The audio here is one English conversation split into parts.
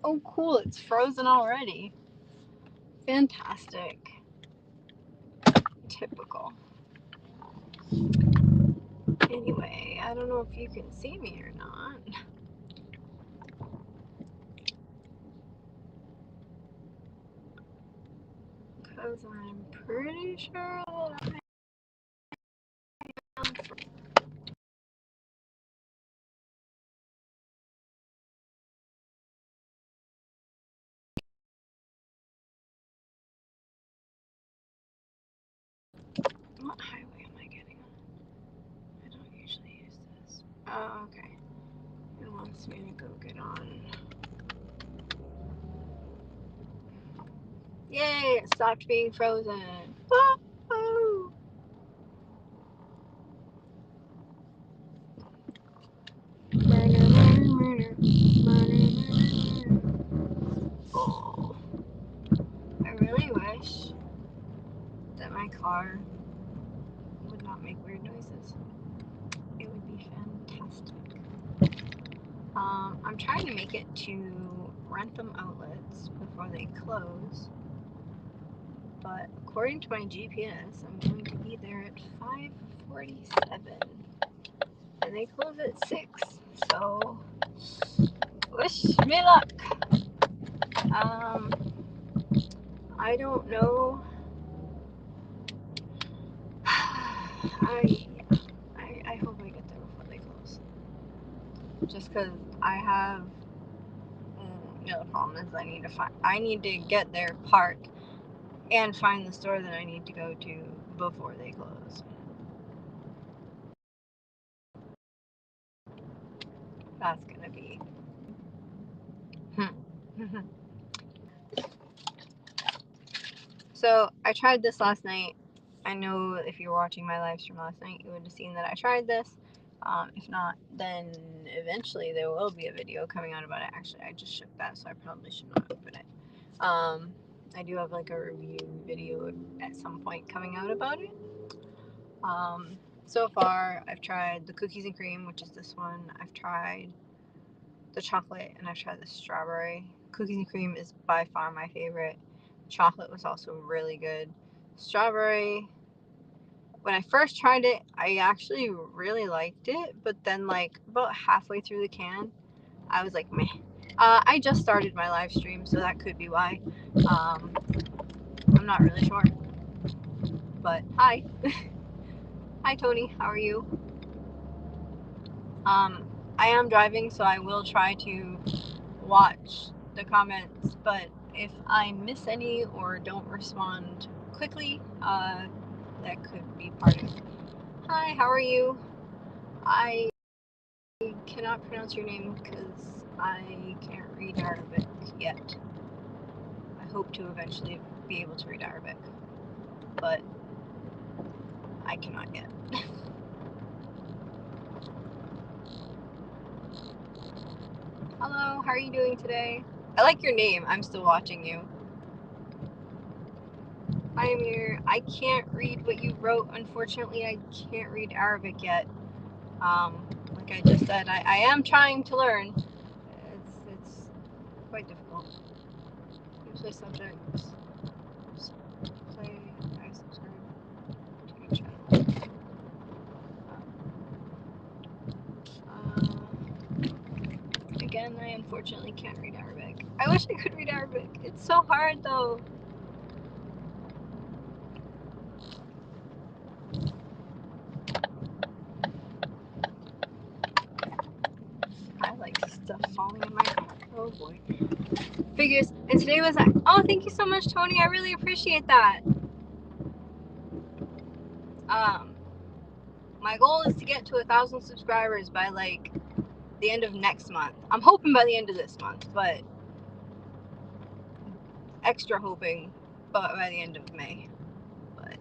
Oh, cool, it's frozen already. Fantastic. Typical. Anyway, I don't know if you can see me or not. Because I'm pretty sure that what highway am I getting on? I don't usually use this. Oh, okay. It wants me to go get on. Yay! It stopped being frozen. Woo! Oh, I really wish that my car would not make weird noises. It would be fantastic. I'm trying to make it to Rentham outlets before they close, but according to my GPS, I'm going to be there at 5:47, and they close at 6. So wish me luck. Um, I don't know. I hope I get there before they close. Just because I have. The problem is I need to get there, park, and find the store that I need to go to before they close. That's gonna be. So I tried this last night. I know if you were watching my live stream last night, you would have seen that I tried this. If not, then eventually there will be a video coming out about it. Actually, I just shook that, so I probably should not open it. I do have like a review video at some point coming out about it. So far, I've tried the cookies and cream, which is this one. I've tried the chocolate, and I've tried the strawberry. Cookies and cream is by far my favorite. Chocolate was also really good. Strawberry, when I first tried it, I actually really liked it, but then like about halfway through the can, I was like, meh. I just started my live stream, so that could be why. I'm not really sure. But hi. Hi, Tony. How are you? I am driving, so I will try to watch the comments, but if I miss any or don't respond quickly, that could be part of it. Hi, how are you? I cannot pronounce your name because I can't read Arabic yet. I hope to eventually be able to read Arabic, but I cannot yet. Hello, how are you doing today? I like your name. I'm still watching you. Hi, Amir. I can't read what you wrote. Unfortunately, I can't read Arabic yet. Like I just said, I am trying to learn. It's quite difficult. Usually subjects. Play. I subscribe to your channel. Again, I unfortunately can't read Arabic. I wish I could read Arabic. It's so hard though. I like stuff falling in my car. Oh boy. Figures. And today was. Oh, thank you so much, Tony. I really appreciate that. Um, my goal is to get to 1,000 subscribers by like the end of next month. I'm hoping by the end of this month, but extra hoping by the end of May. But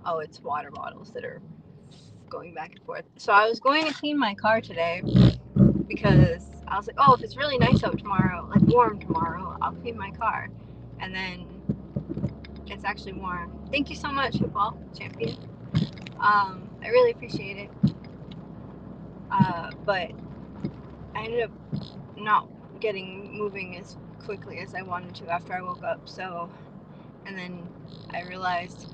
oh, it's water bottles that are going back and forth. So I was going to clean my car today because I was like, oh, if it's really nice out tomorrow, like warm tomorrow, I'll clean my car. And then it's actually warm. Thank you so much, football champion. I really appreciate it. But I ended up not moving as quickly as I wanted to after I woke up. So, and then I realized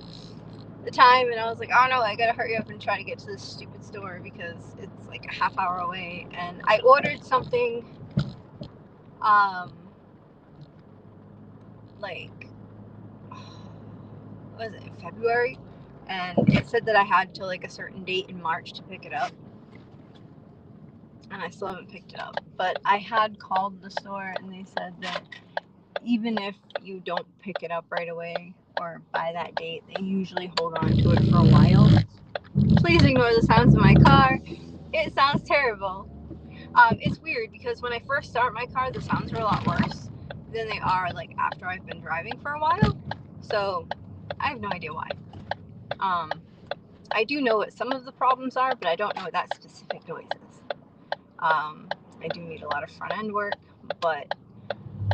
the time, and I was like, oh no, I gotta hurry up and try to get to this stupid store because it's like a half hour away. And I ordered something, like, what was it, February? And it said that I had till like a certain date in March to pick it up. And I still haven't picked it up. But I had called the store and they said that even if you don't pick it up right away or by that date, they usually hold on to it for a while. Please ignore the sounds of my car. It sounds terrible. It's weird because when I first start my car, the sounds are a lot worse than they are like after I've been driving for a while. So I have no idea why. I do know what some of the problems are, but I don't know what that specific noise is. I do need a lot of front end work, but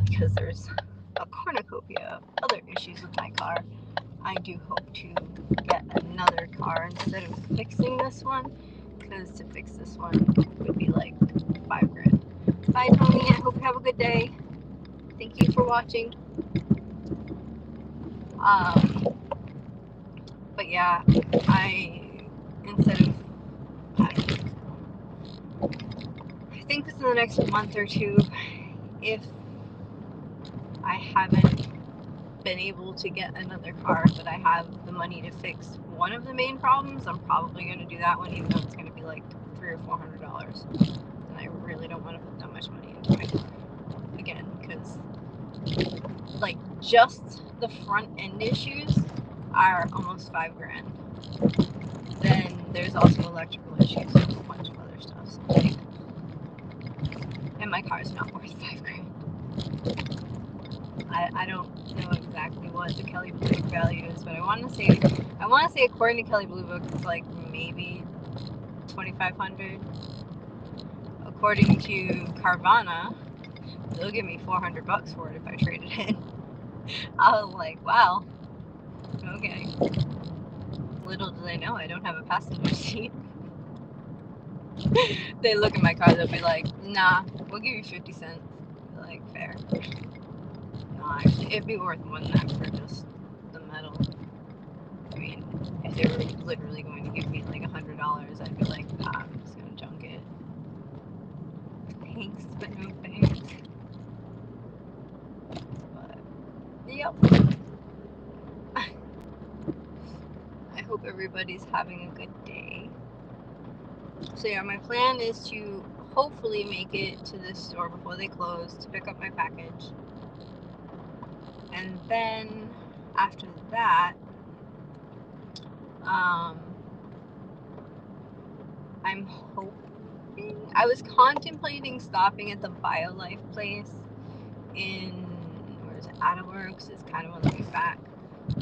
because there's a cornucopia of other issues with my car, I do hope to get another car instead of fixing this one, because to fix this one would be like $5,000. Bye, Tony. I hope you have a good day. Thank you for watching. But yeah, I think within the next month or two, if I haven't been able to get another car, but I have the money to fix one of the main problems, I'm probably going to do that one, even though it's going to be like $300 or $400. And I really don't want to put that much money into my car again, because like just the front end issues are almost $5,000. Then there's also electrical issues and a bunch of other stuff. So like, and my car is not worth $5,000. I don't know exactly what the Kelly Blue Book value is, but I want to say according to Kelly Blue Book, it's like maybe $2,500. According to Carvana, they'll give me $400 for it if I trade it in. I was like, wow, okay. Little do they know I don't have a passenger seat. They look at my car, they'll be like, nah, we'll give you 50 cents. Like, fair. Nah, it'd be worth more than that for just the metal. I mean, if they were literally going to give me like $100, I'd be like, nah, I'm just gonna junk it. Thanks, but no thanks. But, yep. I hope everybody's having a good day. So yeah, my plan is to hopefully make it to this store before they close to pick up my package. And then after that, I'm hoping, I was contemplating stopping at the BioLife place in, where is it, Adamworks, it's kind of on the way back,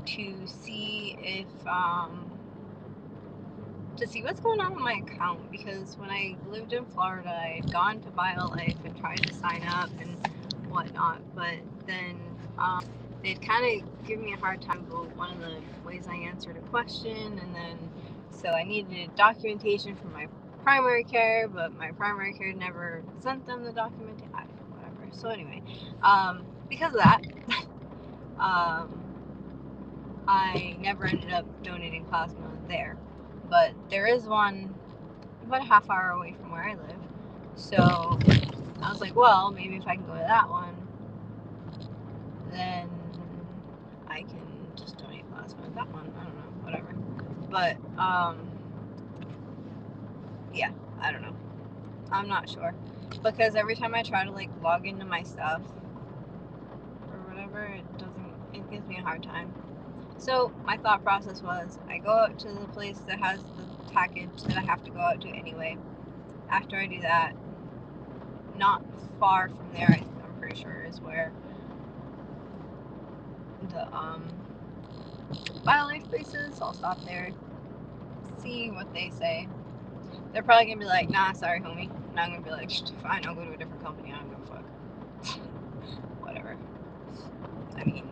to see if, to see what's going on with my account, because when I lived in Florida, I had gone to BioLife and tried to sign up and whatnot, but then they'd kind of give me a hard time about one of the ways I answered a question, and then so I needed documentation from my primary care, but my primary care never sent them the documentation, whatever. So anyway, because of that, I never ended up donating plasma there, but there is one about a half hour away from where I live, so I was like, well, maybe if I can go to that one, then I can just donate plasma at that one. I don't know, whatever. But yeah, I don't know. I'm not sure, because every time I try to like log into my stuff or whatever, it gives me a hard time. So my thought process was, I go out to the place that has the package that I have to go out to anyway. After I do that, not far from there, I'm pretty sure is where the BioLife place is. So I'll stop there, see what they say. They're probably gonna be like, nah, sorry, homie. And I'm gonna be like, fine, I'll go to a different company. I don't give a fuck. Whatever. I mean,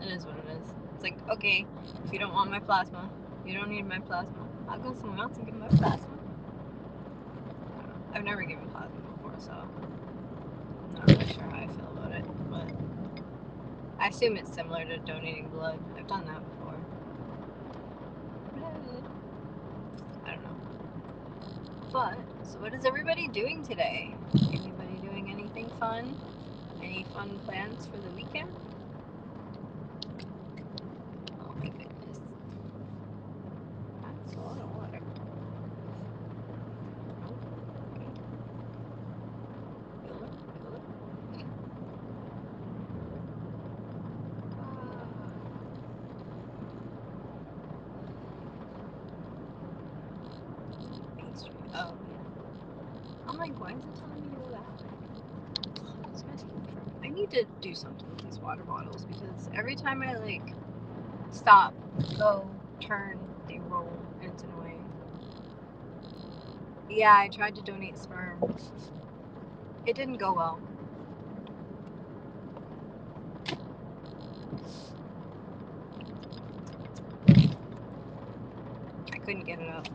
it is what it is. It's like, okay, if you don't want my plasma, you don't need my plasma, I'll go somewhere else and give my plasma. I don't know. I've never given plasma before, so not really sure how I feel about it, but I assume it's similar to donating blood. I've done that before. I don't know. But, so what is everybody doing today? Anybody doing anything fun? Any fun plans for the weekend? Oh my goodness. That's a lot of water. Oh, okay. Fill it, fill it. Main Street. Oh, yeah. I'm like, why is it telling me to go that way? This guy's keeping me from. I need to do something with these water bottles because every time I like stop, go, turn, they roll, and it's annoying. Yeah, I tried to donate sperm. It didn't go well. I couldn't get it up.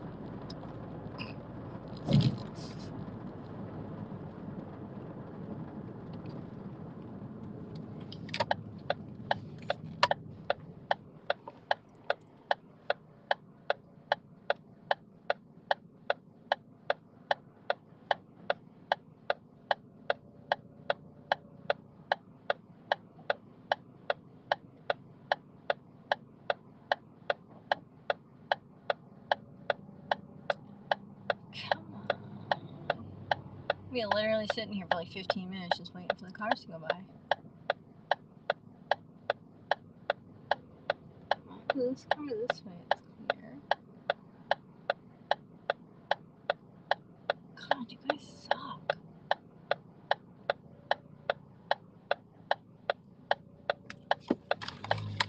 Come on. We're literally sitting here for like 15 minutes just waiting for the cars to go by. Let's go this way. It's clear. God, you guys suck.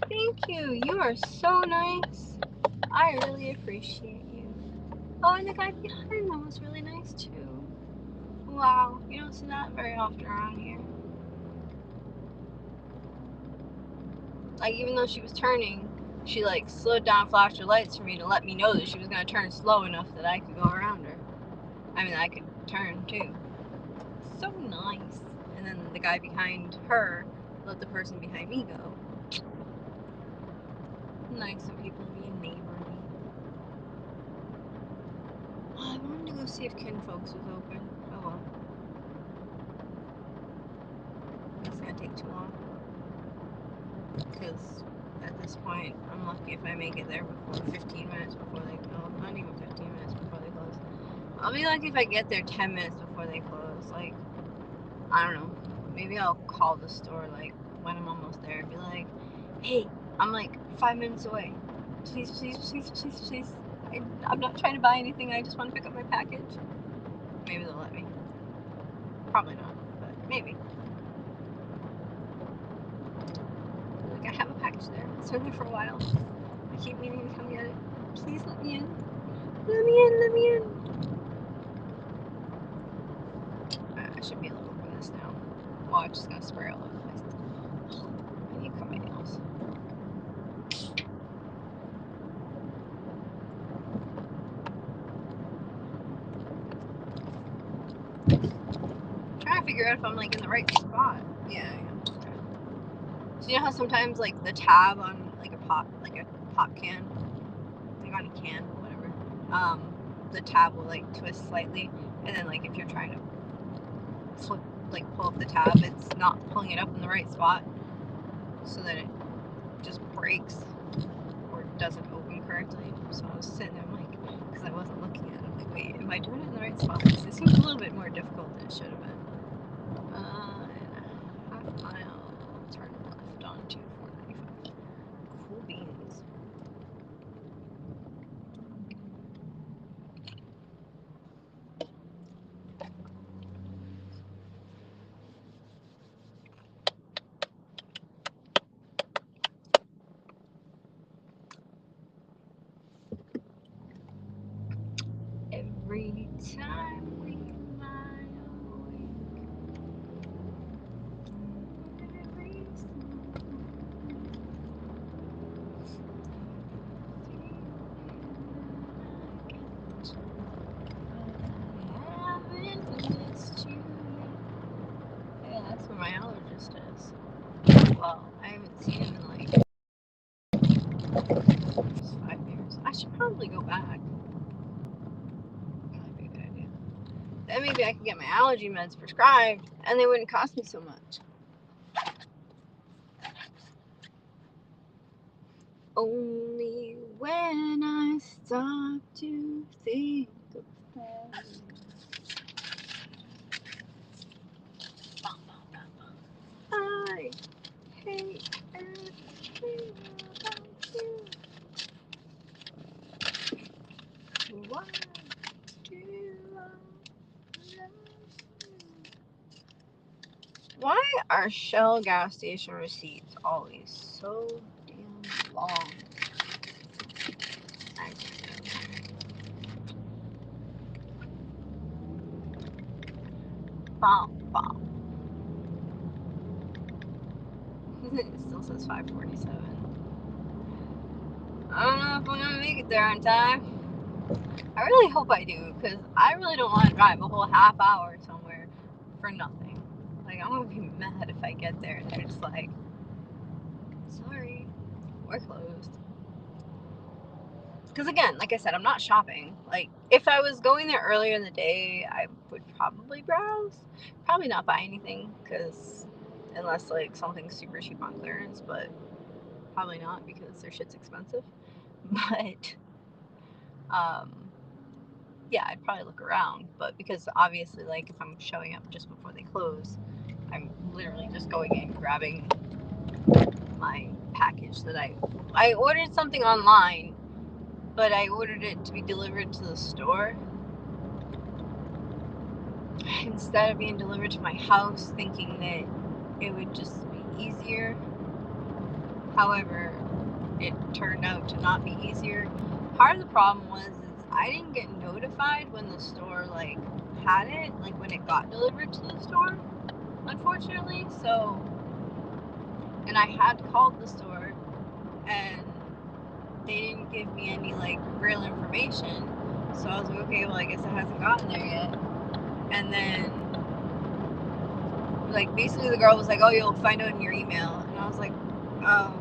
Thank you. You are so nice. I really appreciate you. Oh, and the guy behind them was really nice too. Wow, you don't see that very often around here. Like, even though she was turning, she like slowed down, flashed her lights for me to let me know that she was gonna turn slow enough that I could go around her. I mean, I could turn too. So nice. And then the guy behind her let the person behind me go. Nice of people being neighborly. I wanted to go see if Kinfolks was open. Oh well. It's gonna take too long. Because at this point, I'm lucky if I make it there before 15 minutes before they close. Not even 15 minutes before they close. I'll be lucky if I get there 10 minutes before they close. Like, I don't know. Maybe I'll call the store like when I'm almost there and be like, hey, I'm like 5 minutes away. Please, please, please, please, please. I'm not trying to buy anything. I just want to pick up my package. Maybe they'll let me. Probably not, but maybe. Like, I have a package there. It's been there for a while. I keep meaning to come get it. Please let me in. Let me in, let me in. I should be able to open this now. Well, I'm just gonna spray all over the place. I need to cut my nails. I'm trying to figure out if I'm like in the right spot. Yeah, I am. Okay. So you know how sometimes like the tab on like a pop can, like on a can, whatever, the tab will like twist slightly, and then like if you're trying to flip, like pull up the tab, it's not pulling it up in the right spot, so that it just breaks or doesn't open correctly. So I was sitting there, I'm like, because I wasn't looking at it, I'm like, wait, am I doing it in the right spot? Because it seems a little bit more difficult than it should have been. And a half mile, turn left onto 495. Cool beans. Every time we lie awake, every Gaudi's. Well, I haven't seen him in like 5 years. I should probably go back. That'd be a good idea. Then maybe I could get my allergy meds prescribed and they wouldn't cost me so much. Only when I stop to think about you. I hate everything about you. Why do I love you? Why are Shell gas station receipts always so damn long? I don't know. Bomb. It still says 5:47. I don't know if I'm gonna make it there on time. I really hope I do, because I really don't want to drive a whole half hour somewhere for nothing. Like, I'm gonna be mad if I get there and they're just like, sorry, we're closed. Because again, like I said, I'm not shopping. Like, if I was going there earlier in the day, I would probably browse. Probably not buy anything, because unless like something's super cheap on clearance, but probably not because their shit's expensive. But yeah, I'd probably look around. But because obviously, like, if I'm showing up just before they close, I'm literally just going in, grabbing my package that I ordered something online, but I ordered it to be delivered to the store instead of being delivered to my house, thinking that it would just be easier. However, it turned out to not be easier. Part of the problem was is I didn't get notified when the store like had it, like when it got delivered to the store, unfortunately. So, and I had called the store and they didn't give me any like real information. So I was like, okay, well, I guess it hasn't gotten there yet. And then like basically the girl was like, oh, you'll find out in your email. And I was like, oh,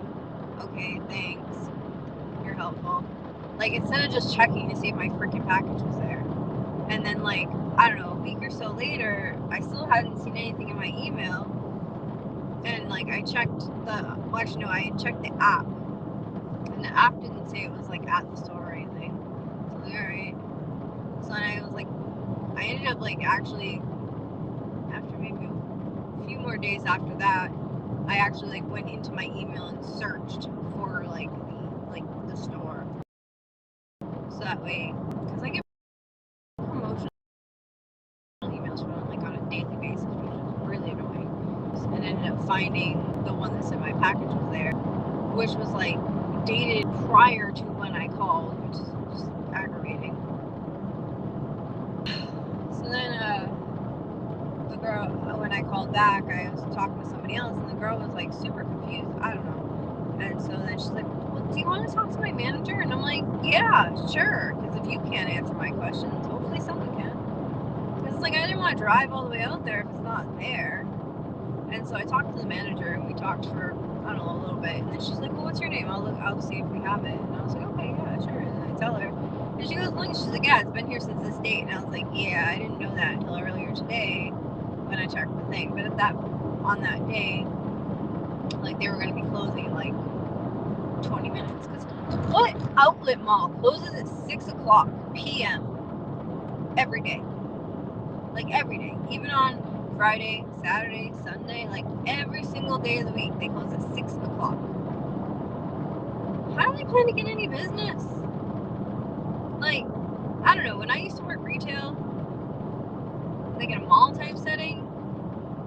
okay, thanks, you're helpful. Like, instead of just checking to see if my freaking package was there. And then like, I don't know, a week or so later, I still hadn't seen anything in my email. And like, I checked I checked the app, and the app didn't say it was like at the store or anything. So I was like, alright. So then I was like, I ended up like actually, after maybe a few more days after that, I actually like went into my email and searched for like the store. So that way, because I get promotional emails from them like on a daily basis, which is really annoying. And ended up finding the one that said my package was there, which was like dated prior to when I called, which is just aggravating. So then the girl, when I called back, I was talking to somebody else, and the girl was like super confused. I don't know. And so then she's like, well, do you want to talk to my manager? And I'm like, yeah, sure. Because if you can't answer my questions, hopefully someone can. Because it's like, I didn't want to drive all the way out there if it's not there. And so I talked to the manager, and we talked for, I don't know, a little bit. And then she's like, well, what's your name? I'll see if we have it. And I was like, okay, yeah, sure. And I tell her. And she goes, look, she's like, yeah, it's been here since this date. And I was like, yeah, I didn't know that until earlier today when I checked the thing. But on that day, like, they were going to be closing in like 20 minutes. Because what outlet mall closes at 6 o'clock p.m. every day? Like, every day. Even on Friday, Saturday, Sunday, like every single day of the week, they close at 6 o'clock. How do they plan to get any business? Like, I don't know. When I used to work retail, like in a mall type setting,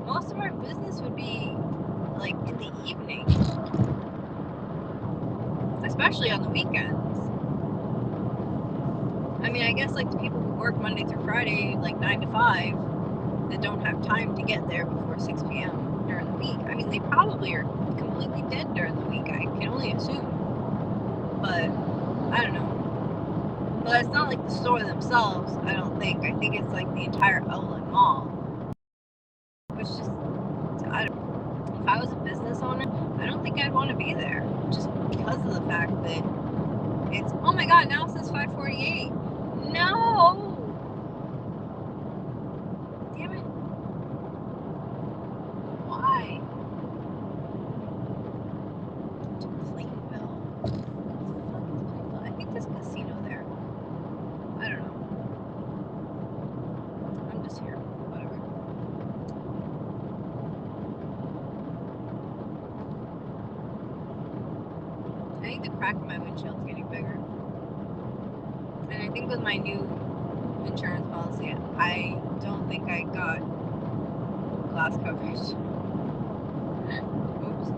most of our business would be like in the evening, especially on the weekends. I mean, I guess like the people who work Monday through Friday, like 9 to 5, that don't have time to get there before 6 p.m. during the week. I mean, they probably are completely dead during the week. I can only assume. But I don't know. But it's not like the store themselves, I don't think. I think it's like the entire outlet mall. Which just, I don't know. If I was a business owner, I don't think I'd want to be there. Just because of the fact that it's, oh my god, now it says 5:48. No! Damn it. Why? To Plainville. I think there's a casino there. I don't know. I'm just here. Whatever. I think the crack in my windshield's getting bigger. And I think with my new insurance policy, I don't think I got glass coverage. Oops.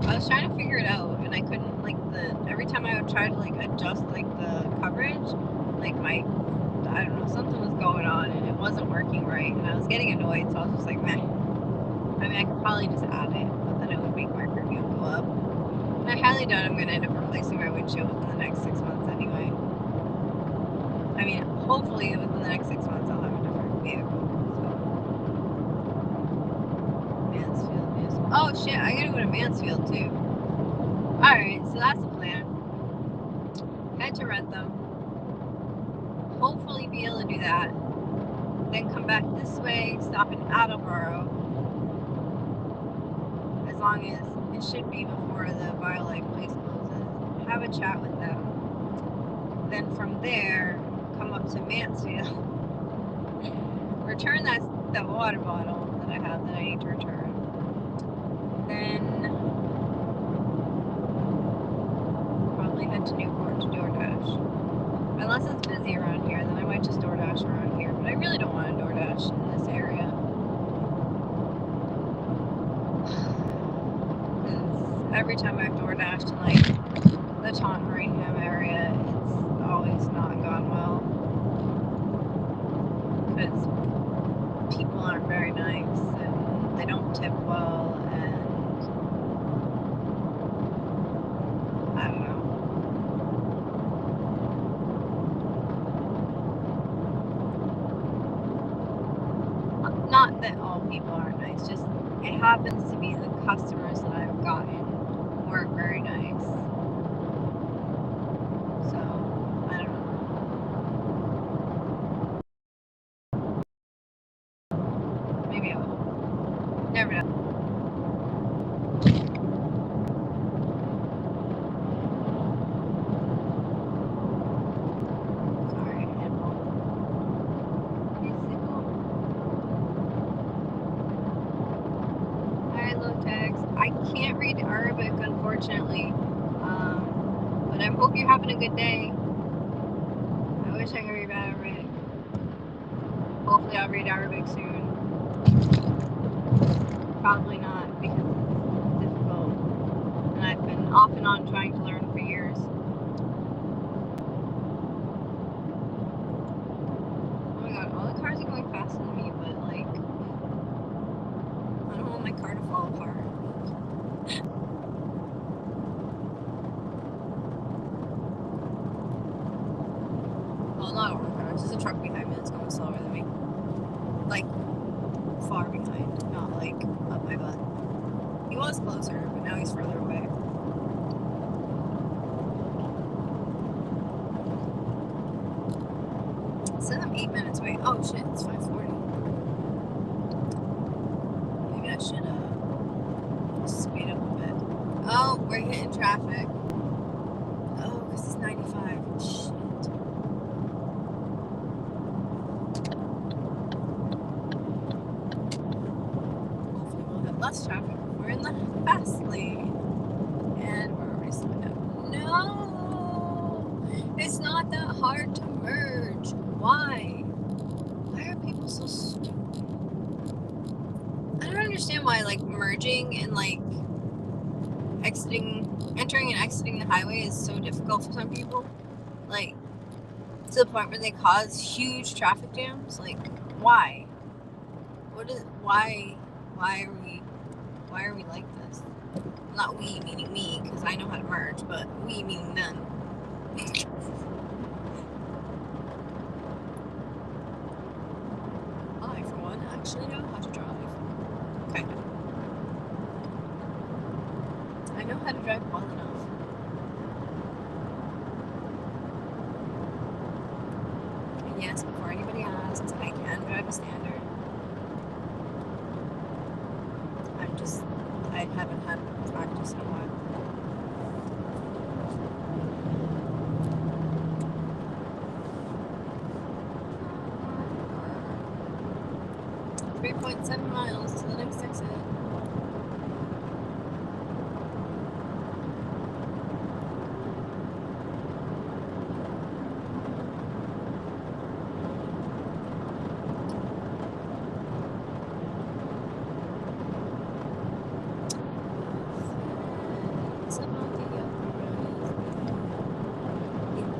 I was trying to figure it out, and I couldn't, like, every time I would try to, like, adjust, like, the coverage, like, I don't know, something was going on, and it wasn't working right, and I was getting annoyed, so I was just like, meh. I mean, I could probably just add it, but then it would make my premium go up. And I highly doubt I'm going to end up replacing my windshield within the next 6 months anyway. I mean, hopefully within the next 6 months I'll have a different vehicle. Mansfield. Oh shit, I gotta go to Mansfield too. Alright, so that's the plan. Head to Rentham. Hopefully be able to do that. Then come back this way, stop in Attleboro. As long as it should be before the BioLife place closes. Have a chat with them. Then from there, come up to Mansfield. Return that water bottle that I have that I need to return. Then probably head to Newport to DoorDash. Unless it's busy around here, then I might just DoorDash around here. But I really don't want to DoorDash in this area. Because every time I've DoorDashed in like the Taunton-Rainham area, it's always not gone well. Because people aren't very nice and they don't tip well, and I don't know. Not that all people aren't nice, just it happens to be the customers that I've gotten weren't very nice. So, I don't know. Maybe I will. Never know. Sorry, animal. Hi, Lotex. I can't read Arabic, unfortunately. But I hope you're having a good day. I wish I could read Arabic. Hopefully I'll read Arabic soon. Probably not, because it's difficult. And I've been off and on trying to learn for years. Oh my god, all the cars are going faster than me, but like, I don't want my car to fall apart. Well, not all the cars. There's a truck behind me that's going slower than me. Like, far behind, not like up my butt. He was closer, but now he's further away. It said I'm 8 minutes away. Oh shit, it's 5:40. Maybe I should speed up a bit. Oh, we're hitting traffic. Oh, this is 95. Shit. Hopefully we'll have less traffic. We're in the fast lane. And we're already slowing down. No! It's not that hard to merge. Why? Why are people so stupid? I don't understand why, like, merging and, like, entering and exiting the highway is so difficult for some people. Like, to the point where they cause huge traffic jams. Like, why? Why are we like this? Not we meaning me, because I know how to merge, but we meaning them. I, for one, actually know how to drive. Kind of. Yes, before anybody asks, I can drive a standard. I haven't had practice in a while. We're 3.7 miles to the next exit.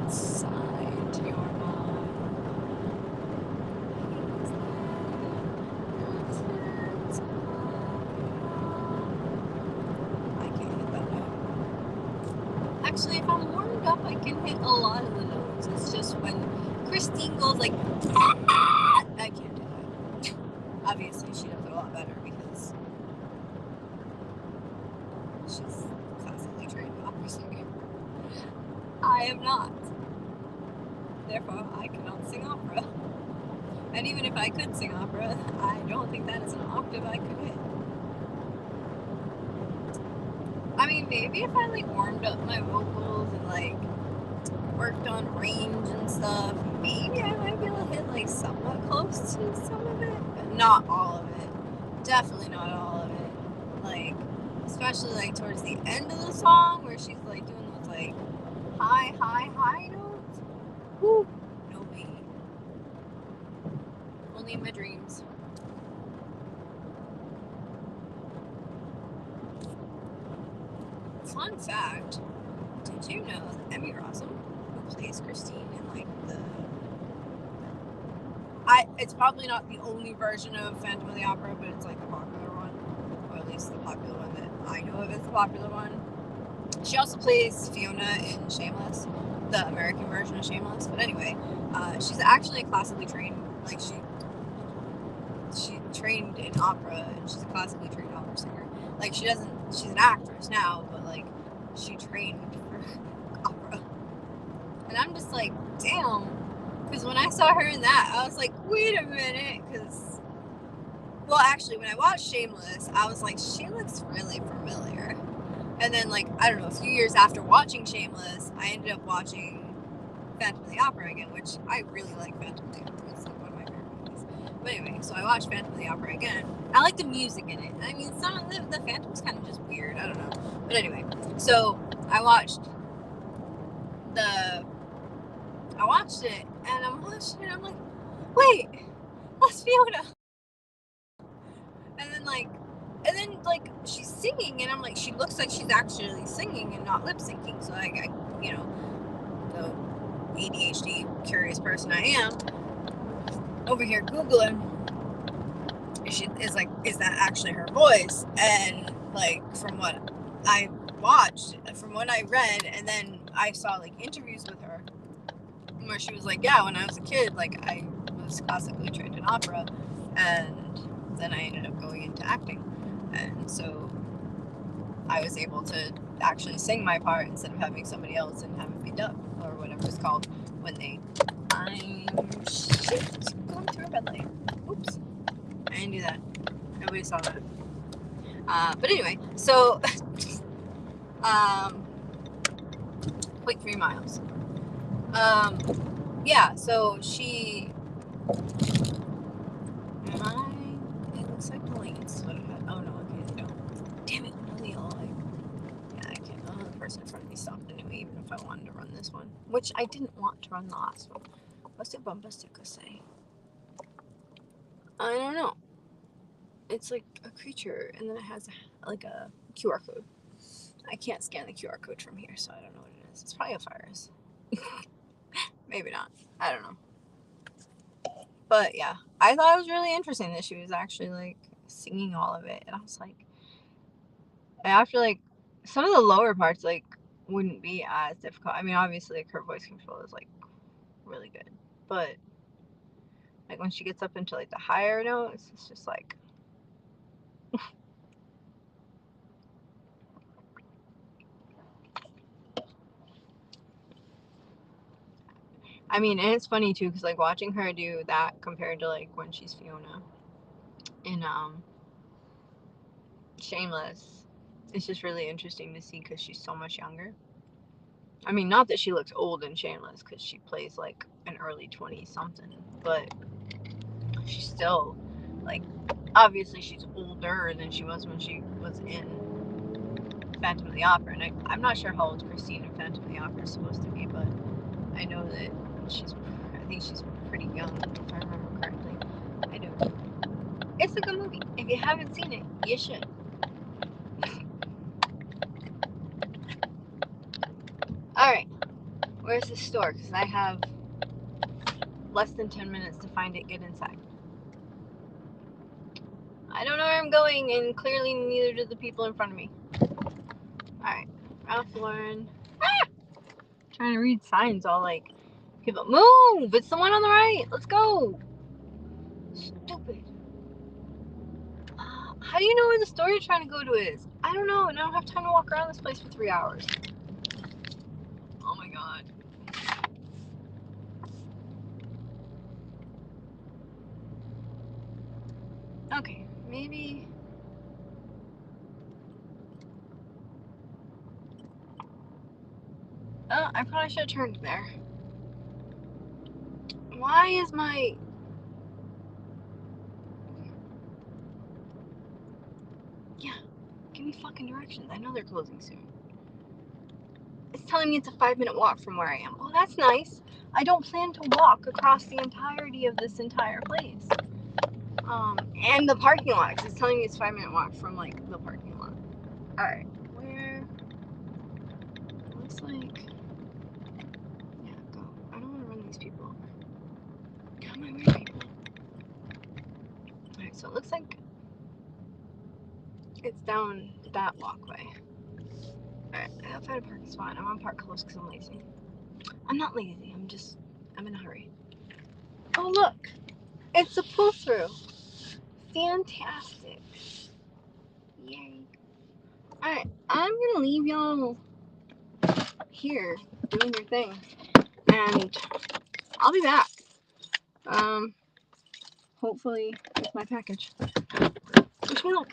Inside your mind. I can't hit that note. Actually, if I'm warmed up, I can hit a lot of the notes. It's just when Christine goes like, I can't do that. Obviously, she does it a lot better because she's classically trained opera singer. I am not. Therefore, I cannot sing opera. And even if I could sing opera, I don't think that is an octave I could hit. I mean, maybe if I like warmed up my vocals and like worked on range and stuff, maybe I might be able to hit like somewhat close to some of it, but not all of it. Definitely not all of it. Like, especially like towards the end of the song where she's like doing those like high notes. Woo! No way. Only in my dreams. Fun fact, did you know that Emmy Rossum, who plays Christine in like it's probably not the only version of Phantom of the Opera, but it's like the popular one, or at least the popular one that I know of is the popular one. She also plays Fiona in Shameless, the American version of Shameless. But anyway, she's actually classically trained, like she trained in opera, and she's a classically trained opera singer. Like she's an actress now, but like she trained for opera. And I'm just like, damn. Because when I saw her in that, I was like, wait a minute. Because, well, actually, when I watched Shameless, I was like, she looks really familiar. And then, like, I don't know, a few years after watching Shameless, I ended up watching Phantom of the Opera again, which I really like Phantom of the Opera. It's like one of my favorite movies. But anyway, so I watched Phantom of the Opera again. I like the music in it. I mean, some of the Phantom's kind of just weird. I don't know. But anyway, so I watched it, and I'm watching it, I'm like, wait, that's Fiona. And then she's singing, and I'm like, she looks like she's actually singing and not lip syncing. So I you know, the ADHD curious person I am, over here Googling, is that actually her voice? And like from what I watched, from what I read, and then I saw like interviews with her where she was like, yeah, when I was a kid, like I was classically trained in opera, and then I ended up going into acting, and so I was able to actually sing my part instead of having somebody else and having me dub, or whatever it's called when they going through a red light. Oops, I didn't do that. Nobody saw that. But anyway, so 0.3 miles. Yeah, so she. It looks like the lanes would have had. Oh no, okay, they don't. Damn it, no, they all like. Yeah, I can't. The person in front of me stopped anyway, even if I wanted to run this one, which I didn't want to run the last one. What's the bumper sticker say? I don't know. It's like a creature, and then it has like a QR code. I can't scan the QR code from here, so I don't know what it is. It's probably a virus. Maybe not. I don't know. But yeah, I thought it was really interesting that she was actually like singing all of it, and I was like, after like some of the lower parts like wouldn't be as difficult. I mean, obviously like her voice control is like really good, but like when she gets up into like the higher notes, it's just like I mean, and it's funny too, because like watching her do that compared to like when she's Fiona in Shameless, it's just really interesting to see because she's so much younger. I mean, not that she looks old in Shameless because she plays like an early 20 something, but she's still like, obviously she's older than she was when she was in Phantom of the Opera. And I'm not sure how old Christine in Phantom of the Opera is supposed to be, but I know that I think she's pretty young, if I remember correctly. I do. It's a good movie. If you haven't seen it, you should. Alright, where's the store? Because I have less than 10 minutes to find it, get inside. I don't know where I'm going, and clearly neither do the people in front of me. Alright, Ralph Lauren. Ah! Trying to read signs all like, people, move! It's the one on the right! Let's go! Stupid. How do you know where the store you're trying to go to is? I don't know, and I don't have time to walk around this place for 3 hours. Oh my god. Okay, maybe. Oh, I probably should have turned there. Why is my. Yeah, give me fucking directions. I know they're closing soon. It's telling me it's a 5-minute walk from where I am. Oh, that's nice. I don't plan to walk across the entirety of this entire place. And the parking lot, 'cause it's telling me it's a 5-minute walk from, like, the parking lot. Alright, where... Looks like... Yeah, go. I don't want to run these people over. Come on, where people? Alright, so it looks like it's down that walkway. Alright, I gotta find a parking spot. I want to park close because I'm lazy. I'm not lazy, I'm in a hurry. Oh, look! It's a pull-through! Fantastic! Yay! Alright, I'm gonna leave y'all here doing your thing, and I'll be back. Hopefully with my package. Wish me luck.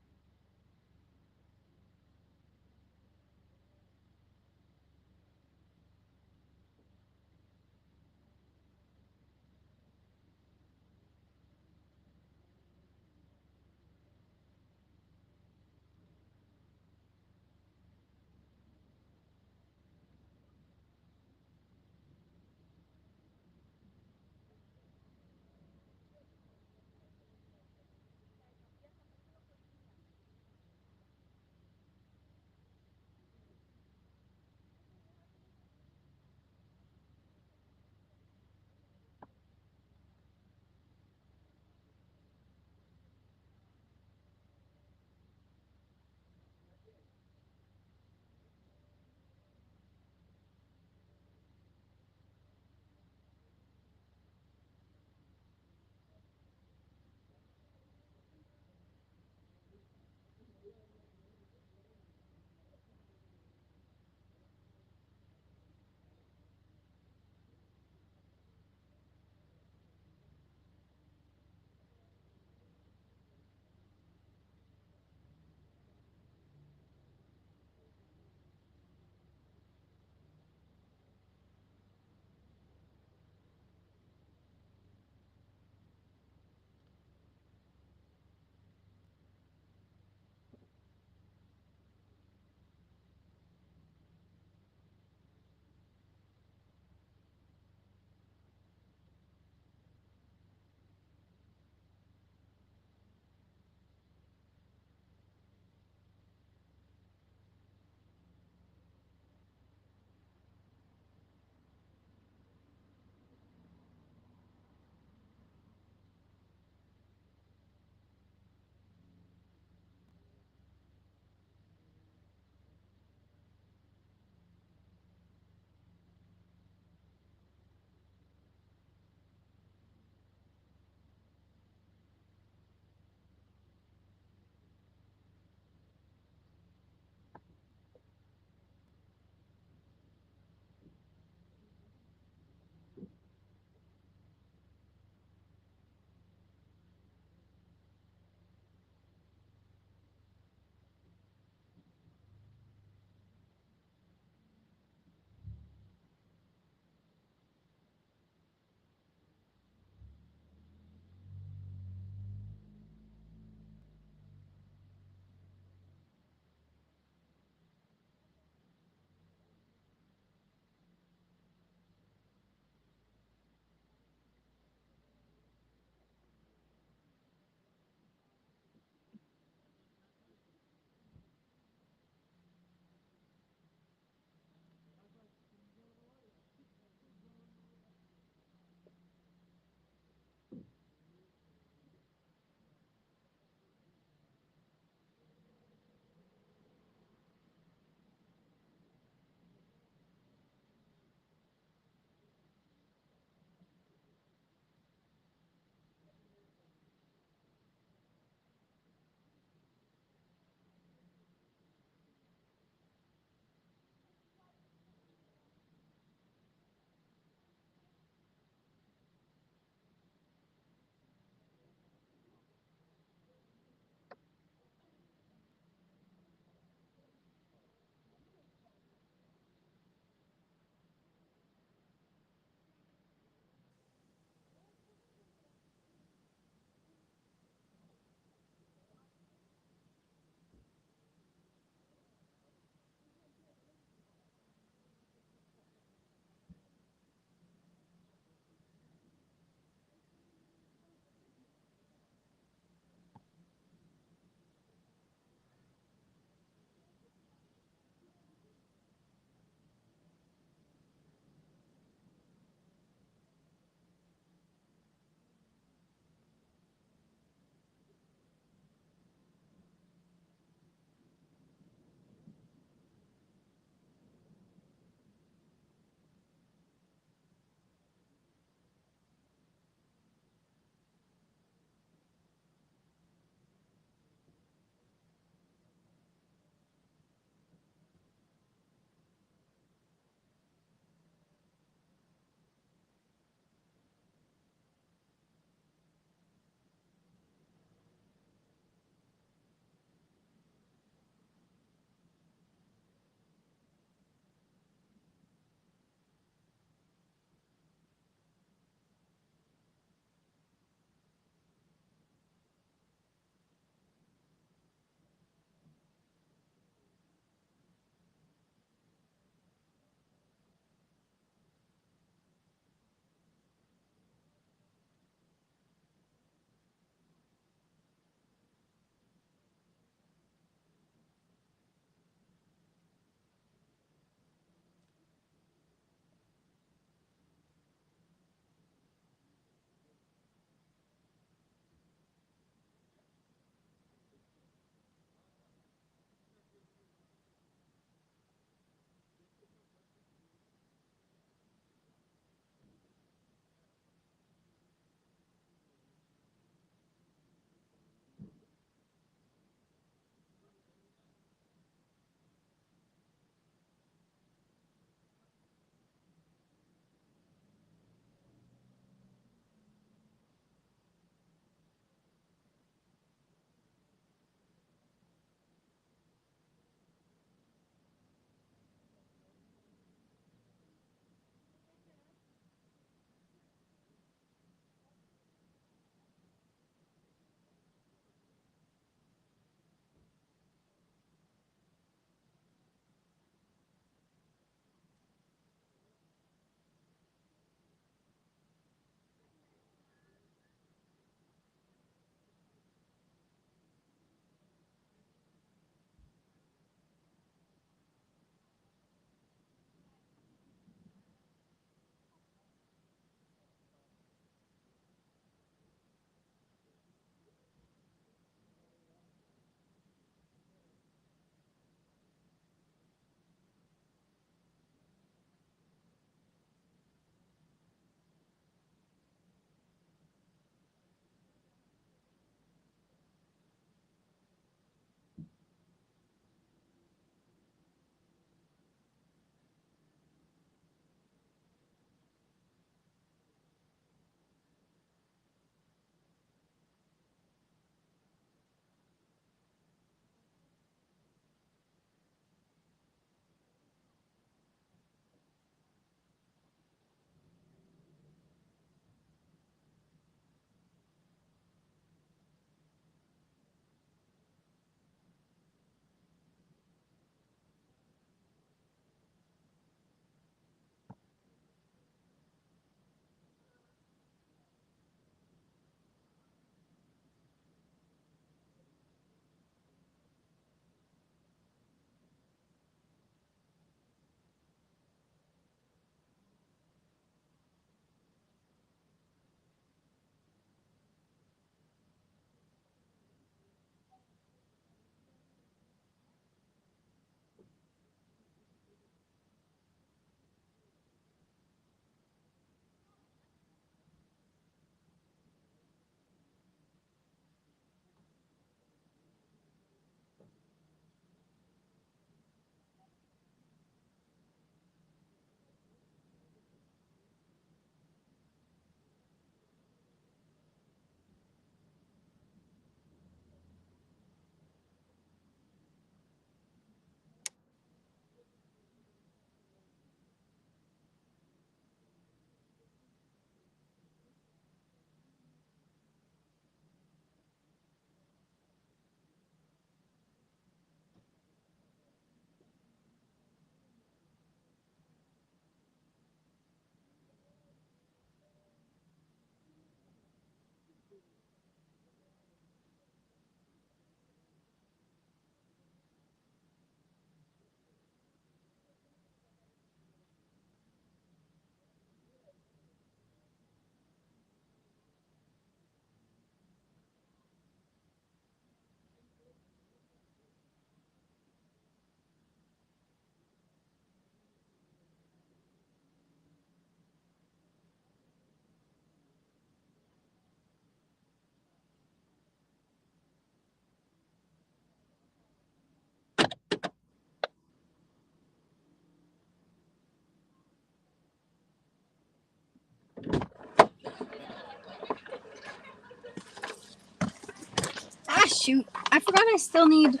shoot, I forgot I still need.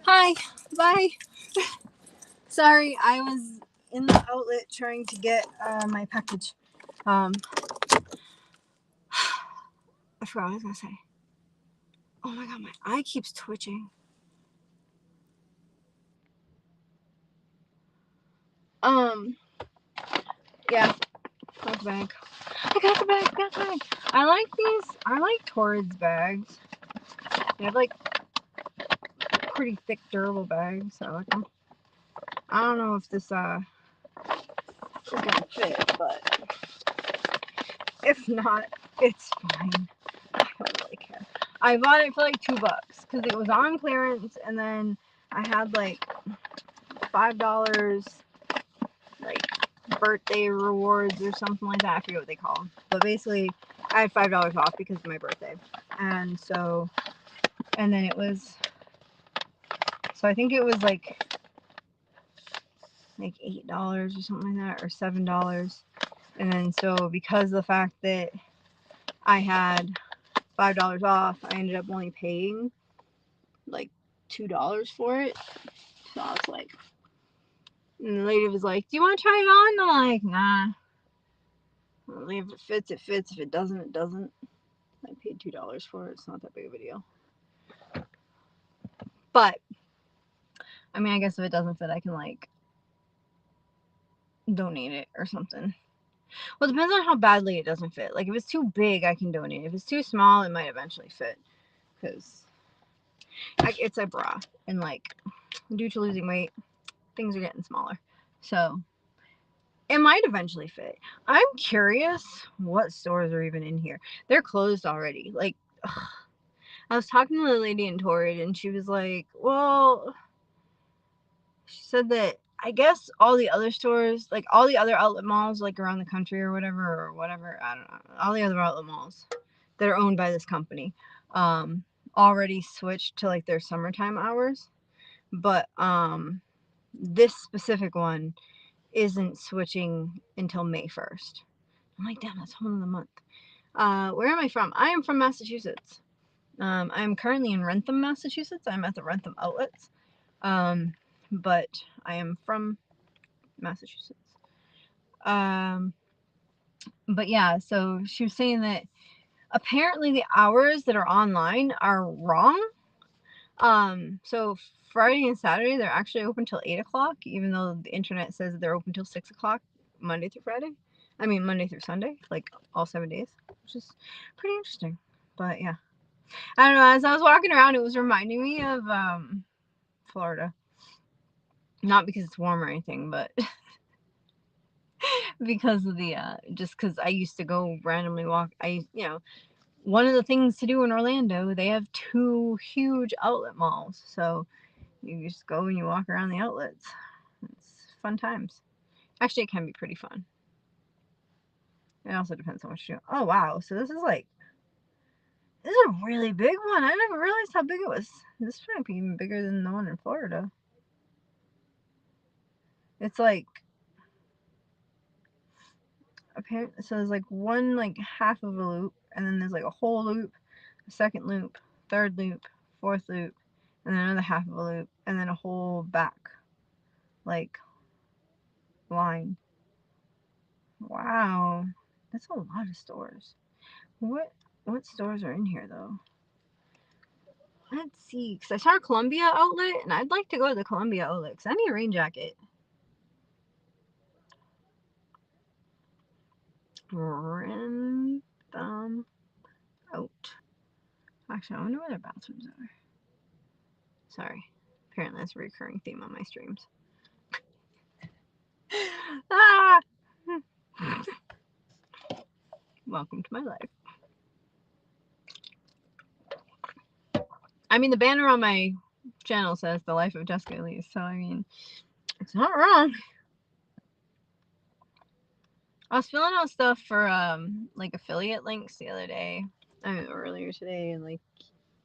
Hi, bye. Sorry, I was in the outlet trying to get my package. I forgot what I was gonna say. Oh my god, my eye keeps twitching. Yeah, got the bag. I got the bag. Got the bag. I like these. I like Torrid's bags. They have like pretty thick, durable bags. I like them. I don't know if this is gonna fit, but if not, it's fine. I don't really care. I bought it for like $2 because it was on clearance, and then I had like $5 like birthday rewards or something like that. I forget what they call them, but basically I had $5 off because of my birthday, and so and then it was so I think it was like $8 or something like that, or $7, and then so because of the fact that I had $5 off, I ended up only paying like $2 for it. So I was like, and the lady was like, "Do you want to try it on?" I'm like, "Nah. Well, if it fits, it fits. If it doesn't, it doesn't." I paid $2 for it. It's not that big of a deal. But I mean, I guess if it doesn't fit, I can like donate it or something. Well, it depends on how badly it doesn't fit. Like if it's too big, I can donate. If it's too small, it might eventually fit because it's a bra, and like due to losing weight, things are getting smaller. So it might eventually fit. I'm curious what stores are even in here. They're closed already. Like, ugh. I was talking to the lady in Torrid, and she was like, well, she said that I guess all the other stores, like all the other outlet malls, like around the country or whatever, I don't know, all the other outlet malls that are owned by this company, already switched to like their summertime hours. But this specific one isn't switching until May 1st. I'm like, damn, that's a whole other month. Where am I from? I am from Massachusetts. I'm currently in Rentham, Massachusetts. I'm at the Rentham outlets. But I am from Massachusetts. Um, but yeah, so she was saying that apparently the hours that are online are wrong. So Friday and Saturday they're actually open till 8 o'clock, even though the internet says that they're open till 6 o'clock Monday through Friday. I mean Monday through Sunday, like all 7 days, which is pretty interesting. But yeah, I don't know. As I was walking around, it was reminding me of Florida. Not because it's warm or anything, but because of the just because I used to go randomly walk. One of the things to do in Orlando, they have two huge outlet malls, so you just go and you walk around the outlets. It's fun times. Actually, it can be pretty fun. It also depends on what you do. Oh wow! So this is a really big one. I never realized how big it was. This might be even bigger than the one in Florida. It's like apparently, so there's like one like half of a loop, and then there's like a whole loop, a second loop, third loop, fourth loop, and then another half of a loop, and then a whole back like line. Wow, that's a lot of stores. What stores are in here though? Let's see, because I saw a Columbia outlet, and I'd like to go to the Columbia outlet because I need a rain jacket. Random out. Actually, I wonder where their bathrooms are. Sorry. Apparently, that's a recurring theme on my streams. Ah! Welcome to my life. I mean, the banner on my channel says The Life of Jessica Elise, so I mean, it's not wrong. I was filling out stuff for like affiliate links the other day. I mean, earlier today, and like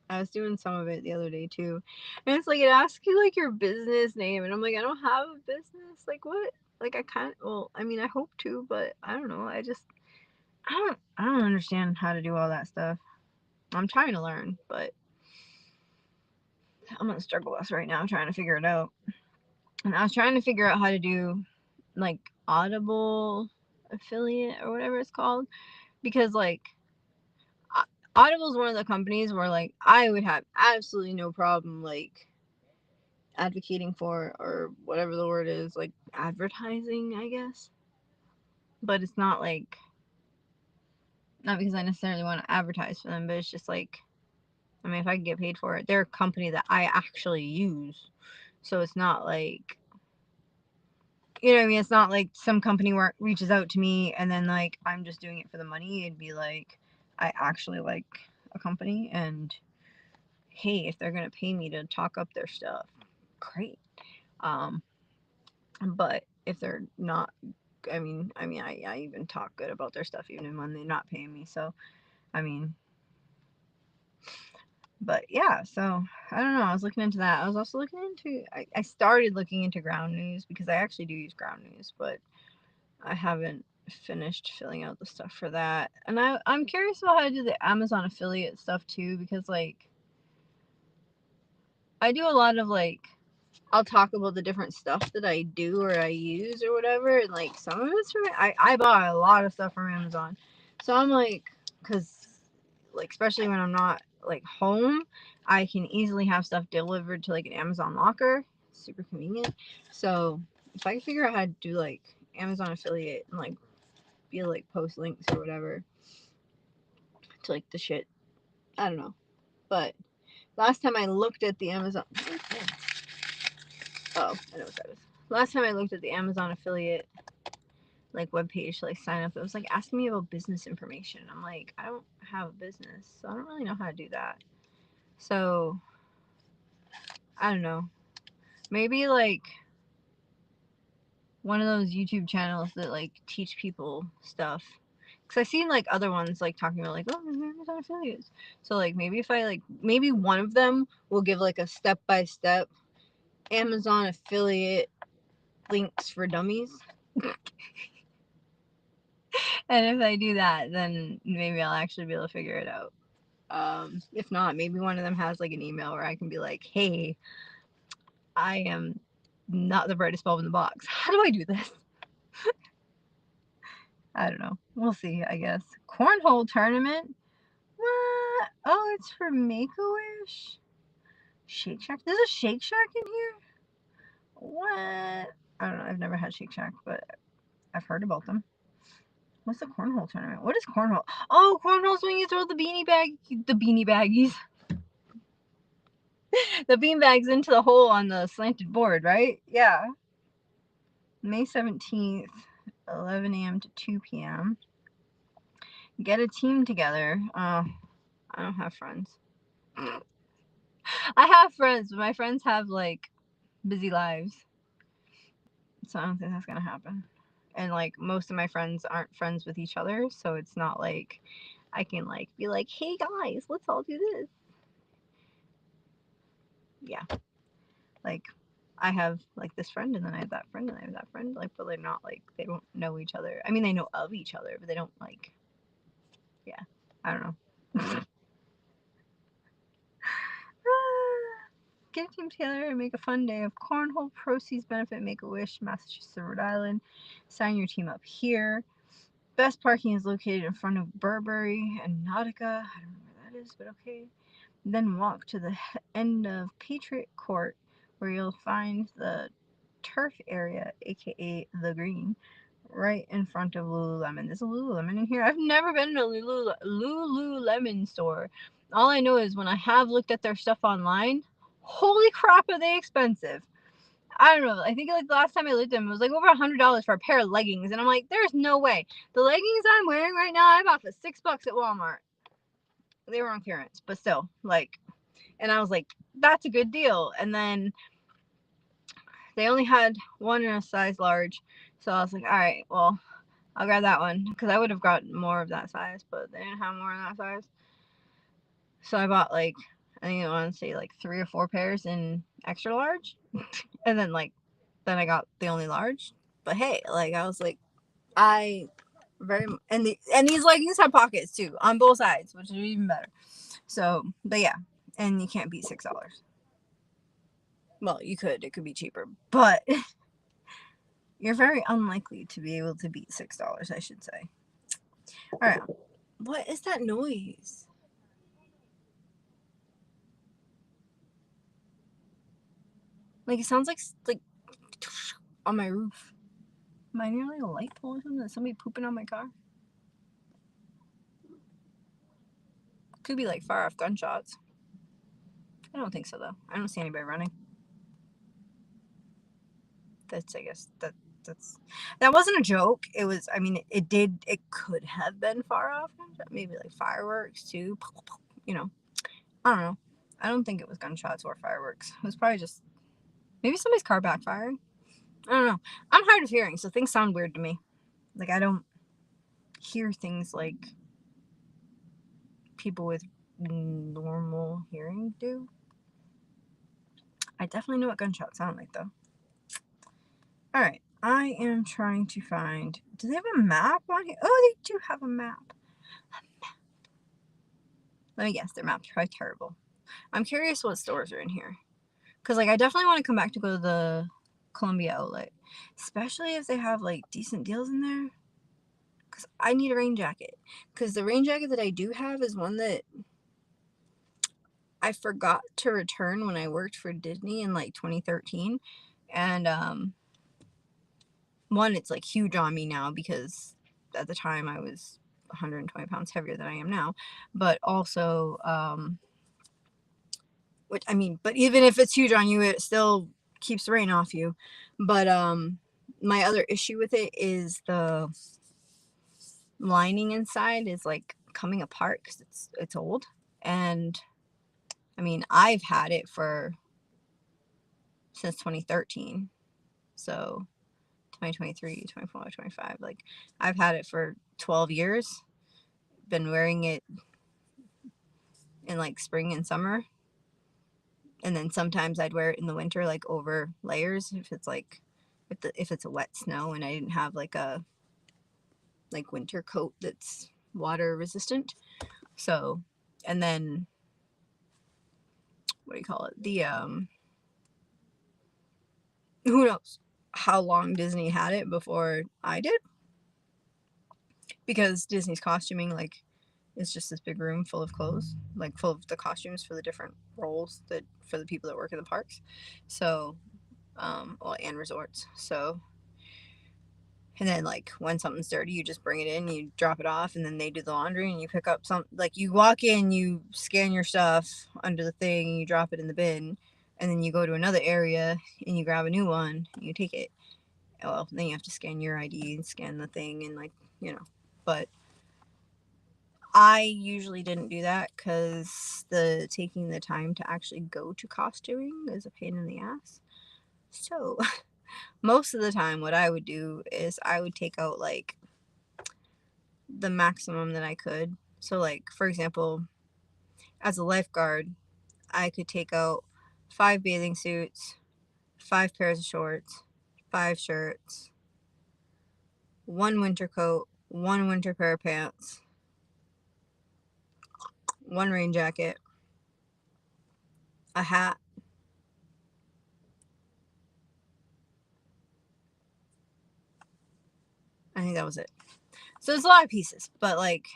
I was doing some of it the other day too. And it's like it asks you like your business name, and I'm like, I don't have a business. Like what? Like I can't. Well, I mean, I hope to, but I don't know. I don't understand how to do all that stuff. I'm trying to learn, but I'm on the struggle bus right now trying to figure it out. And I was trying to figure out how to do like Audible affiliate or whatever it's called, because like Audible is one of the companies where like I would have absolutely no problem like advocating for, or whatever the word is, like advertising, I guess. But it's not like, not because I necessarily want to advertise for them, but it's just like, I mean, if I can get paid for it, they're a company that I actually use. So it's not like, you know what I mean? It's not like some company where it reaches out to me and then like I'm just doing it for the money. It'd be like, I actually like a company, and hey, if they're gonna pay me to talk up their stuff, great. Um, but if they're not, I even talk good about their stuff even when they're not paying me. So I mean, but yeah, so I don't know. I was looking into that. I was also looking into, I started looking into ground news because I actually do use ground news, but I haven't finished filling out the stuff for that. And I'm curious about how to do the Amazon affiliate stuff too, because like I do a lot of like, I'll talk about the different stuff that I do or I use or whatever, and like some of it's from, I buy a lot of stuff from Amazon. So I'm like, because like especially when I'm not like home, I can easily have stuff delivered to like an Amazon locker. Super convenient. So if I can figure out how to do like Amazon affiliate and like be like post links or whatever to like the shit, I don't know. But last time I looked at the Amazon, oh, I know what that is. Last time I looked at the Amazon affiliate like webpage to like sign up, it was like asking me about business information. I'm like, I don't have a business, so I don't really know how to do that. So I don't know. Maybe like one of those YouTube channels that like teach people stuff. Cause I've seen like other ones like talking about like, oh, Amazon affiliates. So like maybe if I like, maybe one of them will give like a step by step Amazon affiliate links for dummies. And if I do that, then maybe I'll actually be able to figure it out. If not, maybe one of them has like an email where I can be like, hey, I am not the brightest bulb in the box. How do I do this? I don't know. We'll see, I guess. Cornhole tournament? What? Oh, it's for Make-A-Wish? Shake Shack? There's a Shake Shack in here? What? I don't know. I've never had Shake Shack, but I've heard about them. What's the cornhole tournament? What is cornhole? Oh, cornhole's when you throw the beanie baggies. The beanbags into the hole on the slanted board, right? Yeah. May 17th, 11 a.m. to 2 p.m. Get a team together. Oh, I don't have friends. I have friends, but my friends have like busy lives. So I don't think that's gonna happen. And like most of my friends aren't friends with each other, so it's not like I can like be like, hey guys, let's all do this. Yeah. Like I have like this friend, and then I have that friend, and I have that friend, like, but they're not like, they don't know each other. I mean, they know of each other, but they don't like, yeah, I don't know. Get a team together and make a fun day of cornhole. Proceeds benefit Make-A-Wish, Massachusetts, Rhode Island. Sign your team up here. Best parking is located in front of Burberry and Nautica. I don't know where that is, but okay. Then walk to the end of Patriot Court, where you'll find the turf area, aka the green, right in front of Lululemon. There's a Lululemon in here. I've never been to a Lululemon store. All I know is when I have looked at their stuff online, holy crap, are they expensive. I don't know. I think like the last time I looked at them, it was like over $100 for a pair of leggings, and I'm like, there's no way. The leggings I'm wearing right now, I bought for $6 at Walmart. They were on clearance, but still, like, and I was like, that's a good deal. And then they only had one in a size large, so I was like, all right, well, I'll grab that one because I would have gotten more of that size, but they didn't have more in that size. So I bought like, I think I want to say like 3 or 4 pairs in extra large, and then I got the only large. But hey, like I was like, I and these leggings have pockets too on both sides, which is even better. So, but yeah, and you can't beat $6. Well, you could. It could be cheaper. But you're very unlikely to be able to beat $6, I should say. Alright. What is that noise? Like, it sounds like on my roof. Am I near like a light pole or something? Is somebody pooping on my car? Could be like far off gunshots. I don't think so though. I don't see anybody running. That's, I guess, that wasn't a joke. It was, I mean, it could have been far off. Maybe like fireworks too. You know, I don't know. I don't think it was gunshots or fireworks. It was probably just maybe somebody's car backfired. I don't know. I'm hard of hearing, so things sound weird to me. Like, I don't hear things like people with normal hearing do. I definitely know what gunshots sound like, though. Alright, I am trying to find... Do they have a map on here? Oh, they do have a map. Let me guess, their map's probably terrible. I'm curious what stores are in here. Because, like, I definitely want to come back to go to the Columbia outlet. Especially if they have, like, decent deals in there. Because I need a rain jacket. Because the rain jacket that I do have is one that I forgot to return when I worked for Disney in, like, 2013. And, one, it's, like, huge on me now because at the time I was 120 pounds heavier than I am now. But also, which, I mean, but even if it's huge on you, it still keeps the rain off you. But, my other issue with it is the lining inside is, like, coming apart because it's old. And, I mean, I've had it since 2013. So, 2023, 24, 25. Like, I've had it for 12 years. Been wearing it in, like, spring and summer. And then sometimes I'd wear it in the winter, like, over layers if it's, like, if it's a wet snow and I didn't have, like, a, like, winter coat that's water resistant. So, and then, what do you call it? Who knows how long Disney had it before I did? Because Disney's costuming, like, is just this big room full of clothes, like, full of the costumes for the different roles that for the people that work in the parks. So, well, and resorts. So, and then, like, when something's dirty, you just bring it in, you drop it off, and then they do the laundry, and you pick up some, like, you walk in, you scan your stuff under the thing, and you drop it in the bin, and then you go to another area, and you grab a new one, and you take it. Well, then you have to scan your ID and scan the thing, and, like, you know, but I usually didn't do that because taking the time to actually go to costuming is a pain in the ass. So, most of the time, what I would do is I would take out, like, the maximum that I could. So, like, for example, as a lifeguard, I could take out 5 bathing suits, 5 pairs of shorts, 5 shirts, 1 winter coat, 1 winter pair of pants, 1 rain jacket, a hat. I think that was it. So there's a lot of pieces, but, like,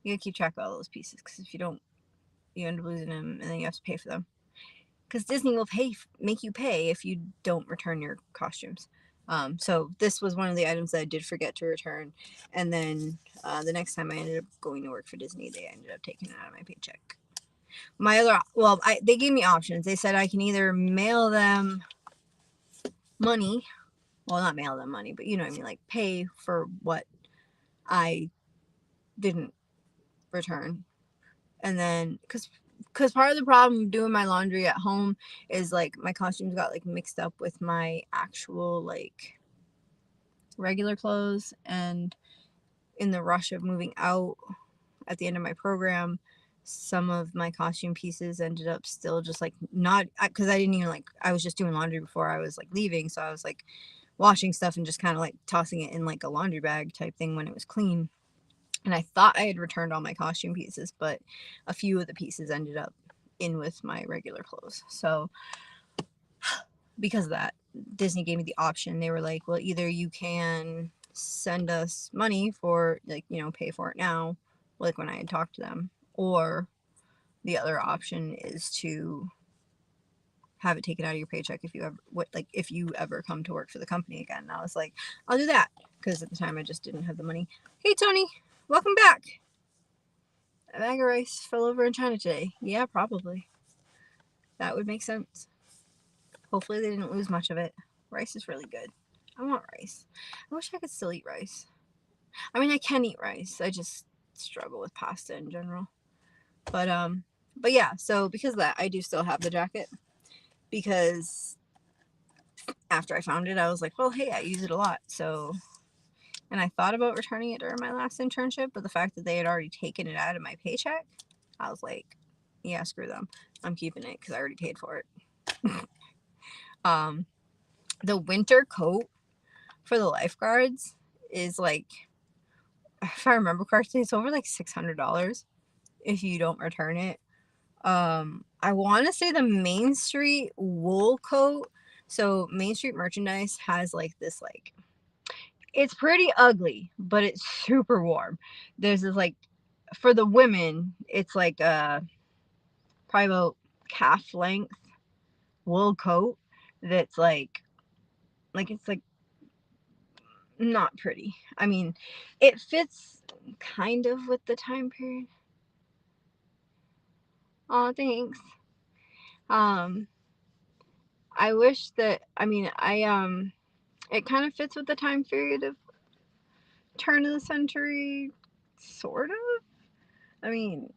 you gotta keep track of all those pieces because if you don't, you end up losing them and then you have to pay for them. Because Disney will make you pay if you don't return your costumes. So this was one of the items that I did forget to return, and then the next time I ended up going to work for Disney, they ended up taking it out of my paycheck. They gave me options. They said I can either mail them money, well, not mail them money, but you know what I mean, like pay for what I didn't return, and then because part of the problem doing my laundry at home is, like, my costumes got, like, mixed up with my actual, like, regular clothes, and in the rush of moving out at the end of my program, some of my costume pieces ended up still just, like, not, because I didn't even, like, I was just doing laundry before I was, like, leaving, so I was, like, washing stuff and just kind of, like, tossing it in, like, a laundry bag type thing when it was clean. And I thought I had returned all my costume pieces, but a few of the pieces ended up in with my regular clothes. So because of that, Disney gave me the option. They were like, well, either you can send us money for, like, you know, pay for it now, like when I had talked to them, or the other option is to have it taken out of your paycheck if you ever, if you ever come to work for the company again. And I was like, I'll do that, because at the time I just didn't have the money. Hey Tony, welcome back. A bag of rice fell over in China today. Yeah, probably. That would make sense. Hopefully they didn't lose much of it. Rice is really good. I want rice. I wish I could still eat rice. I mean, I can eat rice. I just struggle with pasta in general. But yeah, so because of that, I do still have the jacket, because after I found it, I was like, well, hey, I use it a lot. So, and I thought about returning it during my last internship, but the fact that they had already taken it out of my paycheck, I was like, yeah, screw them. I'm keeping it because I already paid for it. The winter coat for the lifeguards is like, if I remember correctly, it's over like $600 if you don't return it. I want to say the Main Street wool coat. So Main Street Merchandise has like this, like, it's pretty ugly, but it's super warm. There's this, like, for the women, it's like probably about calf length wool coat that's it's like not pretty. I mean, it fits kind of with the time period. Oh, thanks. I wish that, I mean, it kind of fits with the time period of turn of the century, sort of. I mean,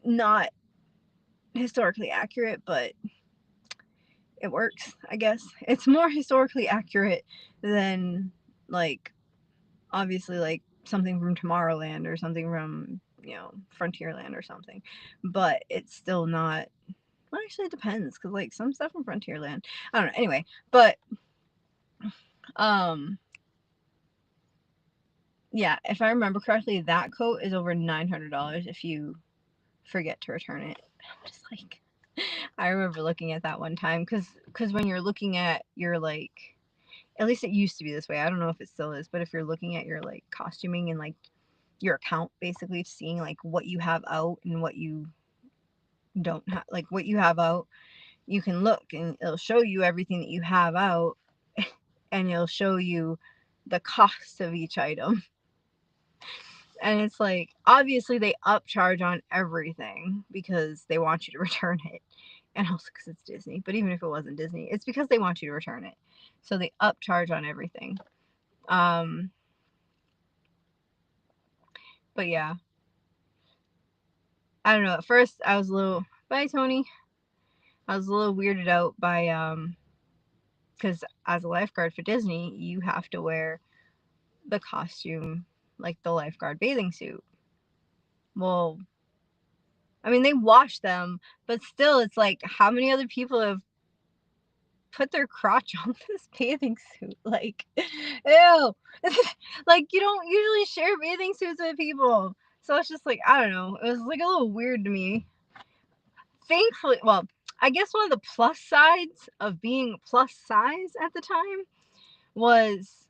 not historically accurate, but it works, I guess. It's more historically accurate than, like, obviously, like, something from Tomorrowland or something from, you know, Frontierland or something. But it's still not, well, actually, it depends, because, like, some stuff from Frontierland, I don't know. Anyway, but, yeah, if I remember correctly, that coat is over $900 if you forget to return it. I'm just like, I remember looking at that one time, because when you're looking at your, like, at least it used to be this way. I don't know if it still is, but if you're looking at your, like, costuming and, like, your account, basically seeing, like, what you have out and what you don't have, like, what you have out, you can look and it'll show you everything that you have out, and it'll show you the cost of each item. And it's like, obviously they upcharge on everything because they want you to return it. And also because it's Disney. But even if it wasn't Disney, it's because they want you to return it. So they upcharge on everything. But yeah. I don't know. At first I was a little, bye Tony. I was a little weirded out by because as a lifeguard for Disney, you have to wear the costume, like the lifeguard bathing suit. Well, I mean, they wash them, but still, it's like, how many other people have put their crotch on this bathing suit? Like, ew. Like, you don't usually share bathing suits with people. So it's just like, I don't know. It was like a little weird to me. Thankfully, well, I guess one of the plus sides of being plus size at the time was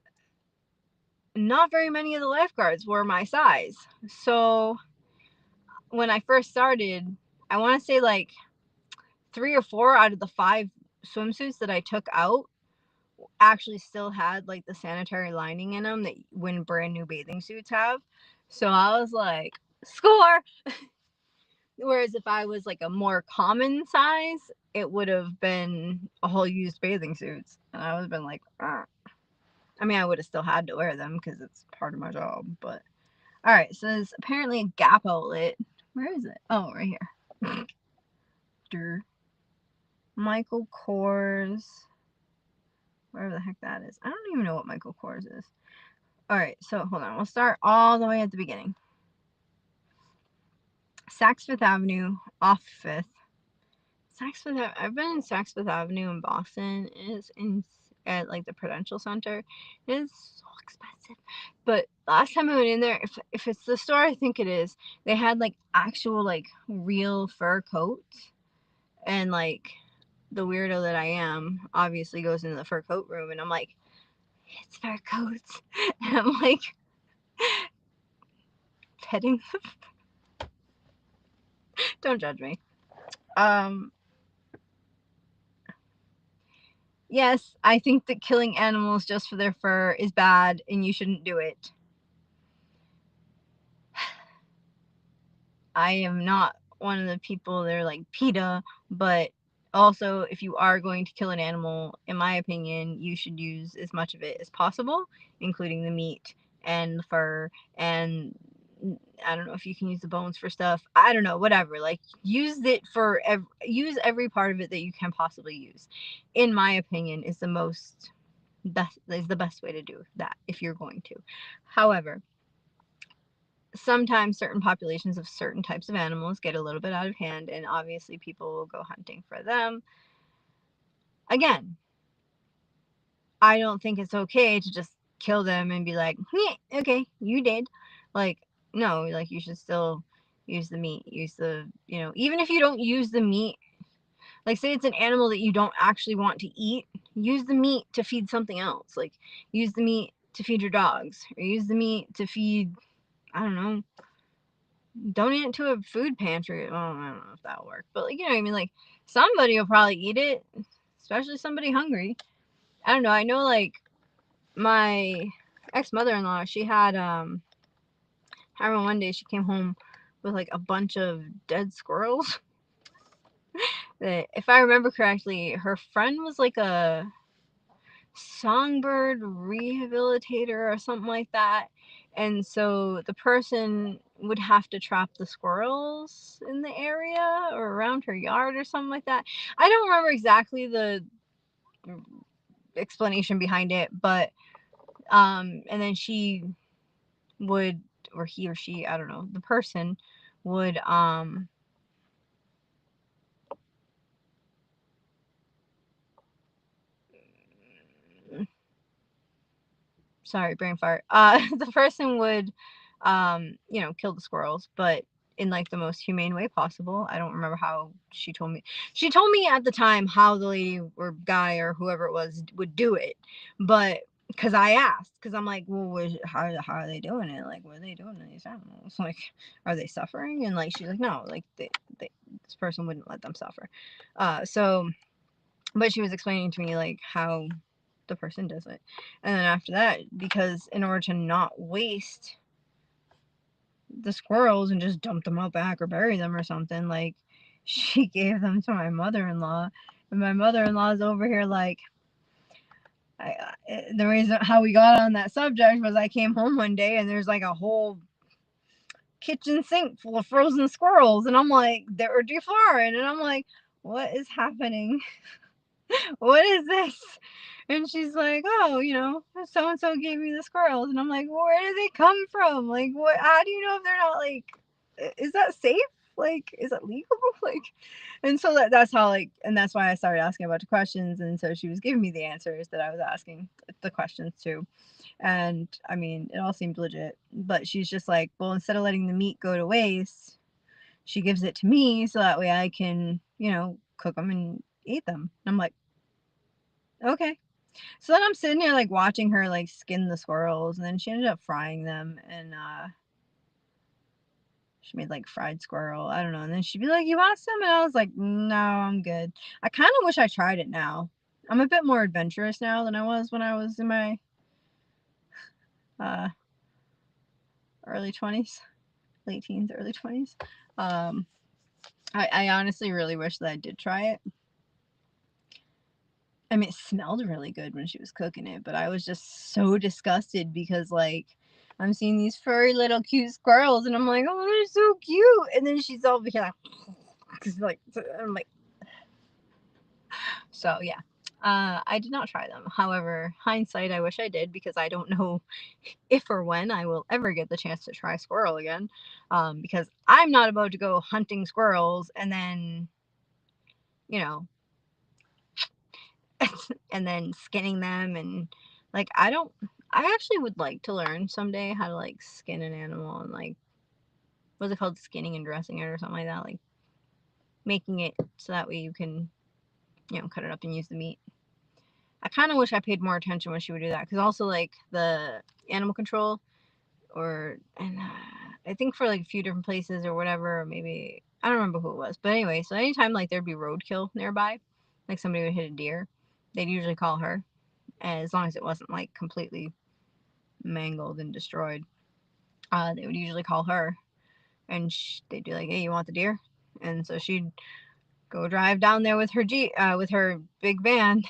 not very many of the lifeguards were my size. So when I first started, I want to say like 3 or 4 out of the 5 swimsuits that I took out actually still had like the sanitary lining in them that when brand new bathing suits have. So I was like, score. Whereas if I was like a more common size, it would have been a whole used bathing suits, and I would have been like, ah. I mean, I would have still had to wear them because it's part of my job. But all right, so there's apparently a Gap outlet. Where is it? Oh, right here. Michael Kors. Wherever the heck that is. I don't even know what Michael Kors is. All right, so hold on. We'll start all the way at the beginning. Saks Fifth Avenue, off Fifth. I've been in Saks Fifth Avenue in Boston. It's at like the Prudential Center. It's so expensive. But last time I went in there, if it's the store I think it is, they had like actual like real fur coats, and like the weirdo that I am obviously goes into the fur coat room, and I'm like, it's fur coats. And I'm like petting. Don't judge me. Yes, I think that killing animals just for their fur is bad and you shouldn't do it. I am not one of the people that are like PETA, but also if you are going to kill an animal, in my opinion, you should use as much of it as possible, including the meat and the fur, and I don't know if you can use the bones for stuff. I don't know, whatever. Like use it for use every part of it that you can possibly use. In my opinion, is the best way to do that if you're going to. However, sometimes certain populations of certain types of animals get a little bit out of hand, and obviously people will go hunting for them. Again, I don't think it's okay to just kill them and be like, yeah, okay, you did. Like, no, like you should still use the meat. Use the, even if you don't use the meat, like say it's an animal that you don't actually want to eat, use the meat to feed something else. Like use the meat to feed your dogs, or use the meat to feed, I don't know, donate it to a food pantry. Well, I don't know if that'll work, but like, you know what I mean? Like somebody will probably eat it, especially somebody hungry. I don't know. I know like my ex mother-in-law, she had I remember one day she came home with like a bunch of dead squirrels. That, if I remember correctly, her friend was like a songbird rehabilitator or something like that. And so the person would have to trap the squirrels in the area or around her yard or something like that. I don't remember exactly the explanation behind it, but and then she would, or he or she, I don't know, the person would sorry, brain fart. The person would, kill the squirrels, but in like the most humane way possible. I don't remember how she told me. She told me at the time how the lady or guy or whoever it was would do it, but because I asked, because I'm like, well, how are they doing it? Like, what are they doing to these animals? Like, are they suffering? And like, she's like, no, like this person wouldn't let them suffer. So, but she was explaining to me like how the person does it. And then after that, because in order to not waste the squirrels and just dump them out back or bury them or something, like she gave them to my mother-in-law. And my mother-in-law is over here like, the reason how we got on that subject was I came home one day and there's like a whole kitchen sink full of frozen squirrels, and I'm like, they were deflowering, and I'm like, what is happening? What is this? And she's like, oh, so and so gave me the squirrels. And I'm like, well, where do they come from? Like, what? How do you know if they're not like? Is that safe? Like, is it legal? Like, and so that's how and that's why I started asking a bunch of questions. And so she was giving me the answers that I was asking the questions to. And I mean, it all seemed legit. But she's just like, well, instead of letting the meat go to waste, she gives it to me so that way I can, cook them and eat them. And I'm like, okay. So then I'm sitting here like watching her like skin the squirrels, and then she ended up frying them, and she made like fried squirrel. I don't know. And then she'd be like, "You want some?" And I was like, "No, I'm good." I kind of wish I tried it now. I'm a bit more adventurous now than I was when I was in my uh, early 20s, late teens, early 20s. Um, I honestly really wish that I did try it. I mean, it smelled really good when she was cooking it, but I was just so disgusted because, like, I'm seeing these furry little cute squirrels, and I'm like, oh, they're so cute. And then she's over here like, I'm like, so yeah. I did not try them. However, hindsight, I wish I did because I don't know if or when I will ever get the chance to try squirrel again. Because I'm not about to go hunting squirrels and then, you know, and then skinning them, and like I actually would like to learn someday how to like skin an animal and like what's it called, skinning and dressing it or something like that, like making it so that way you can you know, cut it up and use the meat. I kind of wish I paid more attention when she would do that, because also like the animal control, or and I think for like a few different places or whatever, or maybe I don't remember who it was, but anyway, so anytime like there'd be roadkill nearby, like somebody would hit a deer, they'd usually call her, as long as it wasn't like completely mangled and destroyed. They would usually call her, and they'd be like, "Hey, you want the deer?" And so she'd go drive down there with her with her big van,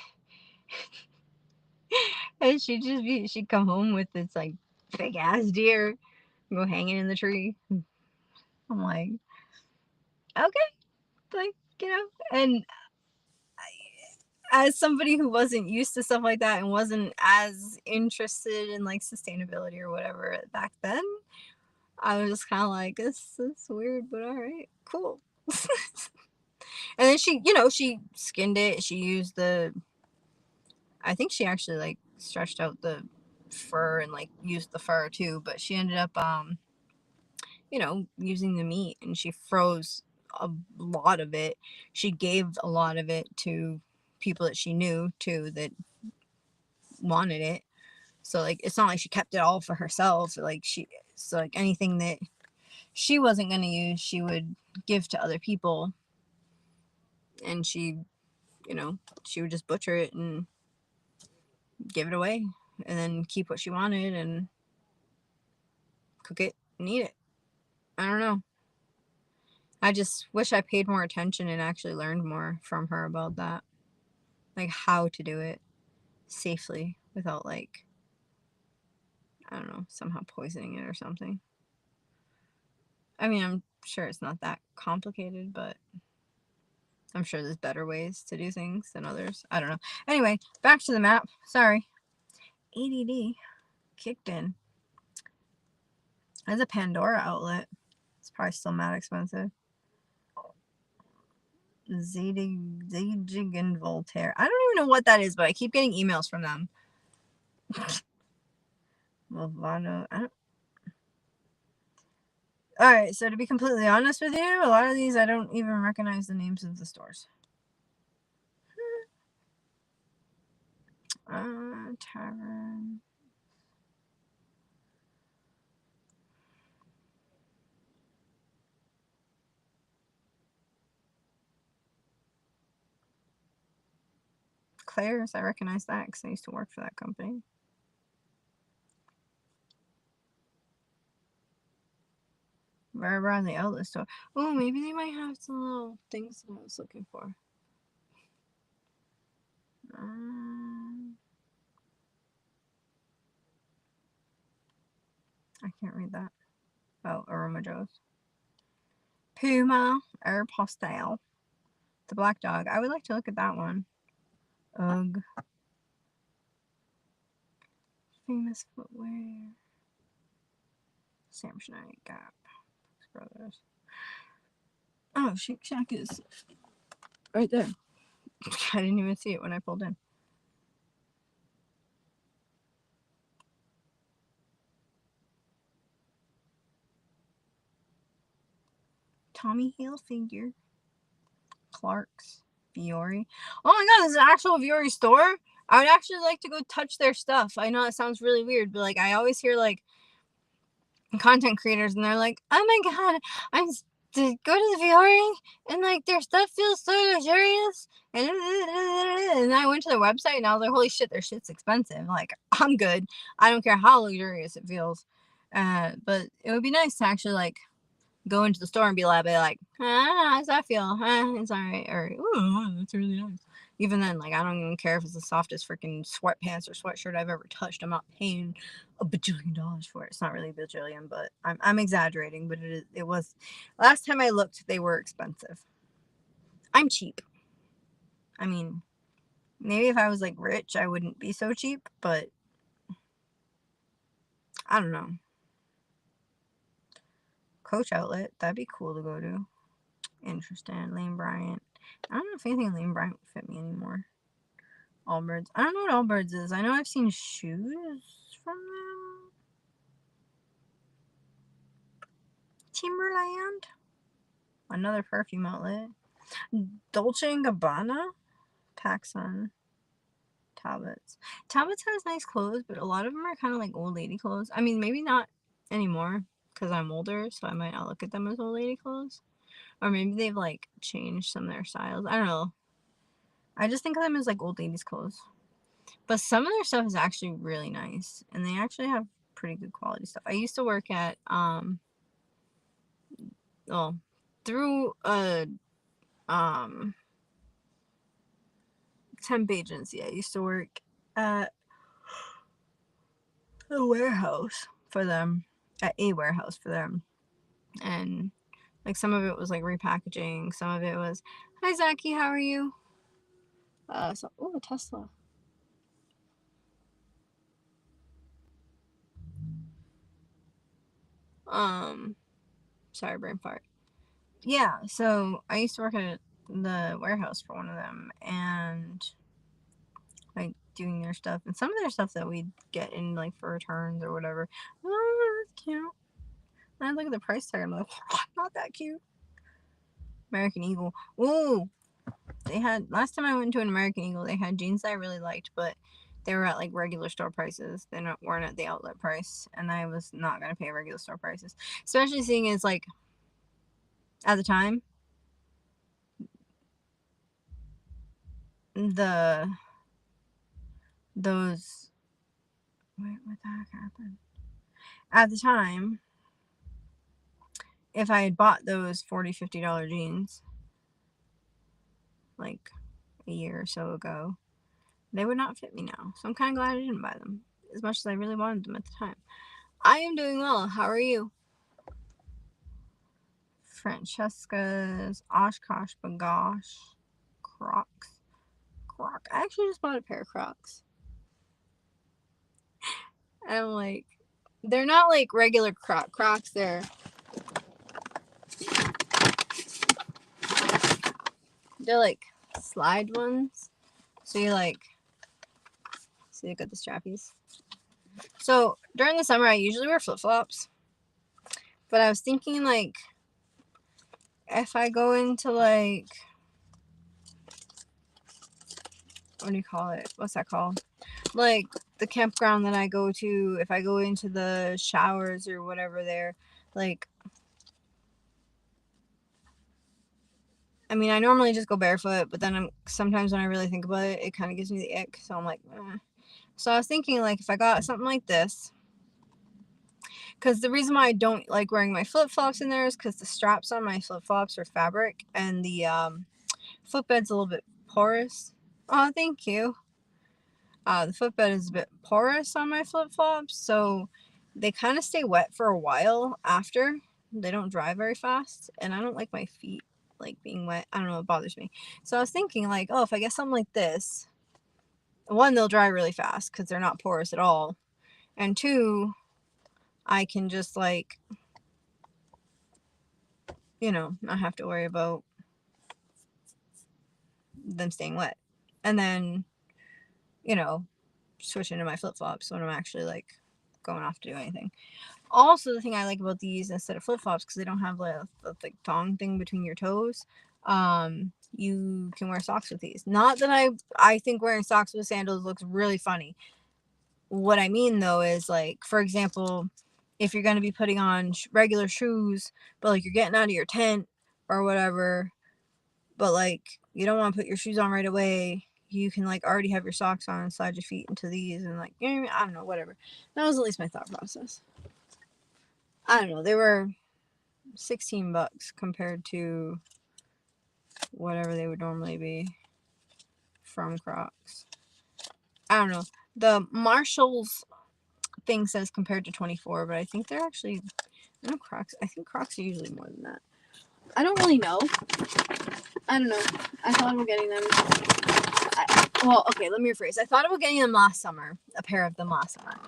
and she'd come home with this like big ass deer, go hanging in the tree. I'm like, okay, like, you know, and as somebody who wasn't used to stuff like that and wasn't as interested in like sustainability or whatever back then, I was just kind of like, this is weird, but all right, cool. And then she, you know, she skinned it. She used I think she actually like stretched out the fur and like used the fur too, but she ended up, you know, using the meat, and she froze a lot of it. She gave a lot of it to people that she knew too that wanted it. So like it's not like she kept it all for herself. Like so like anything that she wasn't gonna use, she would give to other people, and you know, she would just butcher it and give it away, and then keep what she wanted and cook it and eat it. I don't know. I just wish I paid more attention and actually learned more from her about that, like how to do it safely without like, I don't know, somehow poisoning it or something. I mean, I'm sure it's not that complicated, but I'm sure there's better ways to do things than others. I don't know. Anyway, back to the map. Sorry. ADD kicked in. There's a Pandora outlet. It's probably still mad expensive. Zadig and Voltaire. I don't even know what that is, but I keep getting emails from them. Movado. Alright, so to be completely honest with you, a lot of these I don't even recognize the names of the stores. Tavern. Claire's, I recognize that because I used to work for that company. Right around the outlet store. Oh, maybe they might have some little things that I was looking for. I can't read that. Oh, Aroma Joe's. Puma Aeropostale. The black dog. I would like to look at that one. Ugh. Famous footwear. Samsonite Gap. Brothers. Oh, Shake Shack is right there. I didn't even see it when I pulled in. Tommy Hilfiger. Clark's. Viore. Oh my god, this is an actual Viore store? I would actually like to go touch their stuff. I know it sounds really weird, but like I always hear like content creators and they're like, oh my god, I'm to go to the Viore and like their stuff feels so luxurious, and I went to their website and I was like, holy shit, their shit's expensive. Like I'm good. I don't care how luxurious it feels. But it would be nice to actually like go into the store and be like, how does that feel? It's alright. Or, oh, that's really nice. Even then, like, I don't even care if it's the softest freaking sweatpants or sweatshirt I've ever touched. I'm not paying a bajillion dollars for it. It's not really a bajillion, but I'm exaggerating. But it was, last time I looked, they were expensive. I'm cheap. I mean, maybe if I was like rich, I wouldn't be so cheap, but I don't know. Coach outlet, that'd be cool to go to. Interesting. Lane Bryant. I don't know if anything Lane Bryant would fit me anymore. Allbirds. I don't know what Allbirds is. I know I've seen shoes from them. Timberland. Another perfume outlet. Dolce & Gabbana. PacSun. Talbots. Talbots has nice clothes, but a lot of them are kind of like old lady clothes. I mean, maybe not anymore because I'm older, so I might not look at them as old lady clothes. Or maybe they've like changed some of their styles. I don't know. I just think of them as like old ladies' clothes. But some of their stuff is actually really nice, and they actually have pretty good quality stuff. I used to work at through a temp agency. I used to work at a warehouse for them, and like some of it was like repackaging, some of it was, "Hi Zachy, how are you?" A Tesla. Sorry, brain fart. Yeah, so I used to work at the warehouse for one of them, and like doing their stuff, and some of their stuff that we'd get in like for returns or whatever. Oh, that's cute. And I look at the price tag, I'm like, not that cute. American Eagle. Ooh, they had, last time I went to an American Eagle, they had jeans that I really liked, but they were at like regular store prices. They weren't at the outlet price, and I was not gonna pay regular store prices, especially seeing as like at the time those what the heck happened? At the time, if I had bought those $40-$50 jeans like a year or so ago, they would not fit me now. So I'm kind of glad I didn't buy them, as much as I really wanted them at the time. I am doing well. How are you? Francesca's Oshkosh Bagosh Crocs. I actually just bought a pair of Crocs. And I'm like, they're not like regular Crocs. They're like slide ones. So you like, see, look at the strappies. So during the summer, I usually wear flip-flops. But I was thinking like, if I go into like, what do you call it? What's that called? Like the campground that I go to, if I go into the showers or whatever there, like, I mean, I normally just go barefoot, but then sometimes when I really think about it, it kind of gives me the ick. So I'm like, eh. So I was thinking like, if I got something like this, because the reason why I don't like wearing my flip-flops in there is because the straps on my flip-flops are fabric, and the footbed's a little bit porous. Oh, thank you. The footbed is a bit porous on my flip-flops, so they kind of stay wet for a while after. They don't dry very fast, and I don't like my feet like being wet. I don't know, it bothers me. So I was thinking like, oh, if I get something like this, one, they'll dry really fast because they're not porous at all, and two, I can just like, not have to worry about them staying wet. And then, switch into my flip-flops when I'm actually like going off to do anything. Also, the thing I like about these instead of flip-flops, because they don't have the thong thing between your toes, you can wear socks with these. Not that I think wearing socks with sandals looks really funny. What I mean though is like, for example, if you're going to be putting on regular shoes, but like you're getting out of your tent or whatever, but like you don't want to put your shoes on right away, you can like already have your socks on and slide your feet into these, and like, I don't know, whatever. That was at least my thought process. I don't know, they were $16 compared to whatever they would normally be from Crocs. I don't know. The Marshalls thing says compared to 24, but I think they're actually, I think Crocs are usually more than that. I don't really know. I don't know. I thought about getting them. Let me rephrase. I thought about getting them last summer, a pair of them last summer.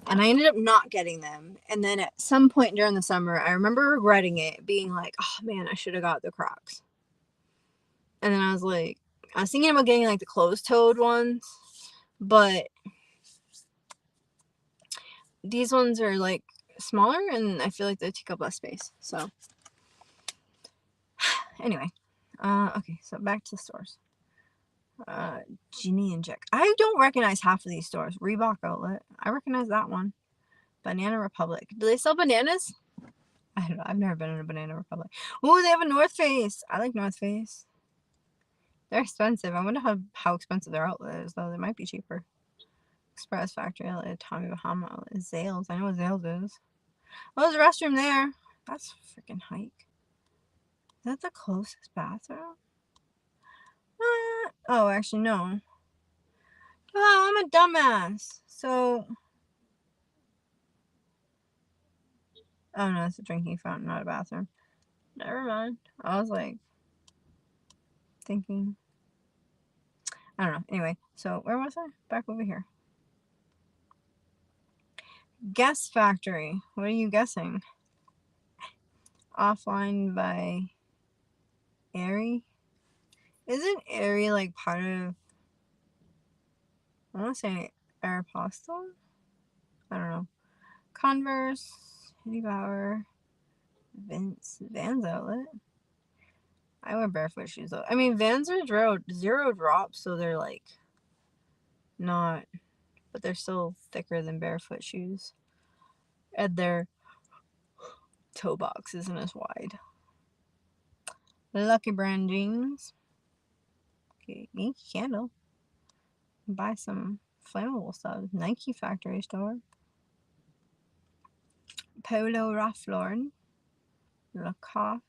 And I ended up not getting them. And then at some point during the summer, I remember regretting it, being like, oh man, I should have got the Crocs. And then I was thinking about getting like the closed-toed ones, but these ones are like smaller and I feel like they take up less space. So anyway, okay, so back to the stores. Ginny and Jack. I don't recognize half of these stores. Reebok Outlet. I recognize that one. Banana Republic. Do they sell bananas? I don't know. I've never been in a Banana Republic. Oh, they have a North Face. I like North Face. They're expensive. I wonder how expensive their outlet is, though. They might be cheaper. Express Factory Outlet, Tommy Bahama Outlet, Zales. I know what Zales is. Oh, there's a restroom there. That's a freaking hike. Is that the closest bathroom? Oh, actually, no. Oh, I'm a dumbass. So, oh no, it's a drinking fountain, not a bathroom. Never mind. I was like thinking. I don't know. Anyway, so where was I? Back over here. Guess Factory. What are you guessing? Offline by Aerie? Isn't Aerie like part of, I want to say Aeropostale? I don't know. Converse, Hitty Bauer, Vans Outlet. I wear barefoot shoes though. I mean, Vans are zero drops, so they're like not, but they're still thicker than barefoot shoes. And their toe box isn't as wide. Lucky Brand jeans. Okay, Yankee Candle. Buy some flammable stuff. Nike factory store. Polo Ralph Lauren. Lacoste.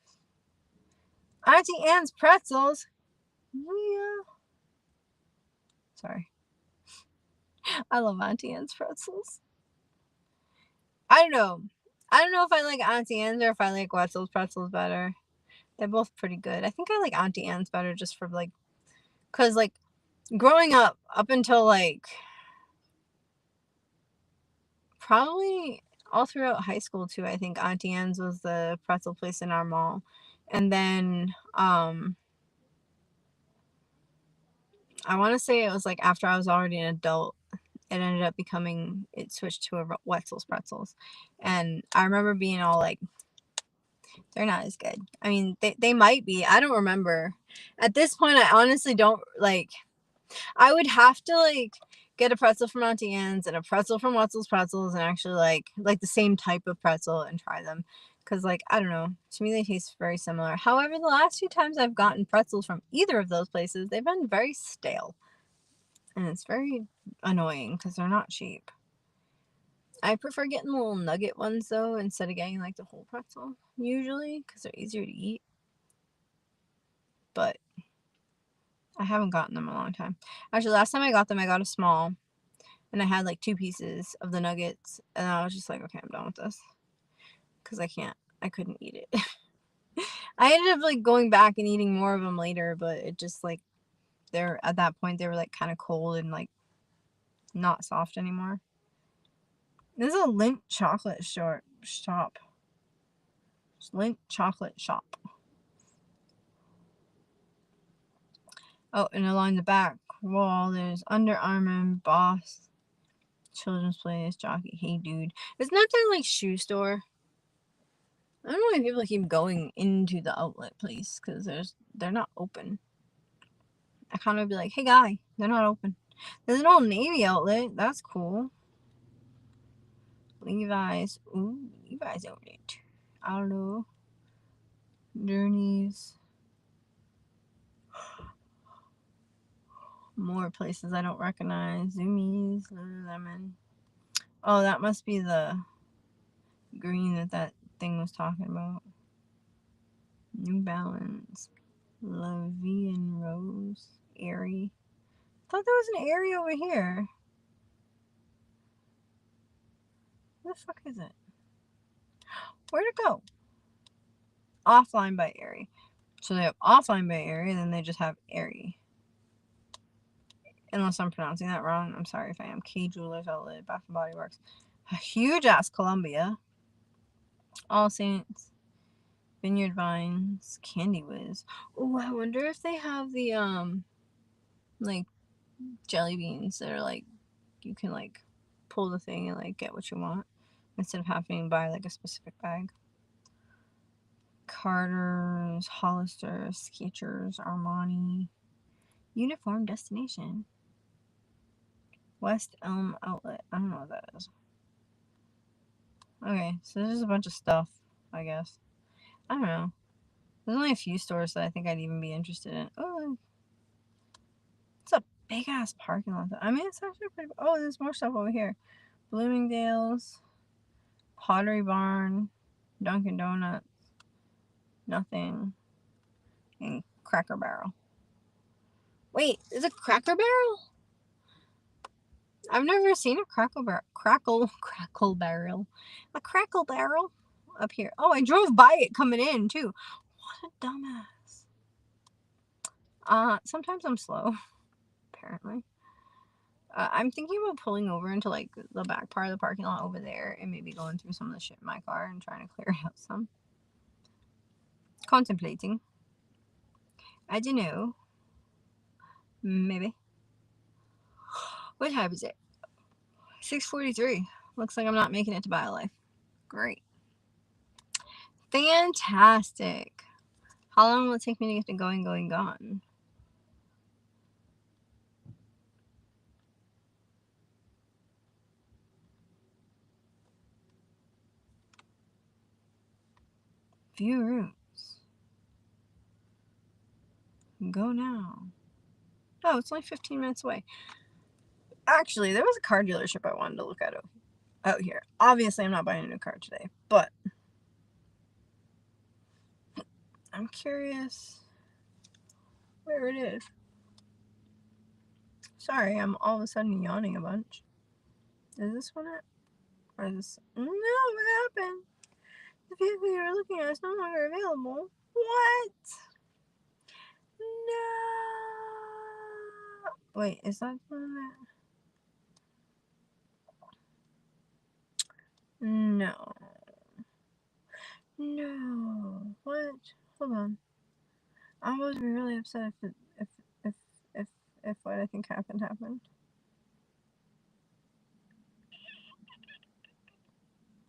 Auntie Anne's pretzels. Yeah. Sorry. I love Auntie Anne's pretzels. I don't know. I don't know if I like Auntie Anne's or if I like Wetzel's pretzels better. They're both pretty good. I think I like Auntie Anne's better just for like, cause like growing up until like probably all throughout high school too, I think Auntie Anne's was the pretzel place in our mall. And then I want to say it was like after I was already an adult, it switched to a Wetzel's pretzels. And I remember being all like, they're not as good. I mean, they might be. I don't remember. At this point, I honestly don't like. I would have to like get a pretzel from Auntie Anne's and a pretzel from Wetzel's Pretzels and actually like the same type of pretzel and try them. Cause like, I don't know, to me they taste very similar. However, the last few times I've gotten pretzels from either of those places, they've been very stale. And it's very annoying because they're not cheap. I prefer getting the little nugget ones though, instead of getting like the whole pretzel, usually, because they're easier to eat. But I haven't gotten them in a long time. Actually, last time I got them, I got a small. And I had like 2 pieces of the nuggets. And I was just like, okay, I'm done with this. Because I couldn't eat it. I ended up like going back and eating more of them later. But it just like, at that point, they were like kind of cold and like not soft anymore. This is a Lindt chocolate shop. Lindt chocolate shop. Oh, and along the back wall, there's Under Armour, Boss, Children's Place, Jockey, Hey Dude. Isn't that their like shoe store? I don't know why people keep going into the outlet place because they're not open. I kind of be like, hey guy, they're not open. There's an Old Navy outlet. That's cool. Levi's. Ooh, Levi's outlet. I don't know. Journeys. More places I don't recognize. Zoomies, Lululemon. Oh, that must be the green that thing was talking about. New Balance. La Vie and Rose. Aerie. I thought there was an Aerie over here. Where the fuck is it? Where'd it go? Offline by Aerie. So they have Offline by Aerie, and then they just have Aerie. Unless I'm pronouncing that wrong. I'm sorry if I am. K Jewelers Outlet, Bath and Body Works. A huge ass Columbia. All Saints. Vineyard Vines. Candy Whiz. Oh, I wonder if they have the like jelly beans that are like you can like pull the thing and like get what you want instead of having to buy like a specific bag. Carter's, Hollister, Skechers, Armani, Uniform destination. West Elm Outlet. I don't know what that is. Okay, so there's just a bunch of stuff, I guess. I don't know. There's only a few stores that I think I'd even be interested in. Oh, it's a big ass parking lot. I mean, it's actually pretty. Oh, there's more stuff over here. Bloomingdale's, Pottery Barn, Dunkin' Donuts, nothing, and Cracker Barrel. Wait, is it Cracker Barrel? I've never seen a crackle barrel. A crackle barrel up here. Oh, I drove by it coming in too. What a dumbass. Sometimes I'm slow, apparently. I'm thinking about pulling over into like the back part of the parking lot over there and maybe going through some of the shit in my car and trying to clear out some. Contemplating. I don't know. Maybe. What time is it? 6:43. Looks like I'm not making it to BioLife. Great. Fantastic. How long will it take me to get to going, gone? View routes. Go now. Oh, it's only 15 minutes away. Actually, there was a car dealership I wanted to look at out here. Obviously, I'm not buying a new car today, but I'm curious where it is. Sorry, I'm all of a sudden yawning a bunch. Is this one it? Or is this? No, what happened? The vehicle you were looking at is no longer available. What? No. Wait, is that the one that? No. No. What? Hold on. I was really upset if if if what I think happened.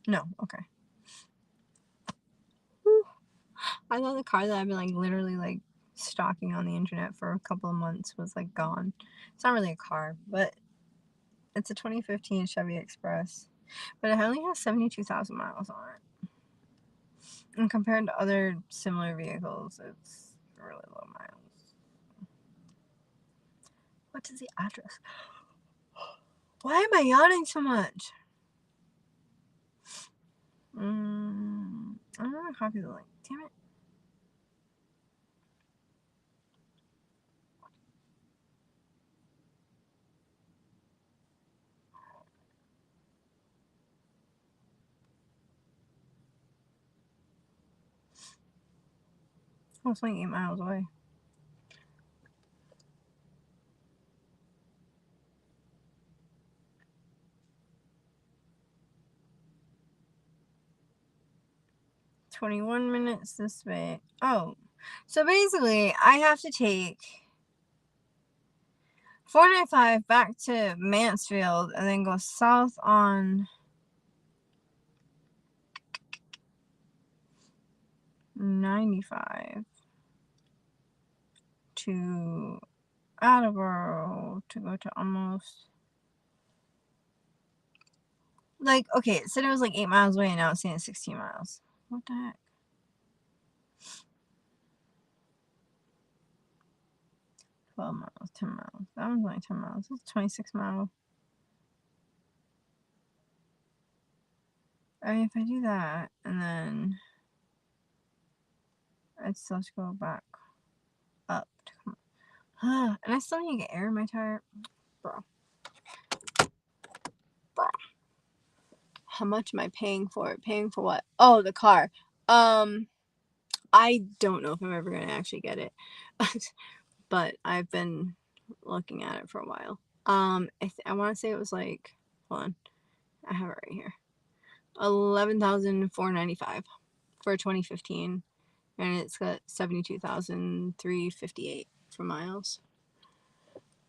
No. Okay. Whew. I thought the car that I've been like literally like stalking on the internet for a couple of months was like gone. It's not really a car, but it's a 2015 Chevy Express, but it only has 72,000 miles on it. And compared to other similar vehicles, it's really low miles. What is the address? Why am I yawning so much? I don't want to copy the link. Damn it. Oh, it's like 8 miles away. $21 this way. Oh, so basically, I have to take 495 back to Mansfield and then go south on 95 to Attleboro to go to almost. Like, okay, it said it was like 8 miles away and now it's saying 16 miles. What the heck? 12 miles, 10 miles. That one's only 10 miles. It's 26 miles. I mean, if I do that and then I'd still have to go back up to come. And I still need to get air in my tire. Bro. How much am I paying for it? Paying for what? Oh, the car. I don't know if I'm ever going to actually get it. But I've been looking at it for a while. I want to say it was like, hold on, I have it right here, 11,495 for 2015, and it's got 72,358 for miles.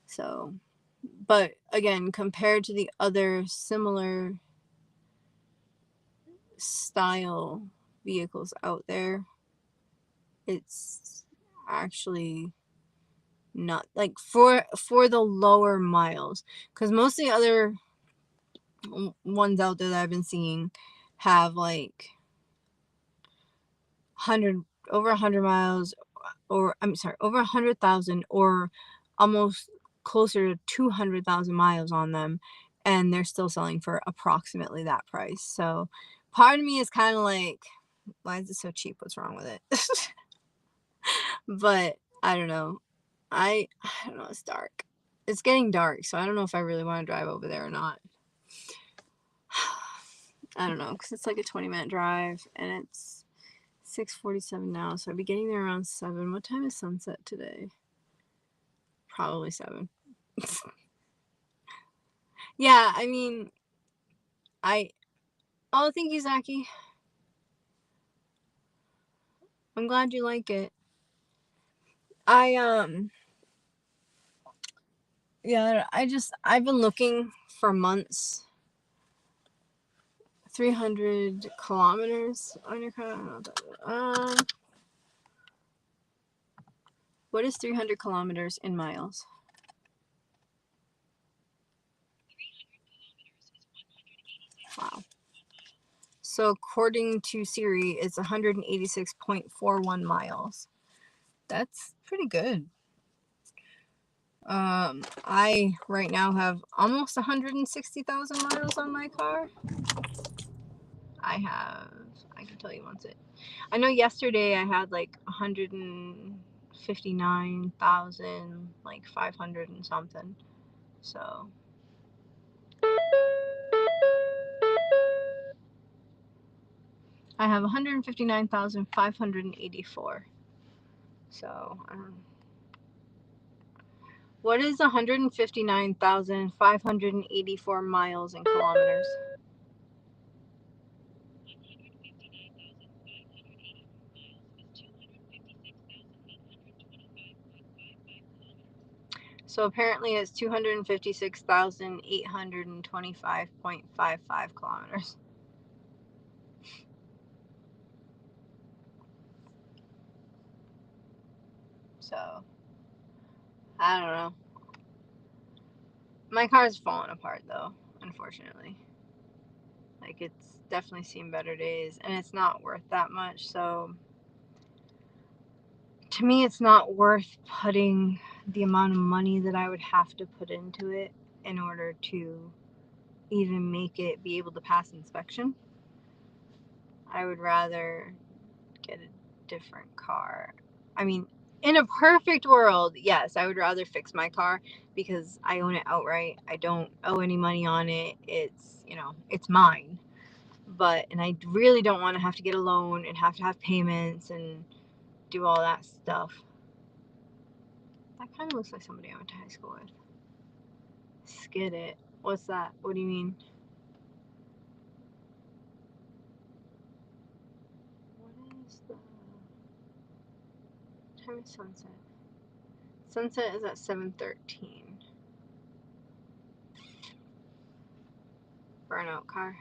So, but again, compared to the other similar style vehicles out there, it's actually not like for the lower miles, because most of the other ones out there that I've been seeing have like over 100 miles, or I'm sorry, over 100,000, or almost closer to 200,000 miles on them, and they're still selling for approximately that price. So part of me is kind of like, why is it so cheap? What's wrong with it? But I don't know. I don't know. It's dark. It's getting dark, so I don't know if I really want to drive over there or not. I don't know, because it's like a 20-minute drive, and it's 6:47 now, so I'd be getting there around 7. What time is sunset today? Probably 7. Yeah, I mean, oh, thank you, Zaki. I'm glad you like it. Yeah, I've been looking for months. 300 kilometers on your car. What is 300 kilometers in miles? Wow. So according to Siri, it's 186.41 miles. That's pretty good. I right now have almost 160,000 miles on my car. I can tell you once I know yesterday I had like 159,000, like 500 and something. So I have 159,584. So what is 159,584 miles in kilometers? So apparently it's 256,825.55 kilometers. So I don't know. My car's falling apart though, unfortunately. Like, it's definitely seen better days, and it's not worth that much. So to me, it's not worth putting the amount of money that I would have to put into it in order to even make it be able to pass inspection. I would rather get a different car. I mean, in a perfect world, yes, I would rather fix my car because I own it outright. I don't owe any money on it. It's, it's mine. And I really don't want to have to get a loan and have to have payments and do all that stuff. That kind of looks like somebody I went to high school with. Skid it. What's that? What do you mean? What is the time of sunset? Sunset is at 7:13. Burnout car.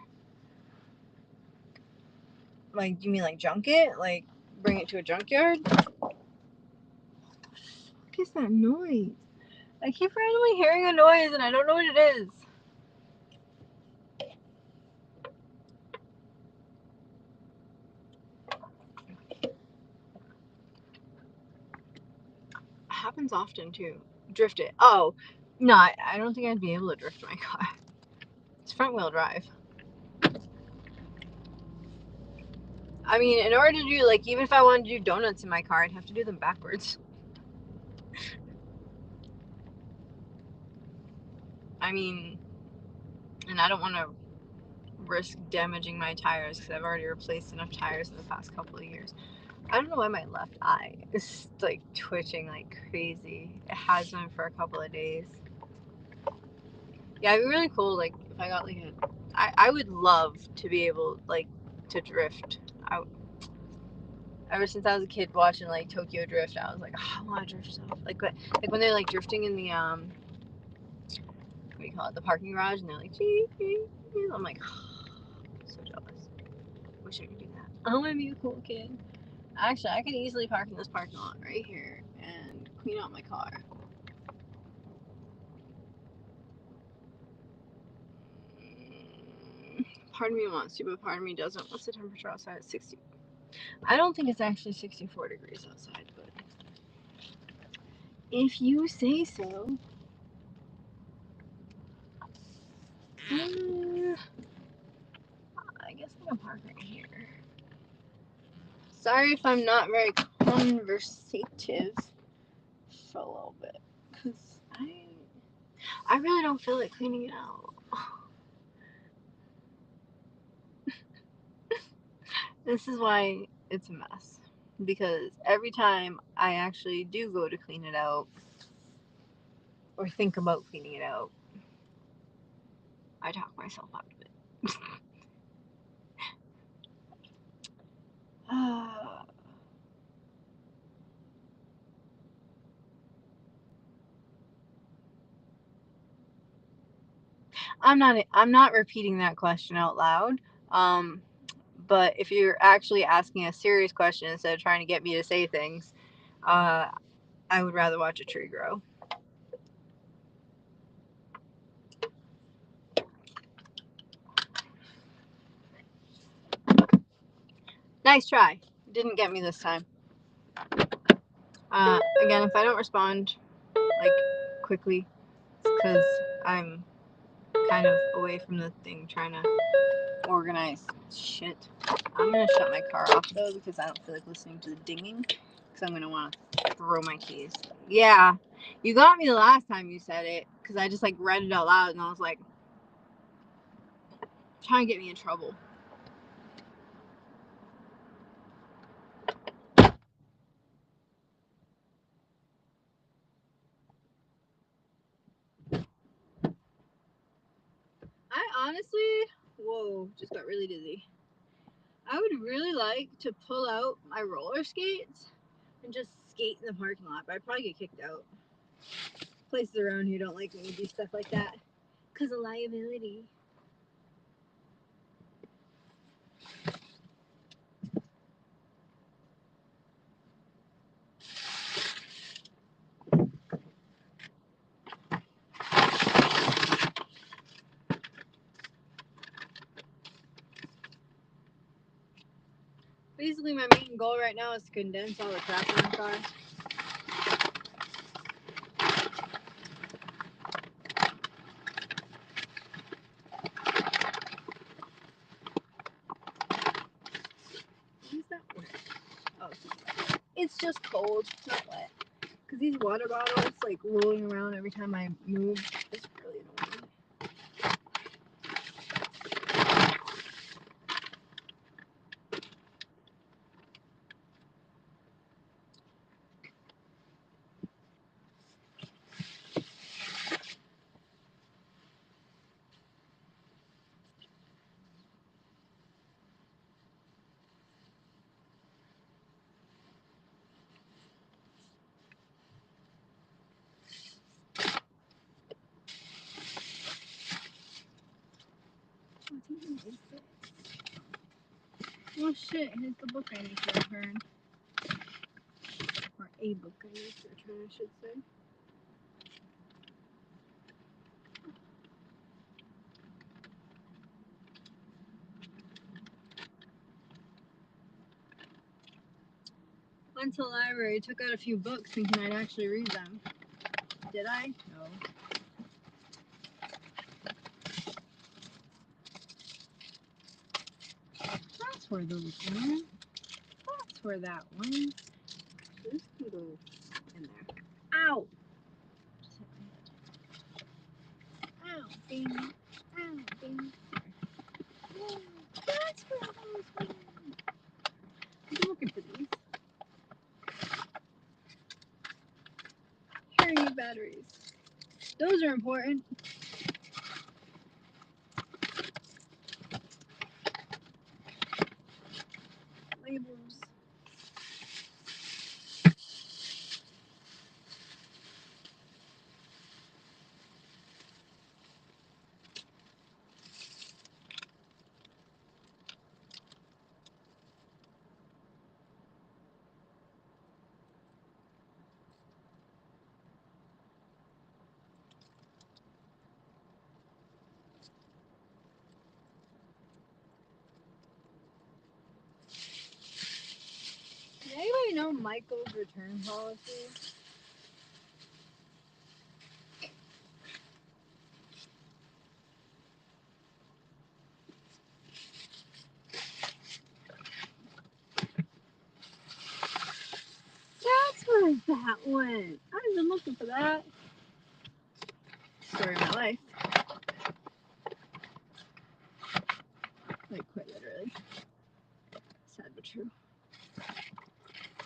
Like, you mean like junk it? Like, bring it to a junkyard? What is that noise? I keep randomly hearing a noise and I don't know what it is. It happens often too. Drift it. Oh, no, I don't think I'd be able to drift my car. It's front wheel drive. I mean, in order to do, like, even if I wanted to do donuts in my car, I'd have to do them backwards. I mean, and I don't want to risk damaging my tires because I've already replaced enough tires in the past couple of years. I don't know why my left eye is like twitching like crazy. It has been for a couple of days. Yeah, it'd be really cool. Like, if I got like I would love to be able like to drift. Ever since I was a kid watching like Tokyo Drift, I was like, oh, I want to drift stuff. Like when they're like drifting in the what do you call it, the parking garage, and they're like, gee, gee, gee. I'm like, oh, so jealous. Wish I could do that. I want to be a cool kid. Actually, I could easily park in this parking lot right here and clean out my car. Part of me wants to, but part of me doesn't. What's the temperature outside? 60. I don't think it's actually 64 degrees outside, but if you say so. I guess I'm gonna park right here. Sorry if I'm not very conversative for a little bit, because I really don't feel like cleaning it out. This is why it's a mess. Because every time I actually do go to clean it out, or think about cleaning it out, I talk myself out of it. I'm not repeating that question out loud. But if you're actually asking a serious question instead of trying to get me to say things, I would rather watch a tree grow. Nice try. Didn't get me this time. Again, if I don't respond like quickly, it's because I'm kind of away from the thing trying to organize shit. I'm gonna shut my car off though because I don't feel like listening to the dinging because I'm gonna want to throw my keys. Yeah, you got me the last time you said it because I just like read it out loud and I was like trying to get me in trouble. I honestly, whoa, just got really dizzy. I would really like to pull out my roller skates and just skate in the parking lot, but I'd probably get kicked out. Places around here don't like when you do stuff like that because of liability. Basically, my main goal right now is to condense all the crap in the car. Is that wet? Oh, it's just cold, not wet. Because these water bottles, like, rolling around every time I move, it's really annoying. Oh shit, here's the book I need to return. Or a book I need to return, I should say. Went to the library, took out a few books thinking I'd actually read them. Did I? No. That's where those went. That's where that went. This can go in there. Ow! Just hit my head. Ow, dang it. Ow, dang it. Whoa, that's where those went. I'm looking for these. Hearing aid batteries. Those are important. Labels. know Michael's return policy? That's where that went. I've been looking for that. Story of my life. Like, quite literally. Sad but true.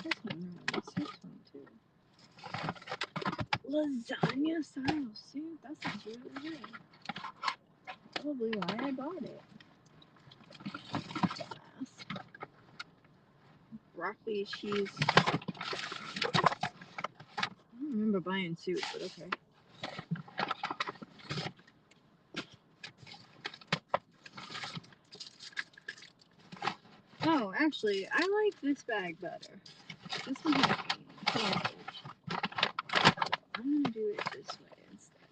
This one, what's this one too? Lasagna style soup. That sounds really good. Probably why I bought it. Broccoli, cheese. I don't remember buying soup, but okay. Oh, actually, I like this bag better. This one has cabbage. I'm gonna do it this way instead.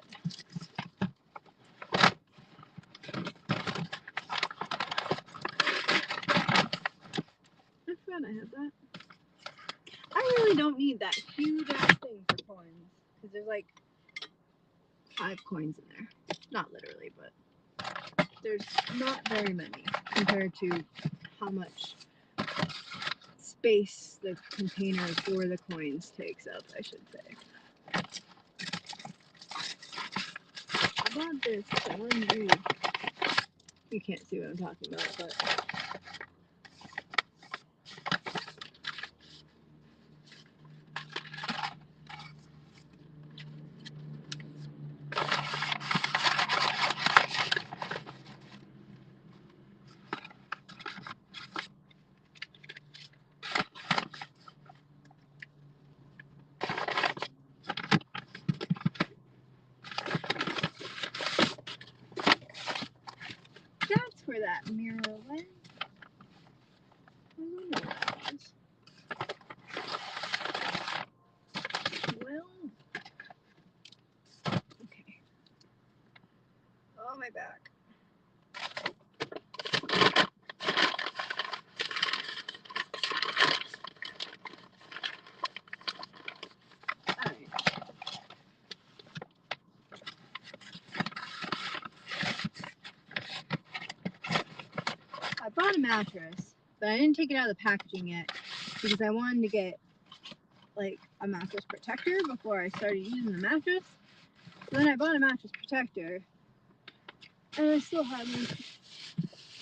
I forgot I had that. I really don't need that huge ass thing for coins. Because there's like 5 coins in there. Not literally, but there's not very many compared to how much space the container for the coins takes up, I should say. I bought this one. You can't see what I'm talking about, but that's where that mirror went. I wonder what that was. Well, okay. Oh, my back. Alright. I bought a mattress, but I didn't take it out of the packaging yet because I wanted to get like a mattress protector before I started using the mattress. So then I bought a mattress protector, and I still haven't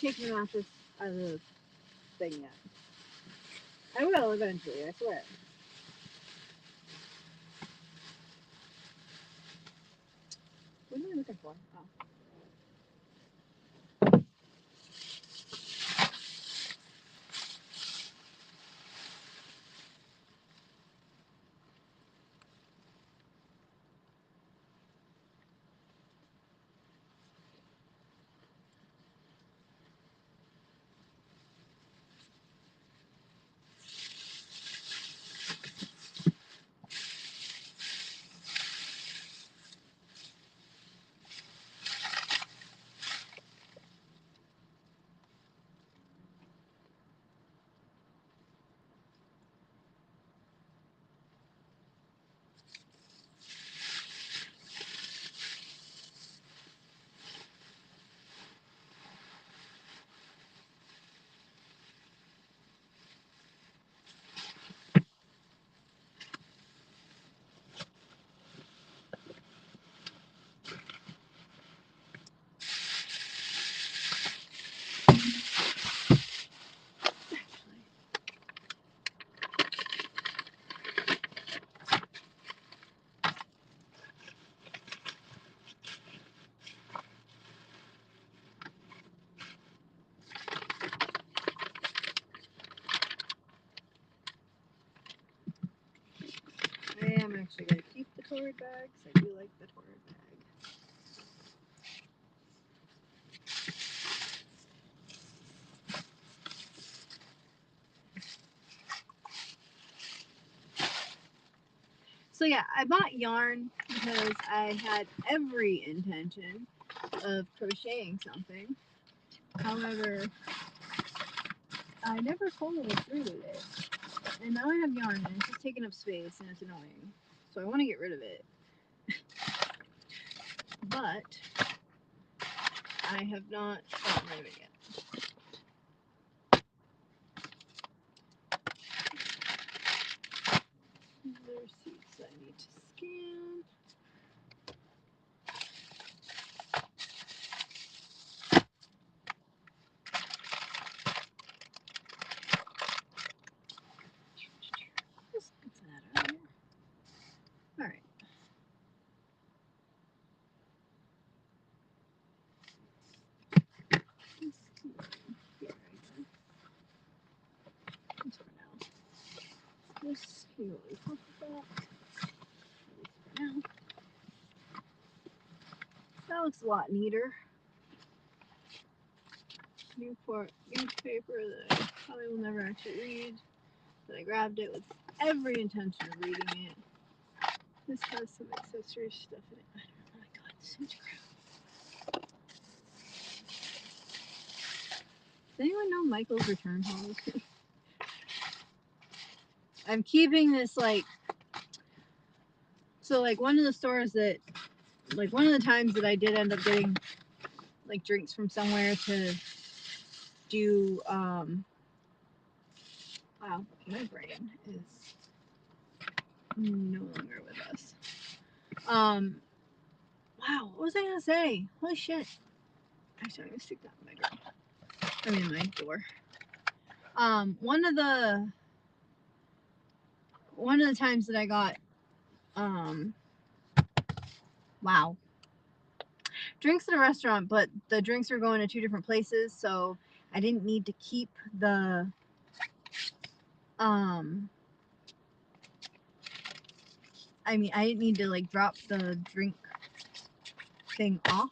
taken the mattress out of the thing yet. I will eventually, I swear. What am I looking for? Oh. I am actually going to keep the torrid bag because I do like the torrid bag. So yeah, I bought yarn because I had every intention of crocheting something. However, I never followed through with it. And now I have yarn and it's just taking up space and it's annoying. So I want to get rid of it. But I have not gotten rid of it yet. There are receipts I need to scan. Just get that out of here. All right. This can go on top of that. Now, that looks a lot neater. Newport newspaper that I probably will never actually read. But I grabbed it with every intention of reading it. This has some accessory stuff in it. Oh my god, so much crap. Does anyone know Michael's return policy? I'm keeping this so one of the stores that one of the times that I did end up getting drinks from somewhere to do wow, my brain is no longer with us. Wow, what was I gonna say? Holy shit. Actually, I'm gonna stick that in my drawer. I mean my door. One of the times that I got wow, drinks at a restaurant, but the drinks were going to 2 different places, so I didn't need to keep the I didn't need to drop the drink thing off.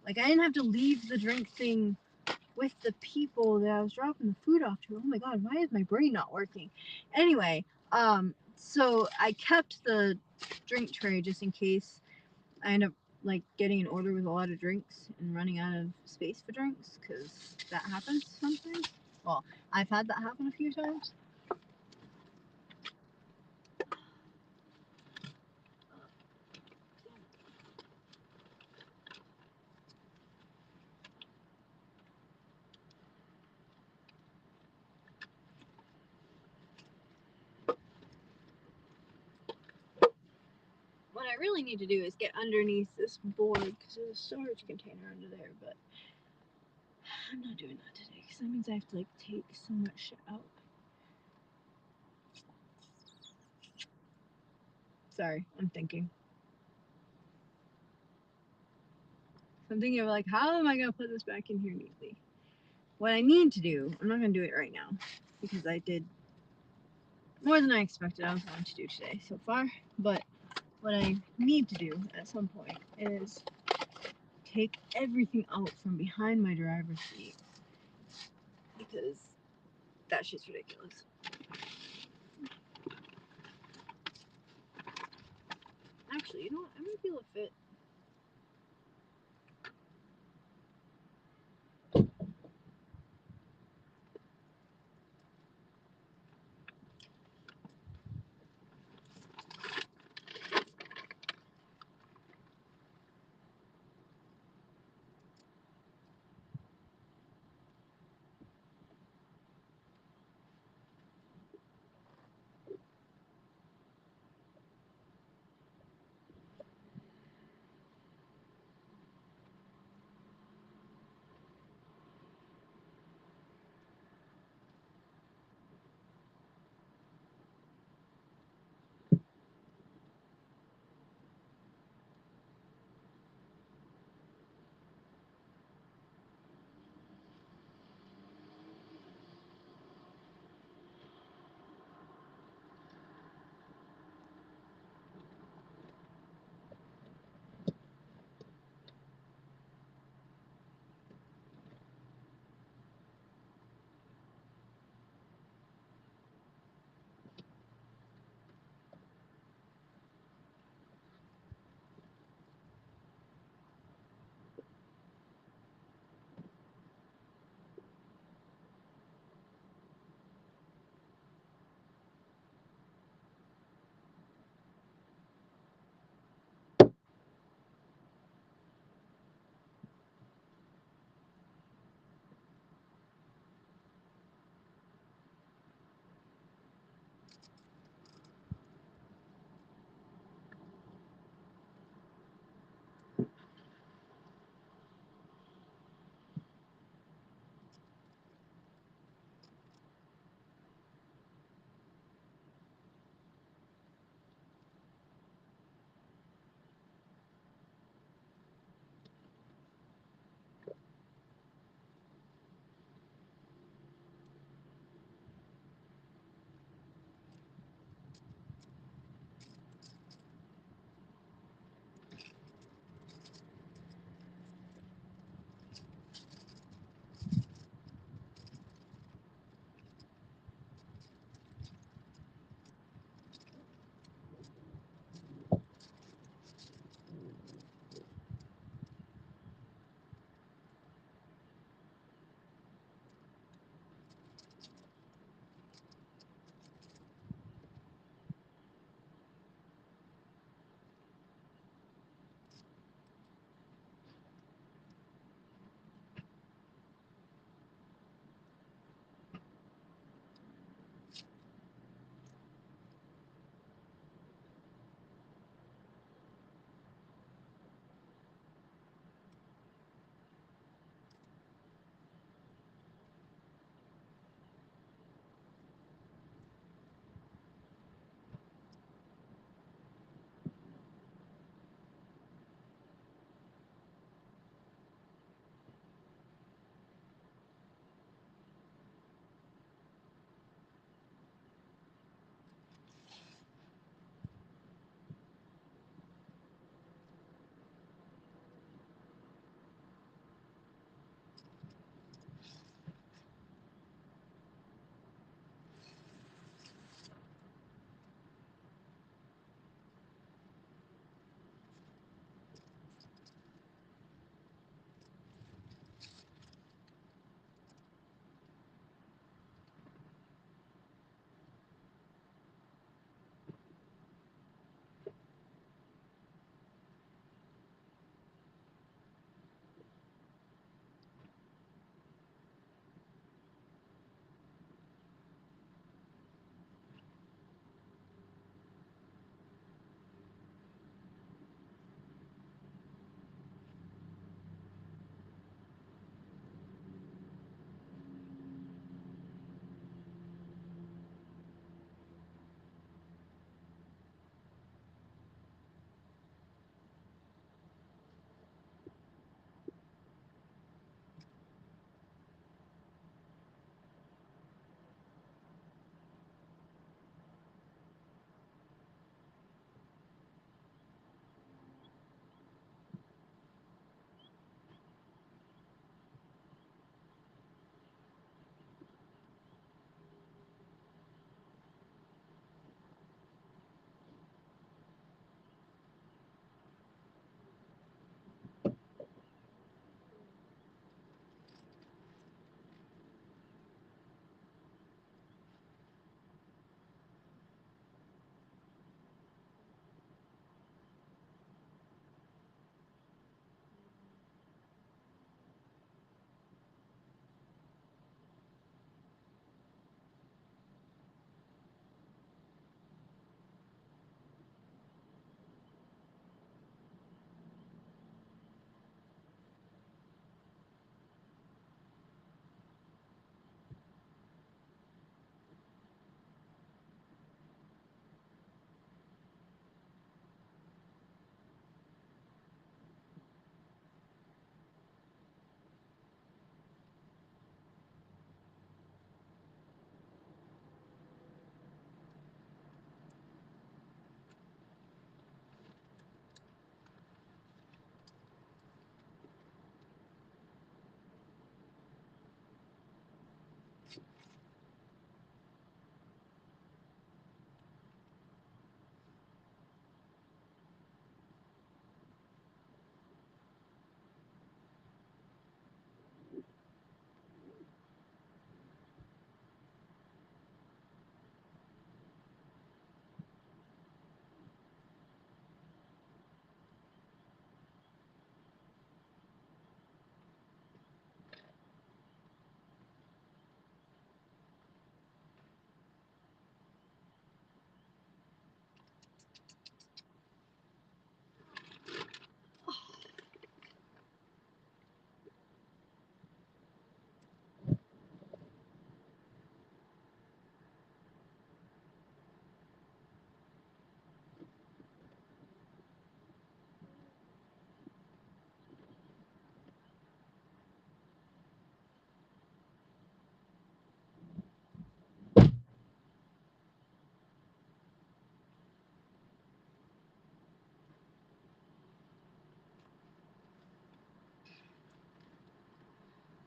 I didn't have to leave the drink thing with the people that I was dropping the food off to. Oh my god, why is my brain not working? Anyway, so I kept the drink tray just in case I end up getting an order with a lot of drinks and running out of space for drinks, because that happens sometimes. Well, I've had that happen a few times. What I really need to do is get underneath this board because there's a storage container under there, but I'm not doing that today because that means I have to take so much shit out. Sorry, I'm thinking. So I'm thinking of how am I gonna put this back in here neatly? What I need to do, I'm not gonna do it right now because I did more than I expected I was going to do today so far, but what I need to do at some point is take everything out from behind my driver's seat because that shit's ridiculous. Actually, you know what? I might be able to fit.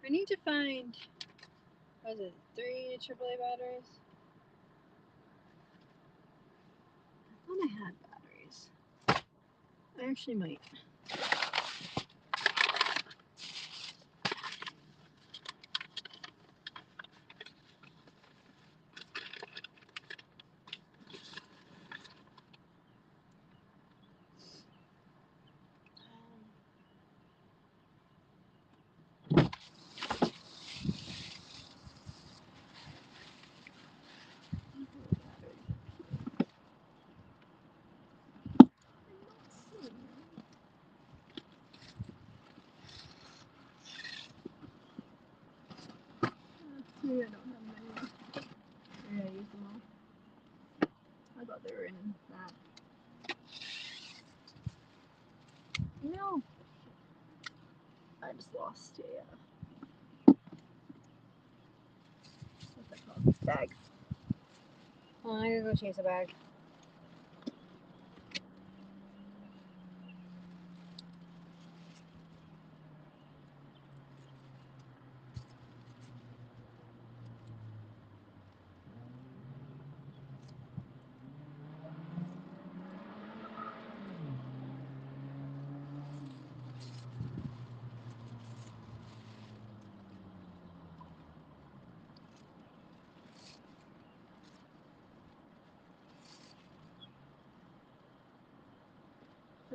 I need to find, what is it, 3 AAA batteries? I thought I had batteries. I actually might. Maybe I don't have them anymore. Maybe I used them all. I thought they were in that. No. I just lost a, what's that called? Bag. Well, I'm gonna go chase a bag.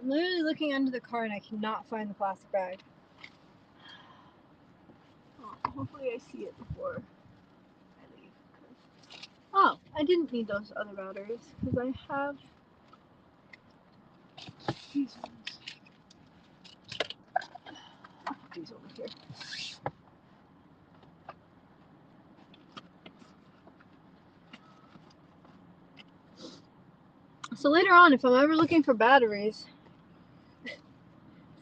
I'm literally looking under the car and I cannot find the plastic bag. Oh, hopefully I see it before I leave. Oh, I didn't need those other batteries because I have these ones. I'll put these over here. So later on, if I'm ever looking for batteries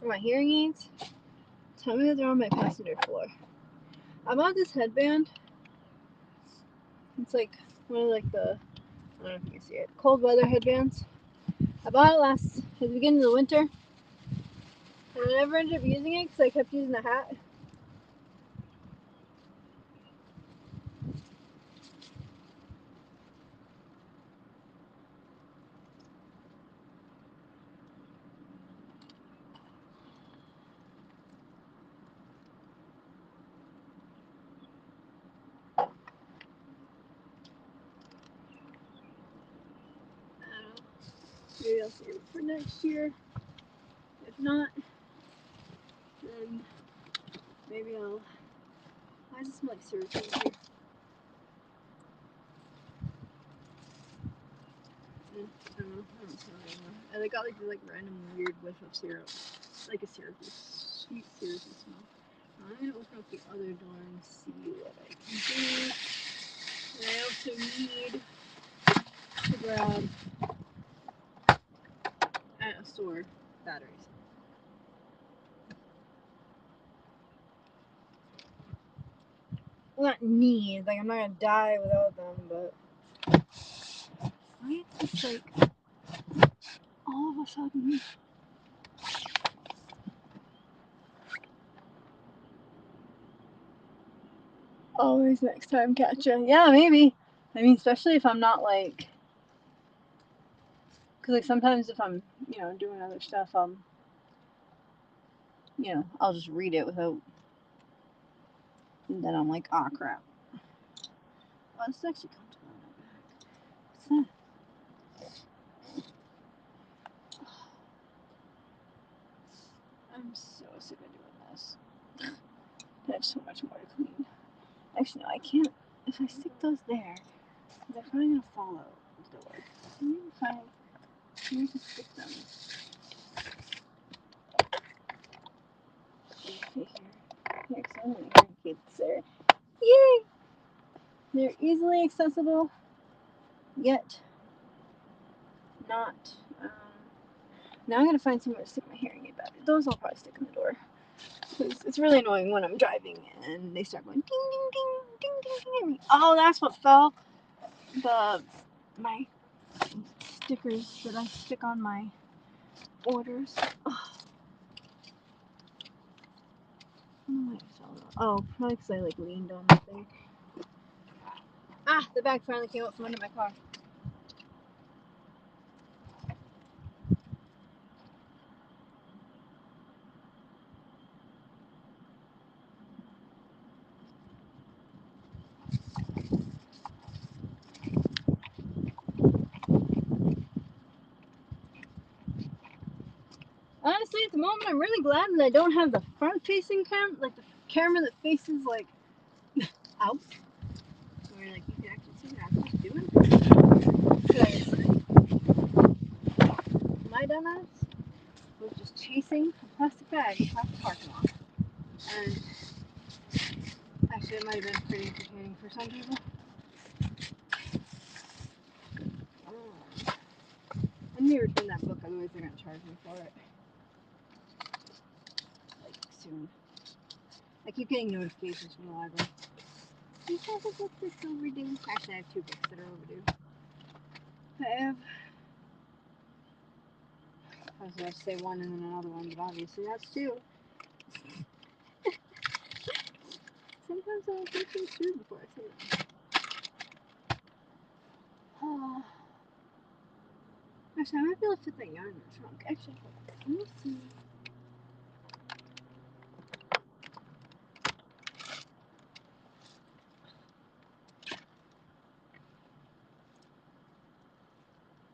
for my hearing aids, tell me that they're on my passenger floor. I bought this headband. It's like one of like the, I don't know if you can see it, cold weather headbands. I bought it at the beginning of the winter, and I never ended up using it because I kept using the hat. Maybe I'll save it for next year. If not, then maybe I'll. Why does it smell like syrup in here? I don't know. I don't smell it anymore. And I got like random weird whiff of syrup, like a syrupy, sweet syrupy smell. I'm gonna open up the other door and see what I can do. And I also need to grab at a store batteries. Well, not need, like I'm not gonna die without them, but why is this like all of a sudden? Always next time catch ya. Yeah, maybe. I mean, especially if I'm not like, because like sometimes if I'm, doing other stuff, I'll just read it without, and then I'm like, ah, crap. Oh, this is actually comfortable on my back. What's that? I'm so sick of doing this. I have so much more to clean. Actually, no, I can't. If I stick those there, they're probably gonna fall out the door. I need to stick them. Okay, here. Here, because I don't want to hear kids there. Yay! They're easily accessible, yet not. Now I'm gonna find somewhere to stick my hearing aid battery. Those I'll probably stick in the door. Because it's really annoying when I'm driving and they start going ding ding ding ding ding ding. Oh, that's what fell. My stickers that I stick on my orders. Oh. Oh, probably because I like leaned on the thing. Ah, the bag finally came out from under my car. Honestly, at the moment, I'm really glad that I don't have the front-facing camera, like the camera that faces like out, where like you can actually see what I'm doing. Because my dumbass was just chasing a plastic bag across the parking lot, and actually, it might have been pretty entertaining for some people. I need to return that book, otherwise they're gonna charge me for it. Like soon. I keep getting notifications from the library. You have a book that's overdue. Actually, I have 2 books that are overdue. I was going to say one and then another one, but obviously that's 2. Sometimes I'll think things through before I say them. Actually, I might be able to fit that yarn in the trunk. Actually, hold on. Let me see.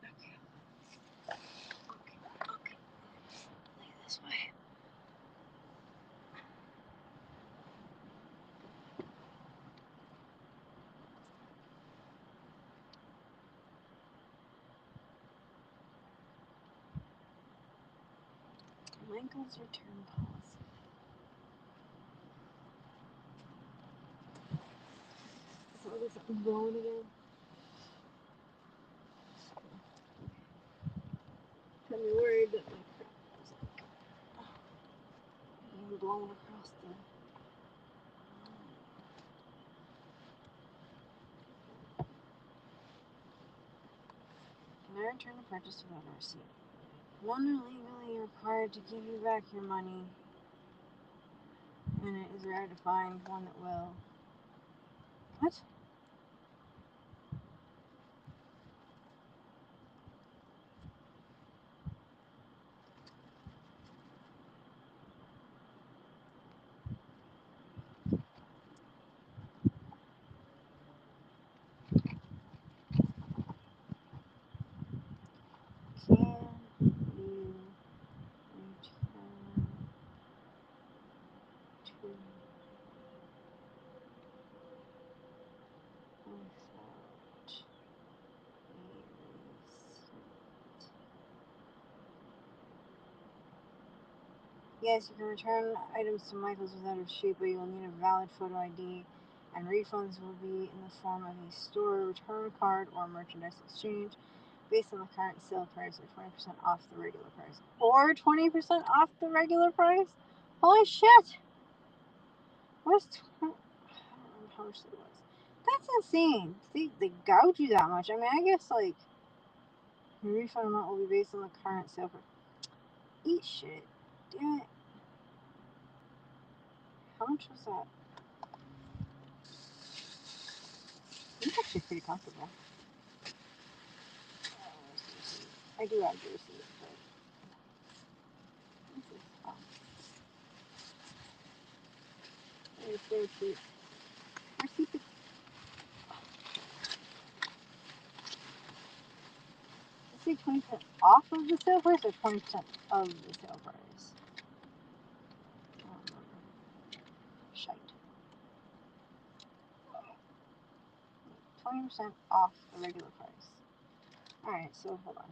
Okay. Lay this way. Michael's return policy. So is it going again? I'm worried that my crap is like being blown across the. Can I return the purchase without a receipt? None are legally required to give you back your money, and it is rare to find one that will. What? Can you return to without a receipt? Yes, you can return items to Michael's without a receipt, but you will need a valid photo ID, and refunds will be in the form of a store return card or merchandise exchange based on the current sale price or 20% off the regular price. Or 20% off the regular price? Holy shit! What's 20? I don't remember how much it was. That's insane. They gouge you that much. I mean, I guess, like, the refund amount will be based on the current sale price. Eat shit. Damn it. How much was that? It's actually pretty comfortable. I do have the receipt, but this is fun. It's so cheap. Receipt is. Let's say 20% off of the sale price or 20% of the sale price? I don't remember. Shite. 20% off the regular price. Alright, so hold on.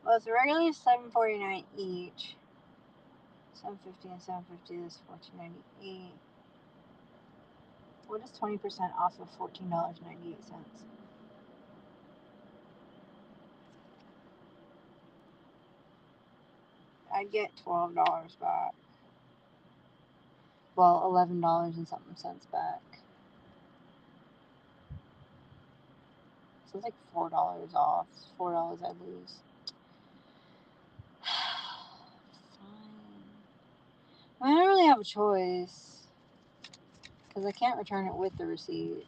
Well, it's regularly $7.49 each. $7.50 and $7.50 is $14.98. What is 20% off of $14.98? I'd get $12 back. Well, $11 and something cents back. So it's like $4 off. $4 I'd lose. Fine. I don't really have a choice because I can't return it with the receipt,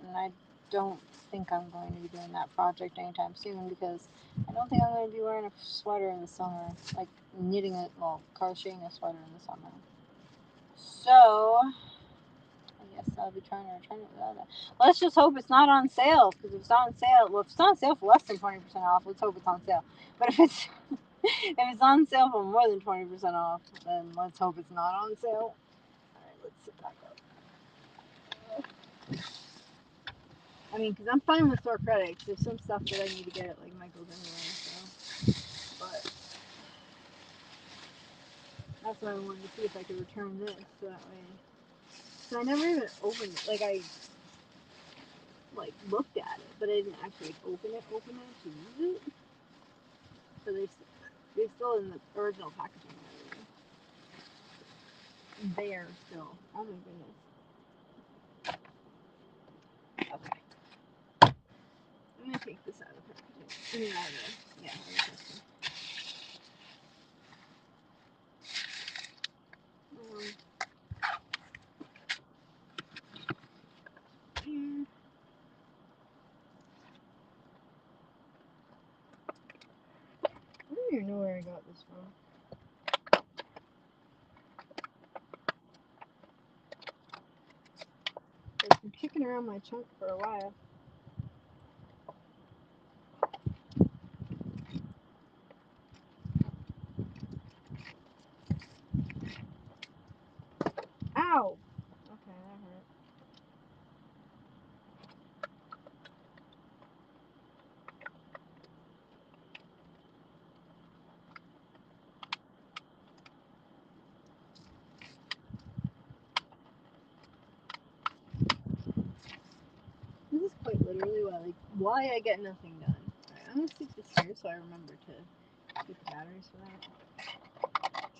and I don't think I'm going to be doing that project anytime soon because I don't think I'm going to be wearing a sweater in the summer, like knitting it, well, crocheting a sweater in the summer. So I guess I'll be trying to return it without that. Let's just hope it's not on sale, because if it's on sale, well, if it's on sale for less than 20% off, let's hope it's on sale. But if it's if it's on sale for more than 20% off, then let's hope it's not on sale. Alright, let's sit back up. I mean, because I'm fine with store credits. There's some stuff that I need to get at like Michael's anyway, so. But that's why I wanted to see if I could return this, so that way. So I never even opened it. Like, I like looked at it, but I didn't actually open it to use it. So they're still in the original packaging and everything. There still. Oh my goodness. Okay. I'm gonna take this out of the packaging. I mean, out of the, yeah, out of the packaging. Here. I don't even know where I got this from. It's been kicking around my trunk for a while. Ow! Okay, that hurt. This is quite literally why I get nothing done. Alright, I'm gonna stick this here so I remember to keep the batteries for that.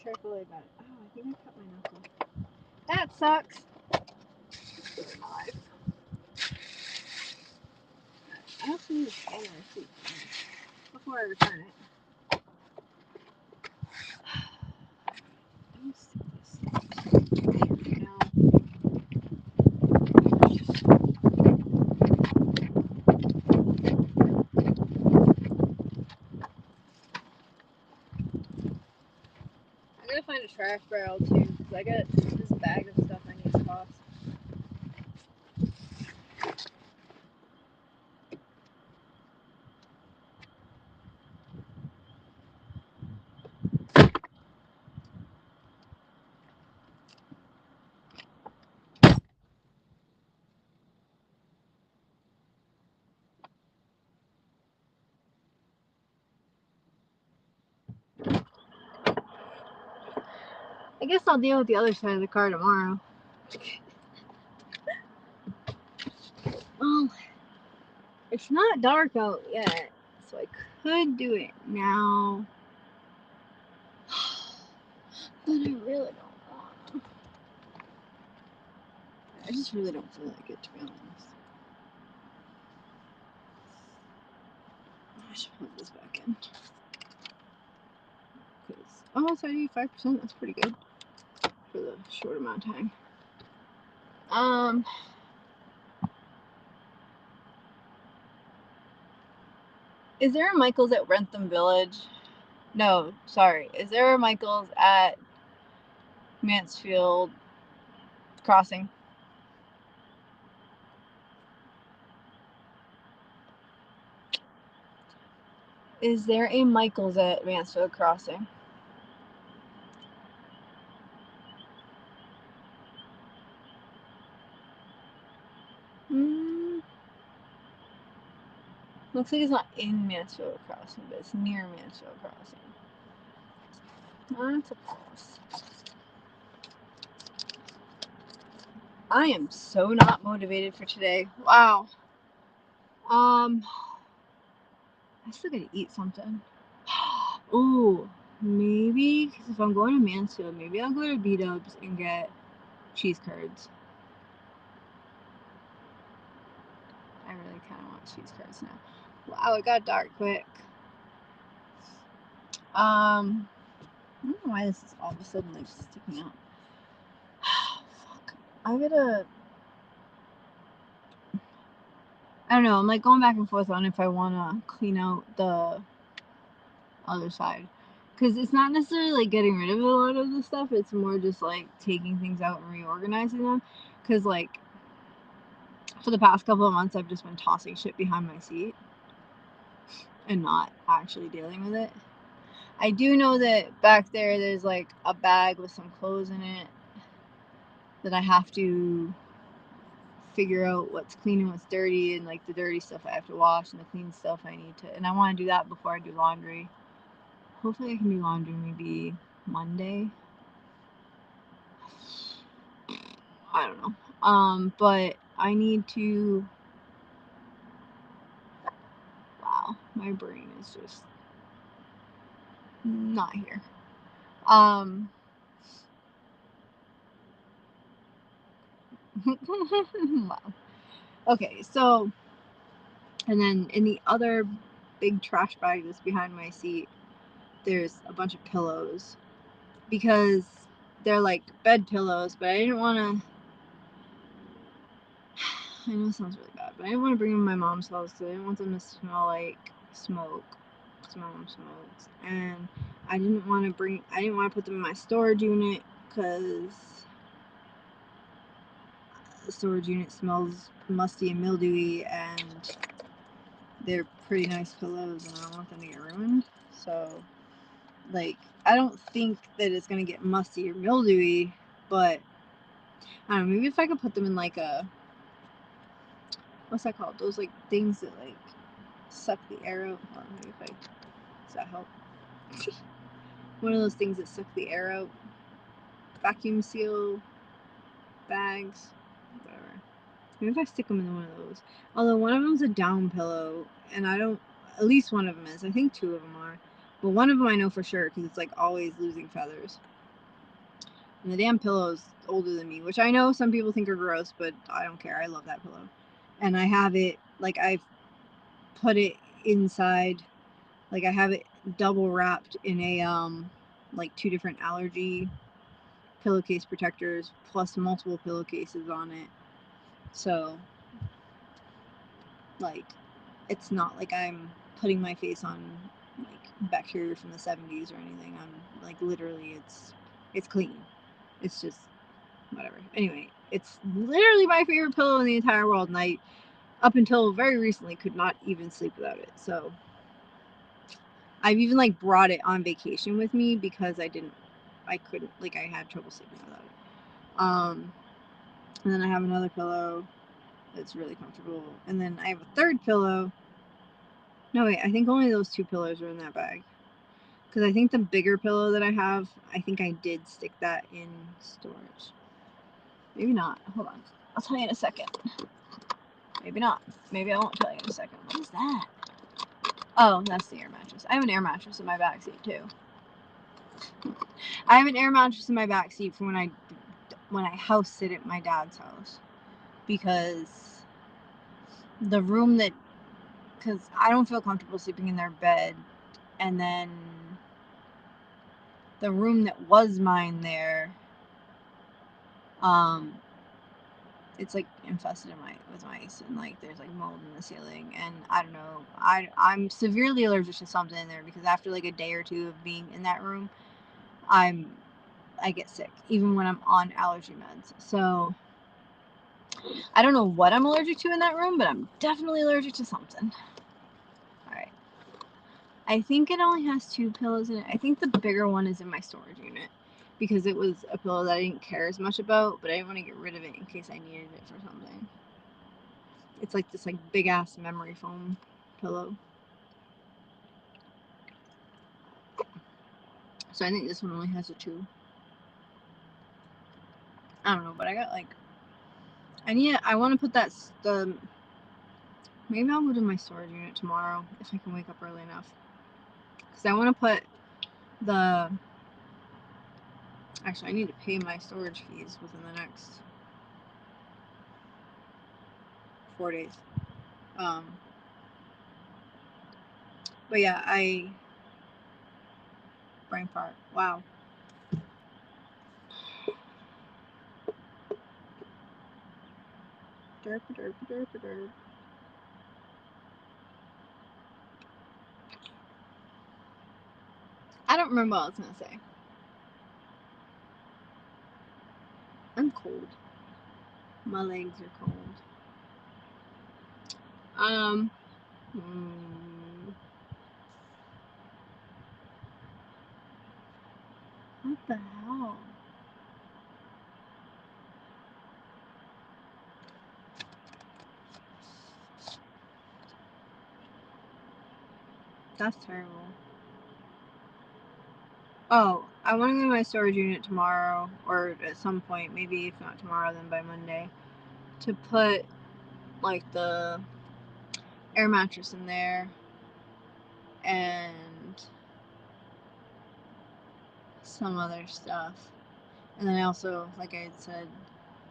Careful about it. Oh, I think I cut my knuckle. That sucks! My life. I also need to scan the receipt before I return it. I'm gonna stick this here now. I'm gonna find a trash barrel too, because I got this bag of stuff I need to toss. I guess I'll deal with the other side of the car tomorrow. Well, it's not dark out yet, so I could do it now. But I really don't want to. I just really don't feel like it, to be honest. I should put this back in. Oh, it's 85%. That's pretty good for the short amount of time. Is there a Michael's at Rentham Village? No, sorry. Is there a Michael's at Mansfield Crossing? Is there a Michael's at Mansfield Crossing? Looks like it's not in Mansfield Crossing, but it's near Mansfield Crossing. That's a plus. I am so not motivated for today. Wow. I still gotta eat something. Ooh, maybe because if I'm going to Mansfield, maybe I'll go to B-Dubs and get cheese curds. I really kind of want cheese curds now. Wow, it got dark quick. I don't know why this is all of a sudden like sticking out. Fuck. I don't know. I'm like going back and forth on if I want to clean out the other side. Because it's not necessarily like getting rid of a lot of the stuff. It's more just like taking things out and reorganizing them. Because like for the past couple of months, I've just been tossing shit behind my seat and not actually dealing with it. I do know that back there's like a bag with some clothes in it that I have to figure out what's clean and what's dirty, and like the dirty stuff I have to wash and the clean stuff I need to, and I want to do that before I do laundry. Hopefully I can do laundry maybe Monday. I don't know. But I need to. Wow, my brain is just not here. Wow. Okay, so, and then in the other big trash bag that's behind my seat, there's a bunch of pillows because they're like bed pillows, but I didn't want to. I know it sounds really bad, but I didn't want to bring them to my mom's house because I didn't want them to smell like smoke because my mom smokes, and I didn't want to put them in my storage unit because the storage unit smells musty and mildewy, and they're pretty nice pillows, and I don't want them to get ruined. So, like, I don't think that it's gonna get musty or mildewy, but I don't know. Maybe if I could put them in like a, what's that called? Those like things that like suck the air out. Hold on, maybe if I, does that help? One of those things that suck the air out. Vacuum seal bags, whatever. Maybe if I stick them in one of those. Although one of them's a down pillow, and I don't. At least one of them is. I think two of them are, but one of them I know for sure because it's like always losing feathers. And the damn pillow's older than me, which I know some people think are gross, but I don't care. I love that pillow, and I have it like I've put it inside. Like I have it double wrapped in a like two different allergy pillowcase protectors plus multiple pillowcases on it. So like it's not like I'm putting my face on like bacteria from the 70s or anything. I'm like literally it's clean. It's just whatever. Anyway, it's literally my favorite pillow in the entire world, and I up until very recently could not even sleep without it. So I've even like brought it on vacation with me because I couldn't, like I had trouble sleeping without it. And then I have another pillow that's really comfortable, and then I have a third pillow. No wait, I think only those two pillows are in that bag. Because I think the bigger pillow that I have, I think I did stick that in storage. Maybe not. Hold on. I'll tell you in a second. Maybe not. Maybe I won't tell you in a second. What is that? Oh, that's the air mattress. I have an air mattress in my backseat too. I have an air mattress in my backseat for when I house sit at my dad's house, because because I don't feel comfortable sleeping in their bed, and then the room that was mine there, it's like infested with mice, and like there's like mold in the ceiling, and I don't know. I'm severely allergic to something in there because after like a day or two of being in that room, I get sick even when I'm on allergy meds. So I don't know what I'm allergic to in that room, but I'm definitely allergic to something. All right. I think it only has two pillows in it. I think the bigger one is in my storage unit because it was a pillow that I didn't care as much about, but I didn't want to get rid of it in case I needed it for something. It's like this like big ass memory foam pillow. So I think this one only has a 2. I don't know, but I got like, I want to put that, maybe I'll go to my storage unit tomorrow if I can wake up early enough. Because I want to put actually I need to pay my storage fees within the next 4 days. But yeah, brain fart. Wow. Derp, derp, derp, derp. I don't remember what I was gonna say. I'm cold. My legs are cold. What the hell? That's terrible. Oh, I want to go to my storage unit tomorrow, or at some point, maybe if not tomorrow, then by Monday, to put like the air mattress in there and some other stuff. And then I also, like I had said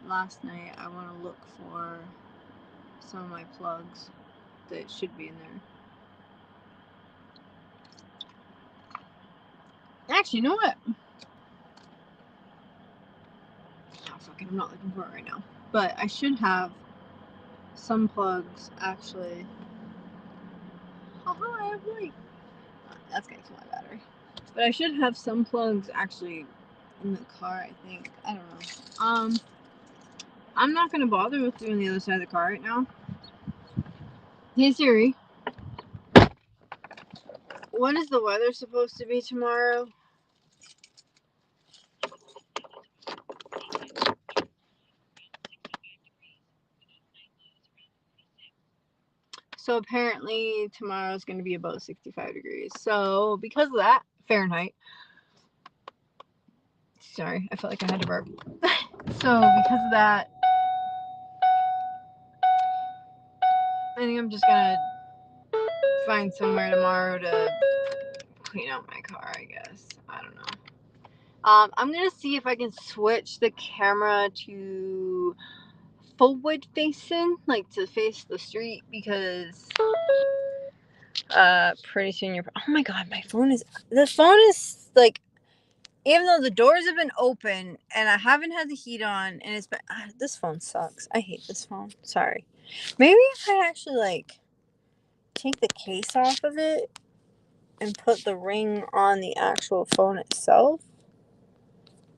last night, I want to look for some of my plugs that should be in there. Actually, you know what? Oh, fuck it, I'm not looking for it right now. But I should have some plugs, actually. Haha, I have light. That's gonna kill my battery. But I should have some plugs, actually, in the car, I think. I don't know. I'm not gonna bother with doing the other side of the car right now. Hey Siri, what is the weather supposed to be tomorrow? So apparently tomorrow is going to be about 65 degrees. So because of that, Fahrenheit. Sorry, I felt like I had to burp. So because of that, I think I'm just going to find somewhere tomorrow to clean out my car, I guess. I don't know. I'm going to see if I can switch the camera to forward facing, like to face the street, because pretty soon you're, oh my god, the phone is like, even though the doors have been open and I haven't had the heat on, and it's been, this phone sucks. I hate this phone. Sorry. Maybe if I actually like take the case off of it and put the ring on the actual phone itself,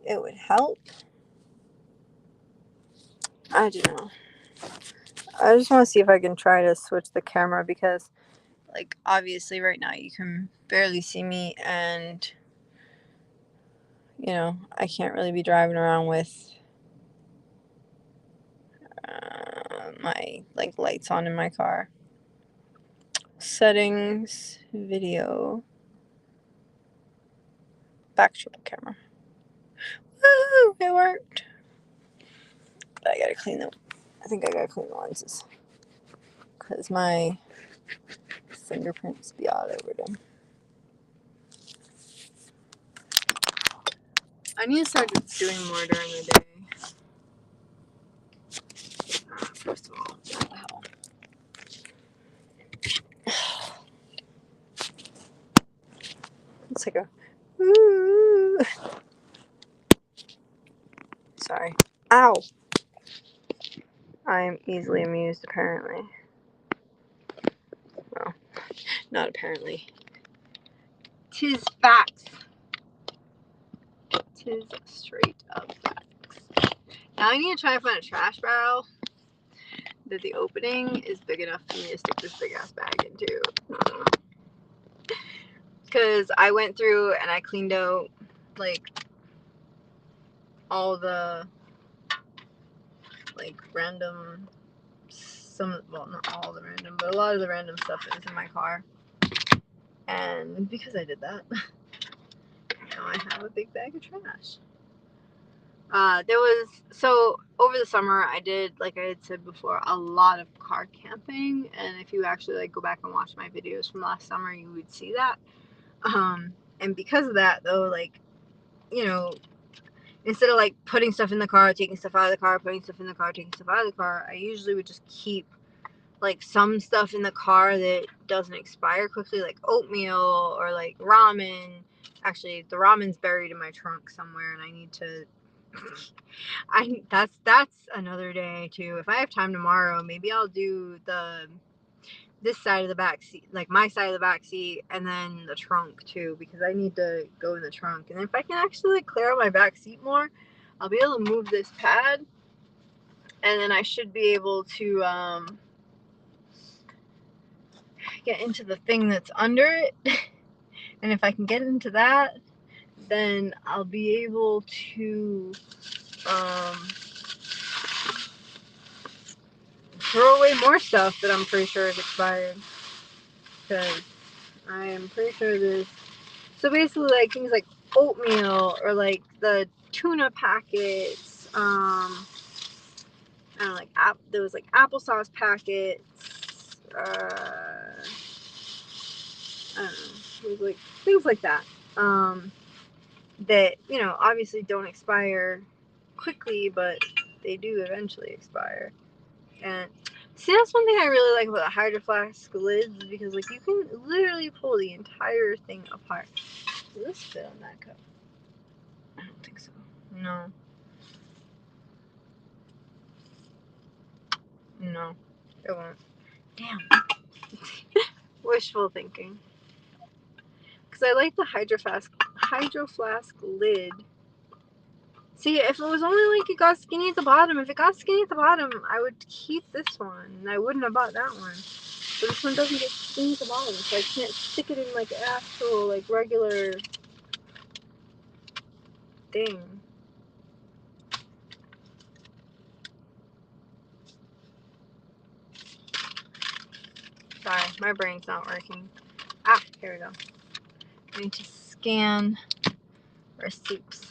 it would help. I don't know. I just want to see if I can try to switch the camera, because like obviously right now you can barely see me, and you know, I can't really be driving around with my like lights on in my car. Settings, video, back to the camera. Woo! It worked. But I gotta clean them. I think I gotta clean the lenses, because my fingerprints be all over them. I need to start doing more during the day. First of all, what the hell? It's like a woo. Sorry. Ow. I am easily amused, apparently. Well, not apparently. Tis facts. Tis straight up facts. Now I need to try to find a trash barrel that the opening is big enough for me to stick this big ass bag into. Because I went through and I cleaned out like all the like random, well, not all the random, but a lot of the random stuff that was in my car. And because I did that, Now I have a big bag of trash. So over the summer I did, like I had said before, a lot of car camping, and if you actually like go back and watch my videos from last summer, you would see that. And because of that though, like, you know, instead of like putting stuff in the car, taking stuff out of the car, putting stuff in the car, taking stuff out of the car, I usually would just keep like some stuff in the car that doesn't expire quickly, like oatmeal or like ramen. Actually, the ramen's buried in my trunk somewhere, and I need to. That's another day too. If I have time tomorrow, maybe I'll do this side of the back seat, like my side of the back seat, and then the trunk too, because I need to go in the trunk. And if I can actually like clear out my back seat more, I'll be able to move this pad, and then I should be able to get into the thing that's under it. And if I can get into that, then I'll be able to throw away more stuff that I'm pretty sure is expired. Because I am pretty sure there's... So basically, like, things like oatmeal or, like, the tuna packets. I don't know, like, there was, like, applesauce packets. I don't know. It was, like, things like that. That, you know, obviously don't expire quickly, but they do eventually expire. And see, that's one thing I really like about Hydro Flask lids, because like you can literally pull the entire thing apart. Does this fit on that cup? I don't think so. No. No, it won't. Damn. Wishful thinking. Because I like the Hydro Flask lid. See, if it was only like it got skinny at the bottom, if it got skinny at the bottom, I would keep this one, and I wouldn't have bought that one. But this one doesn't get skinny at the bottom, so I can't stick it in like actual, like regular thing. Sorry, my brain's not working. Ah, here we go. I need to scan receipts.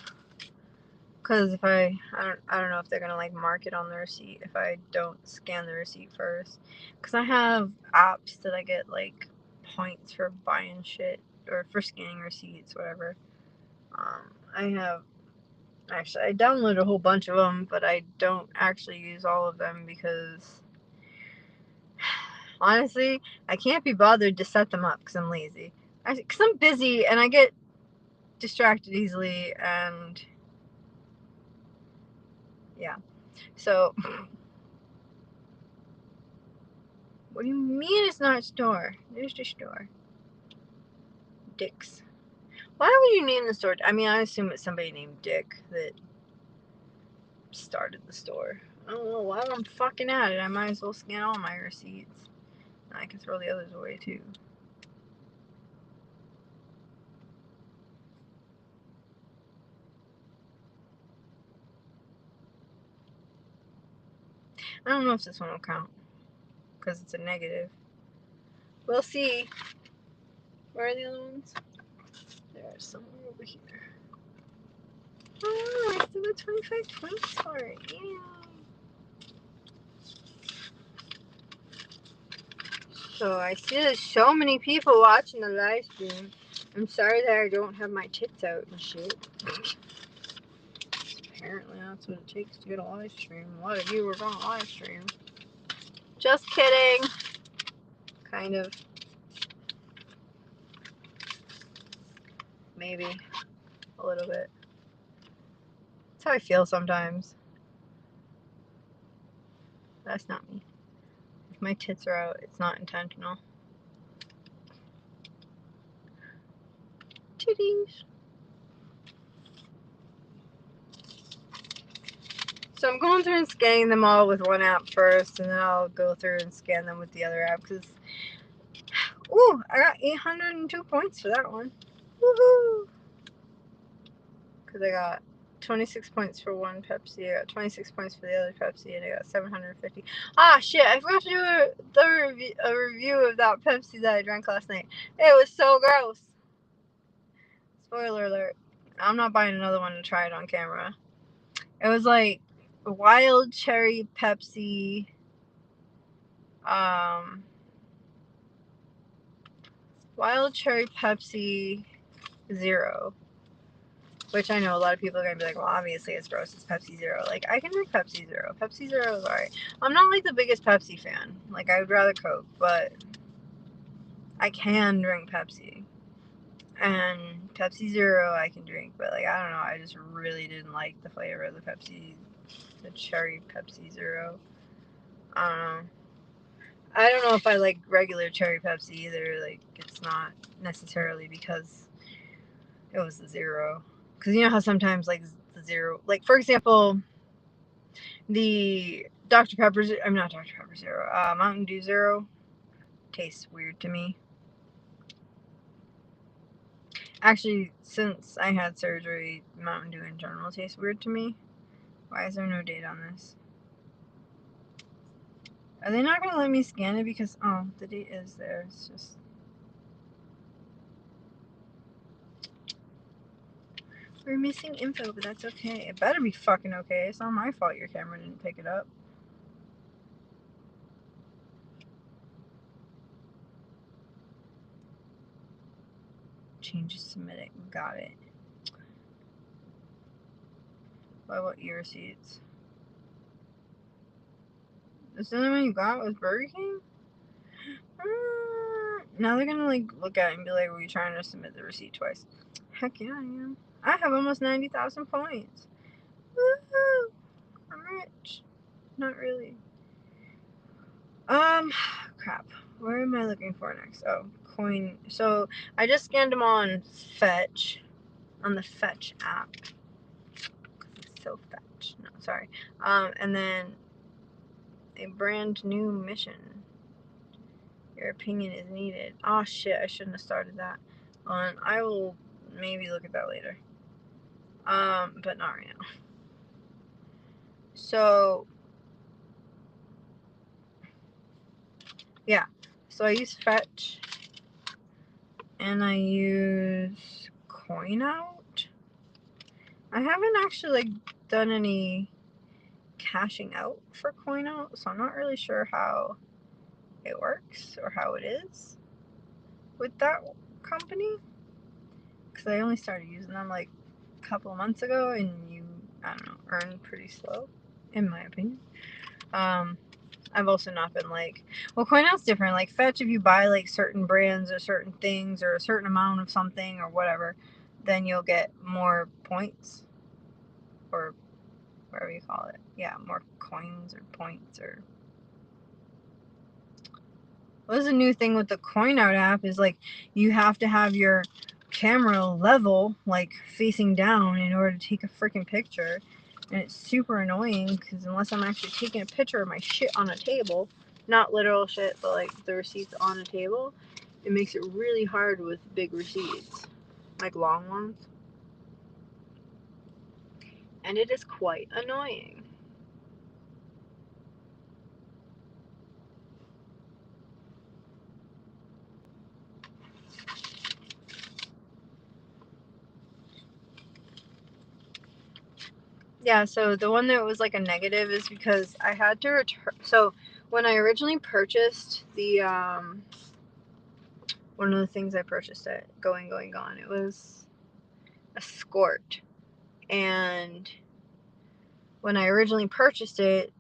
Because if I don't know if they're gonna like mark it on the receipt if I don't scan the receipt first. Because I have apps that I get like points for buying shit or for scanning receipts, whatever. I downloaded a whole bunch of them, but I don't actually use all of them because honestly, I can't be bothered to set them up because I'm lazy. Because I'm busy and I get distracted easily, and yeah. So, what do you mean it's not a store? There's the store. Dick's. Why would you name the store? I mean, I assume it's somebody named Dick that started the store. I don't know. While I'm fucking at it, I might as well scan all my receipts. I can throw the others away too. I don't know if this one will count because it's a negative. We'll see. Where are the other ones? They're somewhere over here. Oh, I still got 25 points for it. Yeah. So I see there's so many people watching the live stream. I'm sorry that I don't have my tits out and shit. Apparently that's what it takes to get a live stream. A lot of viewers on a live stream. Just kidding. Kind of. Maybe. A little bit. That's how I feel sometimes. That's not me. If my tits are out, it's not intentional. Titties. So I'm going through and scanning them all with one app first, and then I'll go through and scan them with the other app, because... Ooh, I got 802 points for that one. Woohoo! Because I got 26 points for one Pepsi, I got 26 points for the other Pepsi, and I got 750. Ah, shit, I forgot to do a review of that Pepsi that I drank last night. It was so gross. Spoiler alert. I'm not buying another one to try it on camera. It was like wild cherry Pepsi, wild cherry Pepsi Zero. Which I know a lot of people are going to be like, well, obviously it's gross. It's Pepsi Zero. Like, I can drink Pepsi Zero. Pepsi Zero is alright. I'm not like the biggest Pepsi fan. Like, I would rather Coke, but I can drink Pepsi. And Pepsi Zero I can drink, but like, I don't know. I just really didn't like the flavor of the Pepsi, the cherry Pepsi Zero. I don't know. I don't know if I like regular cherry Pepsi either. Like, it's not necessarily because it was the Zero. Because you know how sometimes, like, the Zero, like, for example, the Dr. Pepper, I'm not Dr. Pepper Zero, Mountain Dew Zero tastes weird to me. Actually, since I had surgery, Mountain Dew in general tastes weird to me. Why is there no date on this? Are they not going to let me scan it because, oh, the date is there. It's just... We're missing info, but that's okay. It better be fucking okay. It's not my fault your camera didn't pick it up. Changes submitted. Got it. What e-receipts? The only one you got was Burger King? Now they're gonna like look at it and be like, "Were you trying to submit the receipt twice?" Heck yeah, I am. I have almost 90,000 points. Woohoo! I'm rich. Not really. Crap. Where am I looking for next? Oh, coin. So I just scanned them on Fetch, on the Fetch app. It's so Fetch. No, sorry. And then a brand new mission. Your opinion is needed. Oh shit, I shouldn't have started that. I will maybe look at that later. But not right now. So yeah. So I use Fetch and I use Coinout. I haven't actually like done any cashing out for Coinout, so I'm not really sure how it works or how it is with that company. Because I only started using them like a couple of months ago, and you, I don't know, earn pretty slow, in my opinion. I've also not been like, well, Coinout's different. Like Fetch, if you buy like certain brands or certain things or a certain amount of something or whatever, then you'll get more points or whatever you call it. Yeah, more coins or points or. Well, there's a new thing with the Coinout app is like you have to have your camera level, like facing down, in order to take a freaking picture. And it's super annoying because unless I'm actually taking a picture of my shit on a table, not literal shit, but like the receipts on a table, it makes it really hard with big receipts, like long ones. And it is quite annoying. Yeah, so the one that was like a negative is because I had to return. So when I originally purchased the one of the things I purchased at Going Gone, it was a Skort, and when I originally purchased it,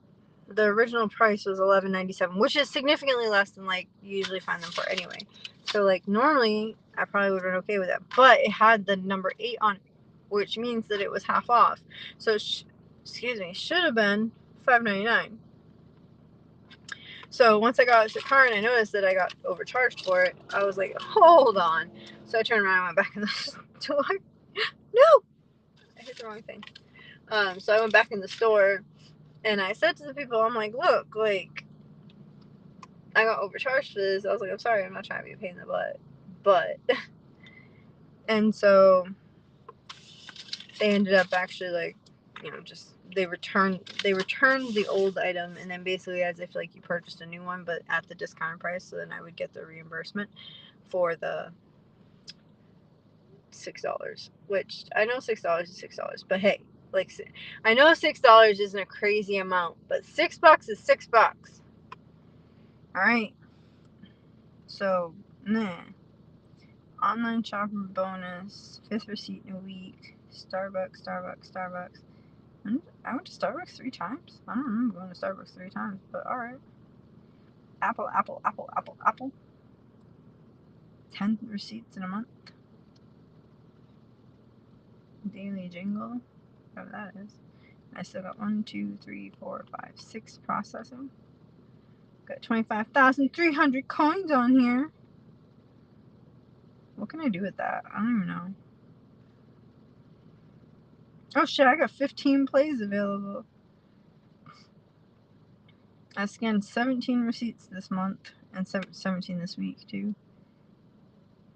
the original price was $11.97, which is significantly less than like you usually find them for anyway. So like normally I probably would have been okay with that, but it had the number 8 on it, which means that it was half off. So should have been $5.99. So once I got out of the car and I noticed that I got overcharged for it, I was like, hold on. So I turned around and went back in the store. No, I hit the wrong thing. So I went back in the store and I said to the people, I'm like, look, like, I got overcharged for this. I was like, I'm sorry, I'm not trying to be a pain in the butt. But, and so they ended up actually like, just they returned the old item, and then basically as if like you purchased a new one but at the discounted price, so then I would get the reimbursement for the $6, which I know $6 is $6, but hey, like, I know $6 isn't a crazy amount, but $6 is $6. All right. So, online shopper bonus, 5th receipt in a week, Starbucks. I went to Starbucks 3 times. I don't remember going to Starbucks 3 times, but all right. Apple. 10 receipts in a month. Daily jingle, whatever that is. I still got 1, 2, 3, 4, 5, 6 processing. Got 25,300 coins on here. What can I do with that? I don't even know. Oh shit, I got 15 plays available. I scanned 17 receipts this month and 17 this week too.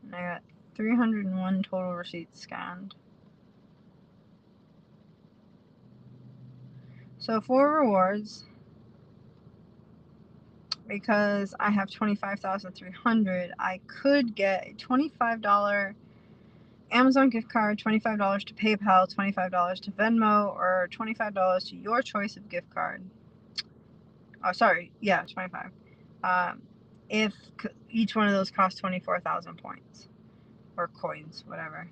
And I got 301 total receipts scanned. So for rewards, because I have 25,300, I could get a $25 Amazon gift card, $25 to PayPal, $25 to Venmo, or $25 to your choice of gift card. Oh, sorry, yeah, 25. If each one of those costs 24,000 points or coins, whatever.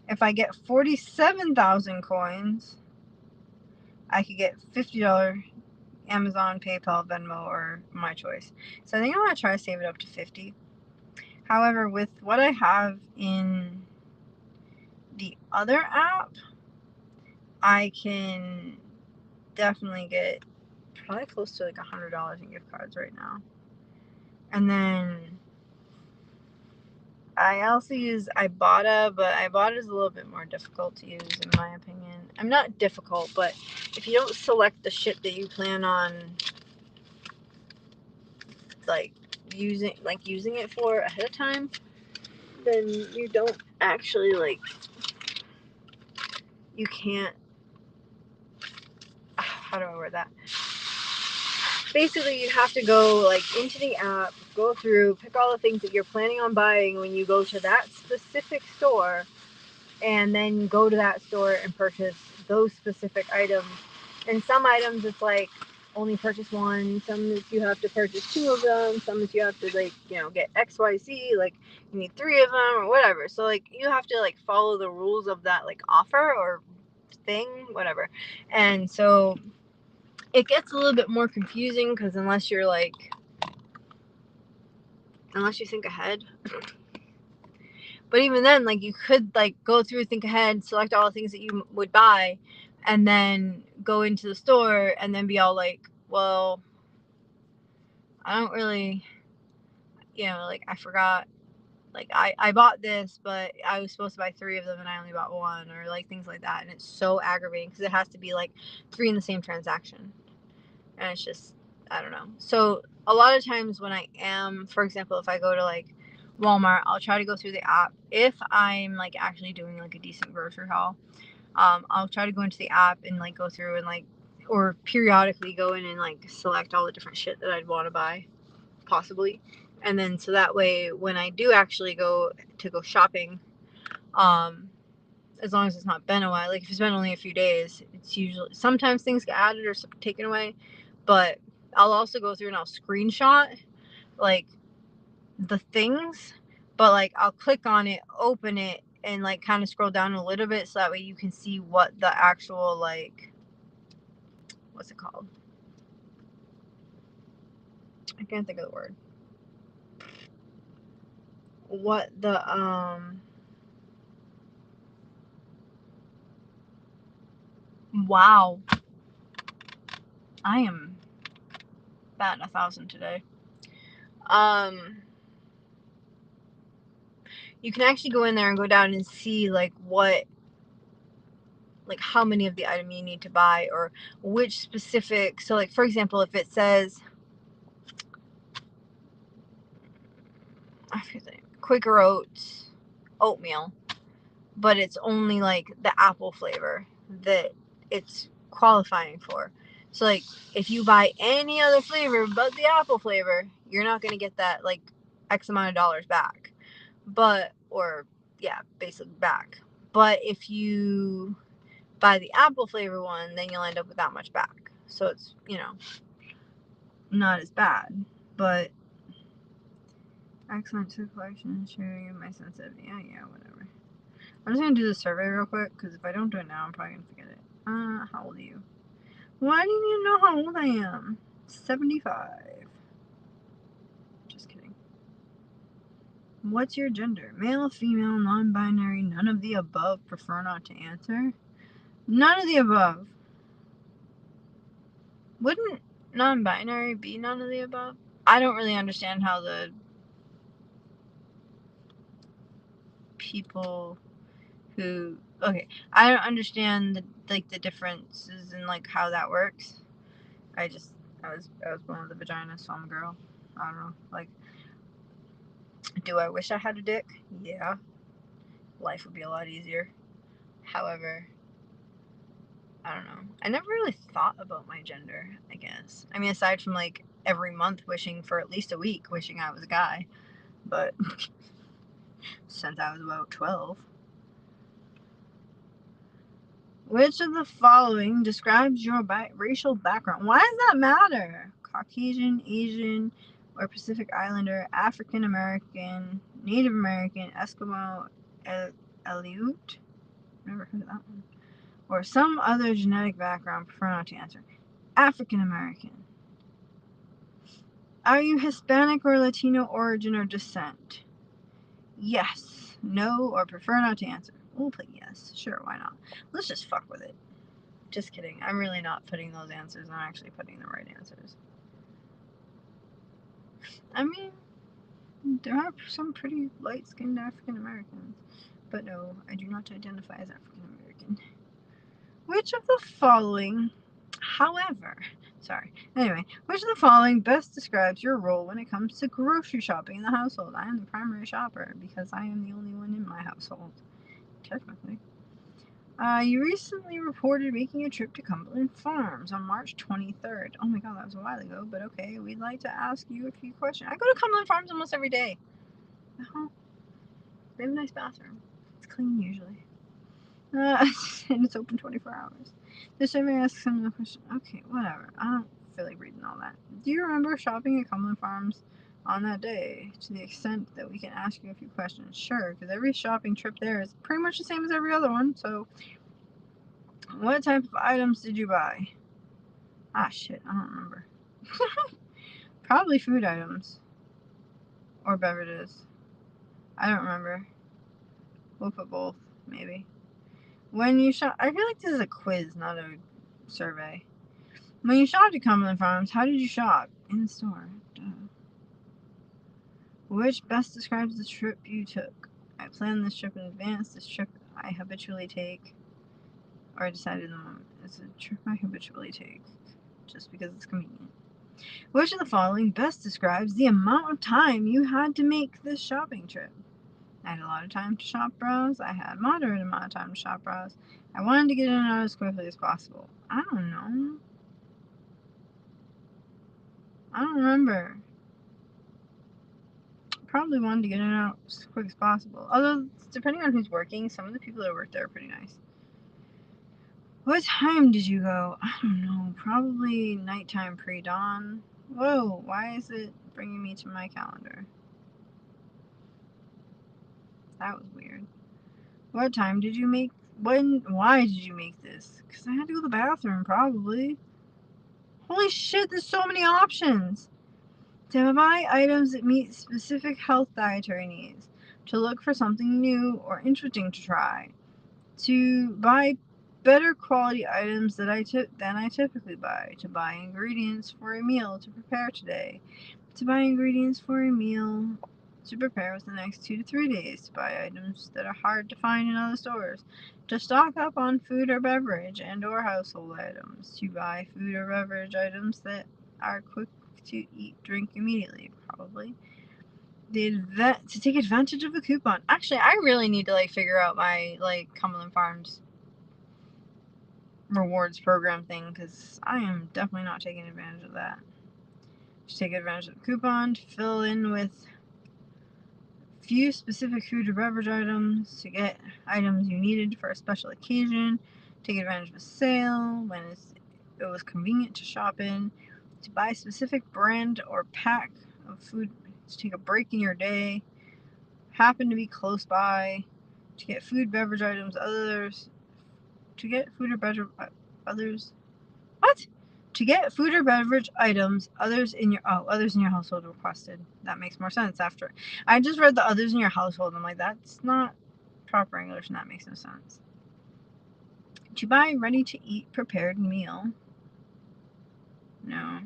If I get 47,000 coins, I could get $50 Amazon, PayPal, Venmo, or my choice. So I think I'm going to try to save it up to 50. However, with what I have in the other app, I can definitely get probably close to like $100 in gift cards right now. And then I also use Ibotta, but Ibotta is a little bit more difficult to use in my opinion. I'm not difficult, but if you don't select the shit that you plan on like using it for ahead of time, then you don't actually you can't, how do I word that? Basically, you have to go into the app, go through, pick all the things that you're planning on buying when you go to that specific store, and then go to that store and purchase those specific items. And some items it's only purchase one, some you have to purchase 2 of them, some you have to get XYZ, you need 3 of them or whatever. So you have to follow the rules of that offer or thing, whatever. And so it gets a little bit more confusing because unless you think ahead. But even then, you could go through, think ahead, select all the things that you would buy, and then go into the store and then be all well, I don't really, I forgot, I bought this, but I was supposed to buy 3 of them and I only bought 1, or things like that. And it's so aggravating because it has to be 3 in the same transaction. And it's just, I don't know. So a lot of times when I am, for example, if I go to Walmart, I'll try to go through the app. If I'm actually doing a decent grocery haul, I'll try to go into the app and go through and or periodically go in and select all the different shit that I'd want to buy, possibly. And then so that way when I do actually go shopping, as long as it's not been a while, if it's been only a few days, it's usually, sometimes things get added or taken away, but I'll also go through and I'll screenshot the things, but I'll click on it, open it, and kind of scroll down a little bit so that way you can see what the actual what's it called? I can't think of the word. What the wow, I am batting 1,000 today. You can actually go in there and go down and see what, how many of the item you need to buy, or which specific. So for example, if it says, I forget, Quaker Oats oatmeal, but it's only the apple flavor that it's qualifying for. So if you buy any other flavor but the apple flavor, you're not going to get that X amount of dollars back. But, or yeah, basically back. But if you buy the apple flavor one, then you'll end up with that much back. So it's, you know, not as bad. But excellent to collection, sharing my sensitivity. Yeah, whatever. I'm just gonna do the survey real quick, because if I don't do it now, I'm probably gonna forget it. How old are you? Why do you need to know how old I am? 75. Just kidding. What's your gender? Male, female, non-binary, none of the above, prefer not to answer? None of the above. Wouldn't non-binary be none of the above? I don't really understand how the people who... Okay, I don't understand the differences in like how that works. I was born with a vagina, so I'm a girl. I don't know. Like, do I wish I had a dick? Yeah. Life would be a lot easier. However, I don't know. I never really thought about my gender, I guess. I mean, aside from like every month wishing for at least a week, wishing I was a guy. But since I was about 12. Which of the following describes your racial background? Why does that matter? Caucasian, Asian, or Pacific Islander, African American, Native American, Eskimo, Aleut? Never heard of that one. Or some other genetic background, prefer not to answer. African American. Are you Hispanic or Latino origin or descent? Yes, no, or prefer not to answer. We'll put yes. Sure, why not? Let's just fuck with it. Just kidding. I'm really not putting those answers. I'm actually putting the right answers. I mean, there are some pretty light-skinned African Americans. But no, I do not identify as African American. Which of the following, anyway, which of the following best describes your role when it comes to grocery shopping in the household? I am the primary shopper because I am the only one in my household. Technically. You recently reported making a trip to Cumberland Farms on March 23rd. Oh my god, that was a while ago, but okay. We'd like to ask you a few questions. I go to Cumberland Farms almost every day. They have a nice bathroom. It's clean usually. And it's open 24 hours. The survey asks some of the questions. Okay, whatever. I don't feel like reading all that. Do you remember shopping at Cumberland Farms on that day? To the extent that we can ask you a few questions. Sure, because every shopping trip there is pretty much the same as every other one, so... What type of items did you buy? Ah, shit, I don't remember. Probably food items. Or beverages. I don't remember. We'll put both, maybe. When you shop... I feel like this is a quiz, not a survey. When you shopped at Cumberland Farms, how did you shop? In the store. Duh. Which best describes the trip you took? I planned this trip in advance. This trip I habitually take. Or I decided in the moment. It's a trip I habitually take. Just because it's convenient. Which of the following best describes the amount of time you had to make this shopping trip? I had a lot of time to shop browse. I had a moderate amount of time to shop browse. I wanted to get in and out as quickly as possible. I don't know. I don't remember. Probably wanted to get in and out as quick as possible. Although, depending on who's working, some of the people that work there are pretty nice. What time did you go? I don't know. Probably nighttime pre-dawn. Whoa, why is it bringing me to my calendar? That was weird. What time did you make... Why did you make this? Because I had to go to the bathroom, probably. Holy shit, there's so many options. To buy items that meet specific health dietary needs. To look for something new or interesting to try. To buy better quality items than I typically buy. To buy ingredients for a meal to prepare today. To buy ingredients for a meal to prepare within the next 2 to 3 days. To buy items that are hard to find in other stores. To stock up on food or beverage and or household items. To buy food or beverage items that are quick to eat, drink immediately, probably. To take advantage of a coupon. Actually, I really need to figure out my Cumberland Farms rewards program thing, because I am definitely not taking advantage of that. To take advantage of the coupon, to fill in with Few specific food or beverage items to get items you needed for a special occasion. Take advantage of a sale when it was convenient to shop in. To buy a specific brand or pack of food. To take a break in your day. Happen to be close by. To get food, beverage items, others. To get food or beverage others. What? To get food or beverage items others in your household requested. That makes more sense after. I just read the others in your household. I'm like, that's not proper English and that makes no sense. To buy ready to eat prepared meal. No.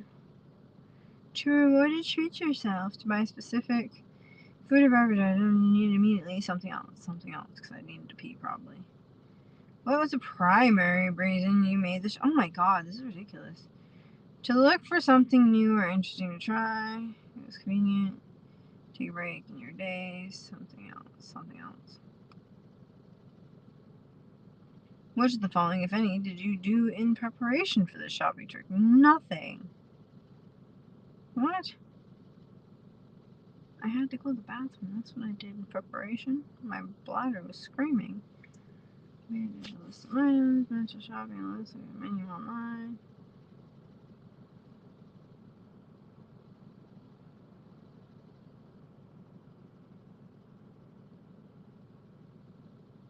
To reward or treat yourself. To buy a specific food or beverage item you need immediately. Something else. Because I needed to pee probably. What was the primary reason you made this? Oh my god, this is ridiculous. To look for something new or interesting to try. It was convenient. Take a break in your day. Something else. Which of the following, if any, did you do in preparation for this shopping trip? Nothing. What? I had to go to the bathroom. That's what I did in preparation. My bladder was screaming. Made a list of items, mental shopping list, menu online.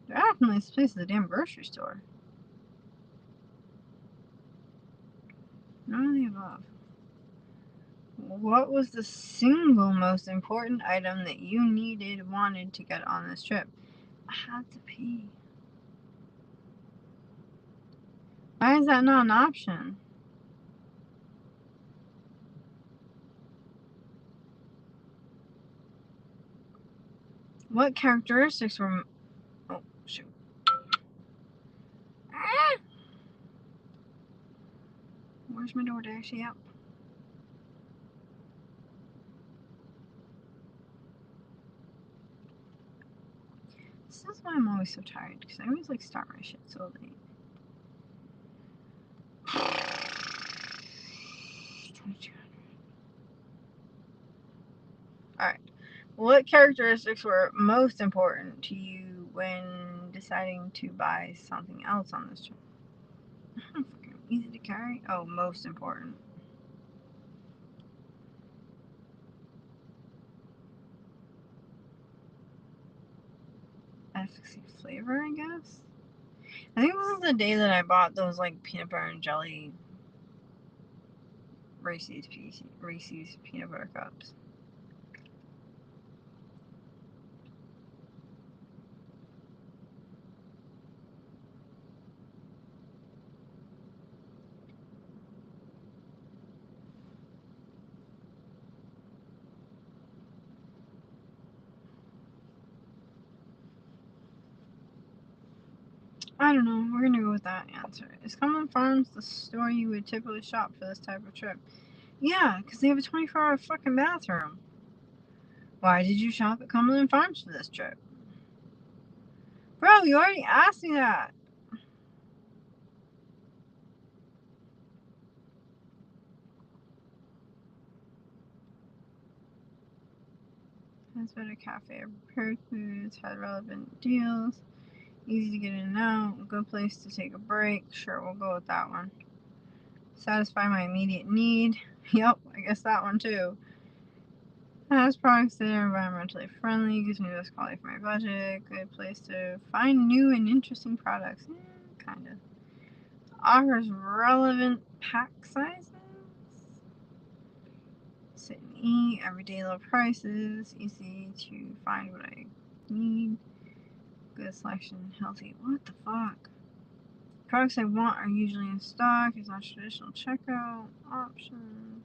They're acting like this place is a damn grocery store. None of the above. What was the single most important item that you wanted to get on this trip? I had to pee. Why is that not an option? What characteristics were... Oh, shoot. Ah! Where's my door actually up? This is why I'm always so tired, because I always, start my shit so late. Alright. What characteristics were most important to you when deciding to buy something else on this trip? Easy to carry? Oh, most important. Efficacy flavor, I guess? I think this is the day that I bought those, peanut butter and jelly Reese's peanut butter cups. I don't know. We're gonna go with that answer. Is Cumberland Farms the store you would typically shop for this type of trip? Yeah, because they have a 24-hour fucking bathroom. Why did you shop at Cumberland Farms for this trip? Bro, you already asked me that. Has better cafe or prepared foods, had relevant deals, easy to get in and out, a good place to take a break. Sure, we'll go with that one. Satisfy my immediate need. Yep, I guess that one too. Has products that are environmentally friendly, gives me the best quality for my budget, good place to find new and interesting products. Kinda. Offers relevant pack sizes. Sit and eat, everyday low prices, easy to find what I need. Good selection, healthy. What the fuck? Products I want are usually in stock. It's not traditional checkout option.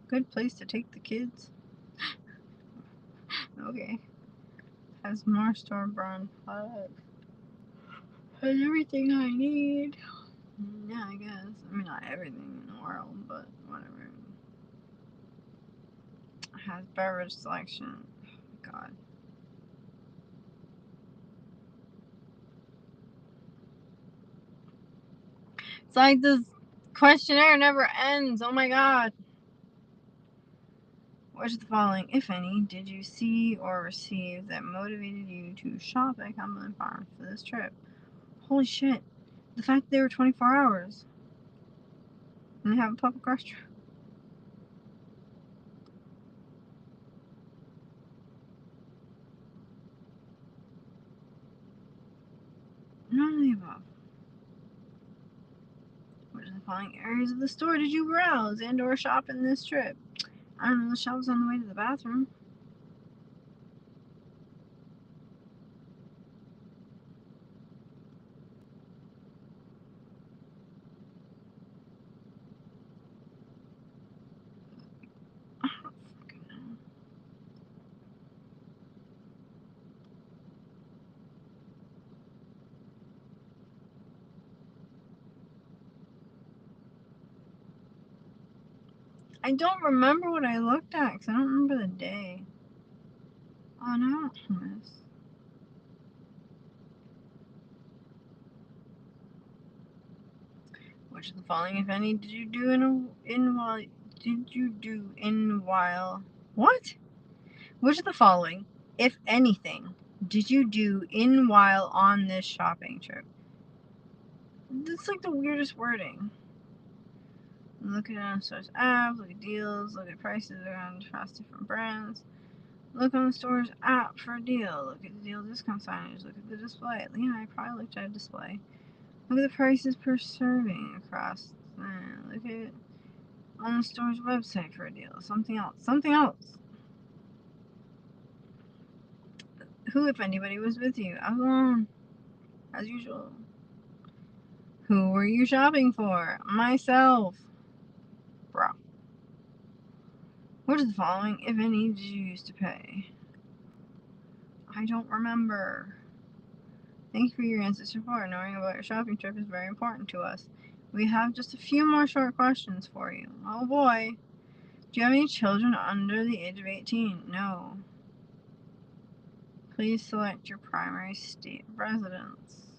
Good place to take the kids. Okay. Has more store-brand products. Has everything I need. Yeah, I guess. I mean, not everything in the world, but whatever. Has beverage selection. Oh, God. It's like this questionnaire never ends. Oh my God. Which of the following, if any, did you see or receive that motivated you to shop at Cumberland Farms for this trip? Holy shit. The fact that they were 24 hours. And they have a public restroom. None of the above. Which of the following areas of the store did you browse and or shop in this trip? I don't know, the shelves on the way to the bathroom. I don't fucking know. I don't remember what I looked at because I don't remember the day. Oh no, hummus. Which of the following, if any, did you do what? Which of the following, if anything, did you do in while on this shopping trip? That's like the weirdest wording. Look at on store's app, look at deals, look at prices around across different brands. Look on the store's app for a deal. Look at the deal discount signage. Look at the display. Yeah, I probably looked at a display. Look at the prices per serving across. Look at on the store's website for a deal. Something else. Something else. Who, if anybody, was with you? I was alone, as usual. Who were you shopping for? Myself. Bro. Which of the following, if any, did you use to pay? I don't remember. Thank you for your answers so far. Knowing about your shopping trip is very important to us. We have just a few more short questions for you. Oh boy. Do you have any children under the age of 18? No. Please select your primary state of residence.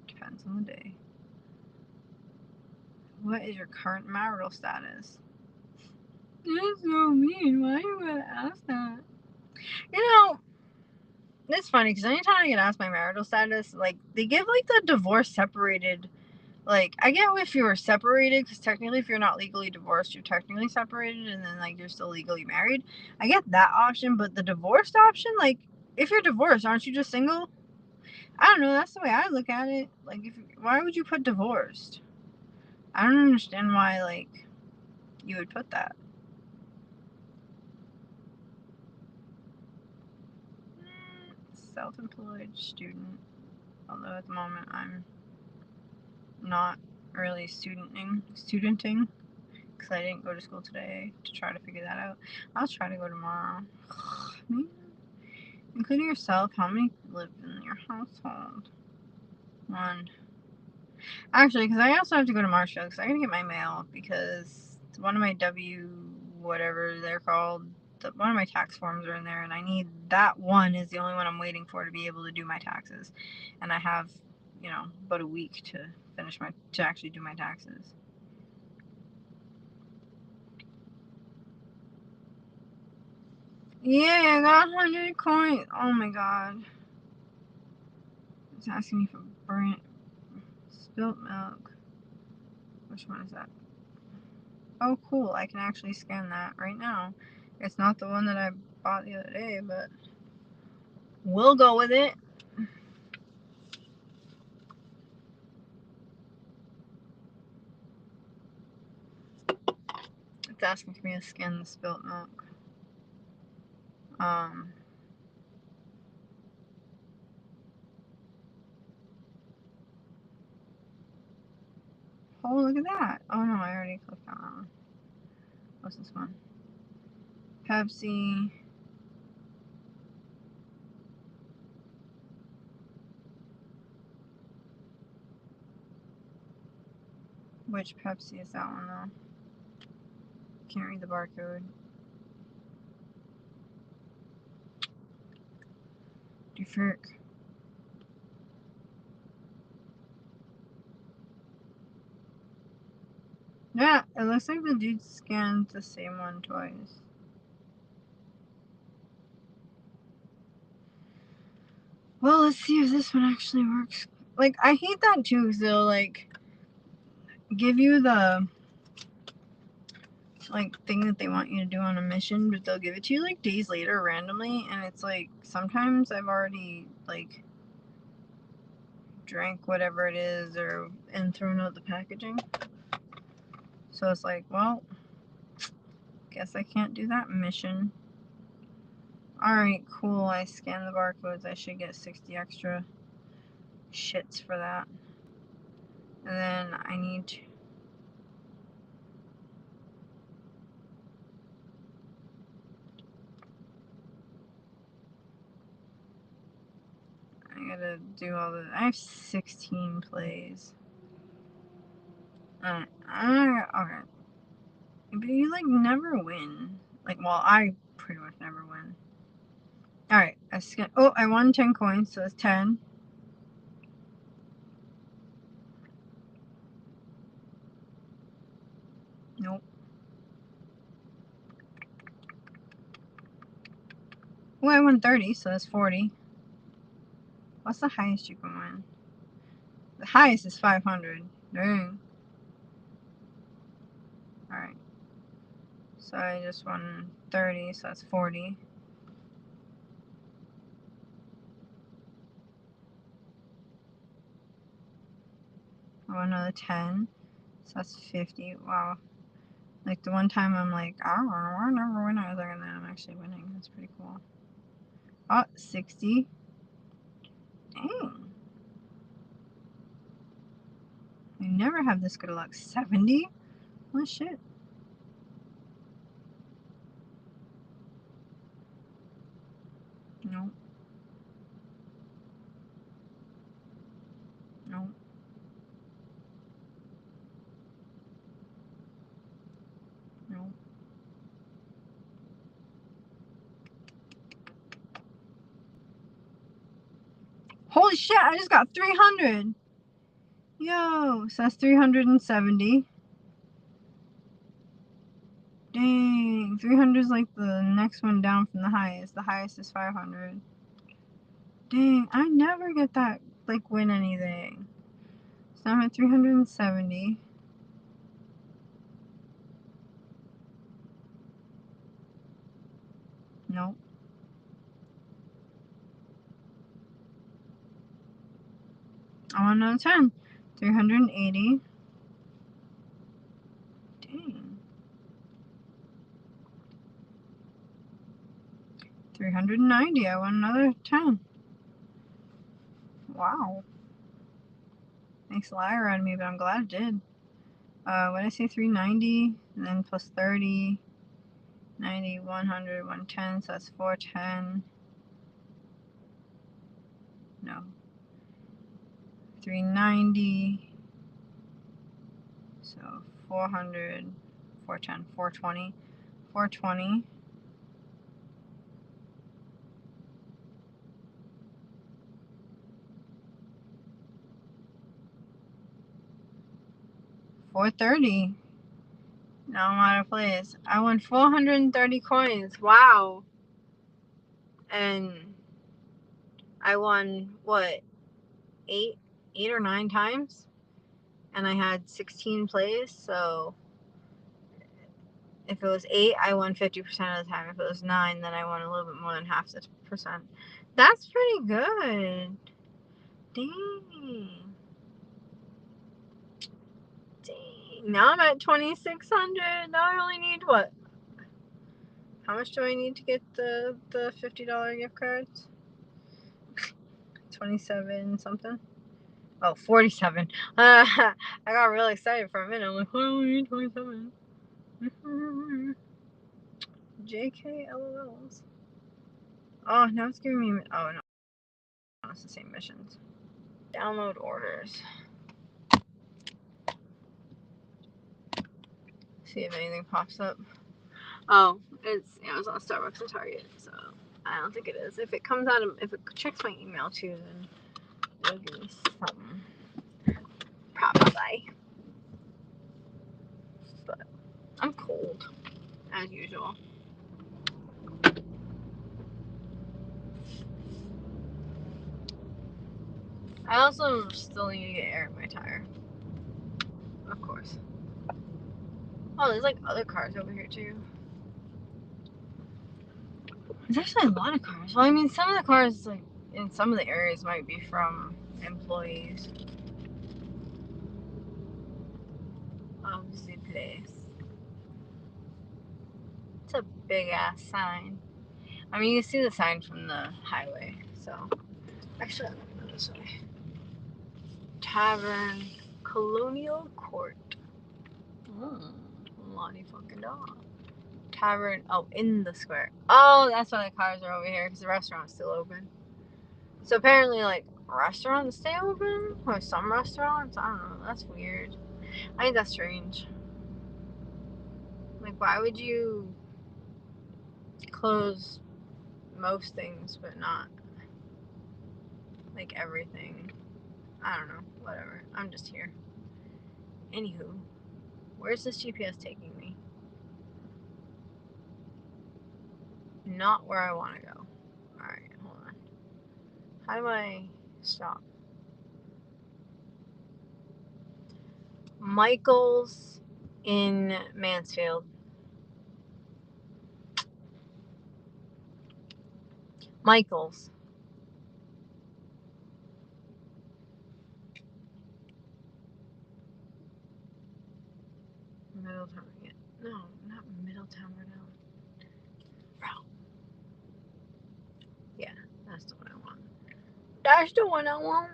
Depends on the day. What is your current marital status? That's so mean. Why do you want to ask that? You know, it's funny because anytime I get asked my marital status, like, they give, like, the divorce separated. Like, I get if you were separated, because technically if you're not legally divorced, you're technically separated, and then, like, you're still legally married. I get that option, but the divorced option, like, if you're divorced, aren't you just single? I don't know, that's the way I look at it. Like, why would you put divorced? I don't understand why, like, you would put that. Self-employed student, although at the moment I'm not really studenting because I didn't go to school today to try to figure that out. I'll try to go tomorrow. Including yourself, how many live in your household? One. Actually, because I also have to go to Marshall because I gotta get my mail because one of my whatever they're called, one of my tax forms are in there, and I need that one is the only one I'm waiting for to be able to do my taxes, and I have, about a week to actually do my taxes. Yeah, I got 100 coins. Oh my god. It's asking me for spilt milk. Which one is that? Oh, cool. I can actually scan that right now. It's not the one that I bought the other day, but we'll go with it. It's asking me to scan the spilt milk. Oh, look at that. Oh no, I already clicked on that one. What's this one? Pepsi. Which Pepsi is that one though? Can't read the barcode. Frick. Yeah, it looks like the dude scanned the same one twice. Well, let's see if this one actually works. Like, I hate that too, because they'll, like, give you the, like, thing that they want you to do on a mission, but they'll give it to you, like, days later randomly, and it's, like, sometimes I've already, like, drank whatever it is and thrown out the packaging. So it's like, well, guess I can't do that mission. Alright, cool. I scanned the barcodes. I should get 60 extra shits for that. And then I need to... I gotta do all the... I have 16 plays. Okay. But you, like, never win. Like, well, I pretty much never win. Alright, I scanned... Oh, I won 10 coins, so it's 10. Nope. Oh, I won 30, so that's 40. What's the highest you can win? The highest is 500. Dang. Alright. So I just won 30, so that's 40. I won another 10, so that's 50. Wow. Like the one time I'm like, I don't know, I never win. I was like, and then I'm actually winning. That's pretty cool. Oh, 60. Dang. I never have this good luck. 70? Oh shit. Nope. Nope. Nope. Holy shit, I just got 300. Yo, so that's 370. Dang, 300 is like the next one down from the highest. The highest is 500. Dang, I never get that, like, win anything. So I'm at 370. Nope. I want another 10. 380. Dang. 390. I want another 10. Wow. Makes a liar out of me, but I'm glad it did. What did I say? 390, and then plus 30. 90, 100, 110, so that's 410. No. 390. So 400, 410, 420. 420. 430. Now I'm out of place. I won 430 coins. Wow. And I won, what, 8 or 9 times? And I had 16 plays, so if it was 8, I won 50% of the time. If it was 9, then I won a little bit more than half the percent. That's pretty good. Dang. Dang. Now I'm at 2,600. Now I only need what? How much do I need to get the $50 gift cards? 27 something. Oh, 47. I got really excited for a minute. I'm like, I only need 27. JK LOLs. Oh, now it's giving me. Oh, no. It's the same missions. Download orders. See if anything pops up. Oh, it's Amazon, Starbucks, and Target. So I don't think it is. If it comes out, if it checks my email too, then it'll give me something. Probably. but I'm cold, as usual. I also still need to get air in my tire. Of course. Oh, there's like other cars over here too. There's actually a lot of cars. Well, I mean, some of the cars, like, in some of the areas might be from employees of the place. It's a big ass sign. I mean, you can see the sign from the highway, so. Actually, I'm gonna go this way. Tavern, Colonial Court. Lottie fucking dog. Tavern, oh, in the square. Oh, that's why the cars are over here, because the restaurant's still open. So apparently, like, restaurants stay open? Or some restaurants? I don't know. That's weird. I think that's strange. Like, why would you close most things, but not, like, everything? I don't know. Whatever. I'm just here. Anywho, where's this GPS taking me? Not where I want to go. Alright, hold on. How do I stop? Michael's in Mansfield. Michael's. Middletown. No, not Middletown, Rhode Island. Yeah, that's the one I want. That's the one I want.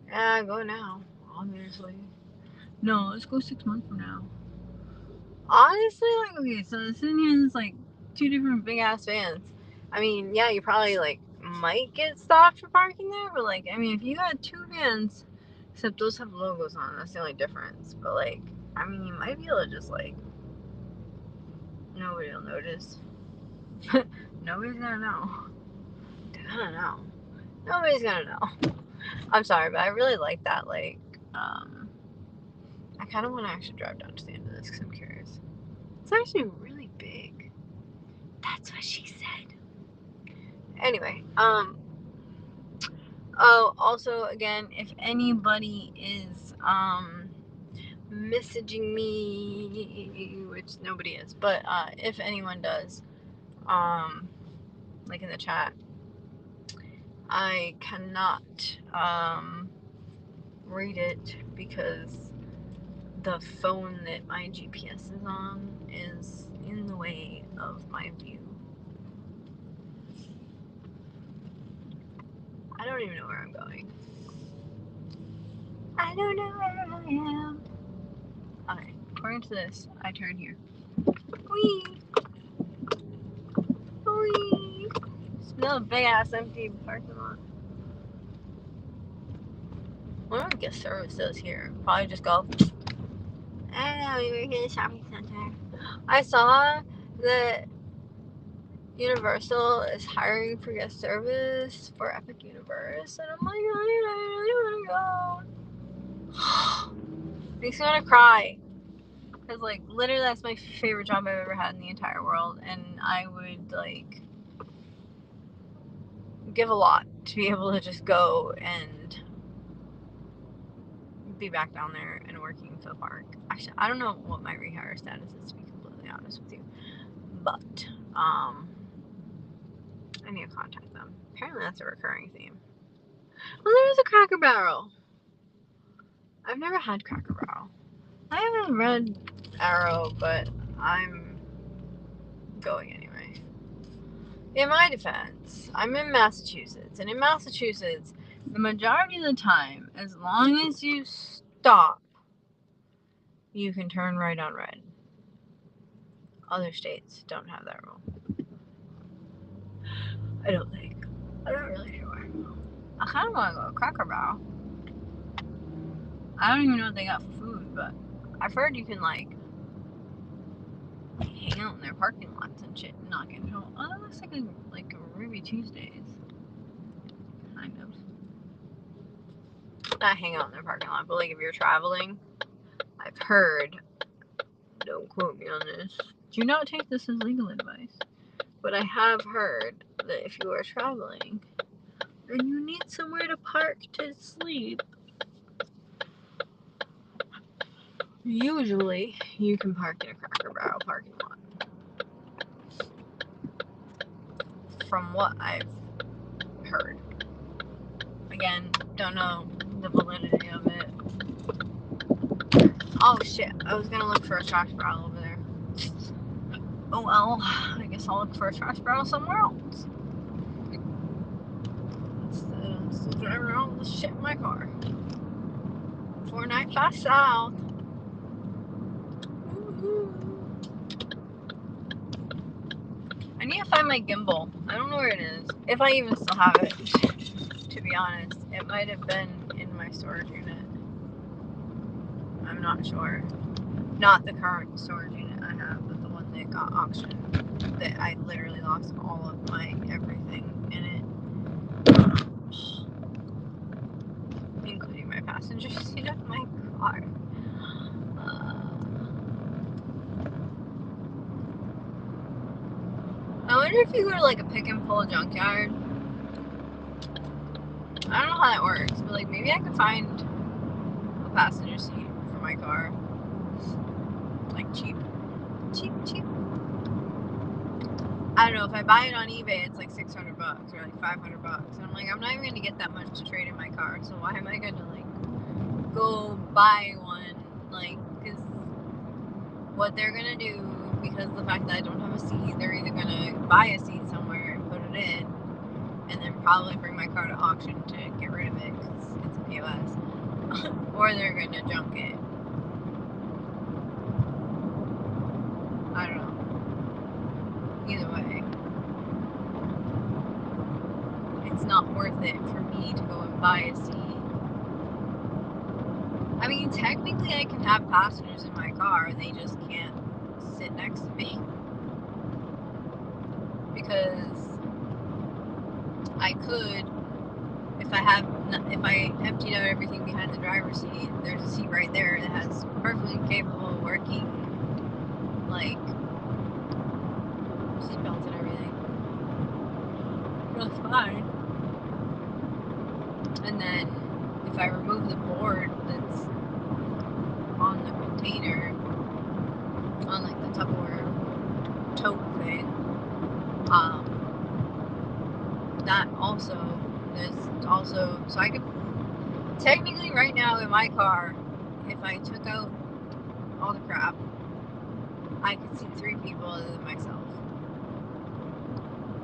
Yeah, go now, obviously. No, let's go 6 months from now. Honestly, like, okay, so the thing is, like, 2 different big ass vans. I mean, yeah, you probably, like, might get stopped for parking there, but, like, I mean, if you got 2 vans, except those have logos on, that's the only difference. But, like, I mean, you might be able to just, like, nobody will notice. Nobody's gonna know. They're gonna know. Nobody's gonna know. I'm sorry, but I really like that, like, I kind of want to actually drive down to the end of this because I'm curious. It's actually really big. That's what she said. Anyway, oh, also, again, if anybody is, messaging me, which nobody is, but, if anyone does, like in the chat, I cannot, read it because the phone that my GPS is on is in the way of my view. I don't even know where I'm going. I don't know where I am. Okay, according to this, I turn here. Whee! Whee! Still a big ass empty parking lot. I wonder what guest service does here. Probably just go. I don't know, we work at a shopping center. I saw that Universal is hiring for guest service for Epic Universe, and I'm like, I really want to go. Makes me want to cry. Because, like, literally that's my favorite job I've ever had in the entire world, and I would, like, give a lot to be able to just go and be back down there and working for the park. Actually, I don't know what my rehire status is, to be completely honest with you, but I need to contact them. Apparently that's a recurring theme. Well, there is a Cracker Barrel. I've never had Cracker Barrel. I haven't read Arrow, but I'm going anyway. In my defense, I'm in Massachusetts, and in Massachusetts, the majority of the time, as long as you stop, you can turn right on red. Other states don't have that rule. I don't think. I'm not really sure. I kind of want to go to Cracker Barrel. I don't even know what they got for food, but I've heard you can, like, hang out in their parking lots and shit and not get in trouble. Oh, that looks like a Ruby Tuesdays. Kind of. Not hang out in their parking lot, but, like, if you're traveling, I've heard, don't quote me on this, do not take this as legal advice, but I have heard that if you are traveling and you need somewhere to park to sleep, usually you can park in a Cracker Barrel parking lot. From what I've heard. Again, don't know the validity of it. Oh shit, I was gonna look for a trash barrel over there. Oh well, I guess I'll look for a trash barrel somewhere else. Still driving around with this shit in my car. 495 South. Woo-hoo. I need to find my gimbal. I don't know where it is. If I even still have it, to be honest. It might have been in my storage unit. I'm not sure. Not the current storage unit I have, but the one that got auctioned. That I literally lost all of my everything in it. Including my passenger seat of my car. I wonder if you go to like a pick and pull junkyard. I don't know how that works, but like maybe I could find a passenger seat for my car. Like cheap. I don't know, if I buy it on eBay it's like $600 or like $500. And I'm like, I'm not even gonna get that much to trade in my car, so why am I gonna like go buy one? Like, cause what they're gonna do, because of the fact that I don't have a seat, they're either gonna buy a seat somewhere and put it in, and then probably bring my car to auction to get rid of it because it's a POS, or they're gonna junk it. I don't know. Either way, it's not worth it for me to go and buy a seat. I mean, technically I can have passengers in my car, they just can't sit next to me. Because I could, if I emptied out everything behind the driver's seat, there's a seat right there that has perfectly capable working, like, seatbelts and everything. That's fine. And then if I remove the board that's on the container, on like the Tupperware tote thing, that also, so I could, technically right now in my car, if I took out all the crap, I could seat 3 people other than myself.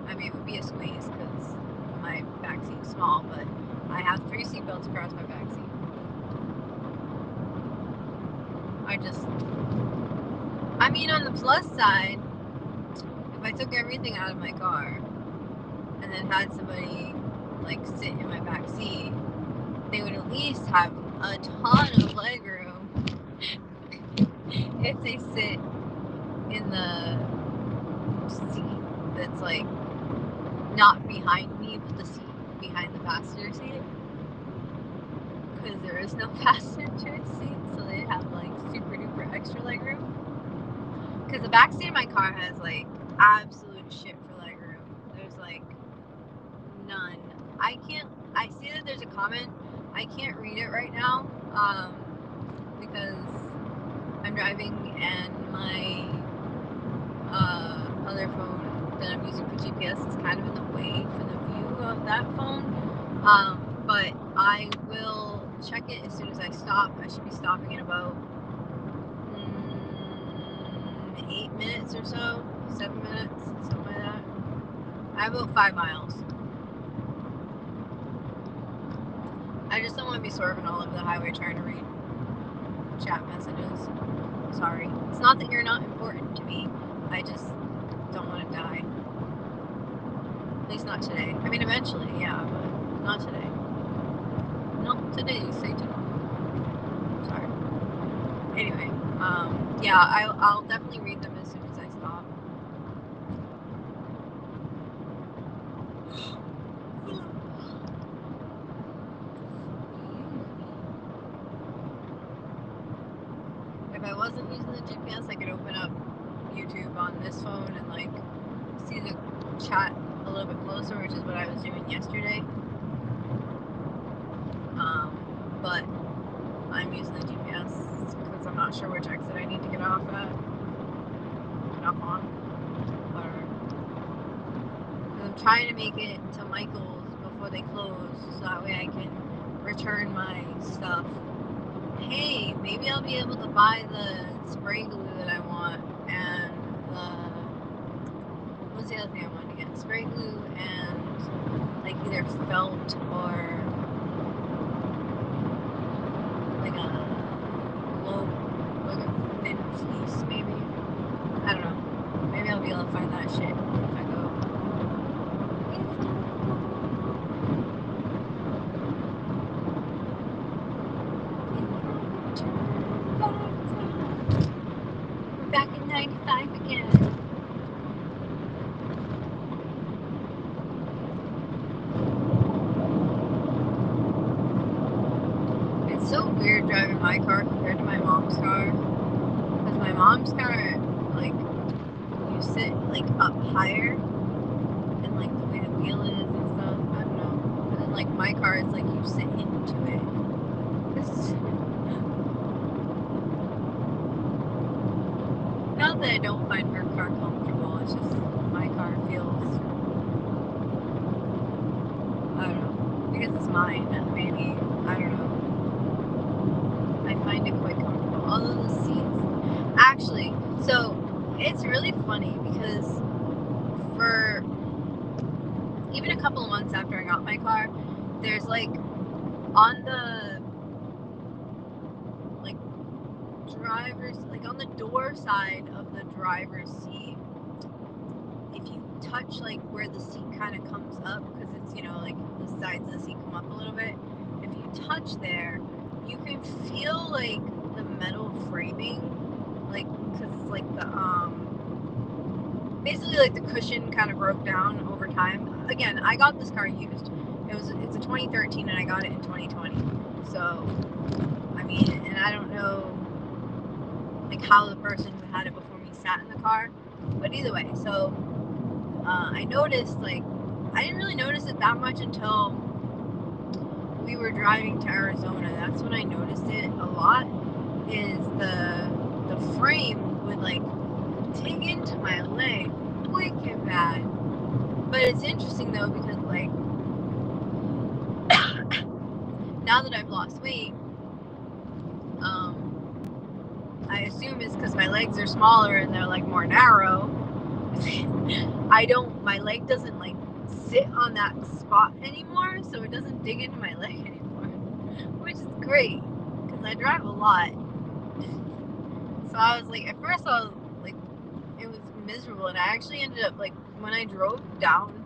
I mean, it would be a squeeze because my back seat's small, but I have 3 seatbelts across my back seat. I mean, on the plus side, if I took everything out of my car and then had somebody like sit in my back seat, they would at least have a ton of leg room if they sit in the seat that's like not behind me, but the seat behind the passenger seat, because there is no passenger seat, so they have like super duper extra leg room. Because the back seat of my car has like absolute shit for leg room. There's like none. I see that there's a comment. I can't read it right now because I'm driving and my other phone that I'm using for GPS is kind of in the way for the view of that phone. But I will check it as soon as I stop. I should be stopping in about 8 minutes or so, 7 minutes, something like that. I have about 5 miles. I just don't want to be swerving all over the highway trying to read chat messages. Sorry. It's not that you're not important to me. I just don't want to die. At least not today. I mean, eventually, yeah, but not today. Not today, Satan. Sorry. Anyway, yeah, I'll definitely read them as soon as I stop. I wasn't using the GPS, I could open up YouTube on this phone and like see the chat a little bit closer, which is what I was doing yesterday. But I'm using the GPS because I'm not sure which exit I need to get off at. Get off on. Or I'm trying to make it to Michael's before they close, so that way I can return my stuff. Hey, maybe I'll be able to buy the spray glue that I want and what's the other thing I wanted to get? Spray glue and like either felt or like a globe, like a thin fleece maybe. I don't know. Maybe I'll be able to find that shit if I go. We're back in 95 again. It's so weird driving my car compared to my mom's car. Because my mom's car, like, you sit, like, up higher. And, like, the way the wheel is and stuff. I don't know. And then, like, my car, it's like you sit into it. Not that I don't find her car comfortable. It's just my car feels, I don't know. Because it's mine, maybe. I don't know. I find it quite comfortable. Although the seats, actually, so it's really funny because for even a couple of months after I got my car, there's like on the like driver's, like on the door side of the driver's seat, if you touch like where the seat kind of comes up, because it's, you know, like the sides of the seat come up a little bit, if you touch there, you can feel like the metal framing, like, because it's like the basically like the cushion kind of broke down over time. Again, I got this car used. It's a 2013 and I got it in 2020. So I mean, and I don't know like how the person who had it before me sat in the car, but either way, so I noticed, like, I didn't really notice it that much until we were driving to Arizona. That's when I noticed it a lot, is the frame would like dig into my leg wicked bad. But it's interesting though, because like now that I've lost weight, I assume it's because my legs are smaller and they're like more narrow. My leg doesn't like sit on that spot anymore, so it doesn't dig into my leg anymore, which is great because I drive a lot. So I was like, at first I was like, it was miserable, and I actually ended up like, when I drove down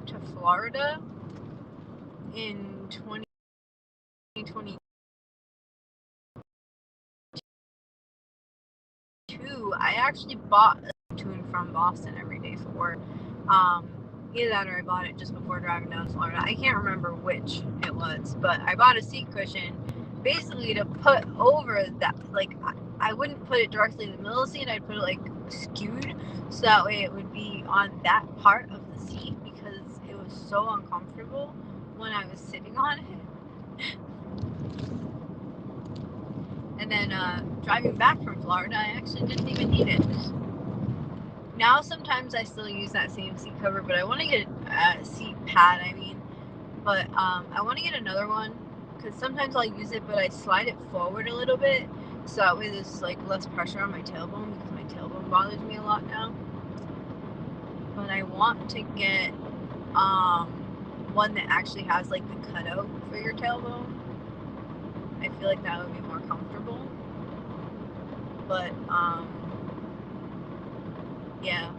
to Florida in 2022, I actually bought a to and from Boston every day for work. Either that or I bought it just before driving down to Florida. I can't remember which it was, but I bought a seat cushion basically to put over that. Like, I wouldn't put it directly in the middle of the seat. I'd put it like skewed, so that way it would be on that part of the seat, because it was so uncomfortable when I was sitting on it. And then driving back from Florida, I actually didn't even need it. Now sometimes I still use that same seat cover, but I want to get a seat pad, but I want to get another one, because sometimes I'll use it, but I slide it forward a little bit, so that way there's like less pressure on my tailbone, because my tailbone bothers me a lot now. But I want to get one that actually has like the cutout for your tailbone. I feel like that would be more comfortable. But yeah,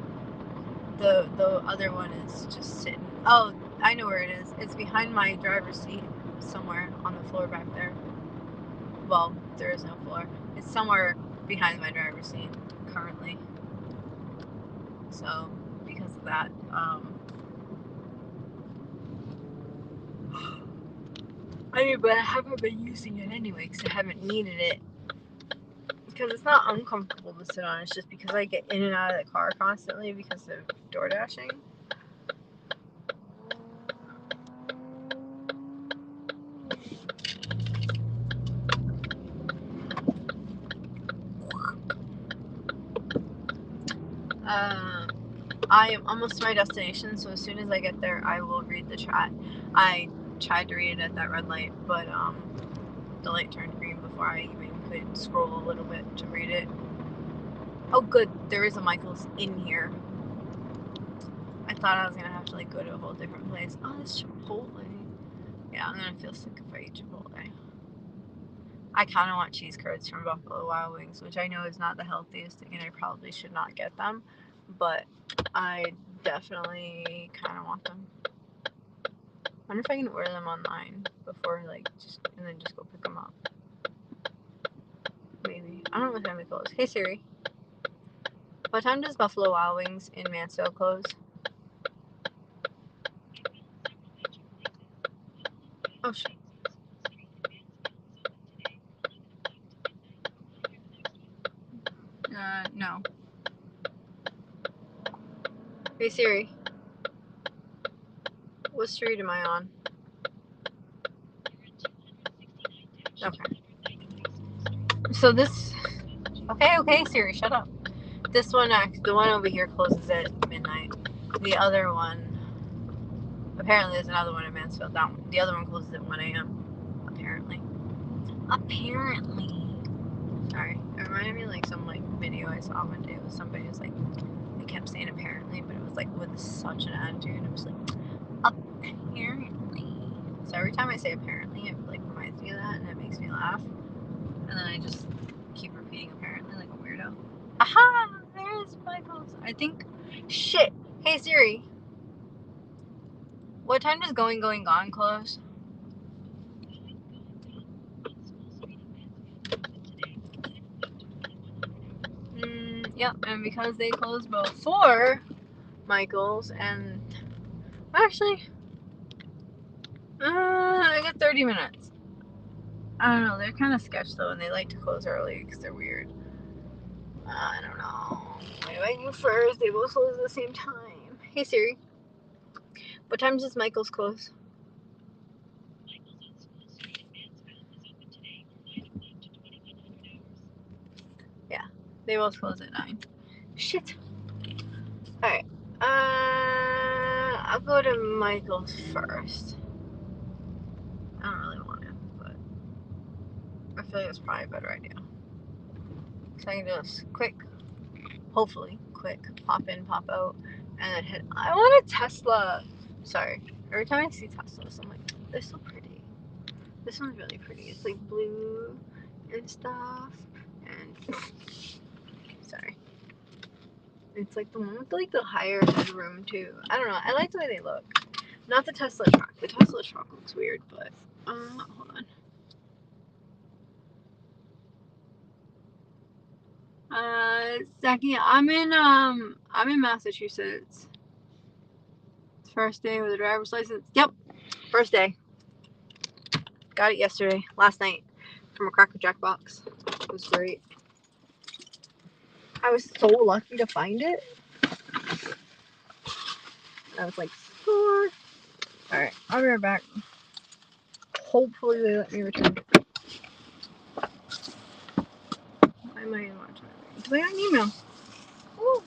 the other one is just sitting. Oh, I know where it is. It's behind my driver's seat, somewhere on the floor back there. Well, there is no floor. It's somewhere behind my driver's seat currently. So because of that, but I haven't been using it anyway because I haven't needed it Because it's not uncomfortable to sit on. It's just because I get in and out of the car constantly because of door dashing. I am almost to my destination, so as soon as I get there, I will read the chat. I tried to read it at that red light, but the light turned green before I even could scroll a little bit to read it. Oh, good, there is a Michael's in here. I thought I was gonna have to like go to a whole different place. Oh, it's Chipotle. Yeah, I'm gonna feel sick if I eat Chipotle. I kind of want cheese curds from Buffalo Wild Wings, which I know is not the healthiest thing, and I probably should not get them, but I definitely kind of want them. I wonder if I can order them online before, like, and then just go pick them up. Maybe. I don't know what time they close. Hey Siri, what time does Buffalo Wild Wings in Mansfield close? Oh shit. No. Hey Siri, what street am I on? Okay. So this. Okay, Siri, shut up. This one, the one over here closes at midnight. The other one, apparently there's another one in Mansfield. That one, the other one closes at 1 a.m. Apparently. Sorry, it reminded me of like some like video I saw one day with somebody who's like, they kept saying apparently, but it was like with such an attitude. It was like, apparently. So every time I say apparently, it like reminds me of that, and it makes me laugh. And then I just keep repeating apparently like a weirdo. Aha! There is Michael's. I think. Shit. Hey Siri. What time does Going Gone close? Yep, and because they close before Michael's, and actually, I got 30 minutes. I don't know, they're kind of sketch though, and they like to close early because they're weird. I don't know. What do I do first? They both close at the same time. Hey Siri, what time does Michael's close? Yeah, they both close at 9. Shit. Alright. I'll go to Michael's first. I don't really want it, but I feel like it's probably a better idea. So I can do this quick, hopefully quick, pop in, pop out, and then hit. I want a Tesla. Sorry. Every time I see Teslas, I'm like, they're so pretty. This one's really pretty. It's like blue and stuff. And sorry. It's like the one with like the higher headroom too. I don't know. I like the way they look. Not the Tesla truck. The Tesla truck looks weird, but hold on. Zachy, I'm in Massachusetts. First day with a driver's license. Yep, first day. Got it yesterday, last night, from a Cracker Jack box. It was great. I was so lucky to find it. I was like, score. Alright, I'll be right back. Hopefully they let me return it. I might watch it. Because I got an email. Ooh.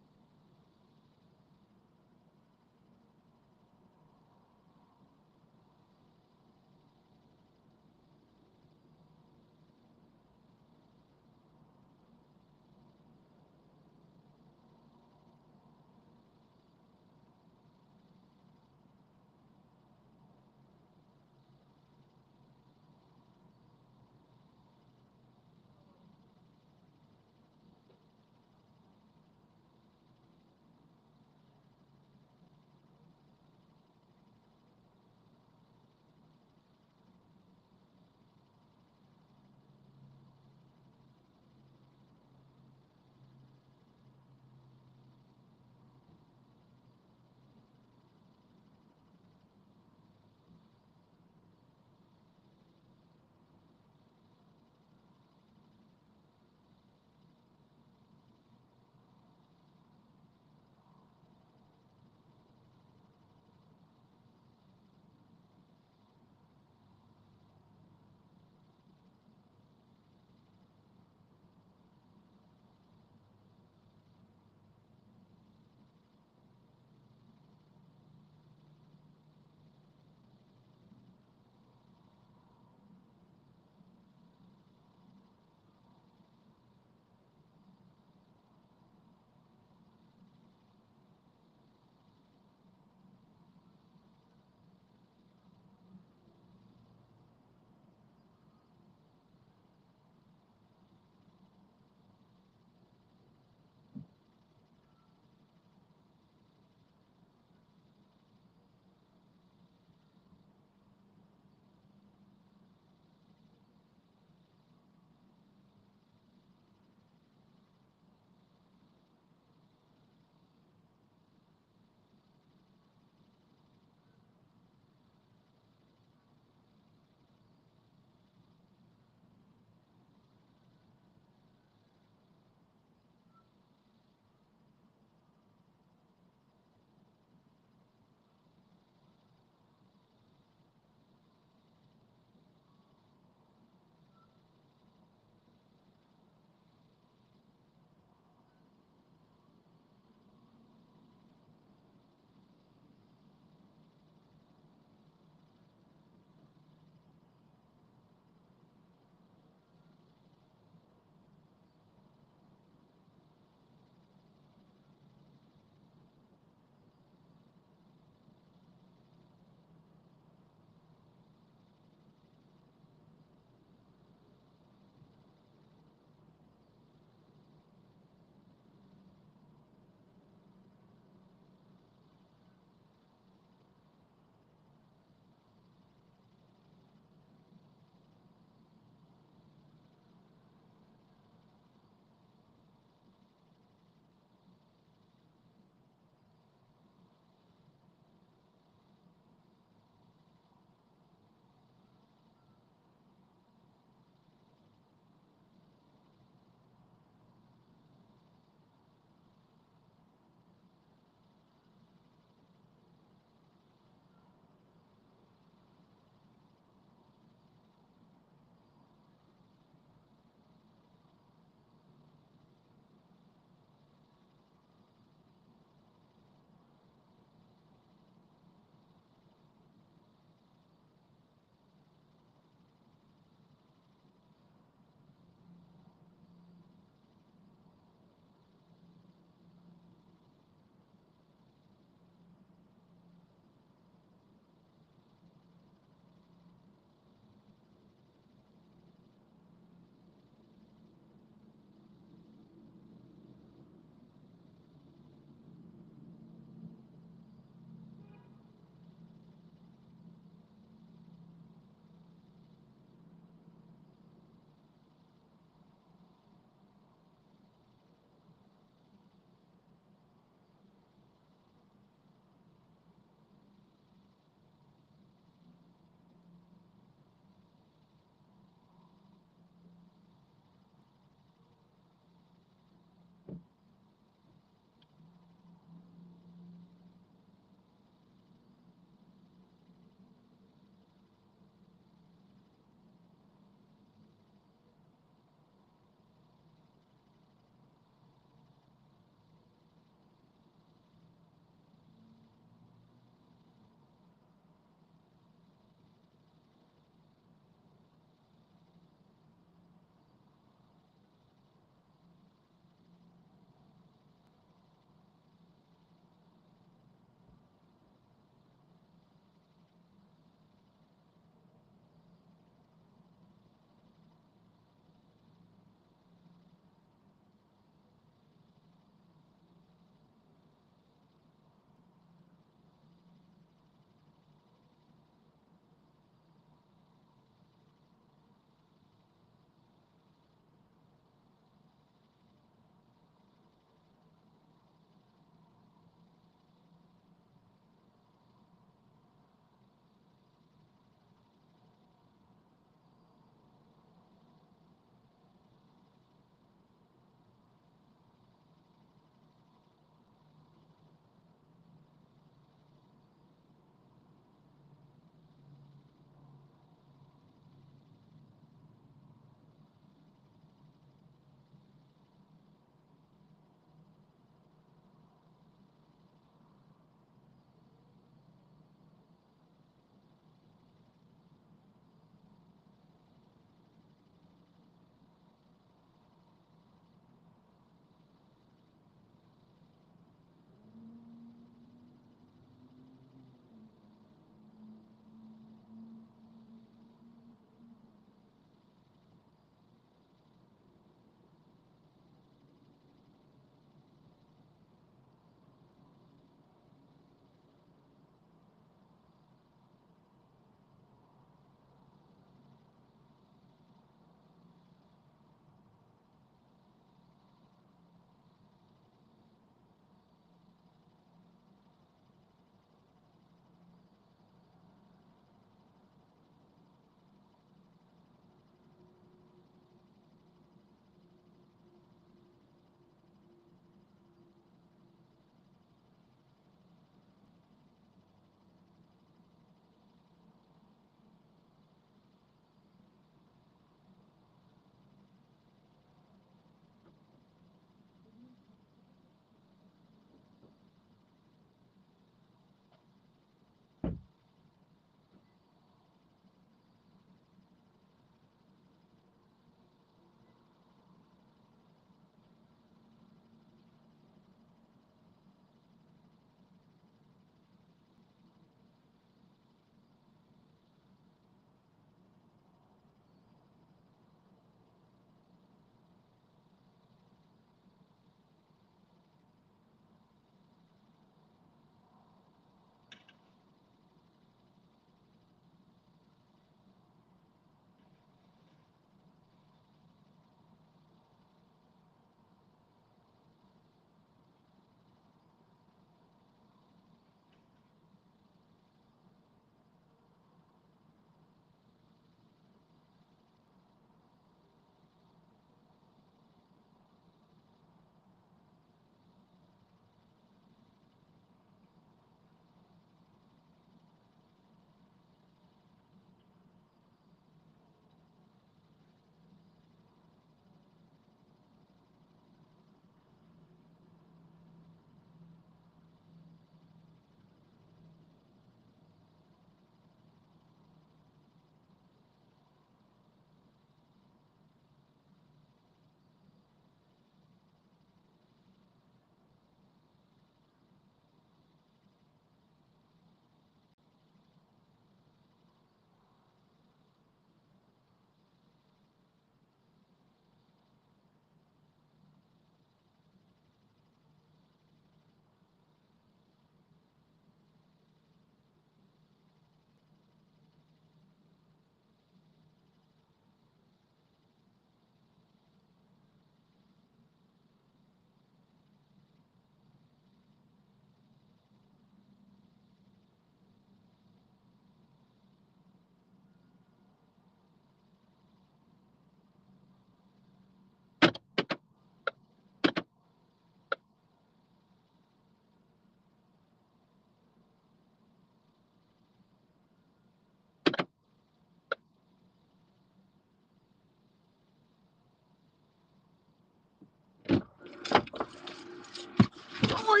boy.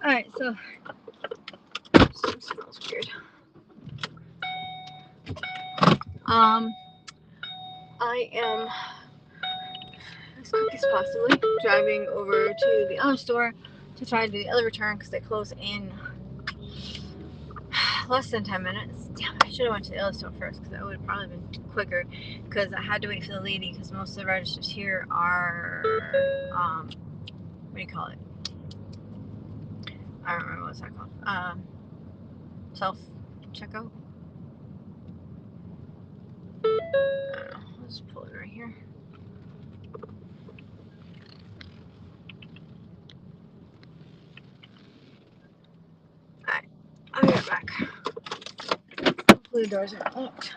Alright, so smells weird. I am as quick as possibly driving over to the other store to try and do the other return because they close in less than 10 minutes. Damn, I should have went to the other store first because that would have probably been quicker because I had to wait for the lady because most of the registers here are, what do you call it? I don't remember what's that called. Self-checkout? I don't know. Let's pull it right here. Alright, I'll be right back. Hopefully the doors aren't locked.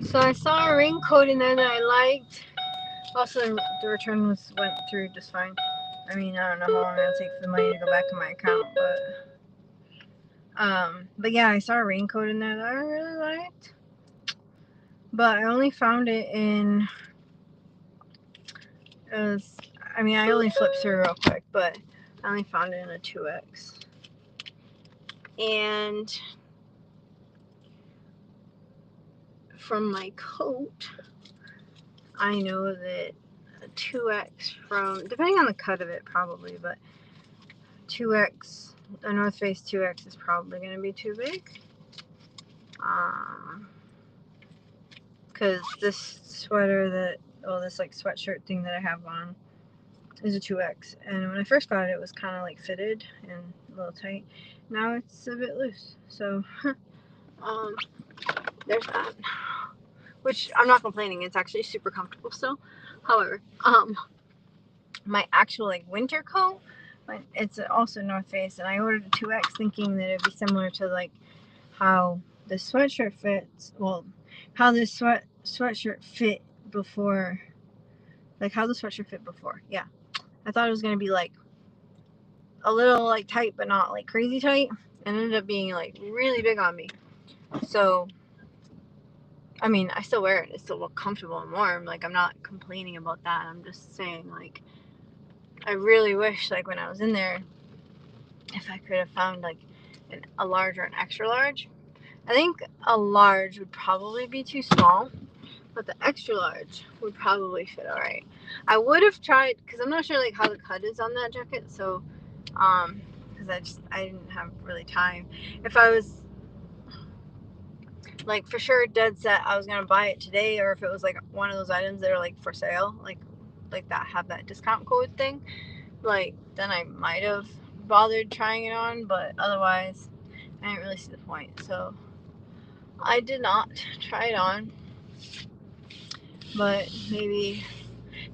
So I saw a raincoat in there that I liked. Also, the return went through just fine. I mean, I don't know how long it'll take for the money to go back in my account, but yeah, I saw a raincoat in there that I really liked. But I only found it in, I only flipped through real quick, but I only found it in a 2X. And from my coat, I know that a 2X from, depending on the cut of it probably, but 2X, a North Face 2X is probably going to be too big. Because this sweater this like sweatshirt thing that I have on is a 2X. And when I first got it, it was kind of like fitted and a little tight. Now it's a bit loose. So, there's that. Which I'm not complaining. It's actually super comfortable still. However, my actual like winter coat, it's also North Face, and I ordered a 2X thinking that it'd be similar to like how the sweatshirt fits. Well, how this sweatshirt fit before, like how the sweatshirt fit before. Yeah, I thought it was gonna be like a little like tight, but not like crazy tight, and it ended up being like really big on me. So, I mean, I still wear it. It still look comfortable and warm. Like, I'm not complaining about that. I'm just saying, like, I really wish, like, when I was in there, if I could have found like a large or an extra large. I think a large would probably be too small, but the extra large would probably fit all right. I would have tried, because I'm not sure like how the cut is on that jacket, so because I didn't have really time. If I was like for sure dead set I was gonna buy it today, or if it was like one of those items that are like for sale, like that have that discount code thing, like then I might have bothered trying it on, but otherwise I didn't really see the point, so I did not try it on. But maybe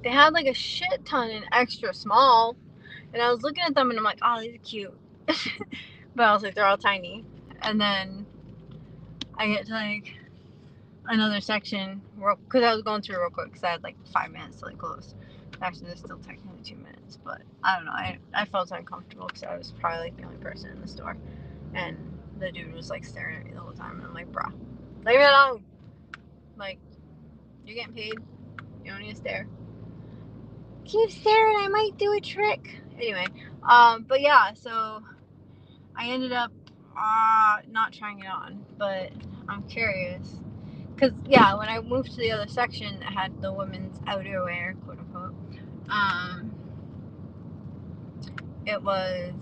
they had like a shit ton in extra small, and I was looking at them and I'm like, oh, these are cute. But I was like, they're all tiny. And then I get to like another section because I was going through real quick because I had like 5 minutes to like close. Actually, there's still technically 2 minutes, but I don't know. I felt uncomfortable because I was probably like the only person in the store, and the dude was like staring at me the whole time, and I'm like, bruh, leave me alone. Like, you're getting paid. You don't need to stare. Keep staring, I might do a trick. Anyway, but yeah, so I ended up not trying it on, but I'm curious. Because, yeah, when I moved to the other section that had the women's outerwear, quote unquote, it was,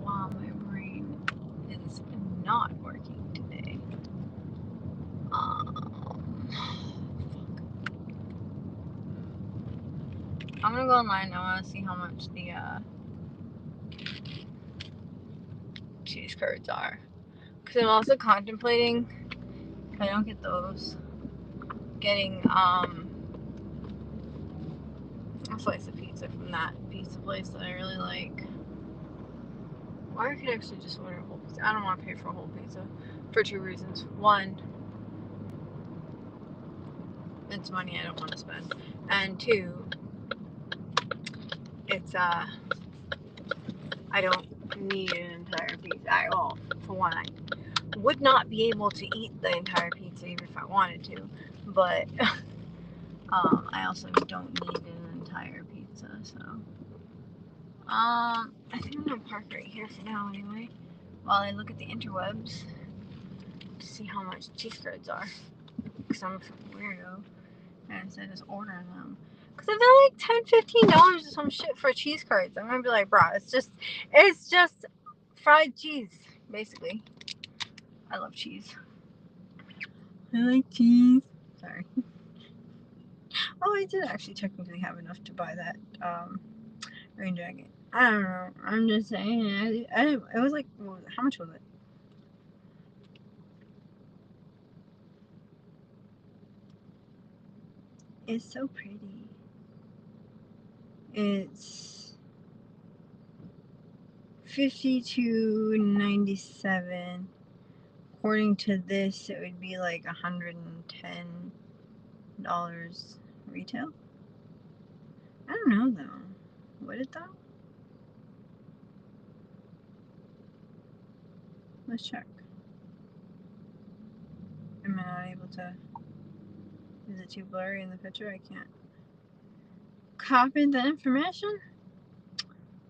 wow, my brain is not working today. I'm gonna go online. I want to see how much the cheese curds are. Because I'm also contemplating, if I don't get those, getting a slice of pizza from that pizza place that I really like. Or I could actually just order a whole pizza. I don't want to pay for a whole pizza for 2 reasons. One, it's money I don't want to spend. And 2, it's I don't need an entire pizza. Well, for one, I would not be able to eat the entire pizza even if I wanted to. But I also don't need an entire pizza, so I think I'm gonna park right here for now anyway, while I look at the interwebs to see how much cheese curds are, because I'm a fucking weirdo and instead of just ordering them, because if they're like $10-15 or some shit for cheese curds, I'm gonna be like, bro, it's just fried cheese basically. I love cheese. I like cheese. Sorry. Oh, I did actually technically have enough to buy that rain jacket. I don't know. I'm just saying. It was like, how much was it? It's so pretty. It's $52.97. according to this, it would be like $110 retail. I don't know though. Would it though? Let's check. Am I not able to? Is it too blurry in the picture? I can't. Copy the information?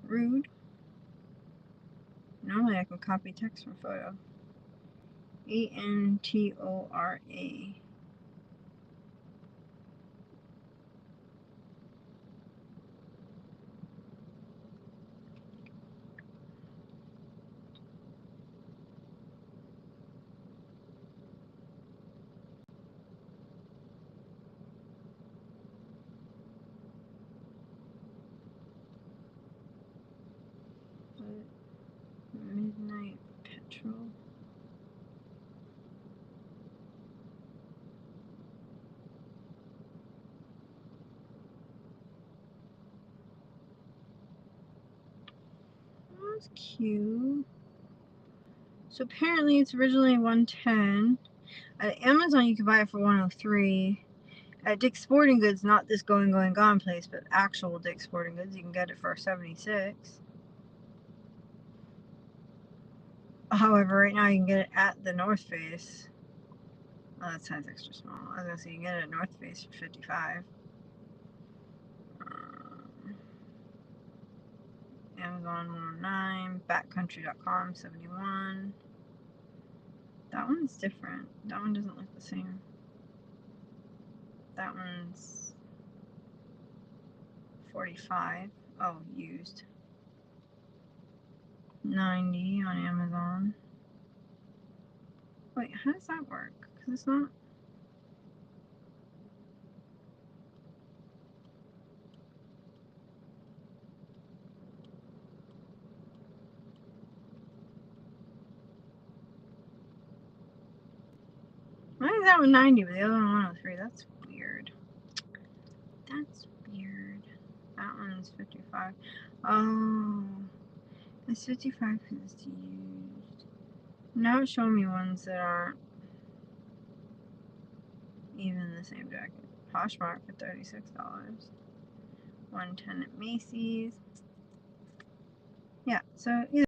Rude. Normally I can copy text from photo. Antora. Midnight Petrol. Oh, that's cute. So apparently it's originally 110. At Amazon you can buy it for 103. At Dick's Sporting Goods, not this Going Gone place, but actual Dick's Sporting Goods, you can get it for 76. However, right now you can get it at the North Face. Oh, that size extra small. I was gonna say you can get it at North Face for 55. Amazon 109, backcountry.com 71. That one's different. That one doesn't look the same. That one's 45. Oh, used. 90 on Amazon. Wait, how does that work? Because it's not. Why is that one 90 but the other one 103? That's weird. That's weird. That one's 55. Oh, it's 55 because it's used. Now it's showing me ones that aren't even the same jacket. Poshmark for $36. 110 at Macy's. Yeah, so either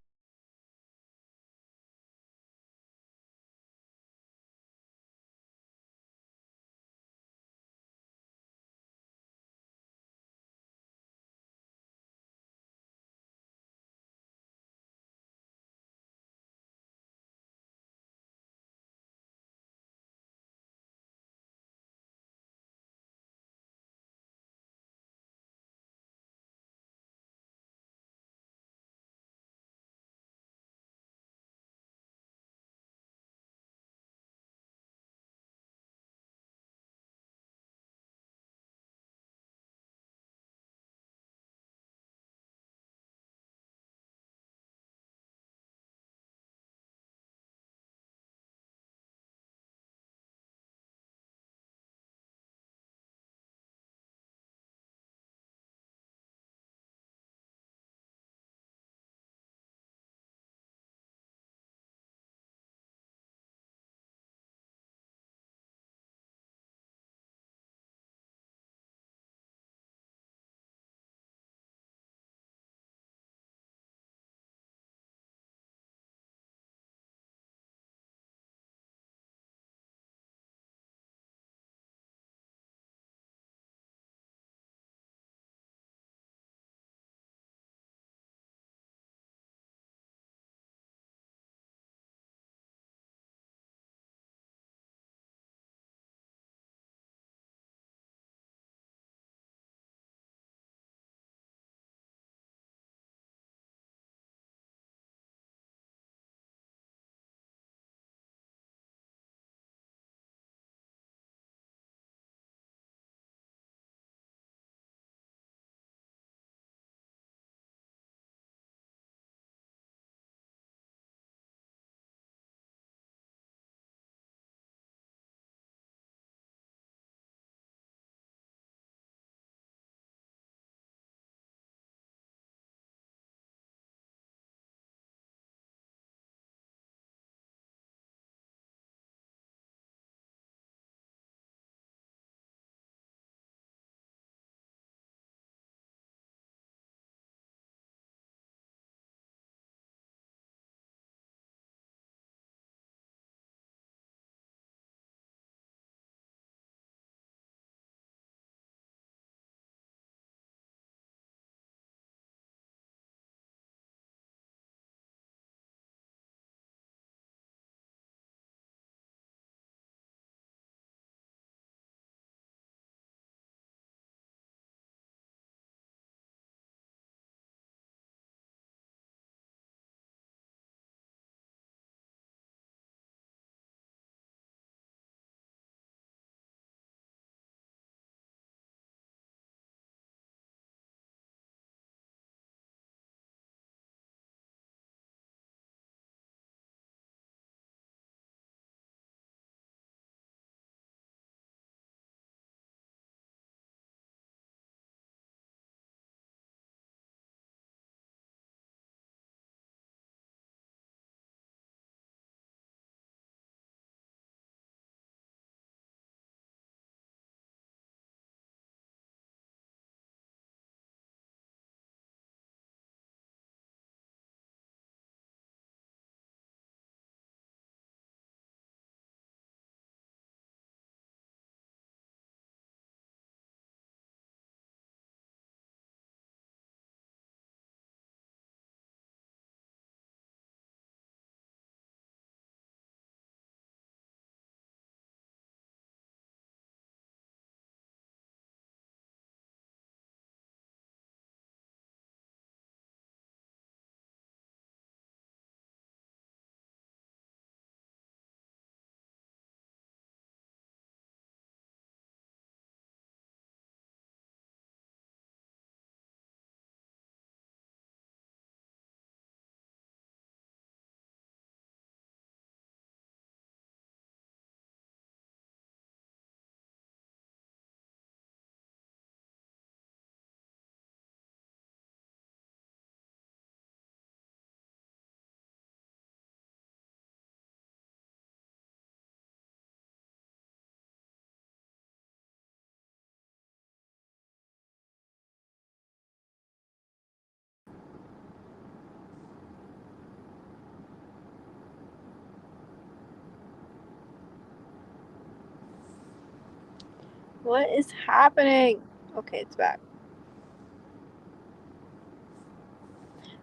What is happening? Okay, it's back.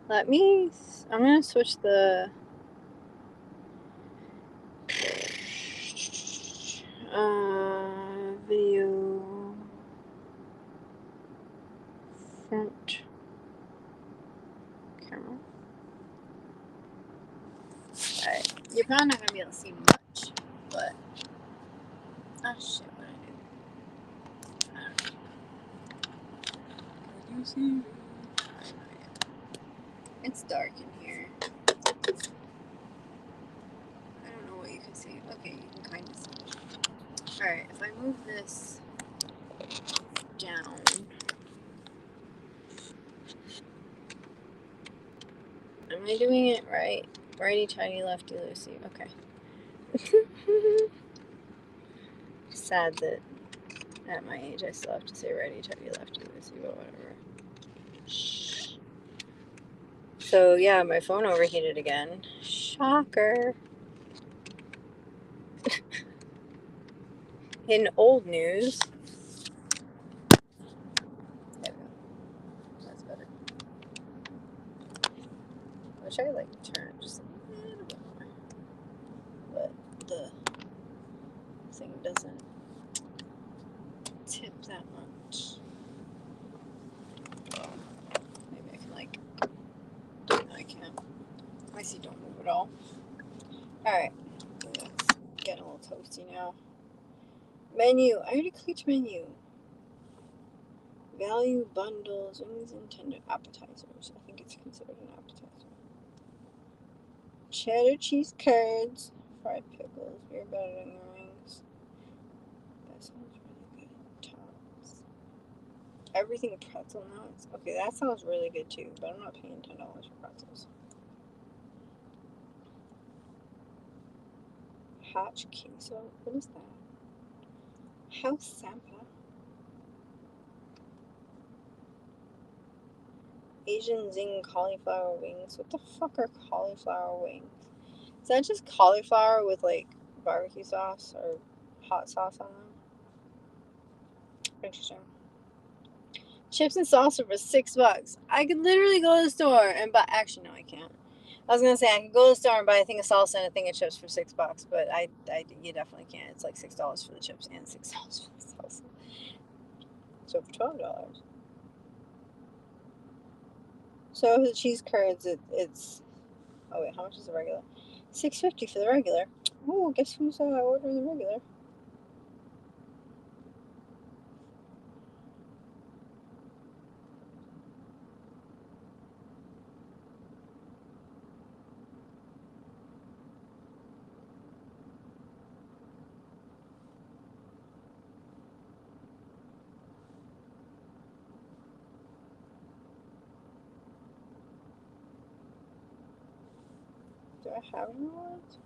I'm gonna switch the video front camera. Alright, you're probably not gonna be able to see much, but oh shit, what did I do? Can you see? It's dark in here. I don't know what you can see. Okay, you can kind of see. Alright, if I move this down. Am I doing it right? Righty tighty, lefty loosey. Okay. Sad that at my age I still have to say righty tighty, lefty loosey, but whatever. So yeah, my phone overheated again. Shocker. In old news. There we go. That's better. I wish I could like turn it just a little bit more. But the thing doesn't tip that much. Maybe I can like. No, I can't. My seat don't move at all. Alright. It's getting a little toasty now. Menu. I already clicked menu. Value bundles. Wings and tender appetizers. I think it's considered an appetizer. Cheddar cheese curds. Fried pickles. Beer better than your wings. That sounds really good. Tots. Everything pretzel nuts. Okay, that sounds really good too, but I'm not paying $10 for pretzels. Hatch queso. What is that? House Sampa. Asian zing cauliflower wings. What the fuck are cauliflower wings? Is that just cauliflower with like barbecue sauce or hot sauce on them? Interesting. Chips and salsa for $6. I could literally go to the store and buy. Actually, no, I can't. I was gonna say I could go to the store and buy a thing of salsa and a thing of chips for $6, but you definitely can't. It's like $6 for the chips and $6 for the salsa. So for $12. So for the cheese curds, it's. Oh wait, how much is the regular? $6.50 for the regular. Oh, guess who's ordering the regular? Do I have any ones?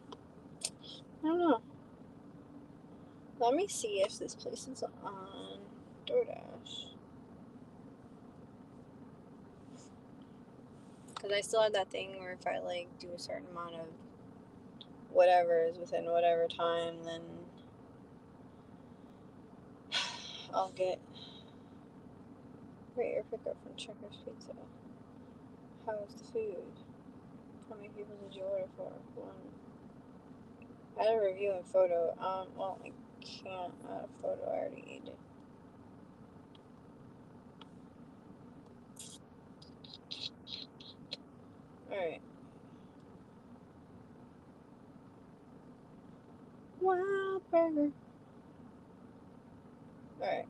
I don't know. Let me see if this place is on DoorDash. Because I still have that thing where if I like do a certain amount of whatever is within whatever time, then I'll get rate your pickup from Checkers Pizza. How was the food? How many people did you order for? One. I had a review and photo. Well, I can't add a photo. I already ate it. Alright. Wow, burger. Alright.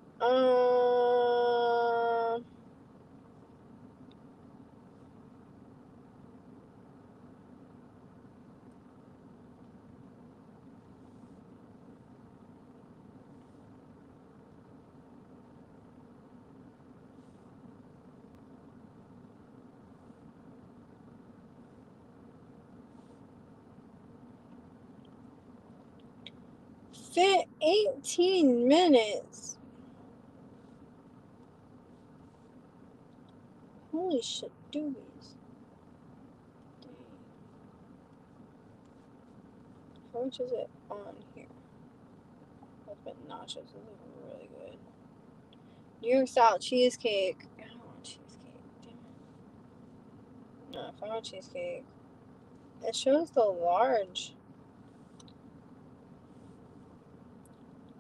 18 minutes. Holy shit, doobies. Dang. How much is it on here? but nachos is really good. New York style cheesecake. I don't want cheesecake. Damn it. No, if I want cheesecake. It shows the large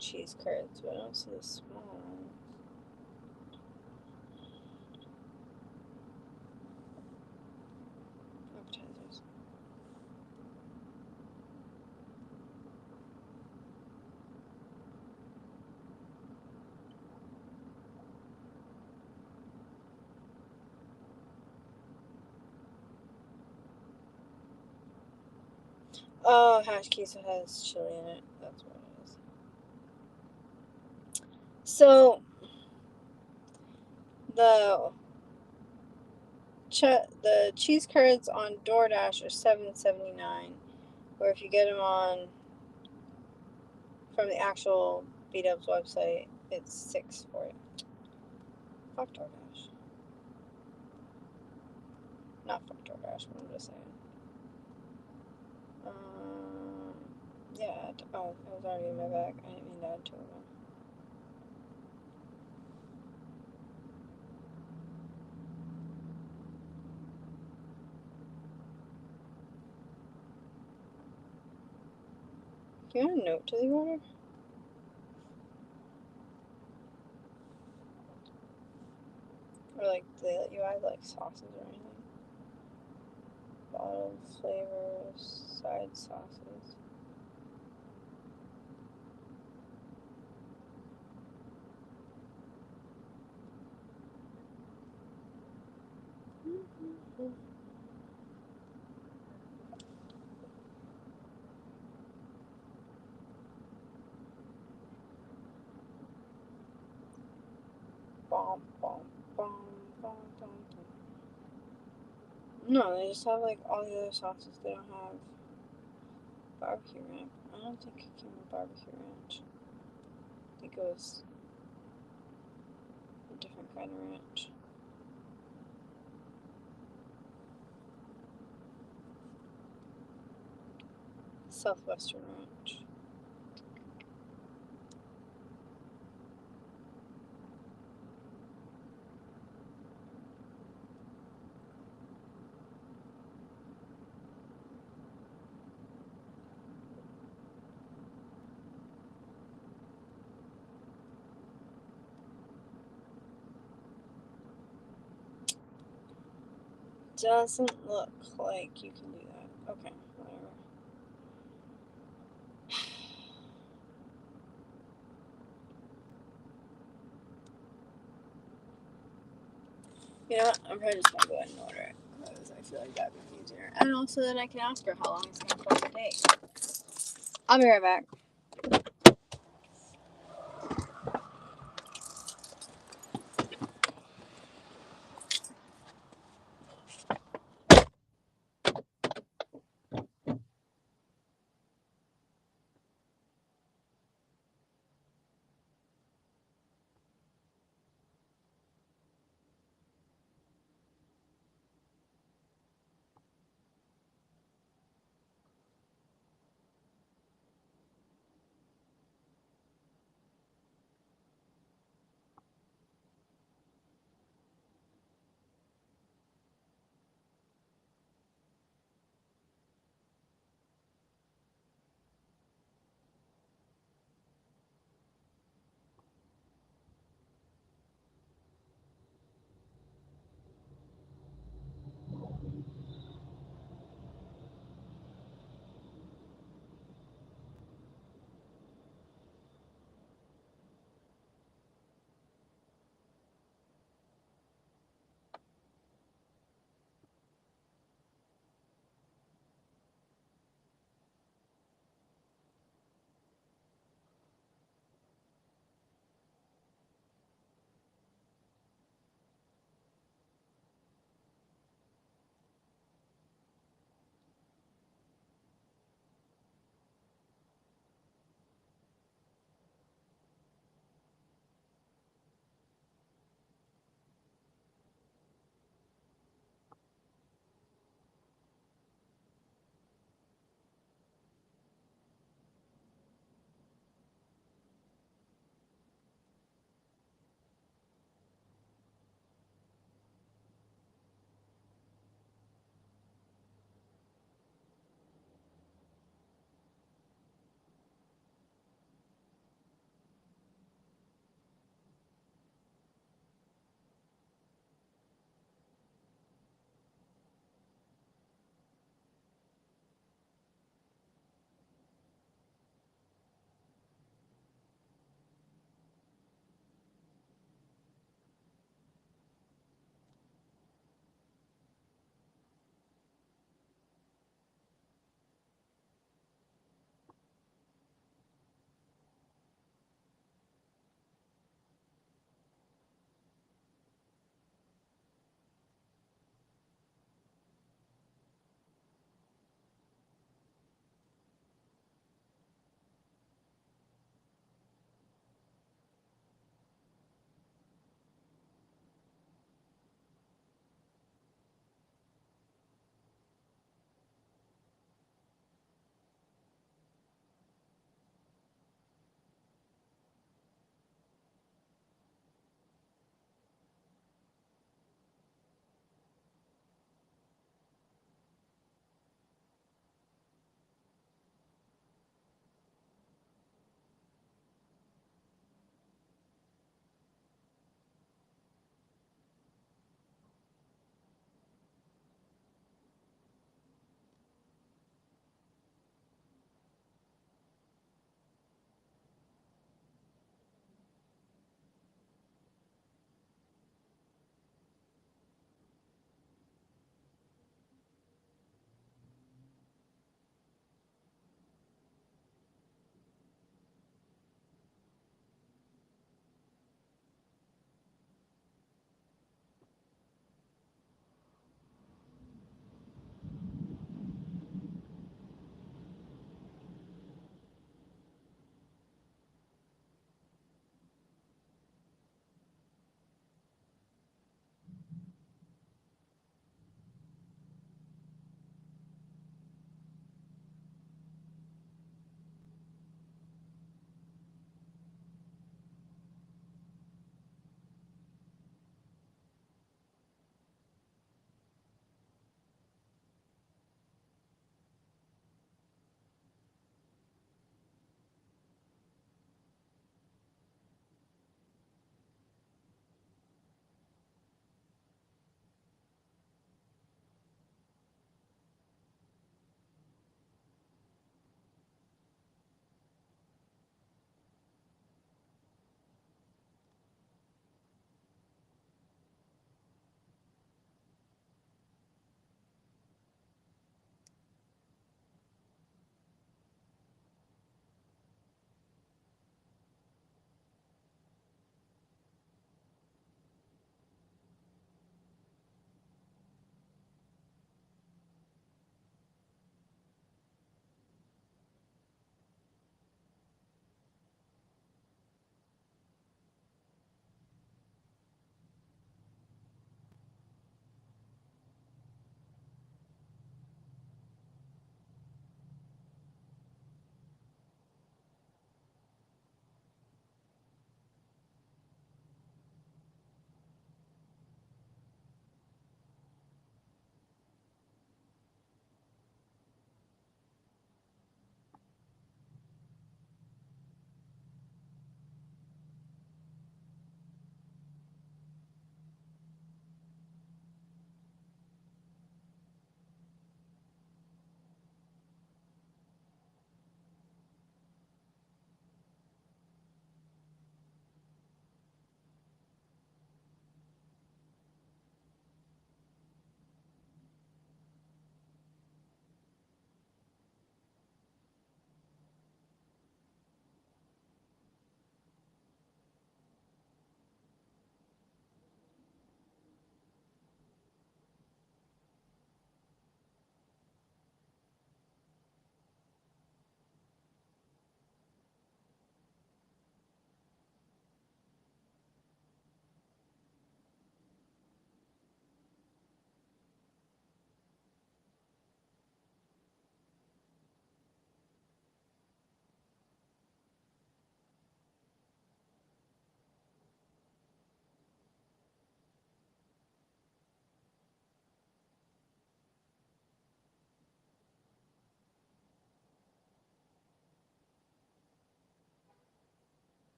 cheese curds, but I don't see the small ones. Appetizers. Oh, hash queso has chili in it. That's what it is. So the the cheese curds on DoorDash are $7.79, or if you get them on from the actual B-Dubs website, it's $6.40. Fuck DoorDash. Not fuck DoorDash, but I'm just saying. Yeah. Oh, it was already in my bag. I didn't mean to add two of them. Do you want a note to the order? Or like, do they let you add like sauces or anything? Bottled flavors, side sauces. Bom, bom, bom, bom, bom, bom. No, they just have like all the other sauces. They don't have barbecue ranch. I don't think it came with barbecue ranch. I think it was a different kind of ranch. Southwestern ranch. Doesn't look like you can do that. Okay, whatever. You know what? I'm probably just gonna go ahead and order it because I feel like that'd be easier. And also then I can ask her how long it's gonna fucking take. I'll be right back.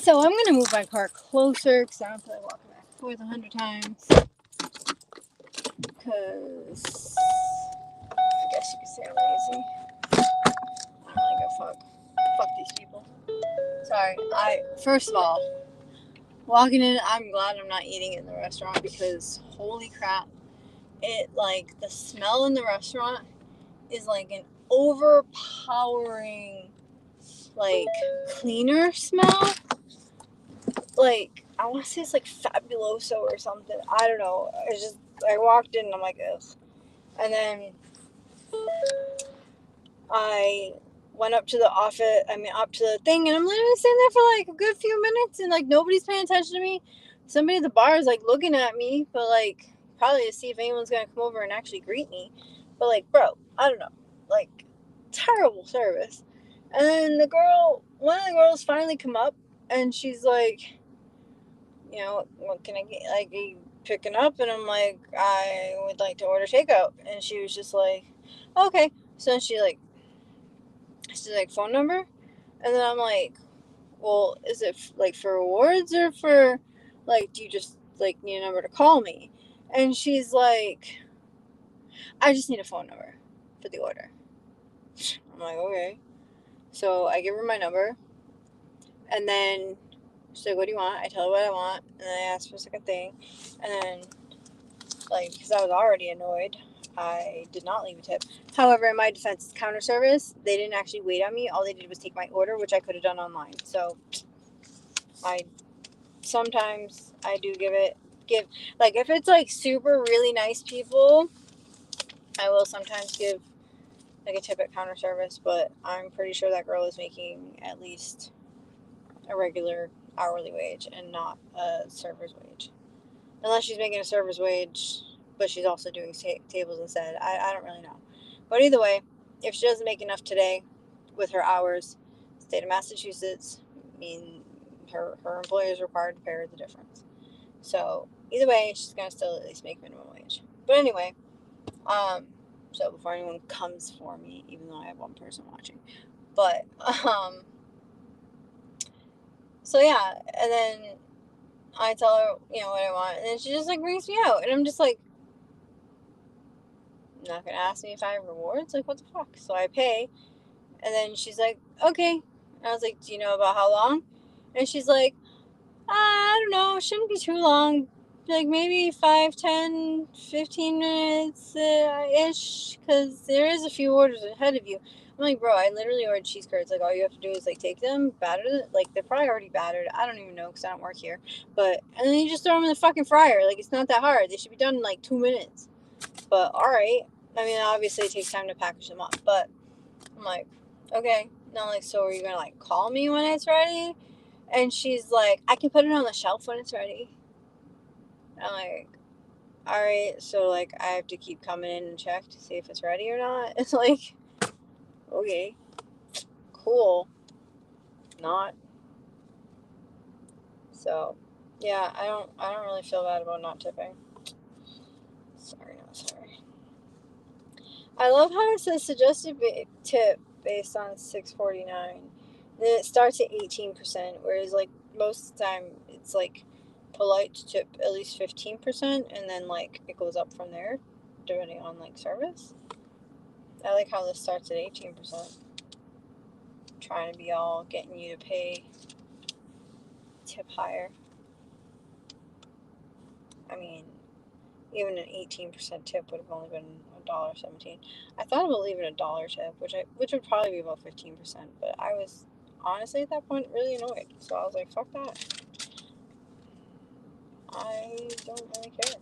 So I'm gonna move my car closer because I don't feel like walking back and forth 100 times. Because I guess you could say I'm lazy. I don't really give a fuck. Fuck these people. Sorry. First of all, walking in, I'm glad I'm not eating in the restaurant because holy crap, it like the smell in the restaurant is like an overpowering like cleaner smell. Like I want to say it's like Fabuloso or something. I don't know. It's just I walked in and I'm like, ugh. And then I went up to the office. Up to the thing, and I'm literally sitting there for like a good few minutes, and like nobody's paying attention to me. Somebody at the bar is like looking at me, but like probably to see if anyone's gonna come over and actually greet me. But like, bro, I don't know, like terrible service. And then one of the girls finally come up, and she's like, you know, what can I get? Like, are you picking up? And I'm like, I would like to order takeout. And she was just like, okay. So she's like, phone number? And then I'm like, well, is it like for rewards or for like, do you just like need a number to call me? And she's like, I just need a phone number for the order. I'm like, okay. So I give her my number, and then she's like, what do you want? I tell her what I want, and then I ask for a second thing, and then like, because I was already annoyed, I did not leave a tip. However, in my defense, counter service, they didn't actually wait on me. All they did was take my order, which I could have done online. So sometimes I do give like if it's like super really nice people, I will sometimes give like a tip at counter service. But I'm pretty sure that girl is making at least a regular hourly wage and not a server's wage, unless she's making a server's wage but she's also doing tables instead. I don't really know. But either way, if she doesn't make enough today with her hours, state of Massachusetts, I mean, her employer is required to pay her the difference. So either way, she's going to still at least make minimum wage. But anyway, so before anyone comes for me, even though I have one person watching. But, so yeah, and then I tell her, you know, what I want, and then she just like brings me out, and I'm just like, not gonna ask me if I have rewards? Like, what the fuck? So I pay, and then she's like, okay. And I was like, do you know about how long? And she's like, I don't know, it shouldn't be too long. Like, maybe 5, 10, 15 minutes ish, because there is a few orders ahead of you. I'm like, bro, I literally ordered cheese curds. Like, all you have to do is, like, take them, batter them. Like, they're probably already battered. I don't even know because I don't work here. But, and then you just throw them in the fucking fryer. Like, it's not that hard. They should be done in, like, 2 minutes. But, alright. I mean, obviously, it takes time to package them up. But, I'm like, okay. And I'm like, so are you going to, like, call me when it's ready? And she's like, I can put it on the shelf when it's ready. I'm like, all right, so like I have to keep coming in and check to see if it's ready or not. It's like, okay, cool, not. So, yeah, I don't really feel bad about not tipping. Sorry, not sorry. I love how it says suggested tip based on $6.49. Then it starts at 18%, whereas like most of the time it's like polite to tip at least 15%, and then like it goes up from there depending on like service. I like how this starts at 18%. Trying to be all getting you to pay tip higher. I mean, even an 18% tip would have only been $1.17. I thought about leaving a dollar tip, which would probably be about 15%, but I was honestly at that point really annoyed. So I was like, fuck that. I don't really care.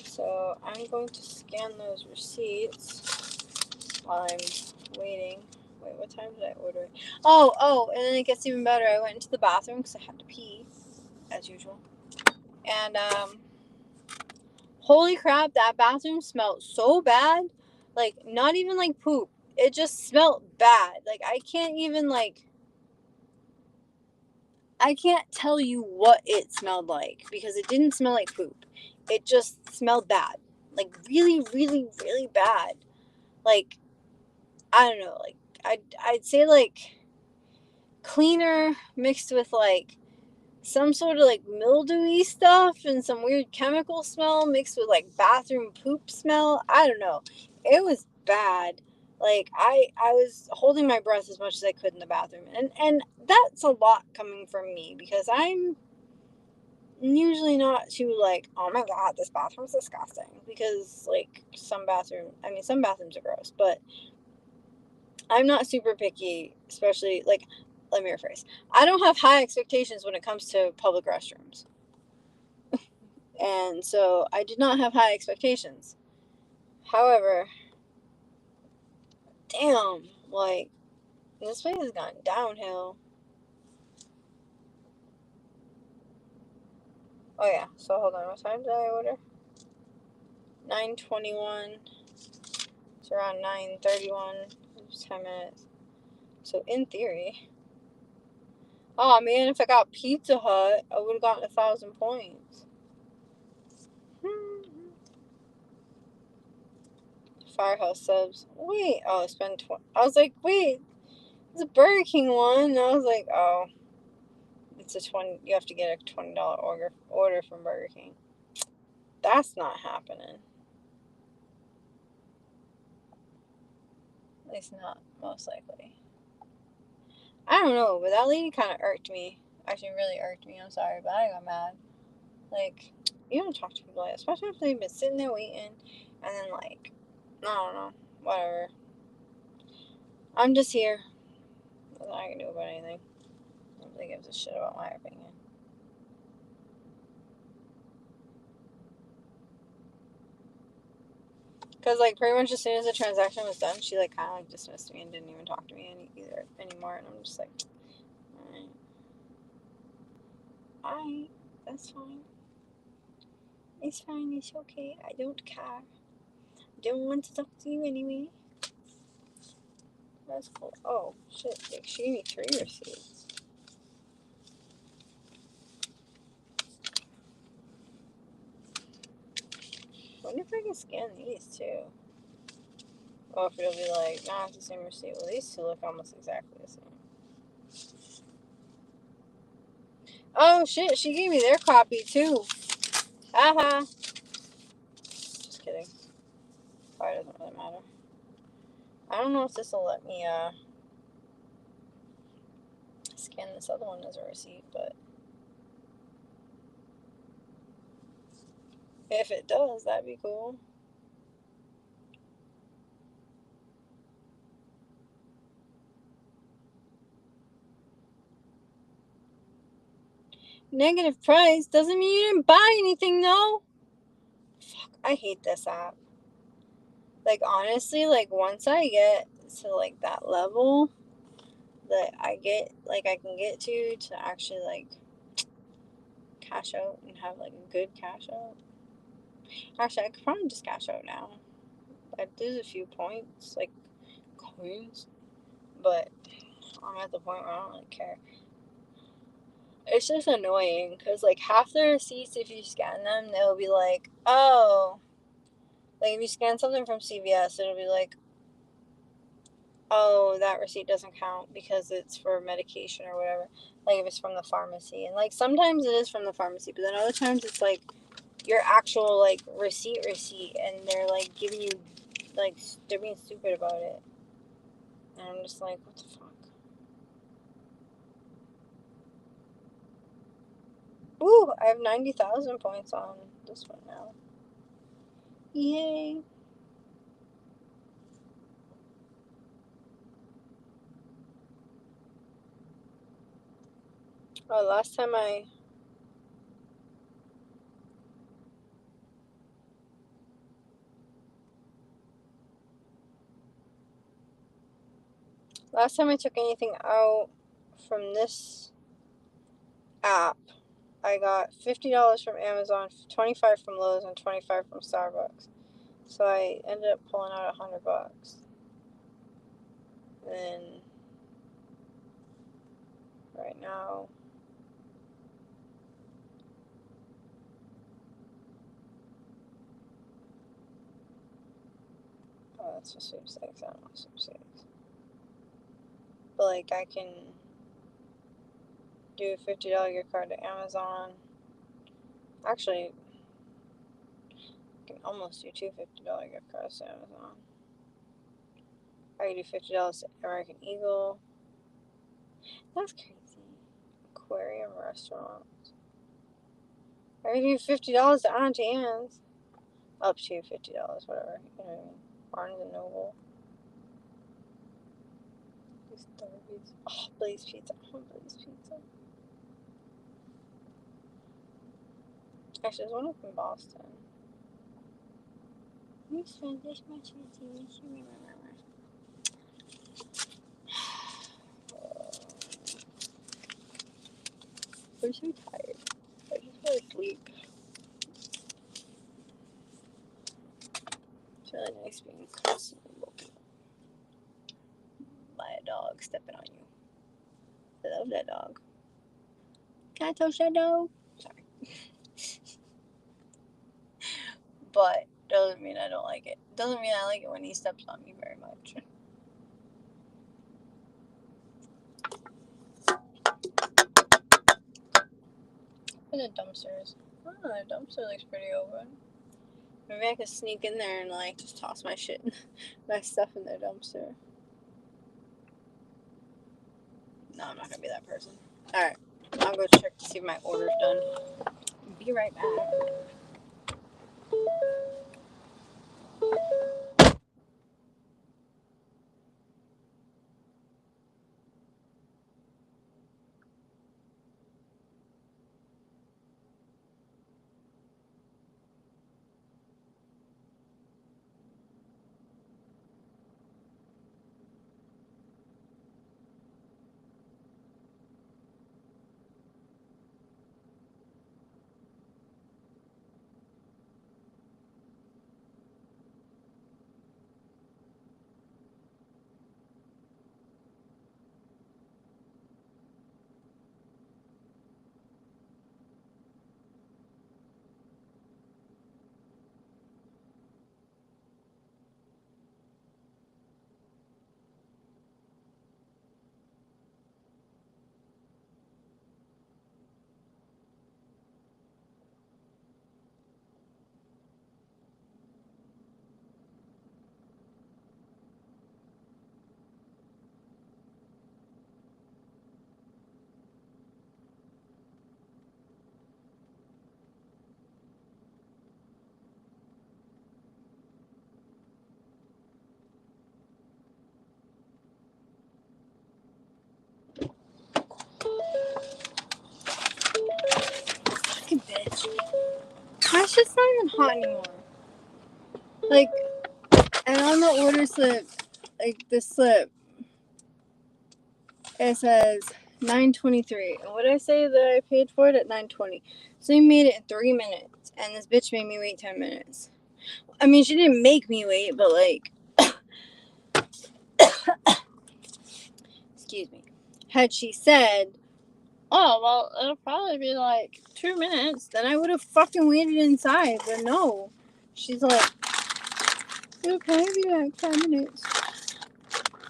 So I'm going to scan those receipts while I'm waiting. Wait, what time did I order it? Oh, and then it gets even better. I went into the bathroom because I had to pee, as usual. And, holy crap, that bathroom smelled so bad. Like, not even like poop. It just smelled bad. Like, I can't even, like, I can't tell you what it smelled like because it didn't smell like poop. It just smelled bad. Like, really, really, really bad. Like, I don't know. Like, I'd say like cleaner mixed with like some sort of like mildewy stuff and some weird chemical smell mixed with like bathroom poop smell. I don't know. It was bad. Like I was holding my breath as much as I could in the bathroom. And that's a lot coming from me because I'm usually not too like, oh my god, this bathroom's disgusting, because like some bathrooms are gross, but I'm not super picky, especially like, let me rephrase. I don't have high expectations when it comes to public restrooms. And so I did not have high expectations. However, damn, like this place has gone downhill. Oh yeah, so hold on, what time did I order? 9:21. It's around 9:31. 10 minutes. So in theory, oh man, if I got Pizza Hut, I would have gotten 1,000 points. Firehouse subs. Wait, oh, spend 20. I was like, wait, it's a Burger King one. And I was like, oh, it's a 20. You have to get a $20 order from Burger King. That's not happening. At least not most likely. I don't know, but that lady kind of irked me. Actually, really irked me. I'm sorry, but I got mad. Like, you don't talk to people like that, especially if they've been sitting there waiting, and then like, I don't know, whatever. I'm just here. Nothing I can do about anything. Nobody gives a shit about my opinion. Because, like, pretty much as soon as the transaction was done, she, like, kind of, like, dismissed me and didn't even talk to me anymore. And I'm just like, alright. Alright, that's fine. It's fine, it's okay. I don't care. Don't want to talk to you anyway. That's cool. Oh, shit. She gave me 3 receipts. I wonder if I can scan these, too. Or if it'll be like, nah, it's the same receipt. Well, these two look almost exactly the same. Oh, shit. She gave me their copy, too. Haha. Just kidding. Probably doesn't really matter. I don't know if this will let me scan this other one as a receipt, but if it does, that'd be cool. Negative price doesn't mean you didn't buy anything, though. Fuck, I hate this app. Like, honestly, like, once I get to, like, that level that I can get to actually, like, cash out and have, like, a good cash out. Actually, I could probably just cash out now. I did a few points, like, coins, but I'm at the point where I don't really care. It's just annoying because, like, half the receipts, if you scan them, they'll be like, oh, like, if you scan something from CVS, it'll be like, oh, that receipt doesn't count because it's for medication or whatever. Like, if it's from the pharmacy. And, like, sometimes it is from the pharmacy, but then other times it's, like, your actual, like, receipt, and they're, like, giving you, like, they're being stupid about it. And I'm just like, what the fuck? Ooh, I have 90,000 points on this one now. Yay. Oh, last time I took anything out from this app, I got $50 from Amazon, 25 from Lowe's, and 25 from Starbucks. So I ended up pulling out $100. And then right now, oh, that's for sweepstakes. I don't want sweepstakes. But like I can do a $50 gift card to Amazon. Actually, I can almost do two $50 gift cards to Amazon. I can do $50 to American Eagle. That's crazy. Aquarium restaurant. I can do $50 to Auntie Anne's. Up to $50, whatever. You know what I mean? Barnes and Noble. Oh, Blaze Pizza. I want Blaze Pizza. Actually, there's one up in Boston. You spent this much money. I'm so tired. I just want to sleep. It's really nice being constantly woken up by a dog stepping on you. I love that dog. Can I touch that dog? Sorry. But doesn't mean I don't like it. Doesn't mean I like it when he steps on me very much. Where the dumpsters? Oh, the dumpster looks pretty open. Maybe I could sneak in there and like just toss my shit, my stuff in their dumpster. No, I'm not gonna be that person. Alright, I'll go check to see if my order's done. Be right back. Fucking bitch. My shit's not even hot anymore. Like, and on the order slip, like the slip, it says 9:23. And what did I say that I paid for it at 9:20? So he made it in 3 minutes, and this bitch made me wait 10 minutes. I mean, she didn't make me wait, but like, excuse me. Had she said, oh, well, it'll probably be like 2 minutes, then I would have fucking waited inside. But no. She's like, it'll probably be like 5 minutes.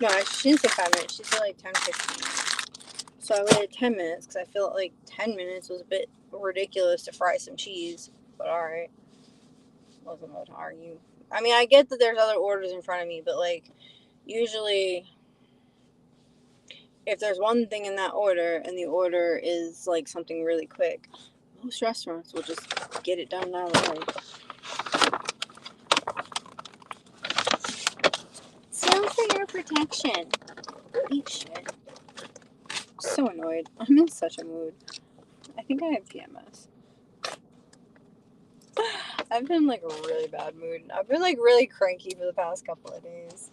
No, she didn't say 5 minutes. She said like 10, 15 minutes. So I waited 10 minutes because I felt like 10 minutes was a bit ridiculous to fry some cheese. But alright. Wasn't about to argue. I mean, I get that there's other orders in front of me, but like, usually, if there's one thing in that order and the order is like something really quick, most restaurants will just get it done down the way. Sale for your protection. Eat shit. So annoyed. I'm in such a mood. I think I have PMS. I've been in like a really bad mood. I've been like really cranky for the past couple of days.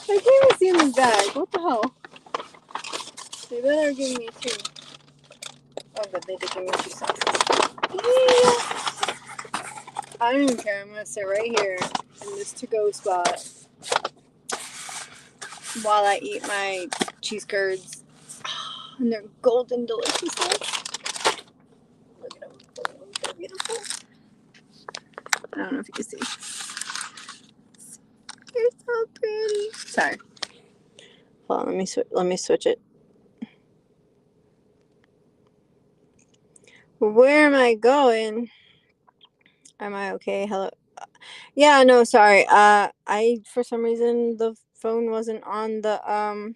I can't even see in this bag. What the hell? They better give me 2. Oh, but they did give me 2 cents. Yeah. I don't even care. I'm gonna sit right here in this to-go spot while I eat my cheese curds. And they're golden deliciousness. Look at them. They're beautiful. I don't know if you can see. They're so pretty. Sorry. Hold on, let me switch it. Where am I going? Am I okay? Hello. Yeah, no, sorry. I for some reason the phone wasn't on the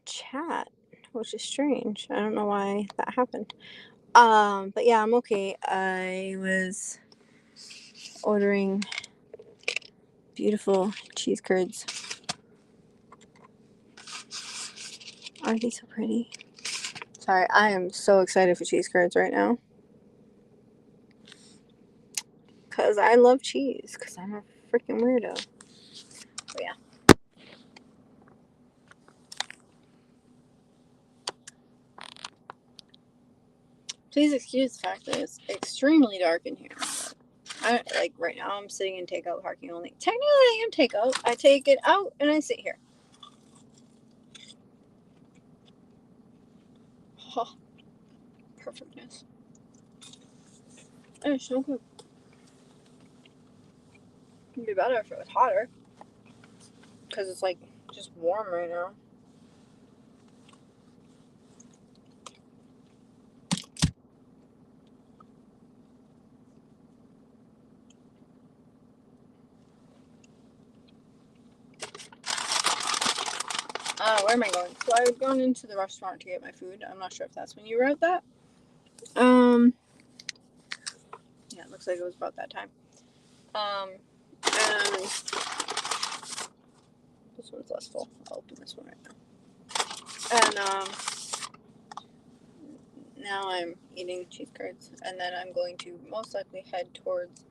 chat, which is strange. I don't know why that happened. But yeah, I'm okay. I was ordering beautiful cheese curds. Aren't they so pretty? Sorry, I am so excited for cheese curds right now. Because I love cheese. Because I'm a freaking weirdo. But yeah. Please excuse the fact that it's extremely dark in here. Like right now I'm sitting in takeout parking only. Technically I am takeout. I take it out and I sit here. Oh, perfectness. It's so good. It'd be better if it was hotter. Because it's like just warm right now. Where am I going? So I was going into the restaurant to get my food. I'm not sure if that's when you wrote that. Yeah, it looks like it was about that time. And this one's less full. I'll open this one right now. And now I'm eating cheese curds, and then I'm going to most likely head towards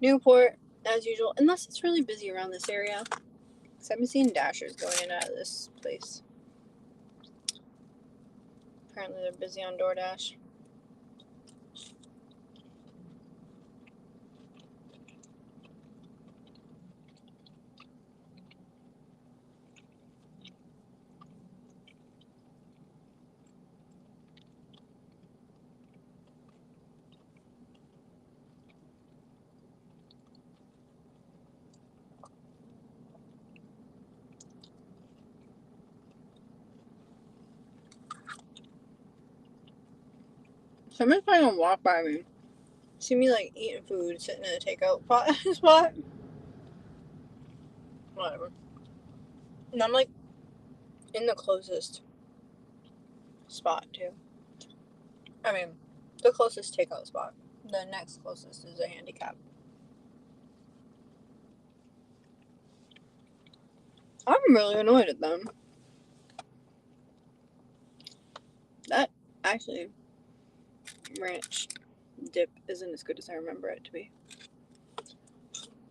Newport as usual, unless it's really busy around this area. Because I've been seeing dashers going in and out of this place. Apparently they're busy on DoorDash. Somebody's probably gonna walk by me, see me like eating food, sitting in a takeout spot. Whatever. And I'm like in the closest spot too. I mean, the closest takeout spot. The next closest is a handicap. I'm really annoyed at them. That actually ranch dip isn't as good as I remember it to be.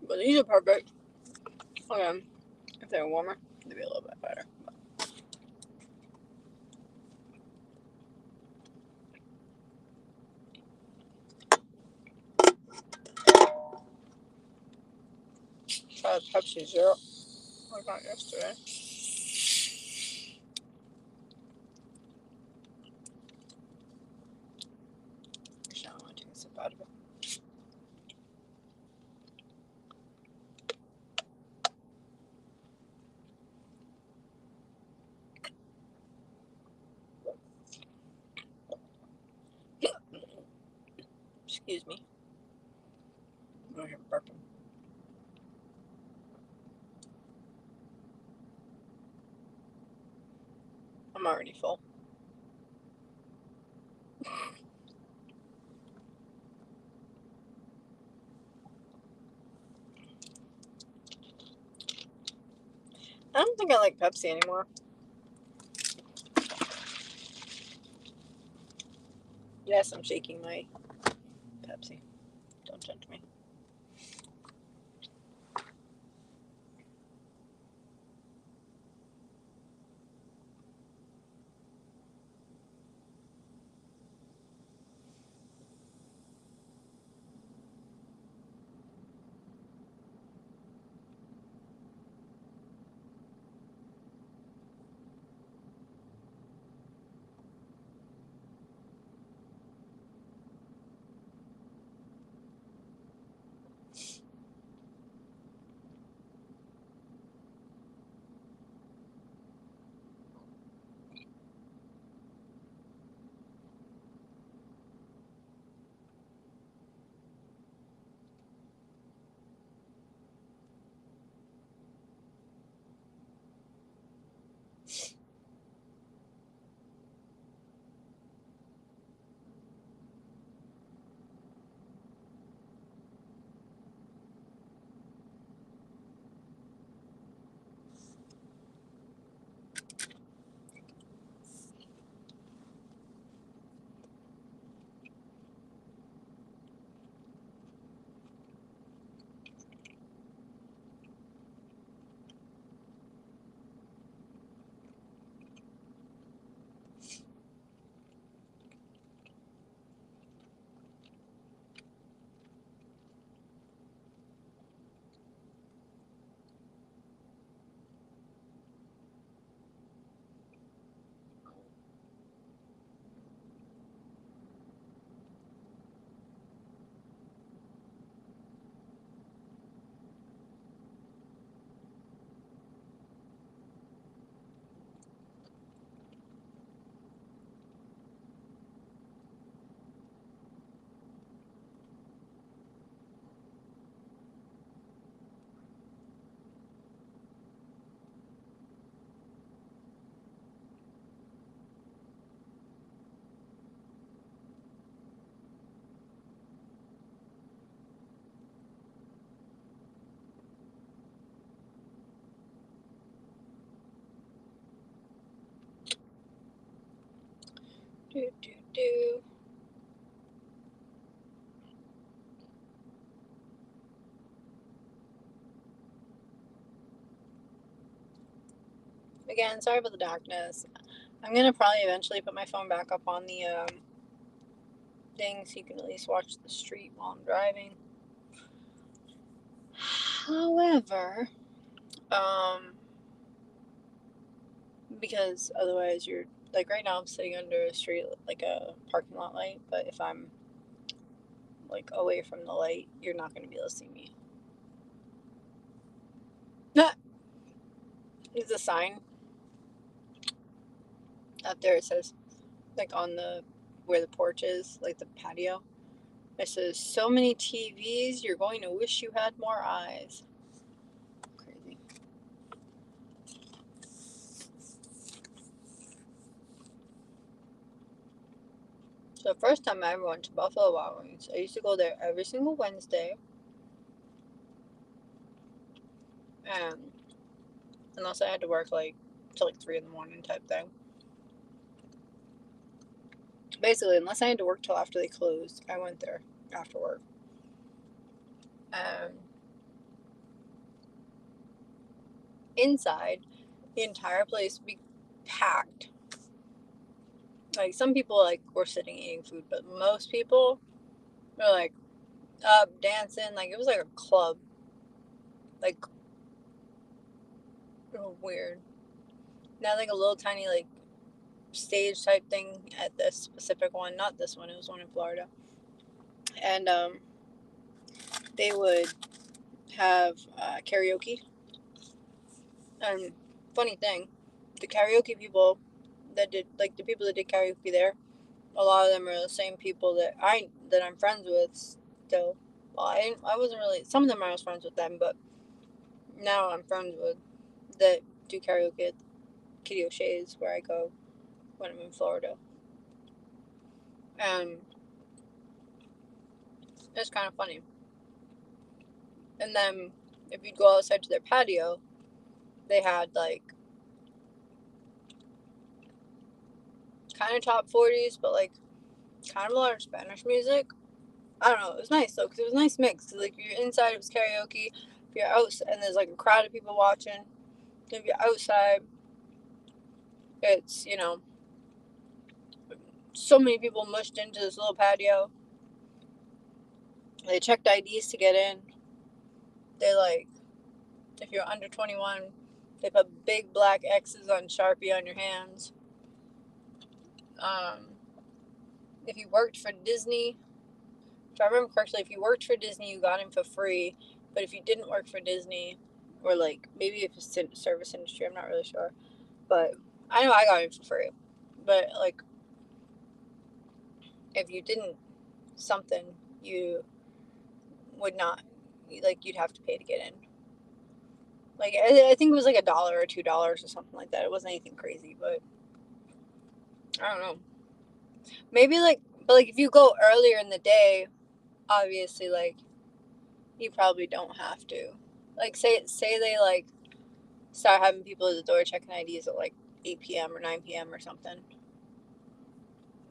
But these are perfect. Okay, if they were warmer, they'd be a little bit better. Tried Pepsi Zero. I got yesterday. Actually, I don't want to take a sip out of it. Excuse me. I'm over here burping. I'm already full. I don't think I like Pepsi anymore. Yes, I'm shaking my Pepsi. Don't judge me. Do, do, do. Again, sorry about the darkness. I'm gonna probably eventually put my phone back up on the thing so you can at least watch the street while I'm driving. However, because otherwise you're like right now I'm sitting under a street like a parking lot light, but if I'm like away from the light, you're not gonna be able to see me. There's a sign out there. It says like on the where the porch is, like the patio. It says, "So many TVs, you're going to wish you had more eyes." Crazy. So the first time I ever went to Buffalo Wild Wings, I used to go there every single Wednesday, and unless I had to work like till like 3 in the morning type thing. Basically, unless I had to work till after they closed, I went there after work. Inside, the entire place would be packed. Like some people like were sitting eating food, but most people were like up dancing. Like it was like a club. Like weird. Not like a little tiny like stage type thing at this specific one. Not this one. It was one in Florida. And they would have karaoke. And funny thing, the karaoke people that did like the people that did karaoke there, a lot of them are the same people that I'm friends with still. Well, I wasn't really. Some of them I was friends with them, but now I'm friends with that do karaoke at Kitty O'Shea's where I go when I'm in Florida. And it's kind of funny. And then if you'd go outside to their patio, they had like kind of top 40s, but like kind of a lot of Spanish music. I don't know. It was nice though, because it was a nice mix. Like if you're inside, it was karaoke. If you're out and there's like a crowd of people watching, if you're outside, it's so many people mushed into this little patio. They checked IDs to get in. They like if you're under 21, they put big black X's on Sharpie on your hands. Um, if you worked for Disney, if I remember correctly, if you worked for Disney, you got in for free. But if you didn't work for Disney, or like maybe if it's service industry, I'm not really sure. But I know I got in for free. But like if you didn't something, you would not like you'd have to pay to get in. Like I think it was like $1 or $2 or something like that. It wasn't anything crazy, but I don't know. Maybe like, but like if you go earlier in the day, obviously like you probably don't have to. Like say they like start having people at the door checking IDs at like 8 p.m. or 9 p.m. or something.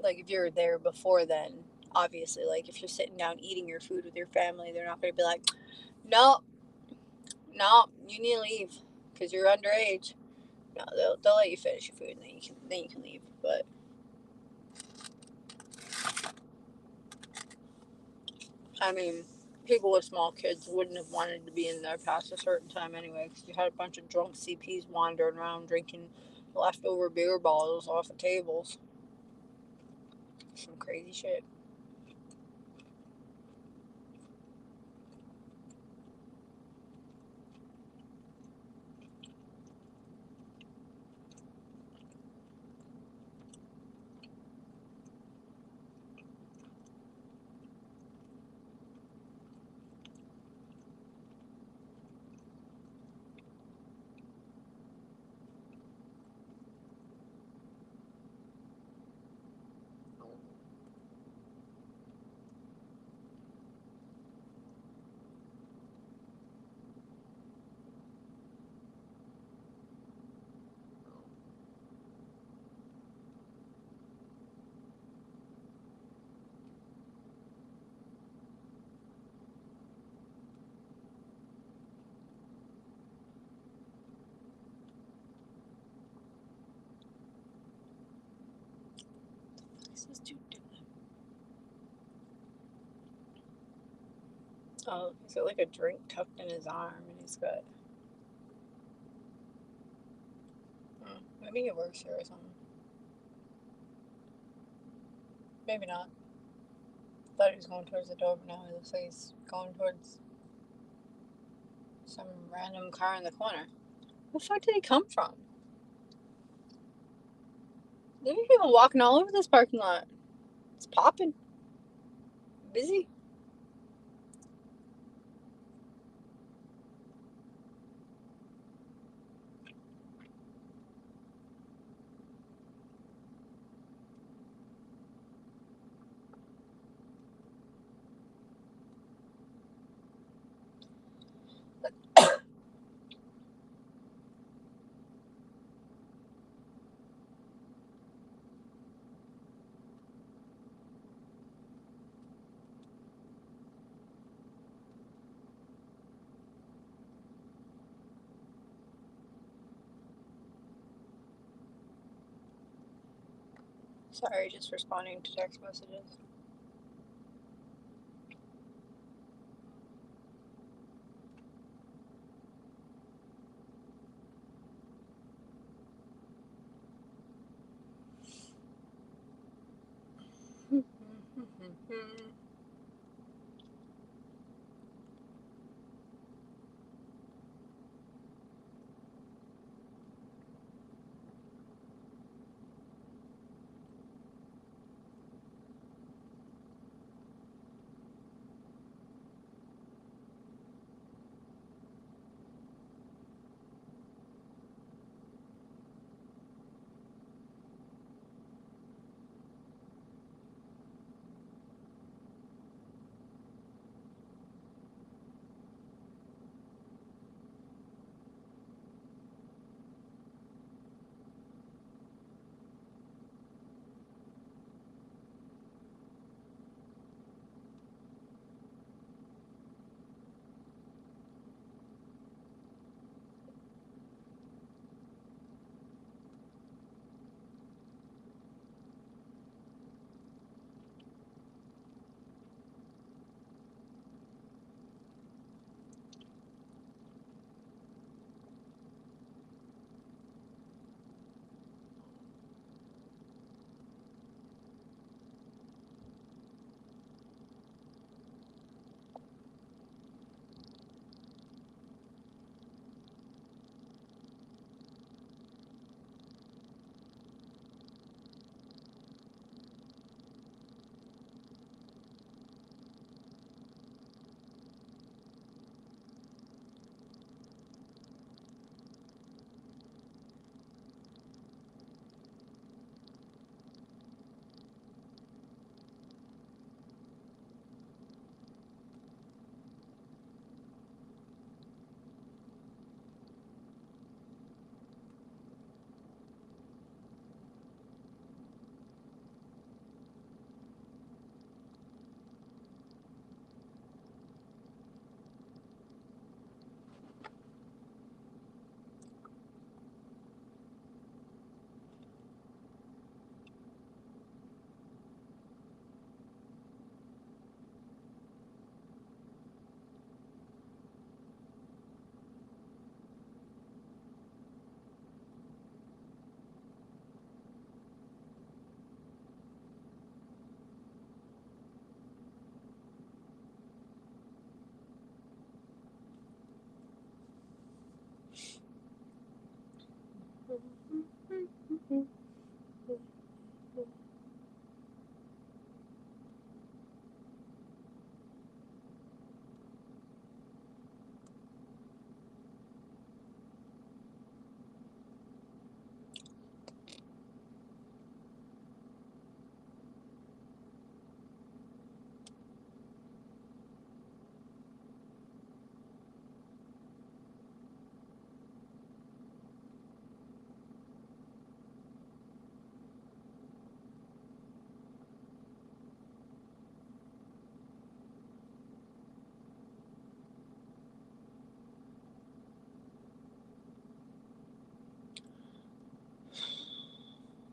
Like if you're there before then, obviously like if you're sitting down eating your food with your family, they're not going to be like, no, no, you need to leave because you're underage. No, they'll let you finish your food and then you can leave. But I mean, people with small kids wouldn't have wanted to be in there past a certain time anyway, because you had a bunch of drunk CPs wandering around drinking leftover beer bottles off of tables. Some crazy shit. Oh, he's got like a drink tucked in his arm, and he's got. Maybe he works here or something. Maybe not. Thought he was going towards the door, but now it looks like he's going towards some random car in the corner. Where the fuck did he come from? There are people walking all over this parking lot. It's popping. Busy. Sorry, just responding to text messages.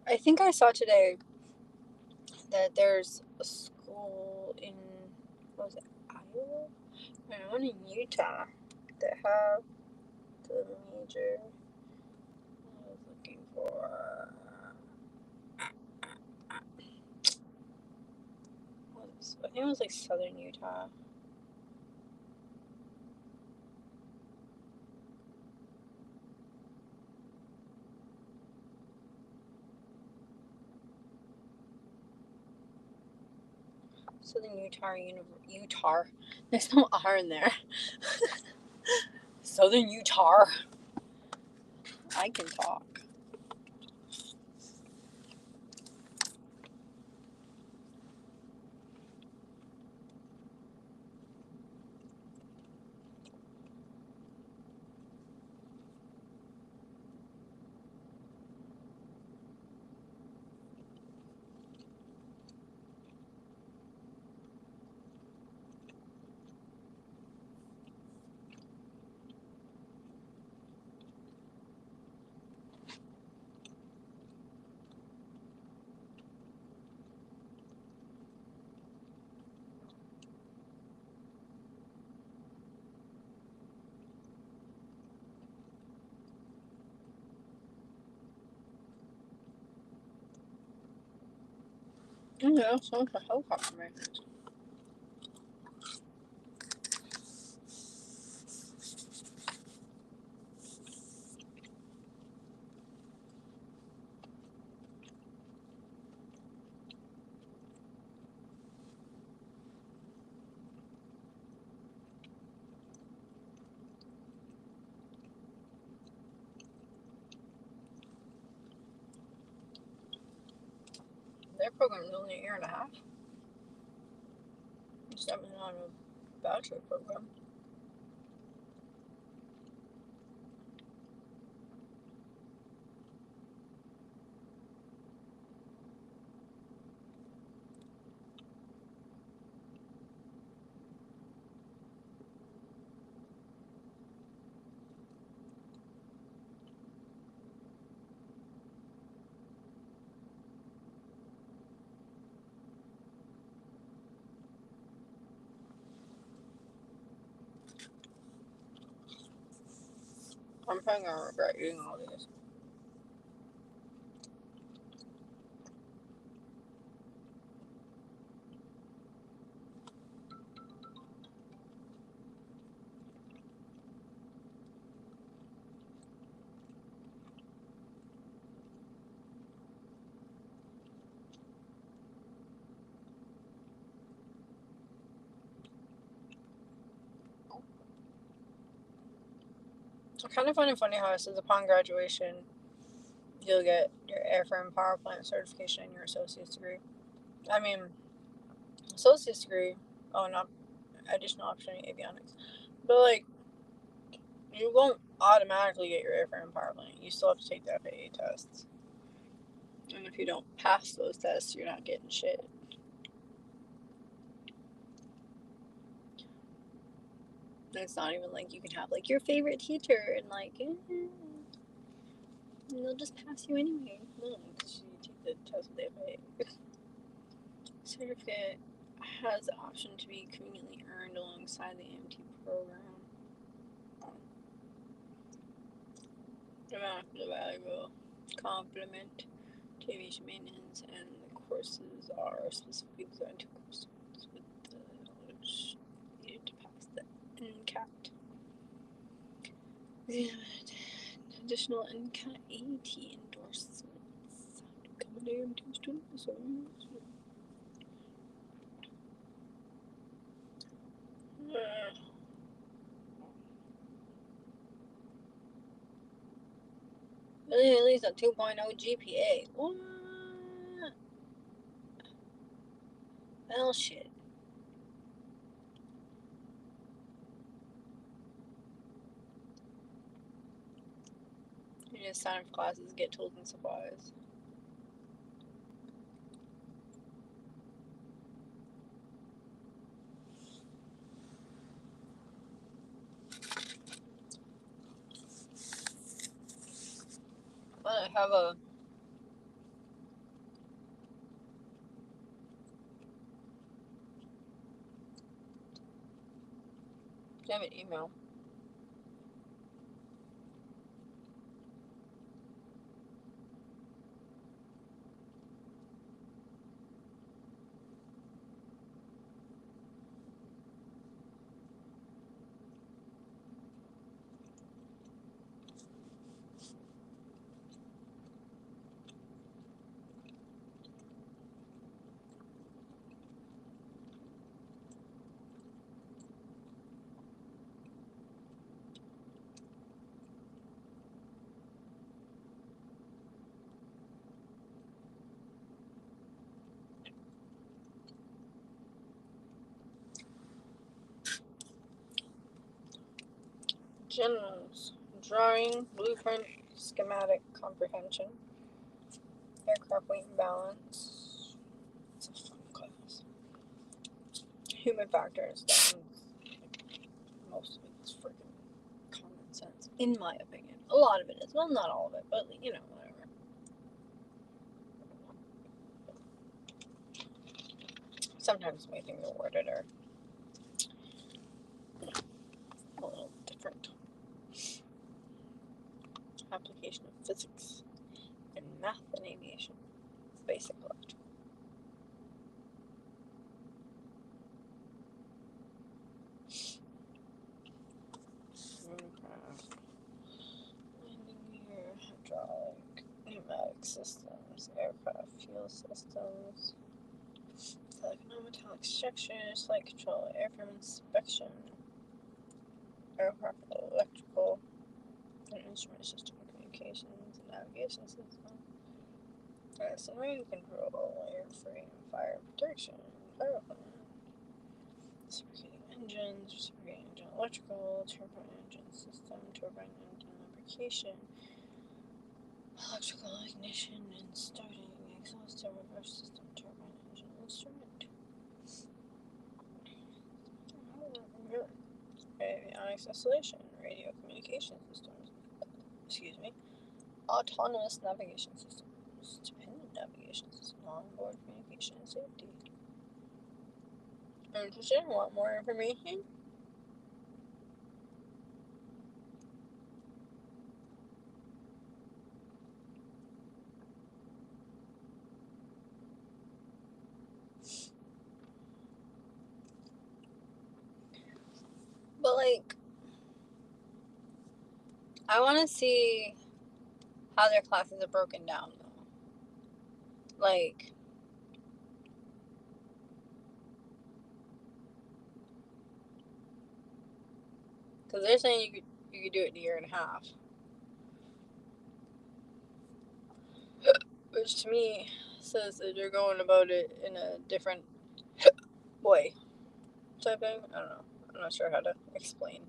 I think I saw today that there's a school in, what was it, Iowa? And one in Utah that have the major. I was looking for. I think it was like southern Utah. Southern Utah. There's no R in there. Southern Utah. I can talk. Yeah, sounds like a helicopter maintenance. Their program is only a year and a half. It's definitely not a bachelor program. I'm probably gonna regret eating all these. I kind of find it funny how it says upon graduation, you'll get your airframe power plant certification and your associate's degree. I mean, associate's degree, not additional opportunity avionics, but like, you won't automatically get your airframe power plant. You still have to take the FAA tests. And if you don't pass those tests, you're not getting shit. And it's not even like you can have like your favorite teacher and like, they'll just pass you anyway. No, because you take the test with the FAA. Certificate has the option to be conveniently earned alongside the AMT program. The valuable complement to aviation maintenance, and the courses are specifically designed to equip students with the knowledge needed to pass the NCAT. Additional NCAT AT endorsements to cover AMT students. At least a 2.0 GPA. What? Well, shit. You just sign up for classes, get tools and supplies. I have a I have an email. Generals. Drawing, blueprint, schematic comprehension, aircraft weight and balance. It's a fun class. Human factors. Most of it's freaking common sense, in my opinion. A lot of it is. Well, not all of it, but whatever. Sometimes my things are worded are a little different. Application of physics and math in aviation. Basic electrical. Landing gear, hydraulic, pneumatic systems, aircraft fuel systems, metallic structures, flight control, airframe inspection, aircraft electrical and instrument system communications and navigation system, accelerator control, airframe, fire protection, power plant, reciprocating engines, reciprocating engine electrical, turbine engine system, turbine engine lubrication, electrical ignition and starting, exhaust and reverse system, turbine engine instrument. Avionics installation, radio communication systems, autonomous navigation systems, dependent navigation system, onboard communication and safety. Interested? Want more information? But I want to see how their classes are broken down, though. Because they're saying you could do it in a year and a half, which to me says that you're going about it in a different way. Type thing. I don't know. I'm not sure how to explain.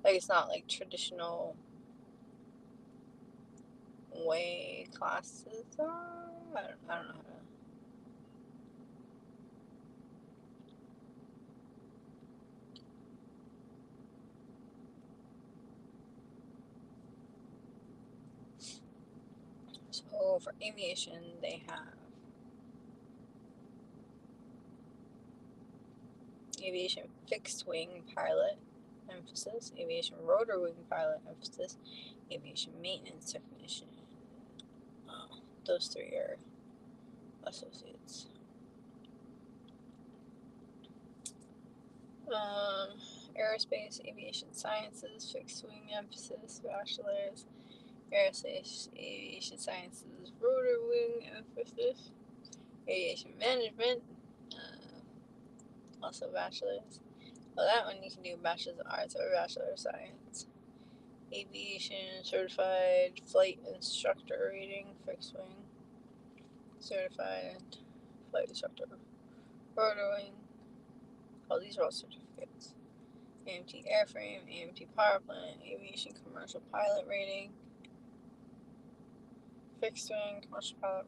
It's not like traditional way classes are. I don't know how to. So for aviation, they have aviation fixed wing pilot emphasis, aviation rotor wing pilot emphasis, aviation maintenance technician. Those three are associates. Aerospace aviation sciences, fixed wing emphasis, bachelor's. Aerospace aviation sciences, rotor wing emphasis. Aviation management, also bachelor's. Well, that one you can do bachelor's of arts or bachelor of science. Aviation certified flight instructor rating, fixed wing. Certified flight instructor, rotor wing. Oh, these are all certificates. AMT airframe, AMT power plant, aviation commercial pilot rating, fixed wing, commercial pilot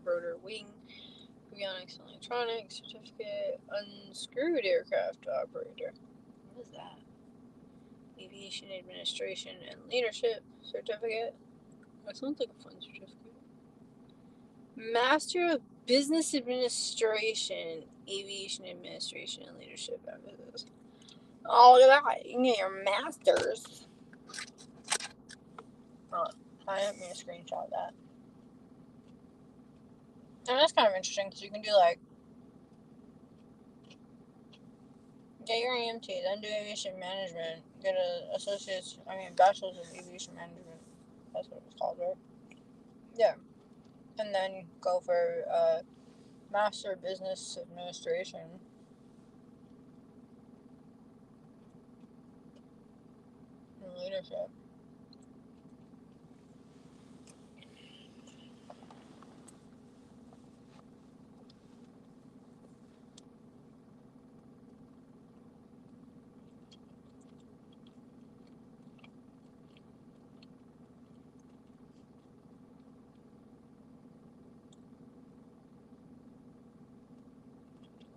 rotor wing, avionics and electronics certificate, unscrewed aircraft operator. What is that? Aviation administration and leadership certificate. That sounds like a fun certificate. Master of Business Administration, Aviation Administration, and Leadership Emphasis. Oh, look at that. You can get your master's. Oh, I didn't mean to screenshot that. And that's kind of interesting because you can do like, get your EMT, then do aviation management, get a bachelor's of aviation management. That's what it's called, right? Yeah. And then go for Master of Business Administration. And leadership.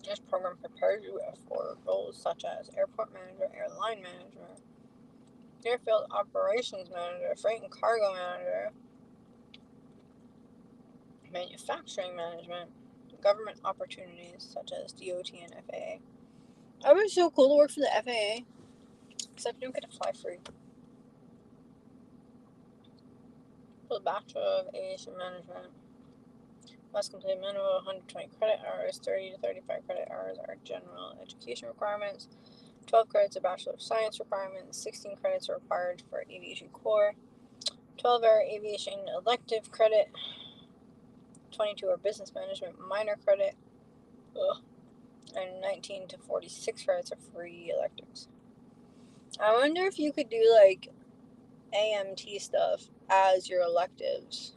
This program prepares you for roles such as airport manager, airline manager, airfield operations manager, freight and cargo manager, manufacturing management, government opportunities such as DOT and FAA. That would be so cool to work for the FAA, except you don't get to fly free. For the Bachelor of Aviation Management, must complete a minimum of 120 credit hours. 30 to 35 credit hours are general education requirements. 12 credits are Bachelor of Science requirements. 16 credits are required for Aviation Core. 12 are Aviation elective credit. 22 are Business Management minor credit. Ugh. And 19 to 46 credits are free electives. I wonder if you could do like AMT stuff as your electives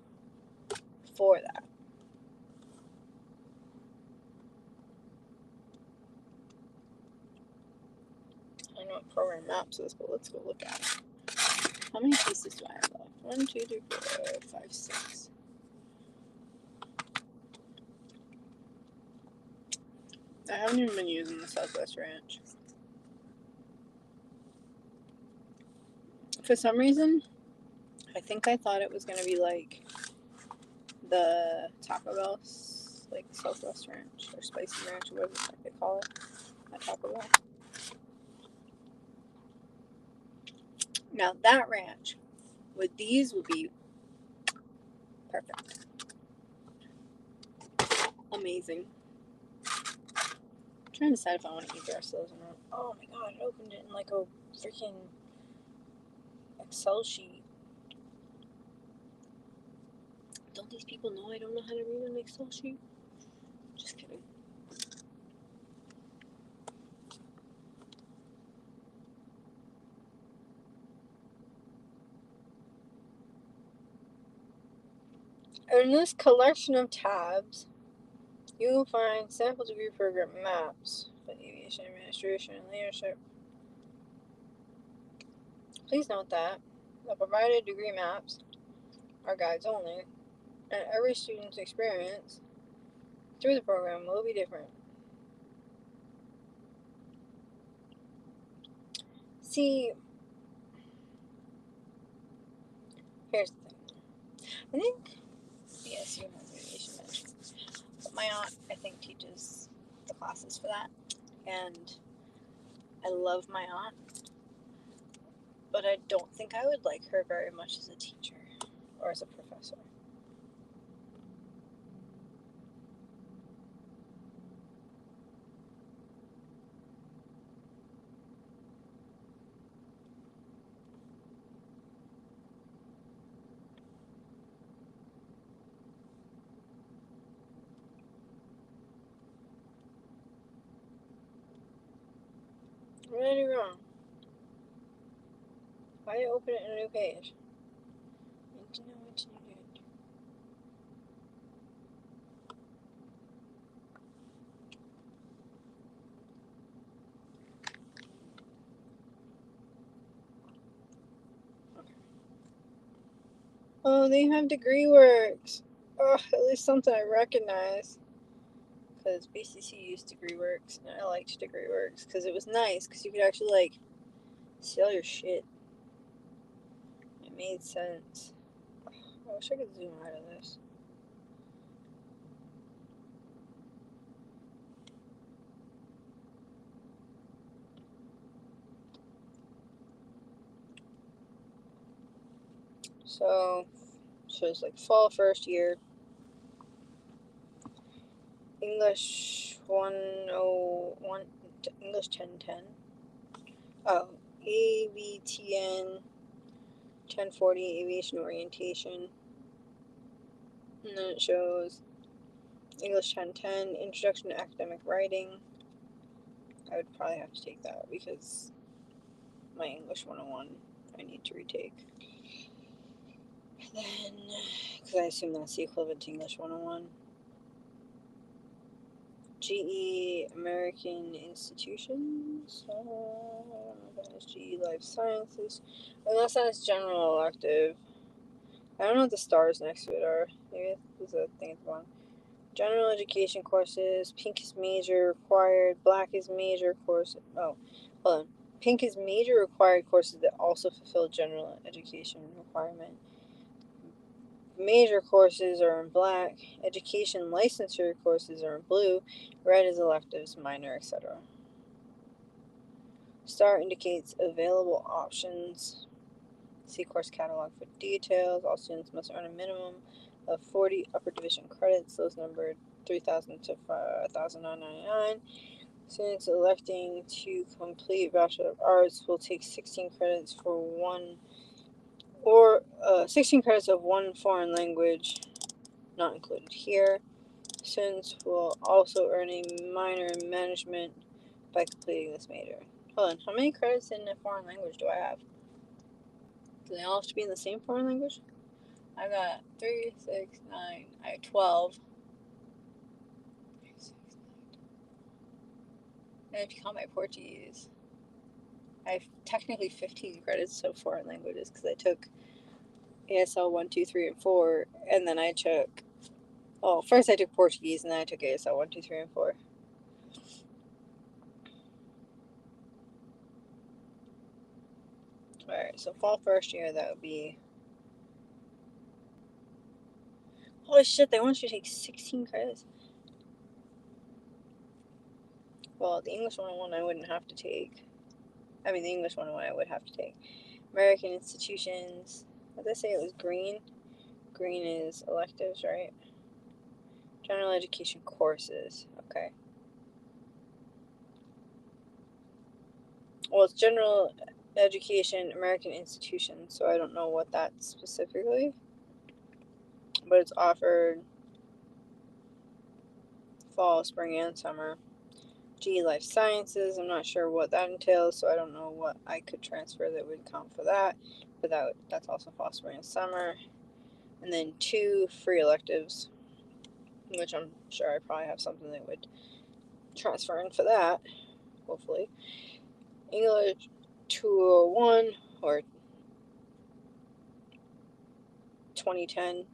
for that. I don't know what program maps is, but let's go look at it. How many pieces do I have left? 1, 2, 3, 4, 5, 6. I haven't even been using the Southwest Ranch. For some reason, I think I thought it was going to be like the Taco Bell, like Southwest Ranch or Spicy Ranch, or whatever the fuck they call it at Taco Bell. Now that ranch with these would be perfect. Amazing. I'm trying to decide if I want to eat the rest of those or not. Oh my god, I opened it in like a freaking Excel sheet. Don't these people know I don't know how to read an Excel sheet? Just kidding. In this collection of tabs, you will find sample degree program maps for aviation administration and leadership. Please note that the provided degree maps are guides only, and every student's experience through the program will be different. See, here's the thing. I think yes, you have aviation management, but my aunt, I think, teaches the classes for that, and I love my aunt, but I don't think I would like her very much as a teacher or as a professor. What did I do wrong? Why did I open it in a new page? I need to know what to do. Oh, they have degree works. Oh, at least something I recognize. Because BCC used degree works, and I liked degree works because it was nice because you could actually like sell your shit. It made sense. I wish I could zoom out of this. So it's like fall first year. English 101, English 1010. Oh, ABTN 1040, aviation orientation. And then it shows English 1010, introduction to academic writing. I would probably have to take that because my English 101 I need to retake. And then, because I assume that's the equivalent to English 101. GE American Institutions. I don't know if that is GE Life Sciences. Unless that's general elective. I don't know what the stars next to it are. Maybe there's a thing at the bottom. General education courses. Pink is major required. Black is major course. Oh, hold on. Pink is major required courses that also fulfill general education requirement. Major courses are in black. Education licensure courses are in blue. Red is electives, minor, etc. Star indicates available options. See course catalog for details. All students must earn a minimum of 40 upper division credits. Those numbered 3,000 to 5,999. Students electing to complete Bachelor of Arts will take 16 credits for one or 16 credits of one foreign language, not included here. Students will also earn a minor in management by completing this major. Hold on, how many credits in a foreign language do I have? Do they all have to be in the same foreign language? I got 3, 6, 9, I have 12. 3, 6, 9. And if you count my Portuguese, I have technically 15 credits of foreign languages because I took ASL 1, 2, 3, and 4, and then I took, first I took Portuguese and then I took ASL 1, 2, 3, and 4. Alright, so fall first year, that would be. Holy shit, they want you to take 16 credits. Well, the English 101 I wouldn't have to take. I mean, the English 101 I would have to take. American institutions. What did I say? It was green. Green is electives, right? General education courses. Okay. Well, it's general education American institutions, so I don't know what that's specifically. But it's offered fall, spring, and summer. GE Life Sciences, I'm not sure what that entails, so I don't know what I could transfer that would count for that. But that's also fall, spring, and summer. And then 2 free electives, which I'm sure I probably have something that would transfer in for that, hopefully. English 201 or 2010,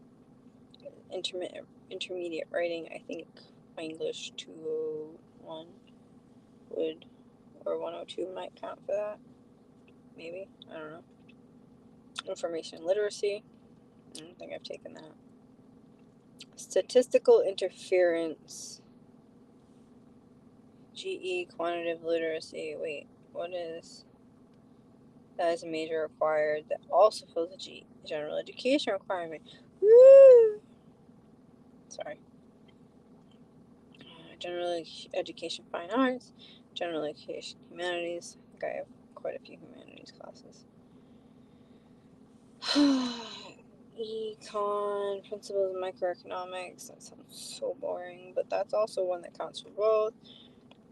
intermediate writing. I think my English 201 would, or 102 might count for that. Maybe, I don't know. Information literacy, I don't think I've taken that. Statistical interference. GE quantitative literacy. Wait, what is? That is a major required that also fills a G general education requirement. Woo! Sorry. General education fine arts, general education humanities. I think I have quite a few humanities classes. Econ, principles of microeconomics. That sounds so boring, but that's also one that counts for both.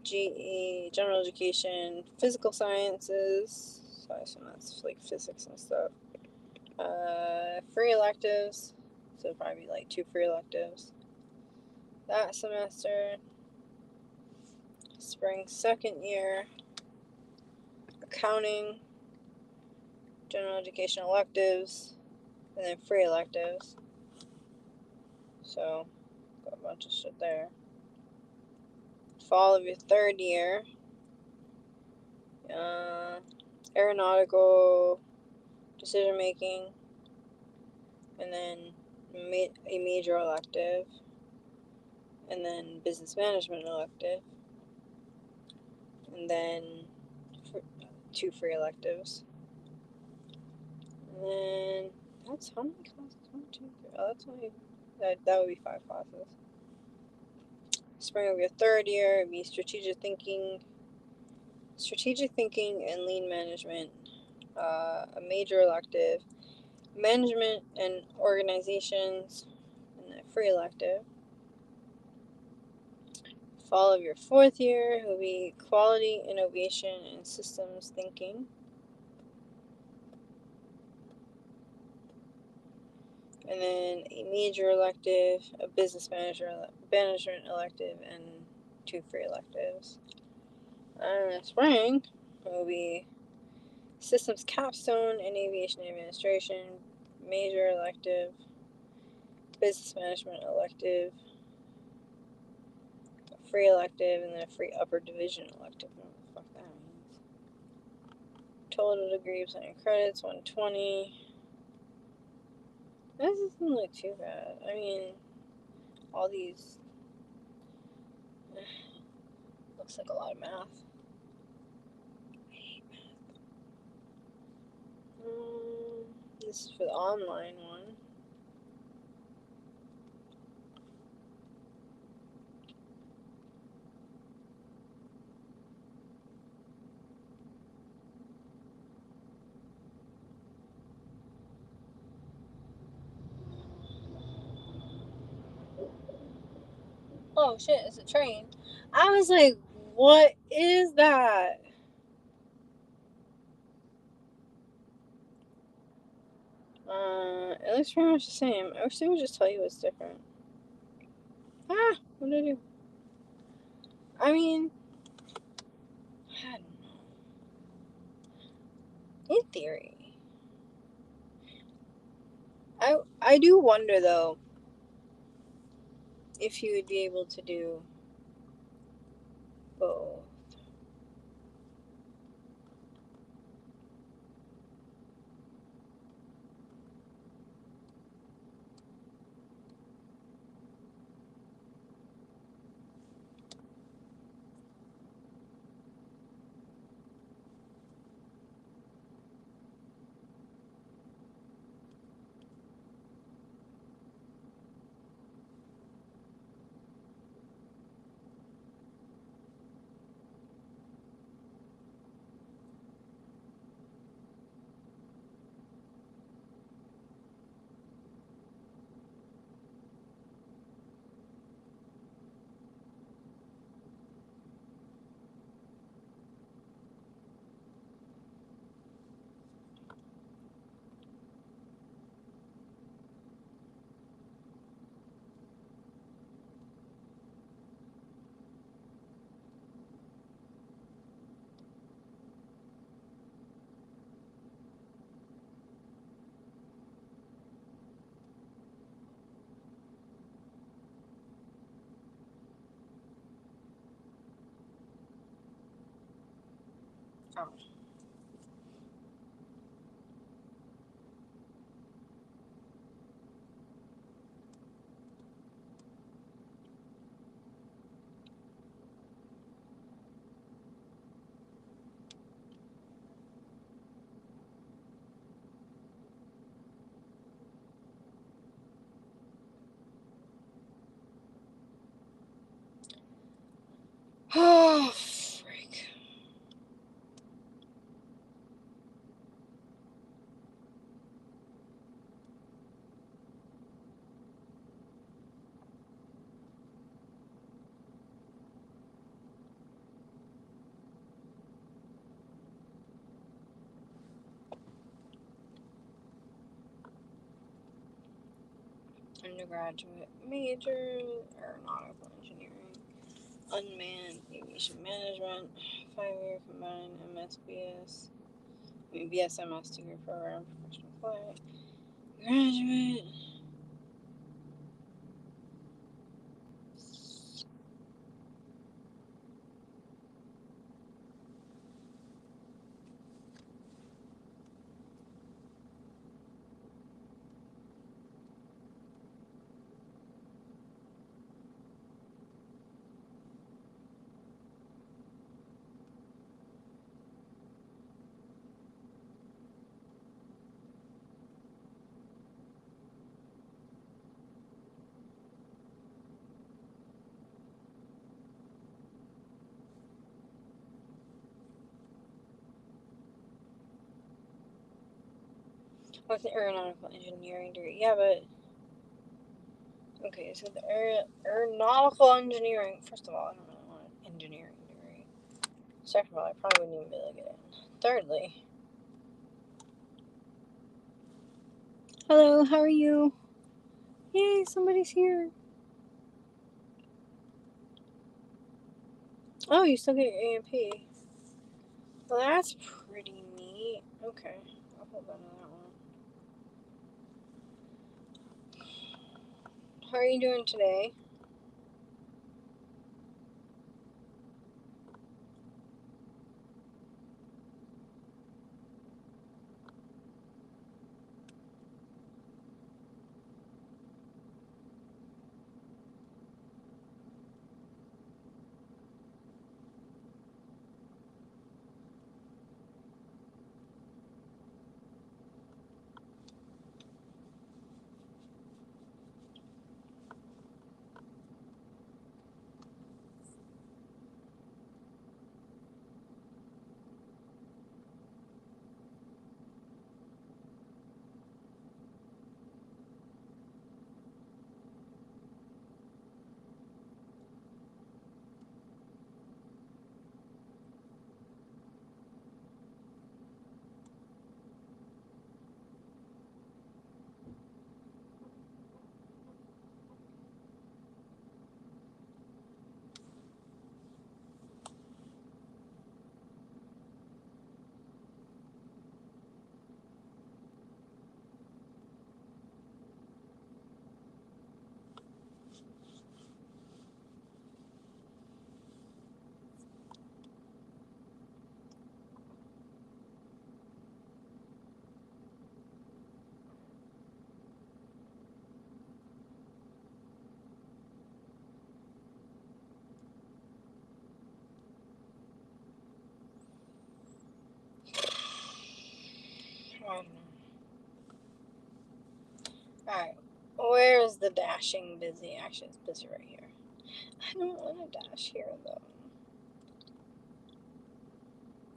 GE, general education, physical sciences. So I assume that's like physics and stuff. Free electives. So probably like 2 free electives that semester. Spring second year. Accounting. General education electives. And then free electives. So, got a bunch of shit there. Fall of your third year. Aeronautical decision making. And then a major elective. And then business management elective. And then 2 free electives. And then That's how many classes? 1, 2, 3. Oh, that's only that would be 5 classes. Spring of your third year would be strategic thinking and lean management. A major elective, management and organizations, and a free elective. Fall of your fourth year will be quality, innovation, and systems thinking. And then a major elective, a business management elective, and 2 free electives. Spring will be systems capstone and aviation administration, major elective, business management elective, a free elective, and then a free upper division elective. I don't know what the fuck that means. Total degree of credits, 120. This doesn't look too bad. I mean, all these looks like a lot of math. I hate math. This is for the online one. Oh shit, it's a train. I was like, what is that? It looks pretty much the same. I wish they would just tell you it's different. Ah, what did I do? I mean, I don't know. In theory. I do wonder though if you would be able to do both. Oh. Oh, freak. Undergraduate major, aeronautical engineering, unmanned aviation management, 5-year combined BSMS degree program, professional flight, graduate. With an aeronautical engineering degree. Yeah, but... Okay, so the aeronautical engineering... First of all, I don't really want an engineering degree. Second of all, I probably wouldn't even be able to get in. Thirdly... Hello, how are you? Yay, somebody's here. Oh, you still get your AMP. Well, that's pretty neat. Okay, I'll hold on to that one. How are you doing today? I don't know. Alright, where's the dashing busy? Actually, it's busy right here. I don't want to dash here, though.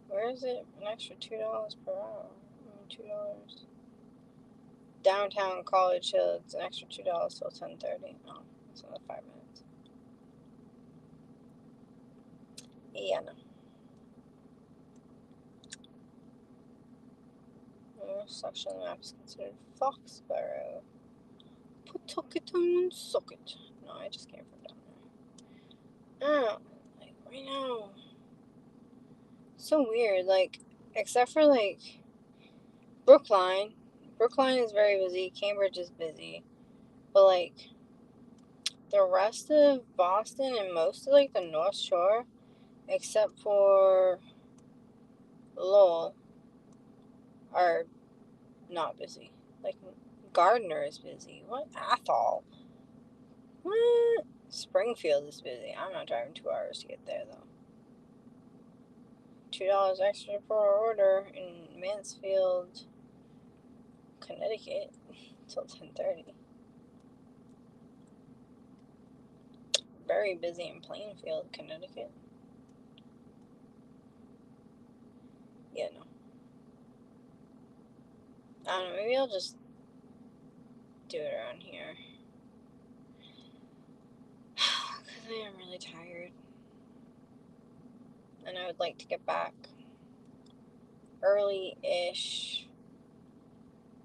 Where is it? An extra $2 per hour. $2. Downtown College Hill, it's an extra $2 till 10:30. Oh, it's another 5 minutes. Yeah, no. Section of the map is considered Foxborough. Pawtucket Socket. No, I just came from down there. Oh, like right now. So weird, like, except for like Brookline. Brookline is very busy. Cambridge is busy. But like the rest of Boston and most of like the North Shore, except for Lowell, are not busy. Like Gardner is busy. What? Athol? What? Springfield is busy. I'm not driving 2 hours to get there though. $2 extra per order in Mansfield, Connecticut, till 10:30. Very busy in Plainfield, Connecticut. Yeah, no. I don't know, maybe I'll just do it around here. Because I am really tired. And I would like to get back early-ish.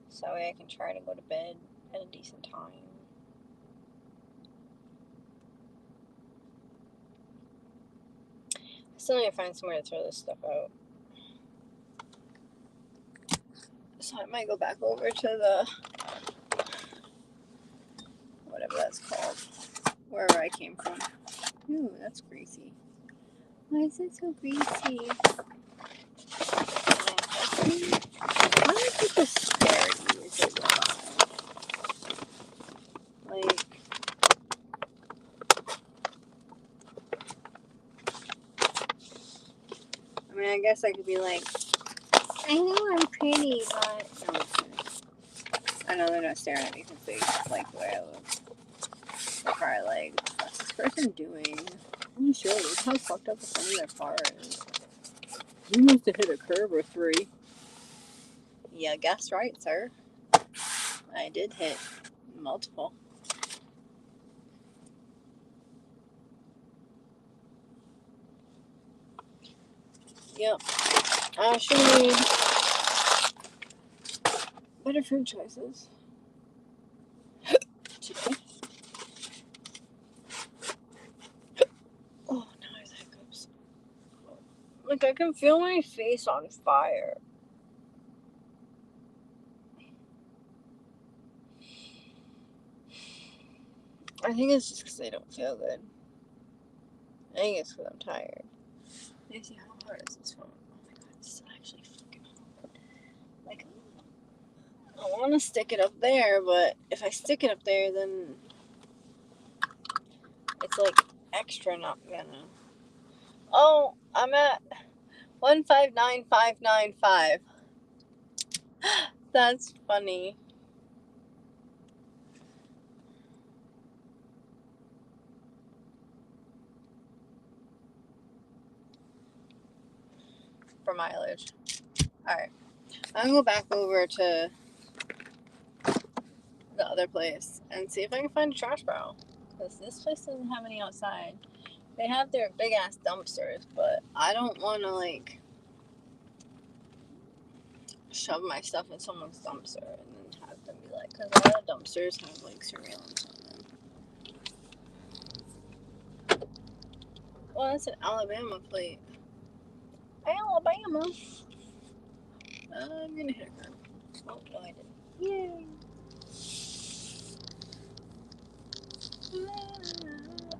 So that way I can try to go to bed at a decent time. I still need to find somewhere to throw this stuff out. So I might go back over to the... whatever that's called. Wherever I came from. Ooh, that's greasy. Why is it so greasy? Why do people stare at you as they go by? Like... I mean, I guess I could be like, I know I'm pretty, but... No, I know they're not staring at me because they like the way I look. They're probably like, what's this person doing? I'm sure look how fucked up the front of their car is. You must have hit a curb or 3. Yeah, guess right, sir. I did hit multiple. Yep. I should need better food choices today. Oh, now I have hiccups. Like, I can feel my face on fire. I think it's just because I don't feel good. I think it's because I'm tired. Let me see, how hard is this phone? Oh my god, it's actually fucking hard. Like, I want to stick it up there, but if I stick it up there, then it's like extra not gonna. Oh, I'm at 159595. That's funny. For mileage. Alright. I'm gonna go back over to the other place and see if I can find a trash barrel. Because this place doesn't have any outside. They have their big ass dumpsters, but I don't want to like shove my stuff in someone's dumpster and then have them be like, because a lot of dumpsters have like surveillance on them. Well, that's an Alabama plate. Alabama. I'm gonna hit a curb. Oh, no, I didn't. Yay.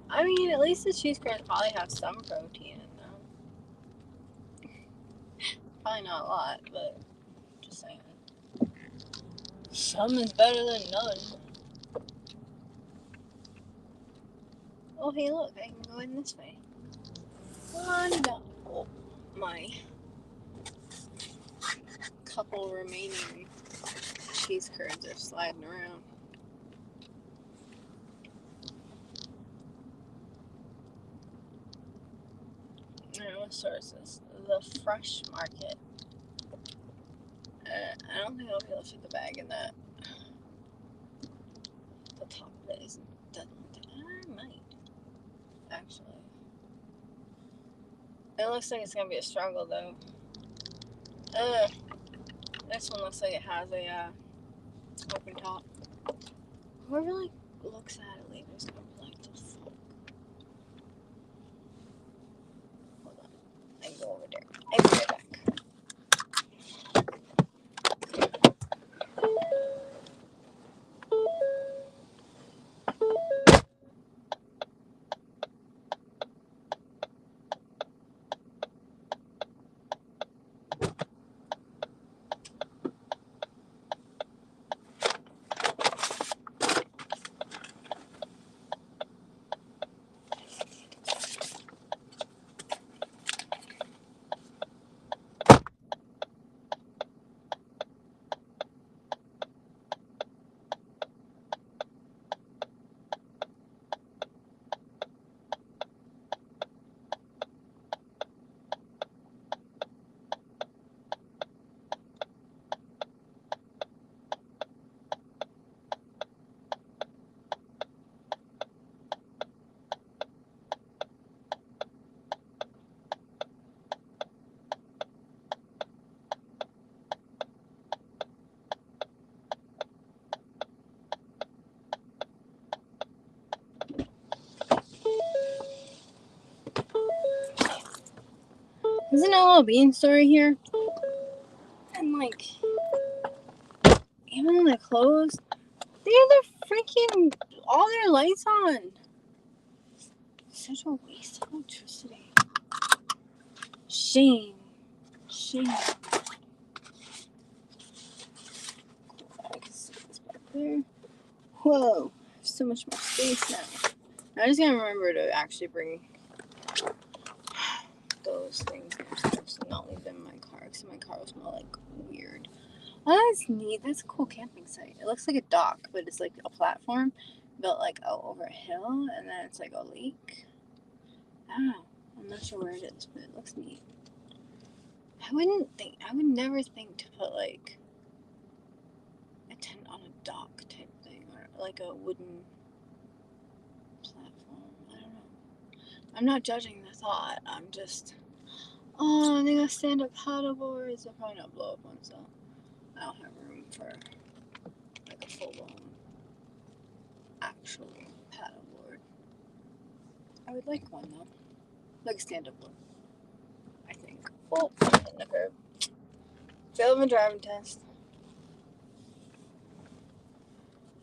I mean, at least the cheese curds probably have some protein in them. Probably not a lot, but just saying. Some is better than none. Oh, hey, look, I can go in this way. Oh, my couple remaining cheese curds are sliding around. Alright, what store is this? The Fresh Market. I don't think I'll be able to fit the bag in that. The top of it isn't done. I might. Actually. It looks like it's gonna be a struggle though. This one looks like it has a open top. Whoever like looks at it later is gonna be like, the fuck. Hold on. I can go over there. I'll be right back. Isn't a little bean story here? And like, even though they're closed, they have their freaking all their lights on. Such a waste of electricity. Shame. Shame. I can see this back there. Whoa. There's so much more space now. I just gotta remember to actually bring those things upstairs and not leave them in my car because my car will smell like weird. Oh, that's neat. That's a cool camping site. It looks like a dock, but it's like a platform built like out over a hill, and then it's like a lake. I don't know. I'm not sure where it is, but it looks neat. I would never think to put like a tent on a dock type thing, or like a wooden platform. I don't know. I'm not judging the thought. I'm just, oh, they got stand-up paddleboards. They'll probably not blow up ones though. I don't have room for like a full-blown actual paddleboard. I would like one though, like a stand-up one. I think. Oh, I'm hitting the curb. Failed my driving test.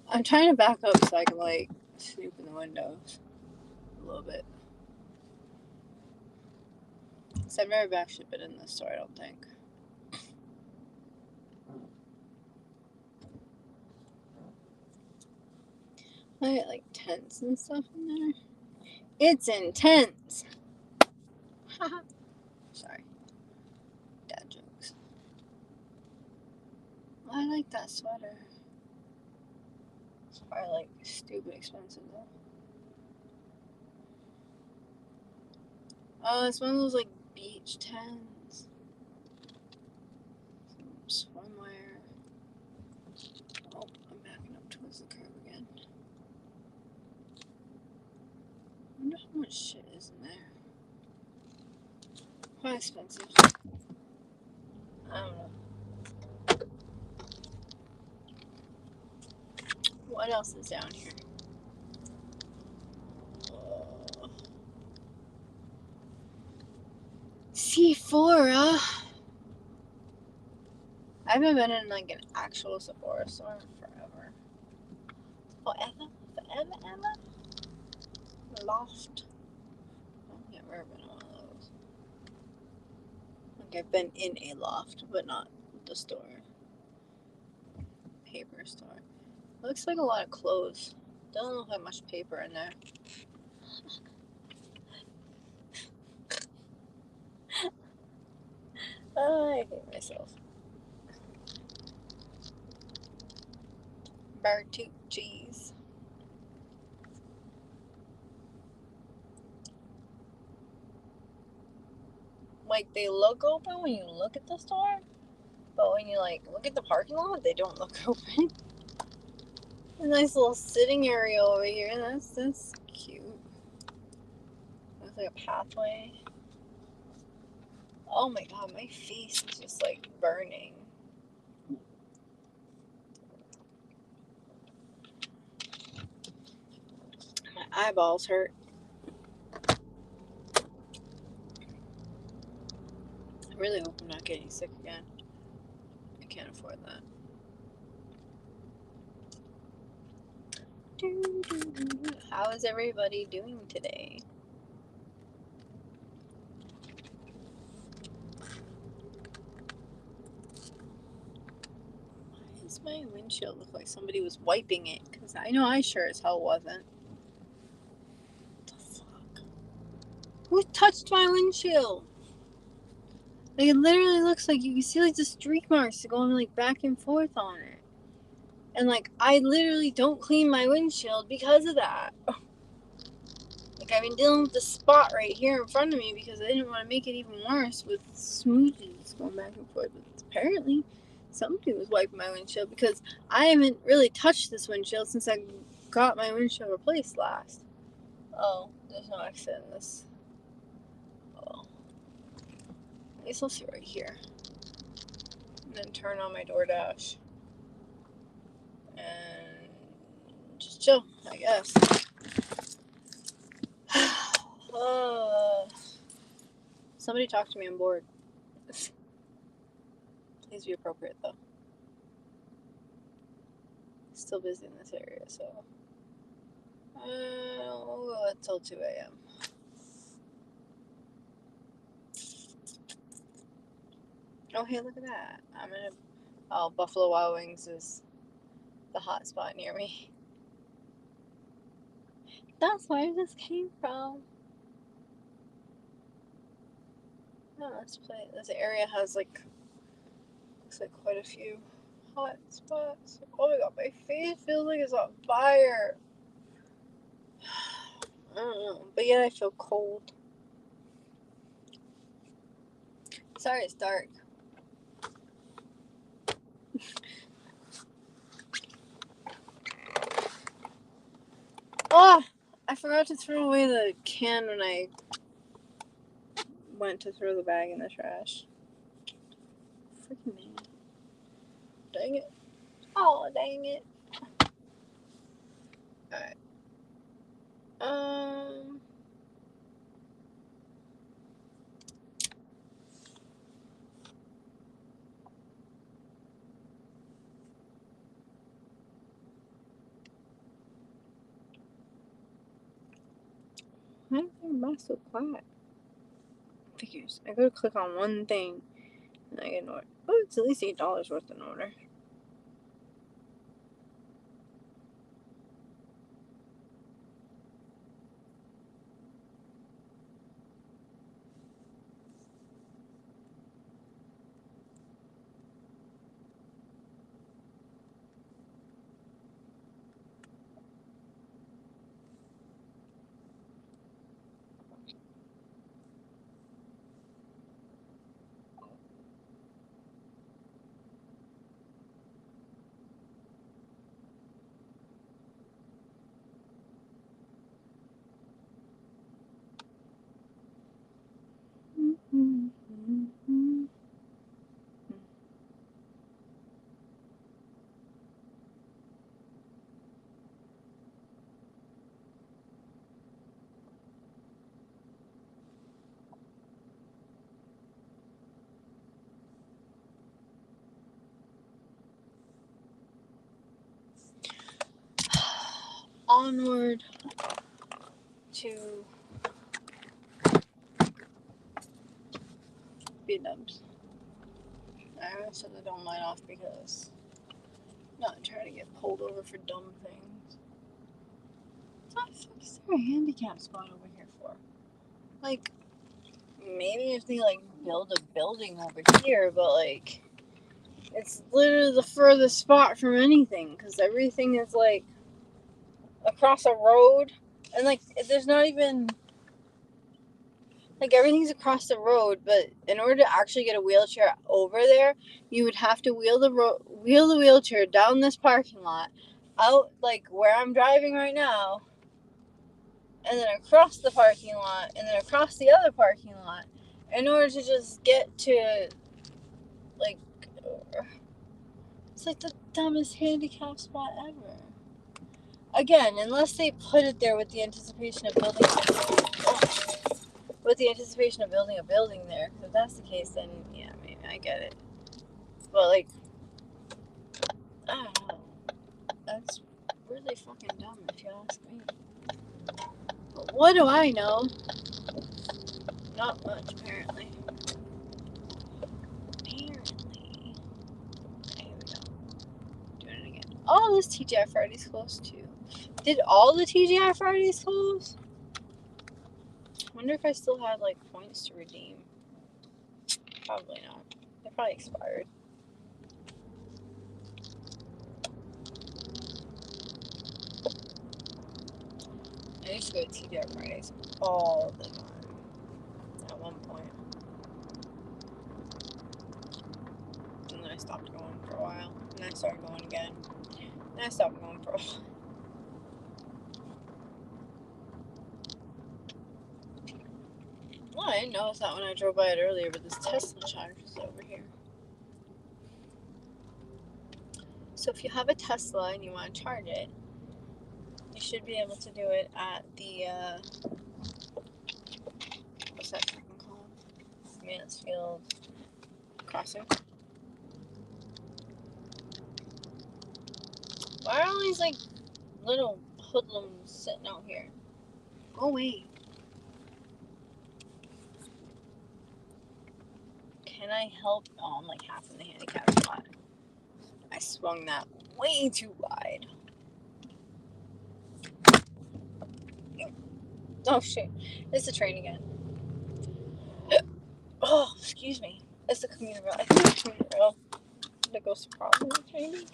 I'm trying to back up so I can like snoop in the windows a little bit. So I've never actually been in this store, I don't think. I got like tents and stuff in there. It's intense. Haha. Sorry. Dad jokes. I like that sweater. It's probably like stupid expensive though. Oh, it's one of those like beach tents. Some swimwear. Oh, I'm backing up towards the curb again. I wonder how much shit is in there. Quite expensive. I don't know. What else is down here? Sephora. I haven't been in like an actual Sephora store in forever. Forever. Loft. I don't think I've ever been in one of those. Like I've been in a loft, but not the store. Paper store. Looks like a lot of clothes. Doesn't look like much paper in there. I hate myself. Bartoot cheese. Like they look open when you look at the store, but when you like look at the parking lot, they don't look open. A nice little sitting area over here. That's cute. Looks like a pathway. Oh my god, my face is just like burning. My eyeballs hurt. I really hope I'm not getting sick again. I can't afford that. How is everybody doing today? Why does my windshield look like somebody was wiping it? Because I know I sure as hell wasn't. What the fuck? Who touched my windshield? Like it literally looks like you can see like the streak marks going like back and forth on it. And like I literally don't clean my windshield because of that. Like I've been dealing with the spot right here in front of me because I didn't want to make it even worse with smoothies going back and forth. But apparently somebody was wiping my windshield because I haven't really touched this windshield since I got my windshield replaced last. Oh, there's no exit in this. Oh. I guess I'll sit right here. And then turn on my DoorDash. And just chill, I guess. Somebody talk to me, I'm bored. Please be appropriate though. Still busy in this area, so we'll go until 2 a.m. Oh, hey, look at that. Buffalo Wild Wings is the hot spot near me. That's where this came from. No, this area has looks like quite a few hot spots. Oh my god, my face feels like it's on fire. I don't know, but yet I feel cold. Sorry, it's dark. Oh, I forgot to throw away the can when I went to throw the bag in the trash. Freaking man. Dang it. Oh, dang it. Alright. Why is everybody so quiet? Figures. I go to click on one thing and I get an order. Oh, it's at least $8 worth an order. Onward to B-dubs. I set the dome light off because I'm not trying to get pulled over for dumb things. What the fuck is there a handicap spot over here for? Like, maybe if they like build a building over here, but like it's literally the furthest spot from anything because everything is like across a road and like there's not even like everything's across the road, but in order to actually get a wheelchair over there, you would have to wheel the wheelchair down this parking lot, out like where I'm driving right now, and then across the parking lot, and then across the other parking lot, in order to just get to like it's like the dumbest handicap spot ever. Again, unless they put it there with the anticipation of building a building there. If that's the case, then yeah, maybe I get it. But like, I don't know. That's really fucking dumb if you ask me. But what do I know? Not much, apparently. Here we go. Doing it again. Oh, this TGI Fridays close too. Did all the TGI Fridays close? Wonder if I still had like points to redeem. Probably not. They probably expired. I used to go to TGI Fridays all the time at one point. And then I stopped going for a while. And then I started going again. And I stopped going for a while. Well, I didn't notice that when I drove by it earlier, but this Tesla charger is over here. So if you have a Tesla and you want to charge it, you should be able to do it at the, what's that freaking called? Mansfield Crossing. Why are all these, like, little hoodlums sitting out here? Go away. Can I help? Oh, I'm like half in the handicap spot. I swung that way too wide. Oh, shit. It's the train again. Oh, excuse me. It's the commuter rail. I think it's the commuter rail that goes to Providence, maybe?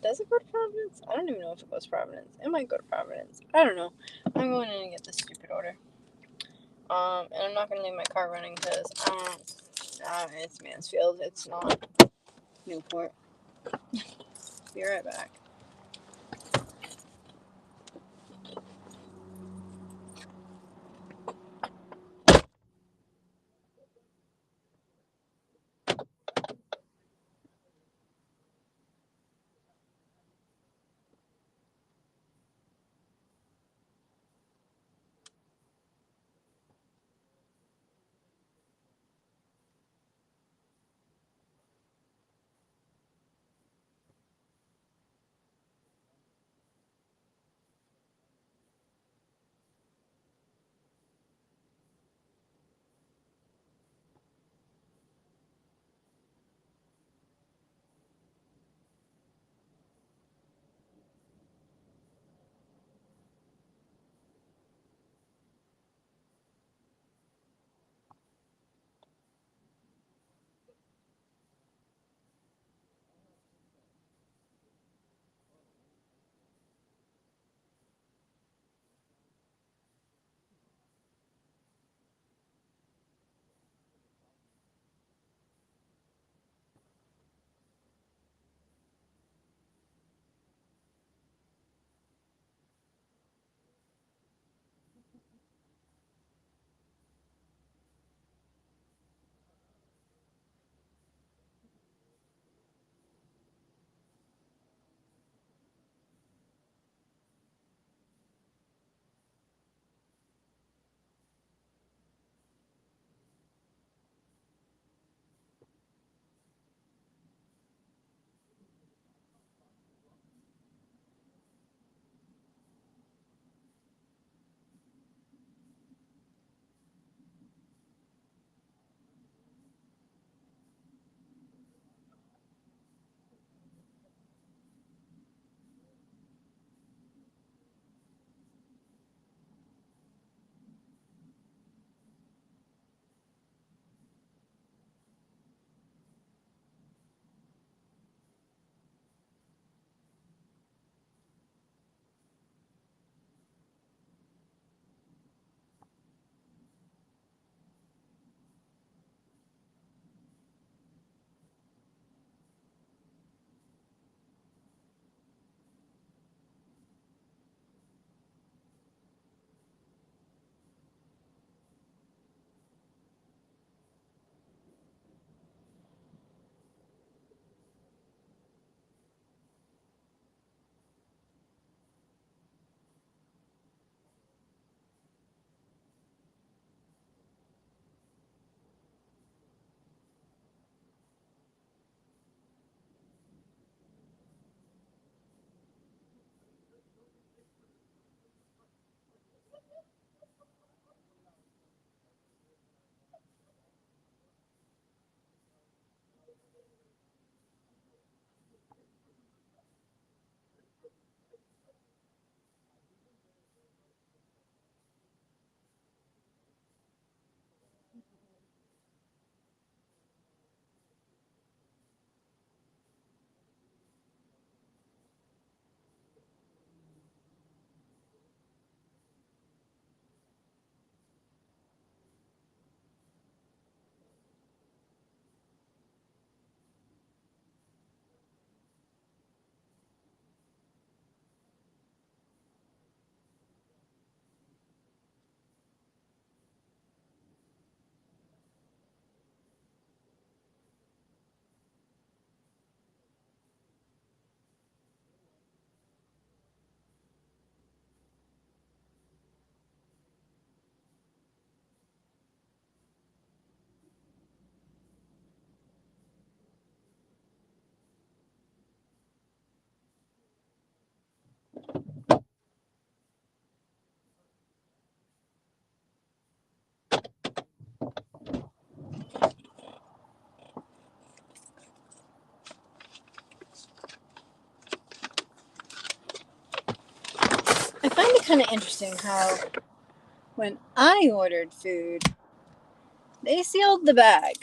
Does it go to Providence? I don't even know if it goes to Providence. It might go to Providence. I don't know. I'm going in and get this stupid order. And I'm not going to leave my car running because it's Mansfield. It's not Newport. Be right back. kind of interesting how when I ordered food, they sealed the bag.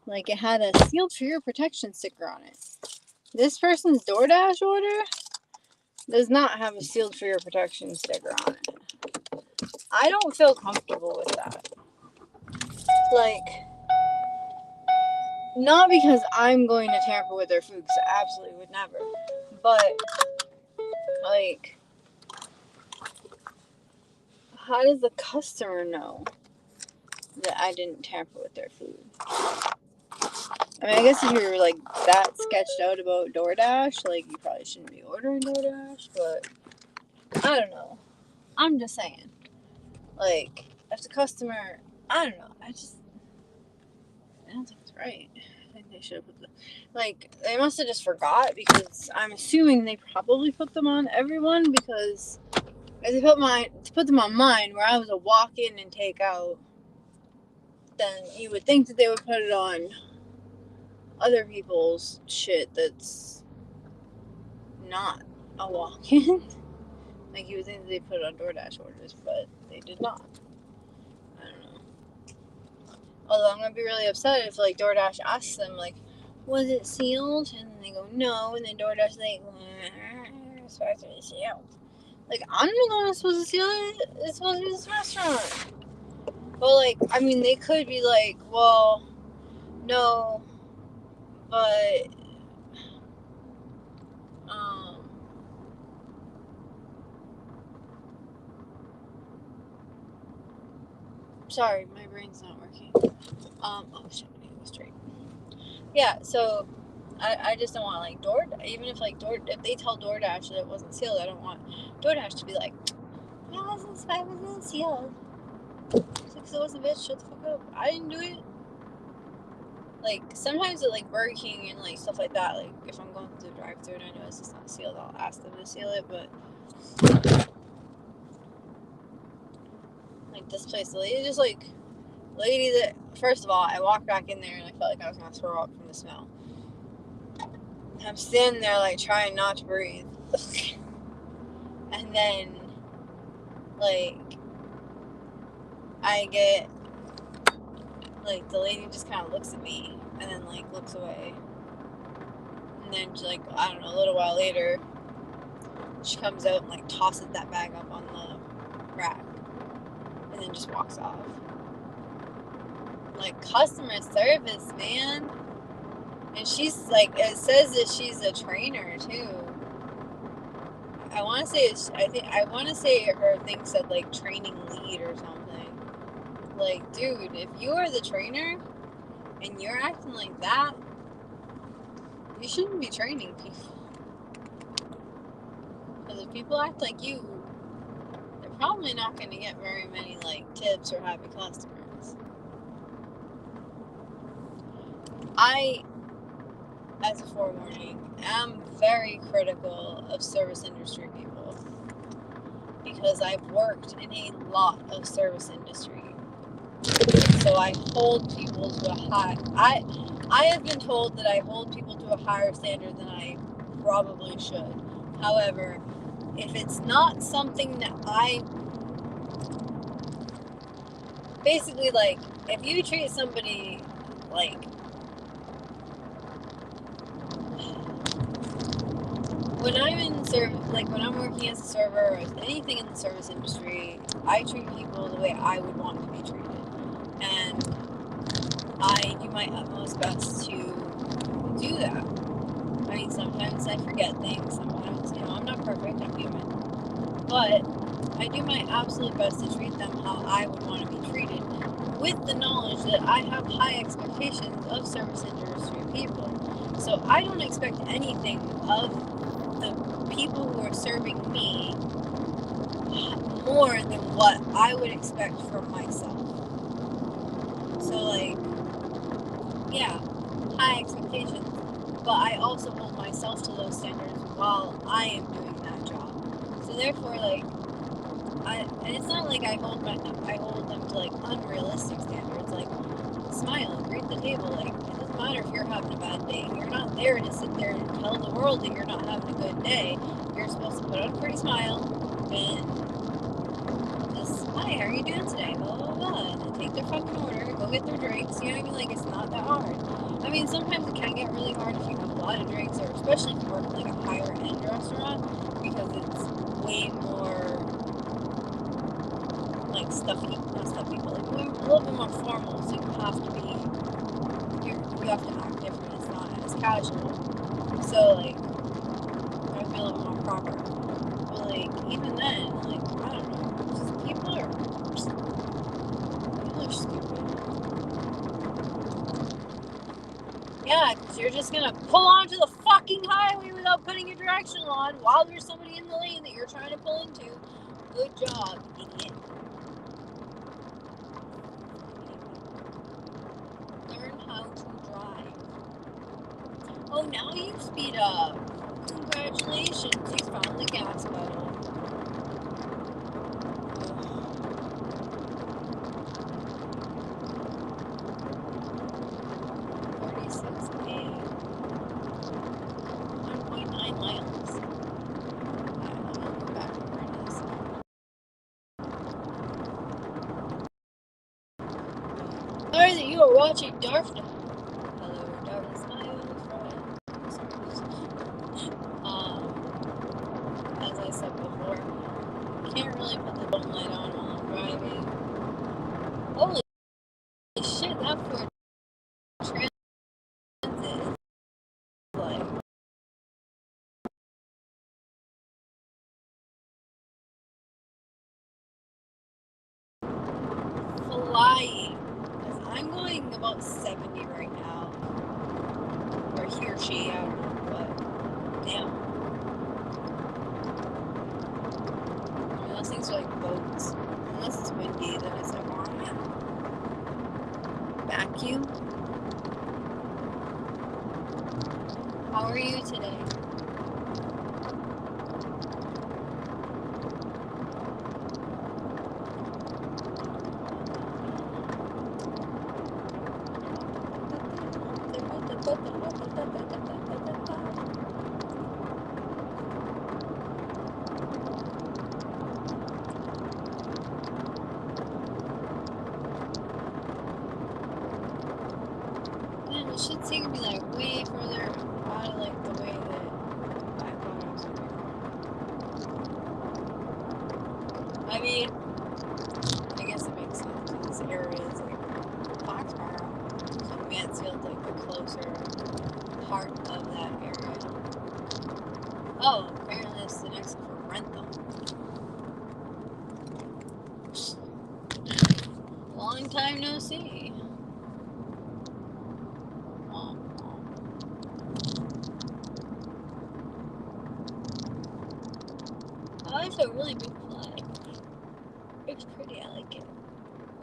Like it had a sealed for your protection sticker on it. This person's DoorDash order does not have a sealed for your protection sticker on it. I don't feel comfortable with that. Like, not because I'm going to tamper with their food, because I absolutely would never. But, like, how does the customer know that I didn't tamper with their food? I mean, I guess if you're, like, that sketched out about DoorDash, like, you probably shouldn't be ordering DoorDash, but I don't know. I'm just saying. Like, if the customer, I don't know, I don't think it's right. I think they should have put them, like, they must have just forgot, because I'm assuming they probably put them on everyone, because if they put them on mine, where I was a walk-in and take-out, then you would think that they would put it on other people's shit that's not a walk-in. Like, you would think that they put it on DoorDash orders, but they did not. I don't know. Although I'm gonna be really upset if, like, DoorDash asks them, like, was it sealed? And then they go, no. And then DoorDash, like, it's supposed to be sealed. Like, I'm the one that's supposed to seal it. It's supposed to be this restaurant. But, like, I mean, they could be like, well, no, but, sorry, my brain's not working. Oh, shit, I need to go straight. Yeah, so, I just don't want, like, DoorDash, even if, like, if they tell DoorDash that it wasn't sealed, I don't want DoorDash to be like, it wasn't sealed. It's like, so it was a bitch, shut the fuck up. I didn't do it. Like, sometimes at, like, Burger King and, like, stuff like that, like, if I'm going through the drive-thru and I know it's just not sealed, I'll ask them to seal it, but, like, this place, the lady just, like, that, first of all, I walked back in there and I felt like I was gonna throw up from the smell. I'm standing there, like, trying not to breathe. And then, like, I get, like, the lady just kind of looks at me and then, like, looks away. And then, like, I don't know, a little while later, she comes out and, like, tosses that bag up on the rack. And then just walks off. Like, customer service, man. And she's, like, it says that she's a trainer, too. I want to say her thing said, like, training lead or something. Like, dude, if you are the trainer and you're acting like that, you shouldn't be training people. Because if people act like you, they're probably not going to get very many, like, tips or happy customers. I, as a forewarning, am very critical of service industry people. Because I've worked in a lot of service industry. So I hold people to a high... I have been told that I hold people to a higher standard than I probably should. However, if it's not something that I... Basically, like, if you treat somebody, like... When I'm in when I'm working as a server or anything in the service industry, I treat people the way I would want to be treated. And I do my utmost best to do that. I mean, sometimes I forget things. Sometimes, I'm not perfect. I'm human. But I do my absolute best to treat them how I would want to be treated, with the knowledge that I have high expectations of service industry people. So I don't expect anything of the people who are serving me more than what I would expect from myself. So, like, yeah, high expectations, but I also hold myself to those standards while I am doing that job. So therefore, like, and it's not like I hold them to, like, unrealistic standards. Like, smile, greet the table. Like, it doesn't matter if you're having a bad day. You're not there to sit there and tell the world that you're not having a good day. You're supposed to put on a pretty smile and just, hi, how are you doing today? Blah, blah, blah. And then take their fucking order, go get their drinks. You know what I mean? Like, it's not that hard. I mean, sometimes it can get really hard if you have a lot of drinks, or especially if you work in like a higher end restaurant, because it's way more like stuffy, not stuffy, but like a little bit more formal. So you have to be, you have to act different. It's not as casual. So like, you have to be a little more proper. But like, even then, like, I don't know, just people are stupid. Yeah, because you're just gonna pull onto the fucking highway without putting your directional on while there's somebody in the lane that you're trying to pull into. Good job, idiot. Learn how to drive. Oh, now you speed up. Congratulations, you found the gas pedal. 46K. 1.9 miles. Back where it is. Sorry that you are watching Darfna. Hello, Darkness, my old friend. As I said before, can't really put the dome light on while I'm driving. Holy shit, that Ford Transit is like flying. Because I'm going about 70 right now. Or he or she, I don't know, but damn. I mean, those things are like boats. Unless it's windy, then it's like, oh man. Vacuum? How are you today? Man, it should take me like way further out of like the way that I thought I was going. I mean, I guess it makes sense. This area is like Foxborough, so Mansfield's like the closer part of that area. Oh, apparently it's the next for Rentham. Long time no see. Oh, it's a really big flag. It's pretty, I like it.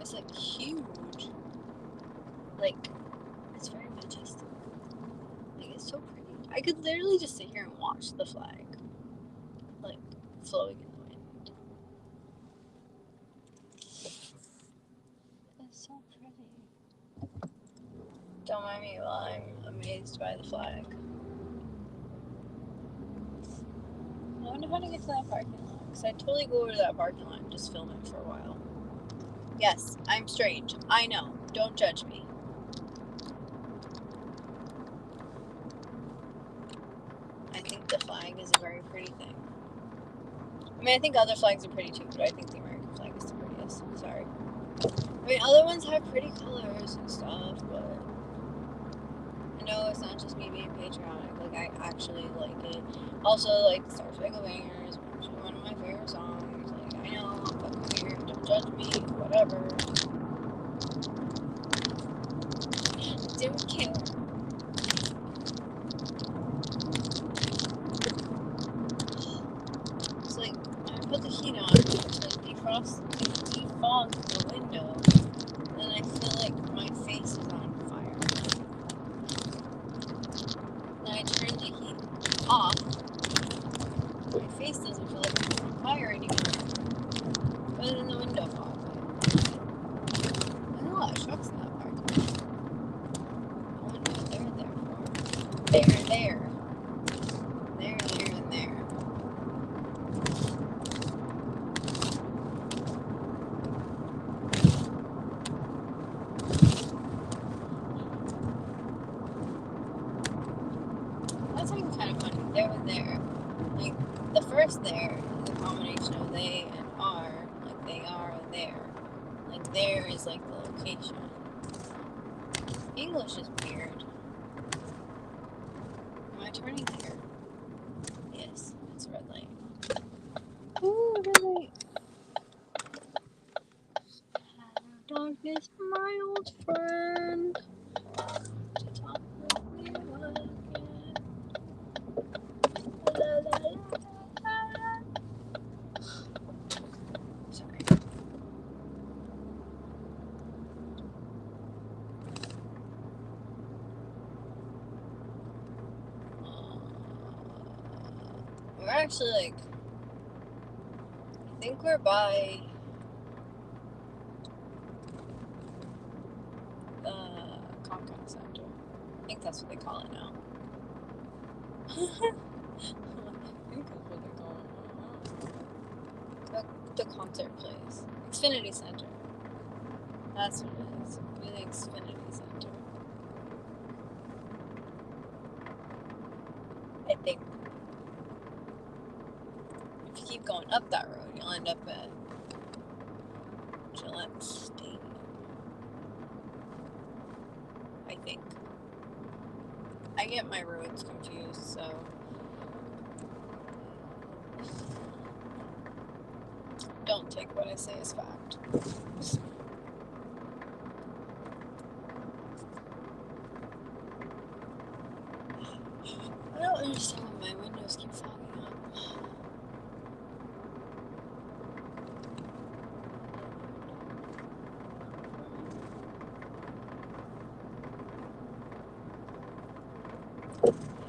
It's like huge. Like, it's very majestic. Like, it's so pretty. I could literally just sit here and watch the flag. Like, flowing in the wind. It's so pretty. Don't mind me while I'm amazed by the flag. I wonder how to get to that parking lot. Because I'd totally go over to that parking lot and just film it for a while. Yes, I'm strange. I know. Don't judge me. I think the flag is a very pretty thing. I mean, I think other flags are pretty too, but I think the American flag is the prettiest. Sorry. I mean, other ones have pretty colors and stuff, but I know it's not just me being patriotic. Like, I actually like it. Also, like, Star Spangled Banner is actually one of my favorite songs. Like, I know, I'm fucking weird. Don't judge me. Whatever. Don't care. It's like, I put the heat on, which like defogs the window, and I feel like my face is on fire. Then I turn the heat off, my face doesn't feel like it's on fire anymore, but then the window fogs it. There's a lot of trucks in that parking lot. I wonder if they are there. Like there is like the location. English is weird. Am I turning here? Yes, it's a red light. Ooh, red light. Hello, darkness, my old friend. To talk with me again. La, la, la, la, la. Sorry. We're actually like, I think we're by the Comcast Center. I think that's what they call it now. I think that's what they call it now. The concert place. Xfinity Center. That's what it is. The Xfinity Center. I think. If you keep going up that road, you'll end up at Gillette Stadium. I think. I get my roads confused, so. Don't take what I say as fact. I don't understand why my windows keep fogging up.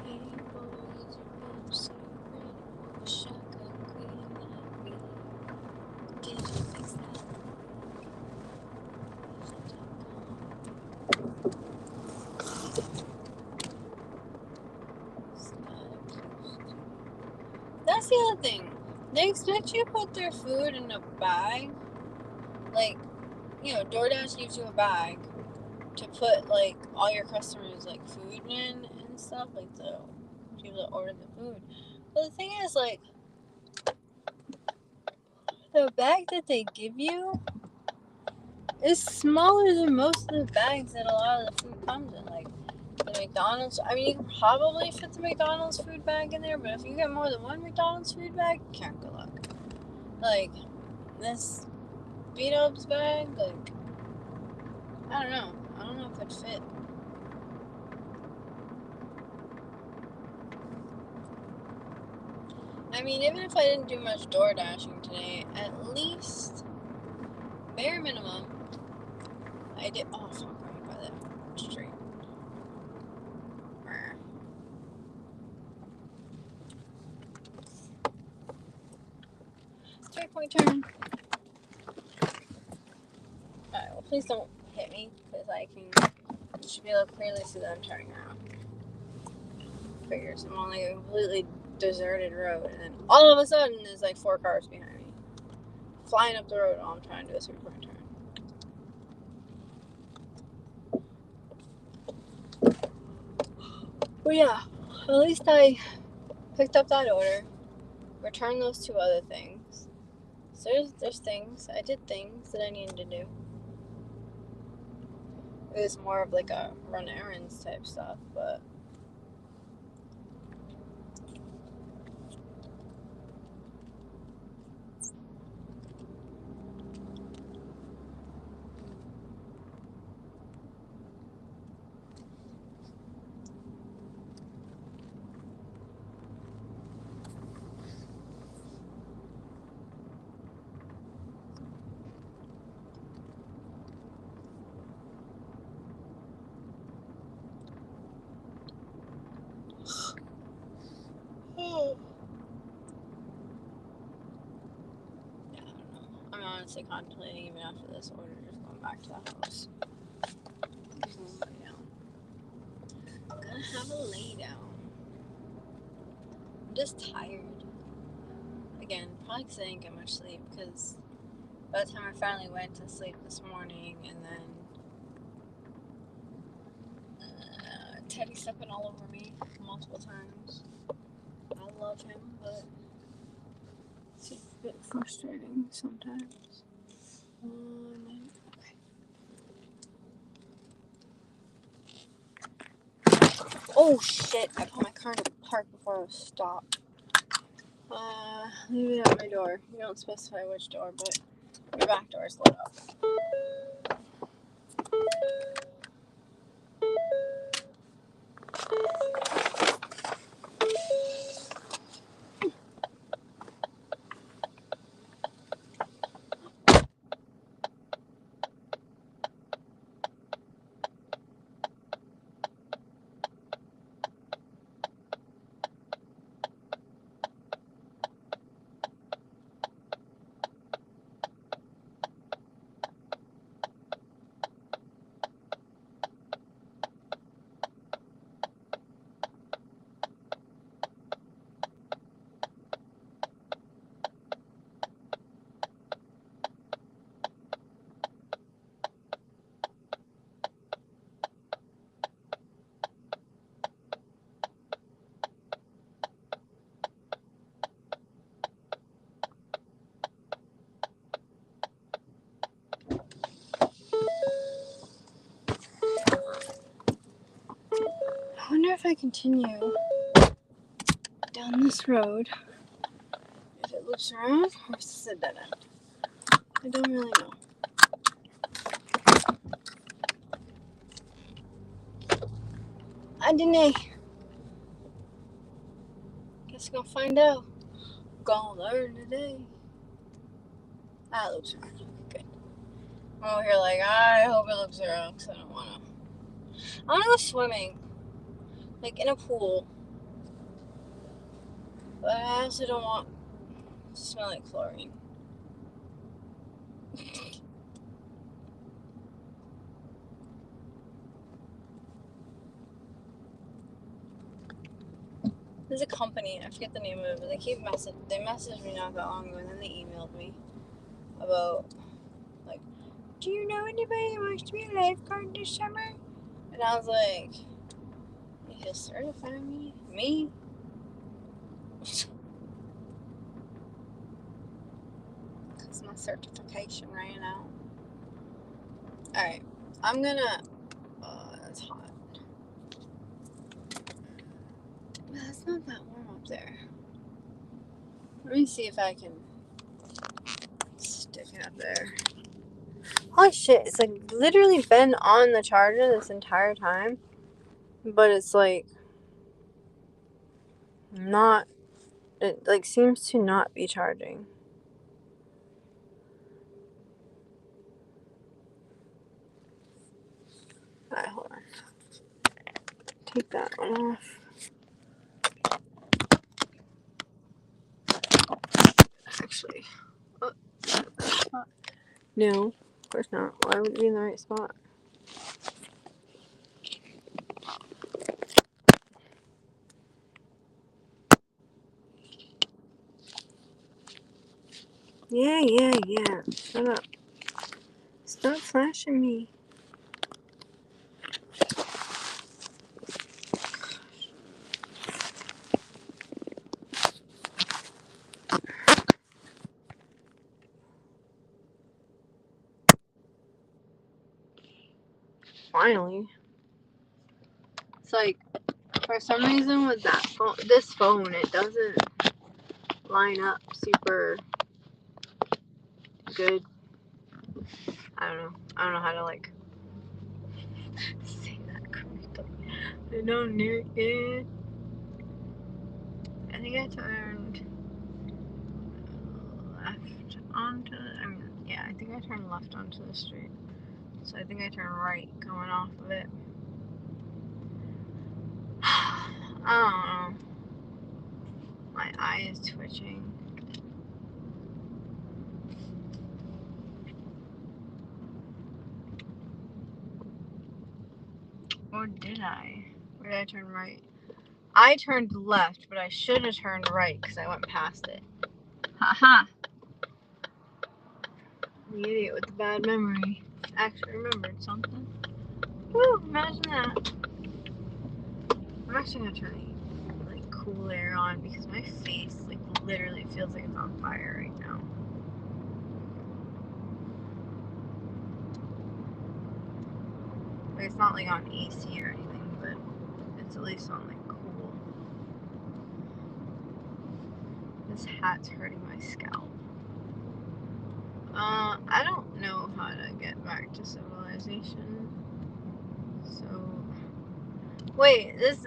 Hey boys, you better say ready for the shotgun queen like me. Did you fix that? That's the other thing. They expect you to put their food in a bag. Like, you know, DoorDash gives you a bag to put, like, all your customers, like, food in and stuff. Like, the people that order the food. But the thing is, like, the bag that they give you is smaller than most of the bags that a lot of the food comes in. Like, the McDonald's, I mean, you can probably fit the McDonald's food bag in there, but if you get more than one McDonald's food bag, can't good luck. Like, this B-Dubs bag, like, I don't know. I don't know if it'd fit. I mean, even if I didn't do much door dashing today, at least, bare minimum, I did. Oh, fuck, right by the street. 3-point turn. Alright, well, please don't hit me, because I should be able to clearly see that I'm turning around. Figures I'm on like a completely deserted road, and then all of a sudden, there's like 4 cars behind me. Flying up the road while I'm trying to do a 3-point turn. But yeah, at least I picked up that order, returned those 2 other things. So there's things. I did things that I needed to do. It was more of like a run errands type stuff, but yeah, I don't know. I'm honestly contemplating, even after this order, just going back to the house. I'm gonna have a lay down. I'm just tired. Again, probably because I didn't get much sleep, because by the time I finally went to sleep this morning, and then Teddy stepping all over me multiple times. I love him, but it's a bit frustrating sometimes. Oh shit! I put my car in park before I was stopped. Leave it at my door. You don't specify which door, but your back door is lit up. I wonder if I continue down this road, if it loops around, or if it's a dead end. I don't really know. I didn't. Guess we're gonna find out. Gonna learn today. It loops around. Good. I'm over here like, I hope it loops around because I don't wanna. I wanna go swimming. Like in a pool. But I also don't want to smell like chlorine. There's a company, I forget the name of it, but they messaged me not that long ago, and then they emailed me about, like, do you know anybody who wants to be a lifeguard this summer? And I was like, you just certify me? Me? Because my certification ran out. Alright, I'm gonna, that's hot. But it's not that warm up there. Let me see if I can stick it up there. Holy shit, it's like literally been on the charger this entire time. But it's like not, it like seems to not be charging. Alright, hold on. Take that one off. Actually, no, of course not. Why would it be in the right spot? Yeah. Shut up. Stop flashing me. Finally. It's like, for some reason with that phone, this phone, it doesn't line up super good. I don't know how to like say that correctly. I don't know it. I think I turned left onto, I think I turned left onto the street. So I think I turned right going off of it. I don't know. My eye is twitching. Or did I? Or did I turn right? I turned left, but I should have turned right because I went past it. Haha. The idiot with the bad memory actually remembered something. Woo, imagine that. I'm actually gonna turn the like cool air on because my face like literally feels like it's on fire right now. Like, it's not like on AC or anything, but it's at least on like cool. This hat's hurting my scalp. I don't know how to get back to civilization. So, wait, this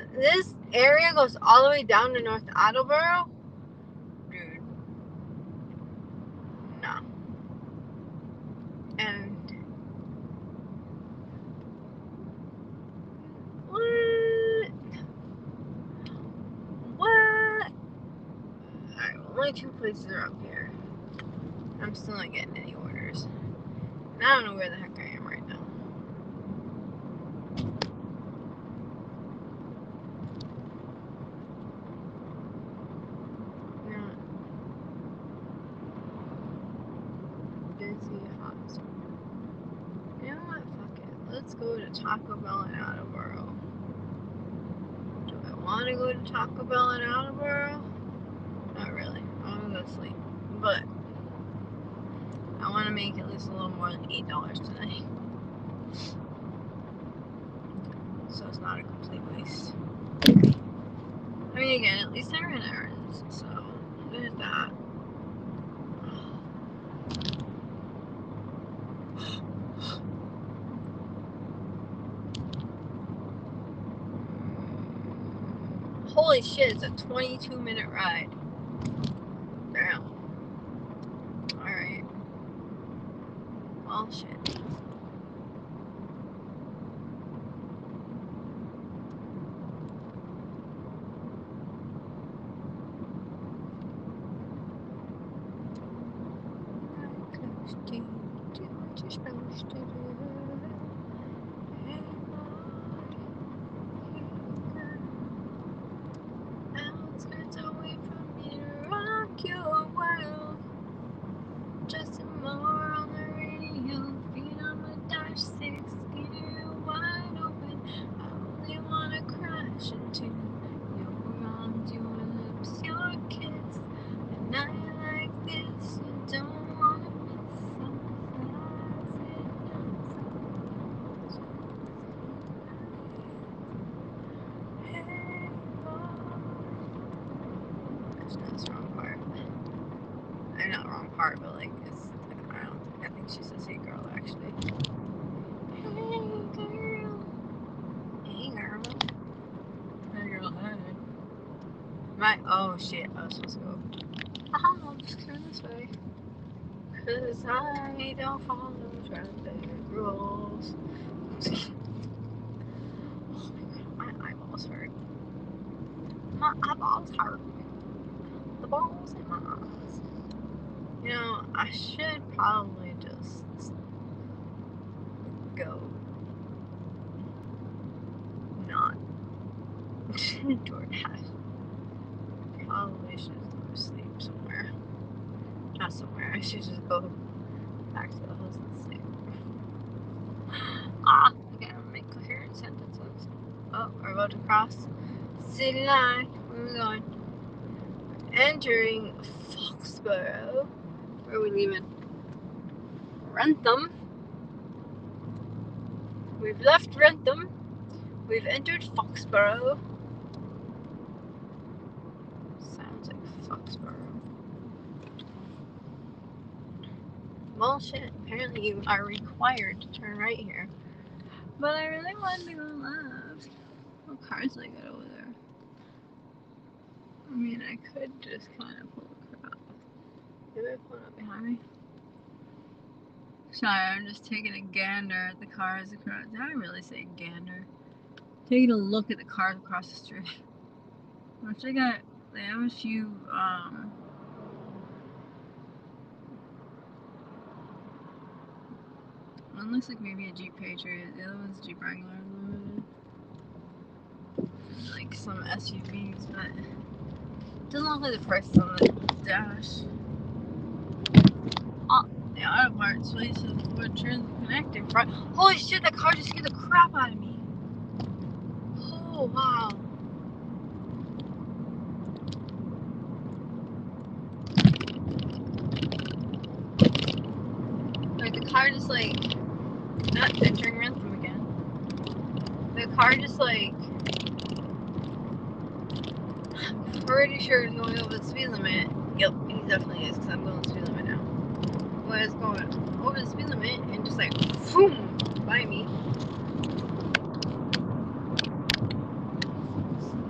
area goes all the way down to North Attleboro? Dude. No. And what? What? Alright, only 2 places are up here. I'm still not getting any orders. And I don't know where the heck I am right now. Not busy hot zone. You know what? Fuck it. Let's go to Taco Bell in Attleboro. Do I want to go to Taco Bell in Attleboro? Not really. I want to go to sleep. But I want to make at least a little more than $8 tonight. So it's not a complete waste. I mean, again, at least I ran errands. So there's that. Holy shit, it's a 22-minute ride. Damn. Alright. Well, shit. Do what you're supposed to do. Hey boy, outskirts away from me to rock your world. Justin Moore on the radio, feet on the dash 6, getting wide open. I only wanna crash into your arms, your lips, your kiss. A night like this, you don't wanna miss something. Hey boy. Actually, that's the wrong part. I'm not the wrong part, but like, it's, I think she says hey girl, actually. Hey girl. Hey girl. Hey girl, hey. Oh shit, I was supposed to go. I'll just turn this way. Cause I don't follow traffic rules. Oh my god, my eyeballs hurt. My eyeballs hurt. The balls in my eyes. You know, I should probably just go not DoorDash. Probably should just go to sleep somewhere. Not somewhere. I should just go back to the house and sleep. I can't make coherent sentences. Oh, we're about to cross city line. Where are we going? Entering Foxborough. Where are we leaving? Rentham. We've left Rentham. We've entered Foxborough. Sounds like Foxborough. Well, shit. Apparently you are required to turn right here. But I really wanted to go left. What cars do I got over there? I mean, I could just kind of pull across. Maybe I pull up behind me. Sorry, I'm just taking a gander at the cars across. Did I really say gander? Taking a look at the cars across the street. Which they have a few, one looks like maybe a Jeep Patriot. The other one's Jeep Wrangler Unlimited. Like some SUVs, but it doesn't look like the prices on the dash. Oh, the auto parts place is what turns connected front. Holy shit, that car just scared the crap out of me. Oh, wow. Like, the car just, like, not entering Rentham again. car just like, I'm pretty sure he's going over the speed limit. Yep, he definitely is, because I'm going the speed limit now. Well, it's going over the speed limit and just like, boom, by me.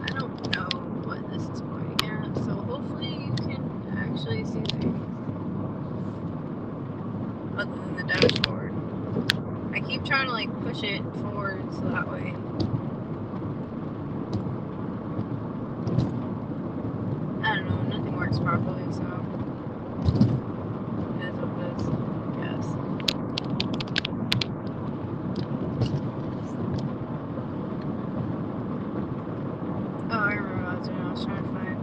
I don't know what this is pointing at, so hopefully you can actually see things other than the dashboard. I keep trying to like push it forward so that way. I don't know, nothing works properly, so it is what it is, yes. Oh, I remember what I was doing. I was trying to find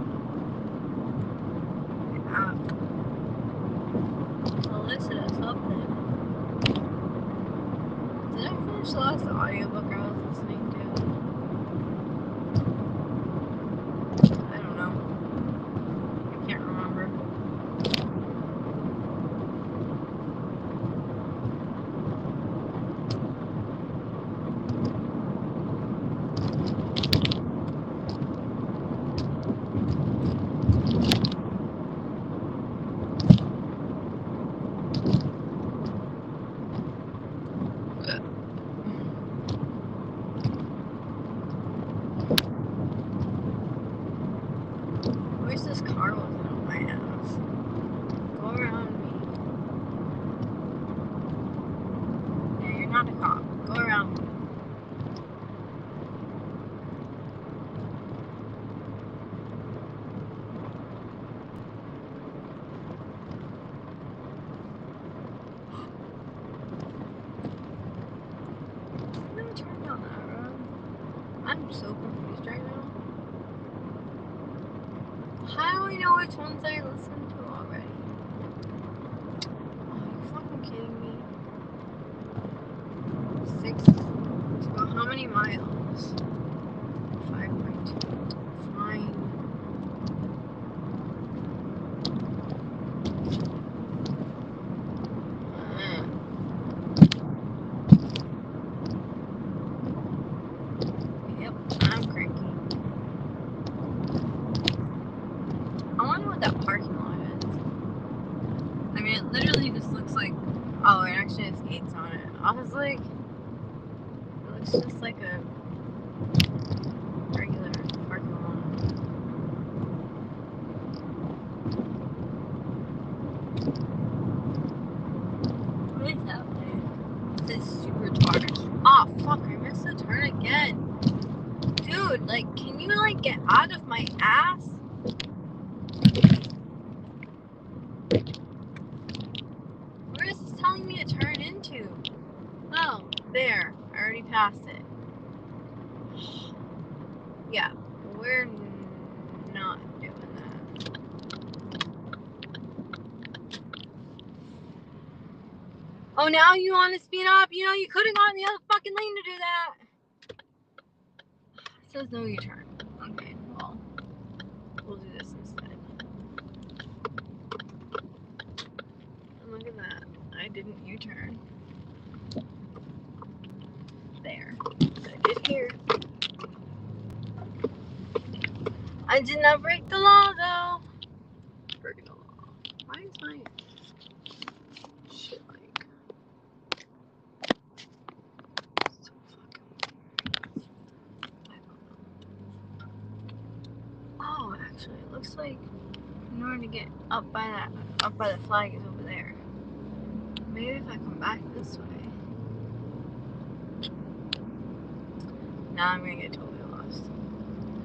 the app. Well, this is something. Did I finish the last audiobook I was listening to? I don't know. I can't remember. I wish this car wasn't on my house. Go around me. Yeah, you're not a cop. Go around me. No, turn down that road. I'm so confused right now. How do I know which ones I listened to already? Oh, are you fucking kidding me? 6. So how many miles? 5.2. Fine. Yep, I'm cranky. I wonder what that parking lot is. I mean, it literally just looks like. Oh, it actually has gates on it. I was like, it looks just like a regular parking lot. What is happening? This super charged. Oh fuck! I missed the turn again. Dude, like, can you like get out of my ass? Where is this telling me to turn into? Oh, there. I already passed it. Yeah, we're not doing that. Oh, now you want to speed up? You know, you could have gone the other fucking lane to do that. It says no U-turn. Okay, well, we'll do this instead. And look at that. I didn't U-turn. There. I did here. I did not break the law, though. Breaking the law. Why is my shit like so fucking weird? I don't know. Oh, actually, it looks like in order to get up by the flag is over there. Maybe if I come back this way. Now I'm gonna get totally lost.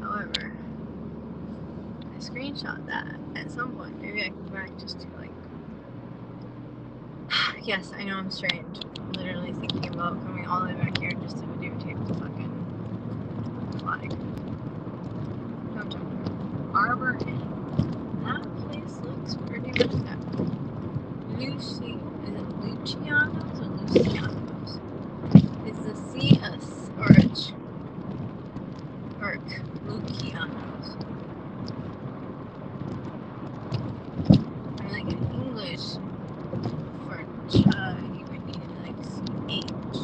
However, I screenshot that at some point. Maybe I can go back just to like. Yes, I know I'm strange. I'm literally thinking about coming all the way back here just to videotape the fucking flag. Don't jump there. Arbor Inn. That place looks pretty much that. Luciano's or Luciano's? Is the C a S or a Ch? Or Luciano's? I mean, like in English, for cha, you would need like CH.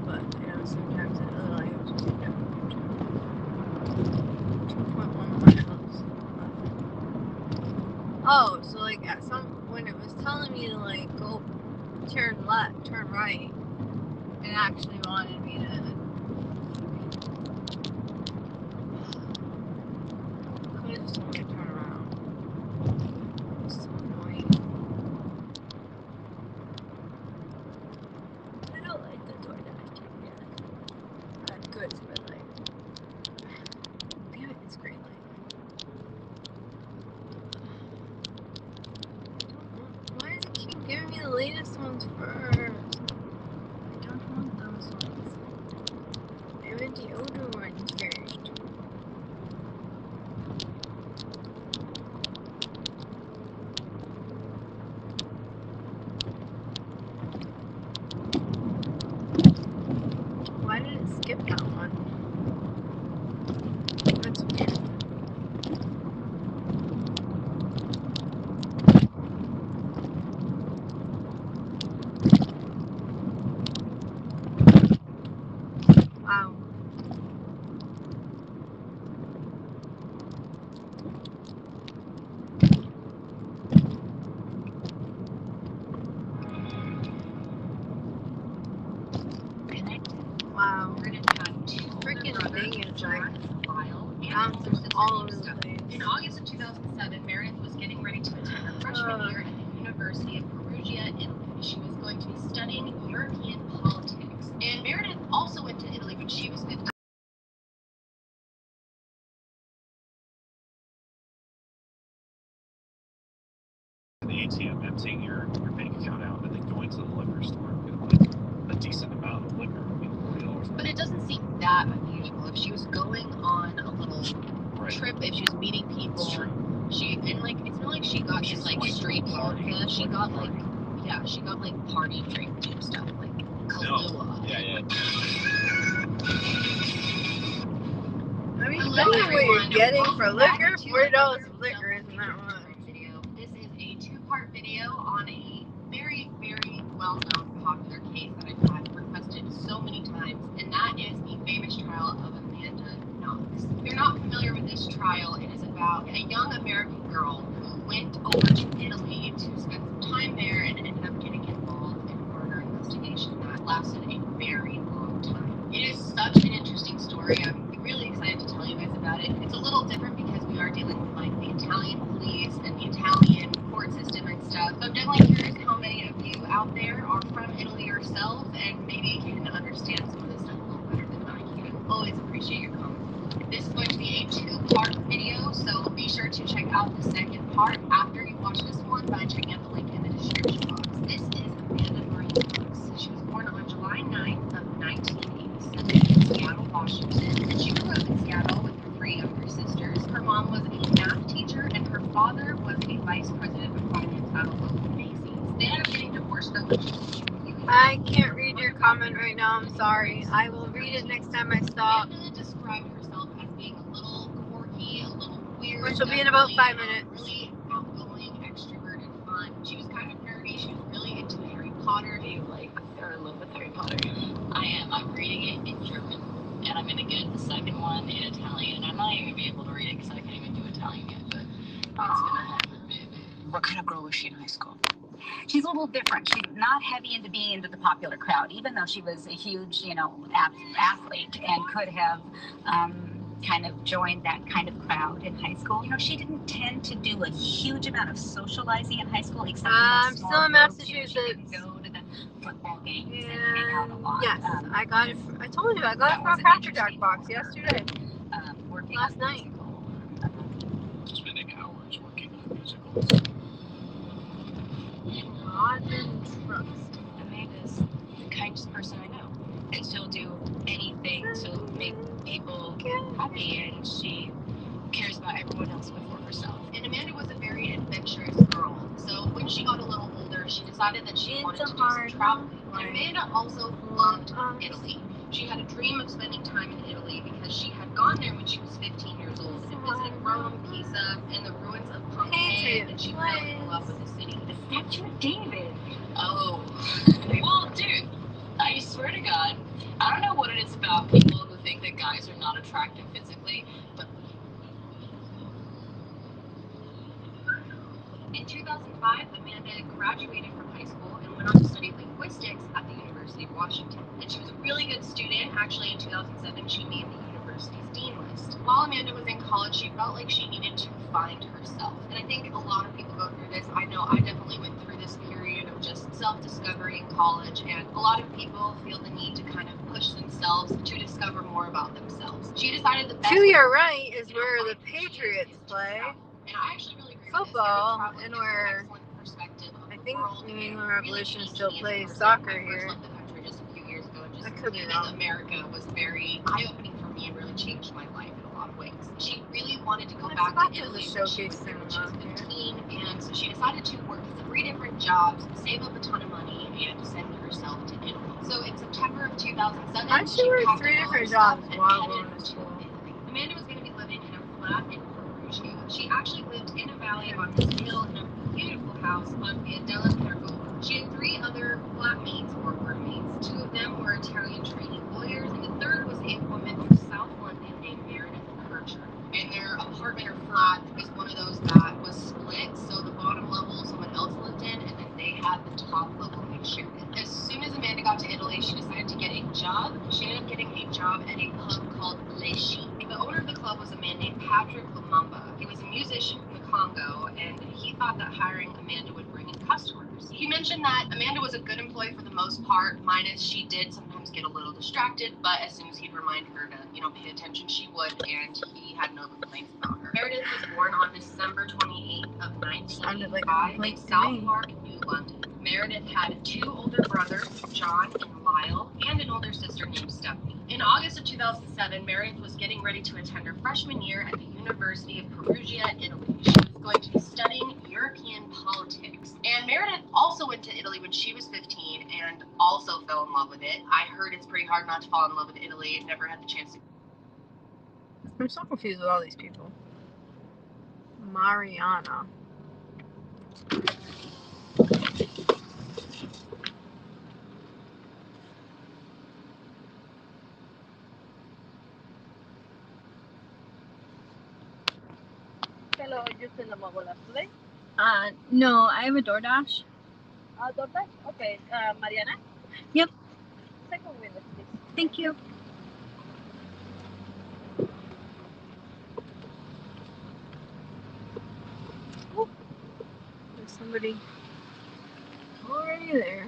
But I know sometimes in other languages to like go turn left, turn right. It actually wanted me to. Could have just wanted to turn around. It's so annoying. I don't like the DoorDash thing yet. That's good, it's red light. Damn it, it's green light. Why does it keep giving me the latest ones first? I don't want those ones. I want the older ones first. Why did it skip that one? That's weird. Wow. Wow. Freaking thing is like bouncing all over the place. In August of 2007, Meredith was getting ready to attend her freshman year at the University of Perugia, Italy. She was going to be studying European politics. And Meredith also went to Italy when she was 15. The ATM, emptying your bank account out, and then going to the liquor store and get like a decent amount of liquor, $40. But it doesn't seem that unusual. If she was going on a little trip, if she was meeting people, it's not like she got just like street vodka. She got like party drink type stuff, like Kahlua. Yeah. I mean, depending on what you're getting for liquor, $40 of liquor isn't that much. This is a two-part video on a very, very well-known popular case that I've had requested so many times, and that is the famous trial of Amanda Knox. If you're not familiar with this trial, it is about a young American girl who went over to Italy to spend some time there and ended up getting involved in a murder investigation that lasted a very long time. It is such an interesting story. I'm really excited to tell you guys about it. It's a little different because we are dealing with like the Italian police and the Italian court system and stuff. So I'm definitely curious how many of you out there are from Italy yourself and maybe can understand some of this stuff a little better than I can. Always appreciate your comments. This is going to be a two-part video, so be sure to check out the second part after you watch this one by checking out the link in the description box. This is Amanda Marie Knox. She was born on July 9th of 1987 in Seattle, Washington, and she grew up in Seattle with her three younger sisters. Her mom was a math teacher, and her father was a vice president of finance at a local Macy's. They ended up getting divorced, though, which is I can't read your comment right now. I'm sorry. I will read it next time I stop. Amanda described herself as being a little quirky, a little weird. Which will be in about 5 minutes. Really outgoing, extroverted, fun. She was kind of nerdy. She was really into Harry Potter. Do you like or in love with Harry Potter? I am. I'm reading it in German, and I'm gonna get the second one in Italian. And I'm not even gonna be able to read it because I can't even do Italian yet. But it's gonna happen, baby. What kind of girl was she in high school? She's a little different. She's not heavy into being into the popular crowd, even though she was a huge, athlete and could have kind of joined that kind of crowd in high school. She didn't tend to do a huge amount of socializing in high school, except I'm still in Massachusetts. She didn't go to the football games and hang out a lot. Yes, I got it. I told you I got it from a Cracker Jack box yesterday. Last night. Spending hours working on musicals. God and trust. Amanda's the kindest person I know, and she'll do anything to make people happy, and she cares about everyone else before herself. And Amanda was a very adventurous girl, so when she got a little older, she decided that she wanted to do some traveling. Amanda also loved Italy. She had a dream of spending time in Italy because she had gone there when she was 15 years old and visited Rome, Pisa, and the ruins of Pompeii, and she fell in love with the city. The Statue of David. Oh, well, dude, I swear to God, I don't know what it is about people who think that guys are not attractive physically, but in 2005, Amanda graduated from high school and went on to study linguistics at the University of Washington. And she was a really good student. Actually, in 2007, she made the university's dean list. While Amanda was in college, she felt like she needed to find herself. And I think a lot of people go through this. I know I definitely went through this period of just self-discovery in college, and a lot of people feel the need to kind of push themselves to discover more about themselves. She decided the best To your right is where the Patriots play and I actually really agree football, with this. and where I think New England Revolution still plays soccer here. Just a few years ago, I could be wrong. America was very eye-opening for me and really changed my life in a lot of ways. She really wanted to go I back forgot to there's a Italy showcase when thing she was around here. 15, and so she decided to work 3 different jobs, save up a ton of money, and send herself to Italy. So in September of 2007, I should work 3 different jobs while going to school. Amanda was going to be living in a flat in Perugia. She actually lived in a valley on this hill in a beautiful house on Via della Pergola. She had 3 other flatmates or roommates. 2 of them were Italian trainee lawyers, and the third was a woman from South London named Meredith Kircher. And their apartment or flat was one of those that was split, so the bottom level someone else lived in, and then they had the top level they shared it. As soon as Amanda got to Italy, she decided to get a job. She ended up getting a job at a pub called Le Chic. The owner of the club was a man named Patrick Lumumba. He was a musician from the Congo, and he thought that hiring Amanda would bring in customers. He mentioned that Amanda was a good employee for the most part, minus she did sometimes get a little distracted, but as soon as he'd remind her to, pay attention, she would, and he had no complaints about her. Meredith was born on December 28th of 1985 in Southwark, New London. Meredith had 2 older brothers, John and Lyle, and an older sister named Stephanie. In August of 2007, Meredith was getting ready to attend her freshman year at the University of Perugia, Italy. She was going to be studying European politics. And Meredith also went to Italy when she was 15 and also fell in love with it. I heard it's pretty hard not to fall in love with Italy. Never had the chance to. I'm so confused with all these people. Mariana. Hello, you send them over today? No, I have a DoorDash. DoorDash? Okay. Mariana? Yep. Second window, please. Thank you. Oh, there's somebody already there.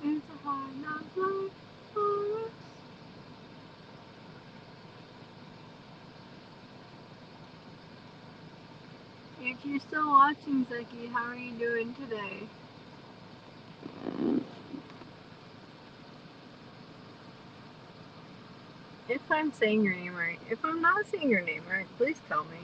It's a hard knock life for us. If you're still watching, Zeki, how are you doing today? If I'm saying your name right. If I'm not saying your name right, please tell me.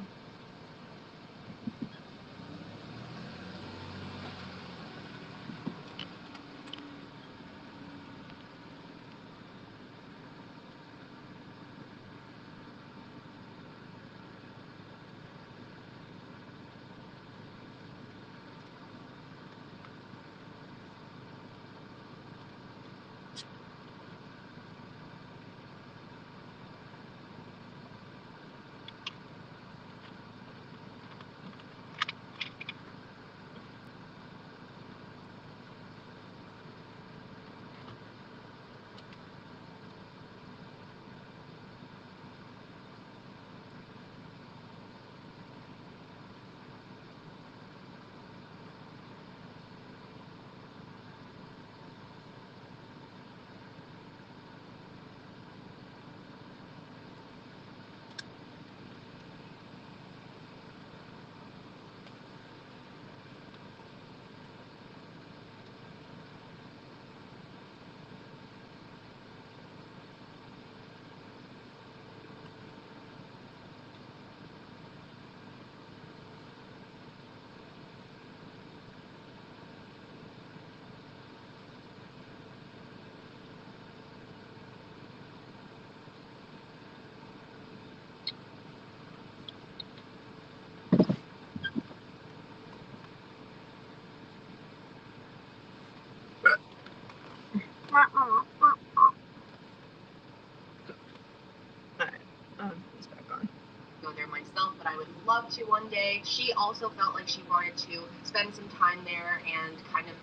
up to one day, she also felt like she wanted to spend some time there and kind of,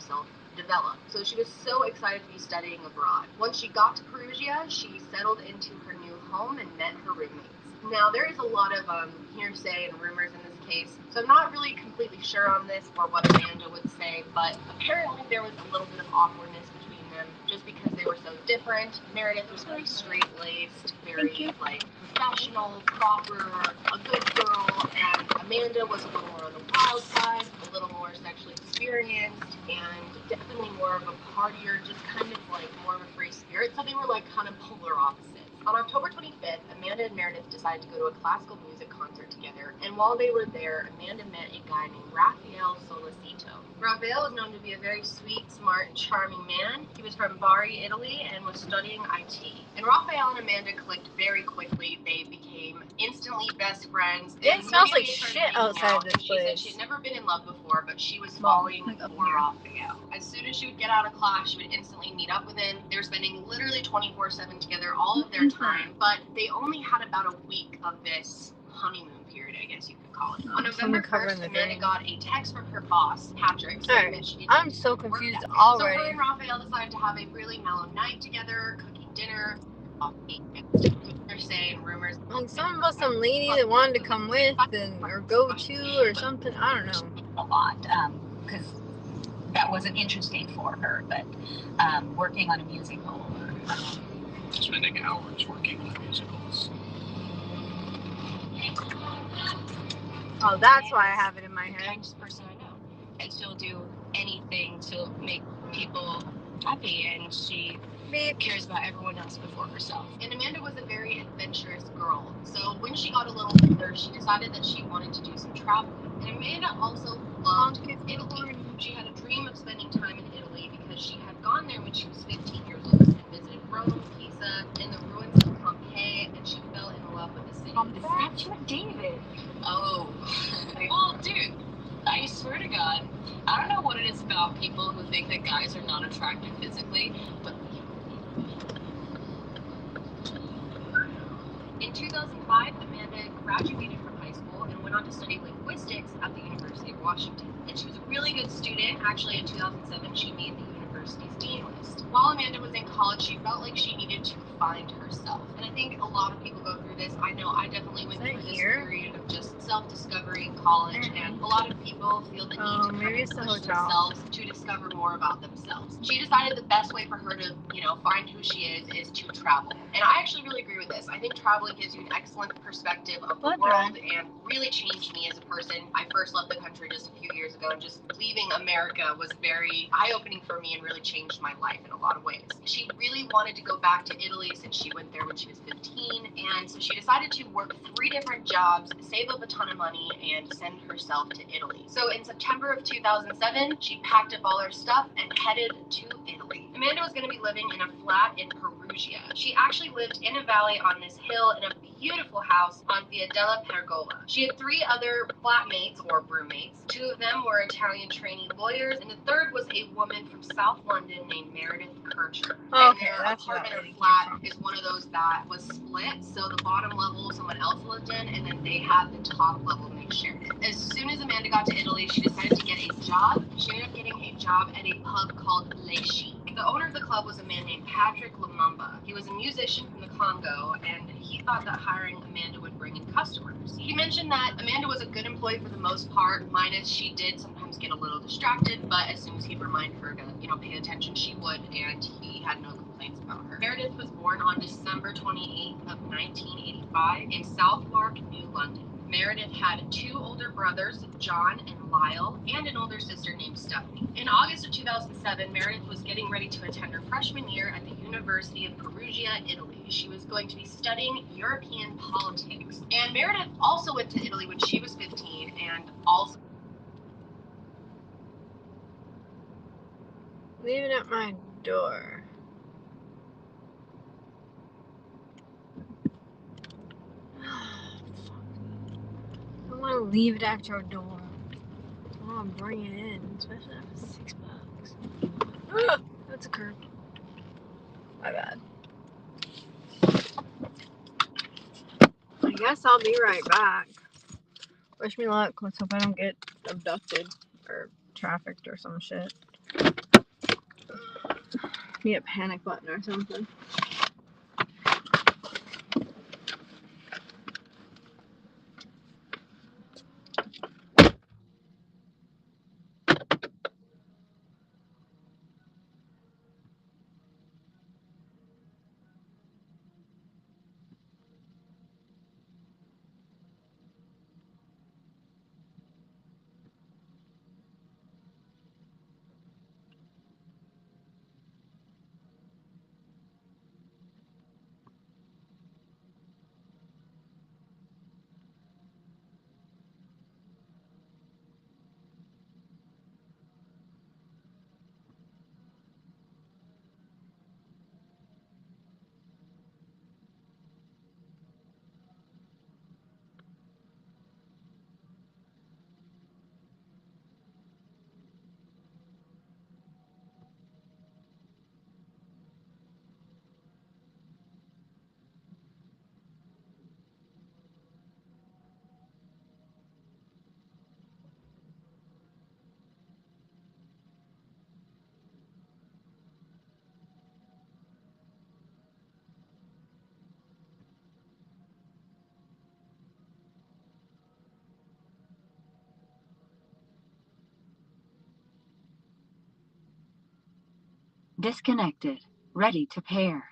self-develop. So she was so excited to be studying abroad. Once she got to Perugia, she settled into her new home and met her roommates. Now, there is a lot of hearsay and rumors in this case, so I'm not really completely sure on this or what Amanda would say, but apparently there was a little bit of awkwardness between them just because they were so different. Meredith was very straight-laced, very professional, proper, a good girl, and Amanda was a little more on the wild side, a little more sexually experienced, and definitely more of a partier, just kind of more of a free spirit. So they were kind of polar opposites. On October 25th, Amanda and Meredith decided to go to a classical music concert together, and while they were there, Amanda met a guy named Raphael Solicito. Raphael was known to be a very sweet, smart, charming man. He was from Bari, Italy, and was studying IT. And Raphael and Amanda clicked very quickly. They became instantly best friends. It smells like shit outside this place. She said she'd never been in love before, but she was falling for Raphael. As soon as she would get out of class, she would instantly meet up with him. They were spending literally 24/7 together all of their time, but they only had about a week of this honeymoon period, I guess you could call it. On November 1st, Amanda got a text from her boss, Patrick, saying that she I'm so confused already. So her and Raphael decided to have a really mellow night together, cooking dinner, coffee, and rumors. Something about some lady that wanted to come with or go to or something. I don't know. A lot, because that wasn't interesting for her, but working on a musical or spending hours working on musicals. Oh, that's why I have it in my head. The kindest person I know. And she'll do anything to make people happy, and she cares about everyone else before herself. And Amanda was a very adventurous girl, so when she got a little older, she decided that she wanted to do some traveling. And Amanda also loved Italy. She had a dream of spending time in Italy because she had gone there when she was 15 years old and visited Rome, Pisa, and the ruins of Pompeii, and she fell in love with the city. That's what David. Oh. Well, dude, I swear to God, I don't know what it is about people who think that guys are not attractive physically, but in 2005, Amanda graduated from high school and went on to study linguistics at the University of Washington. And she was a really good student. Actually, in 2007, she made the university's dean list. While Amanda was in college, she felt like she needed to find herself. And I think a lot of people go through this. I know I definitely went through this period of just self-discovery in college, and a lot of people feel the need to kind of push themselves to discover more about themselves. She decided the best way for her to, find who she is to travel. And I actually really agree with this. I think traveling gives you an excellent perspective of the world and really changed me as a person. I first left the country just a few years ago, and just leaving America was very eye-opening for me and really changed my life in a lot of ways. She really wanted to go back to Italy since she went there when she was 15, and so she decided to work 3 different jobs, save up a ton of money, and send herself to Italy. So in September of 2007, she packed up all her stuff and headed to Italy. Amanda was going to be living in a flat in Perugia. She actually lived in a valley on this hill in a beautiful house on Via della Pergola. She had 3 other flatmates or roommates. 2 of them were Italian trainee lawyers, and the third was a woman from South London named Meredith Kircher. Okay, and their that's apartment what or flat is one of those that was split, so the bottom level someone else lived in, and then they had the top level and they shared it. As soon as Amanda got to Italy, she decided to get a job. She ended up getting a job at a pub called Le Chic. The owner of the club was a man named Patrick Lumumba. He was a musician from the Congo, and he thought that hiring Amanda would bring in customers. He mentioned that Amanda was a good employee for the most part, minus she did sometimes get a little distracted, but as soon as he'd remind her to, pay attention, she would, and he had no complaints about her. Meredith was born on December 28th of 1985 in Southwark, New London. Meredith had 2 older brothers, John and Lyle, and an older sister named Stephanie. In August of 2007, Meredith was getting ready to attend her freshman year at the University of Perugia, Italy. She was going to be studying European politics. And Meredith also went to Italy when she was 15 and also... Leave it at my door. I don't want to leave it at your door. I want to bring it in, especially after $6. That's a curve. My bad. I guess I'll be right back. Wish me luck. Let's hope I don't get abducted or trafficked or some shit. Need a panic button or something. Disconnected. Ready to pair.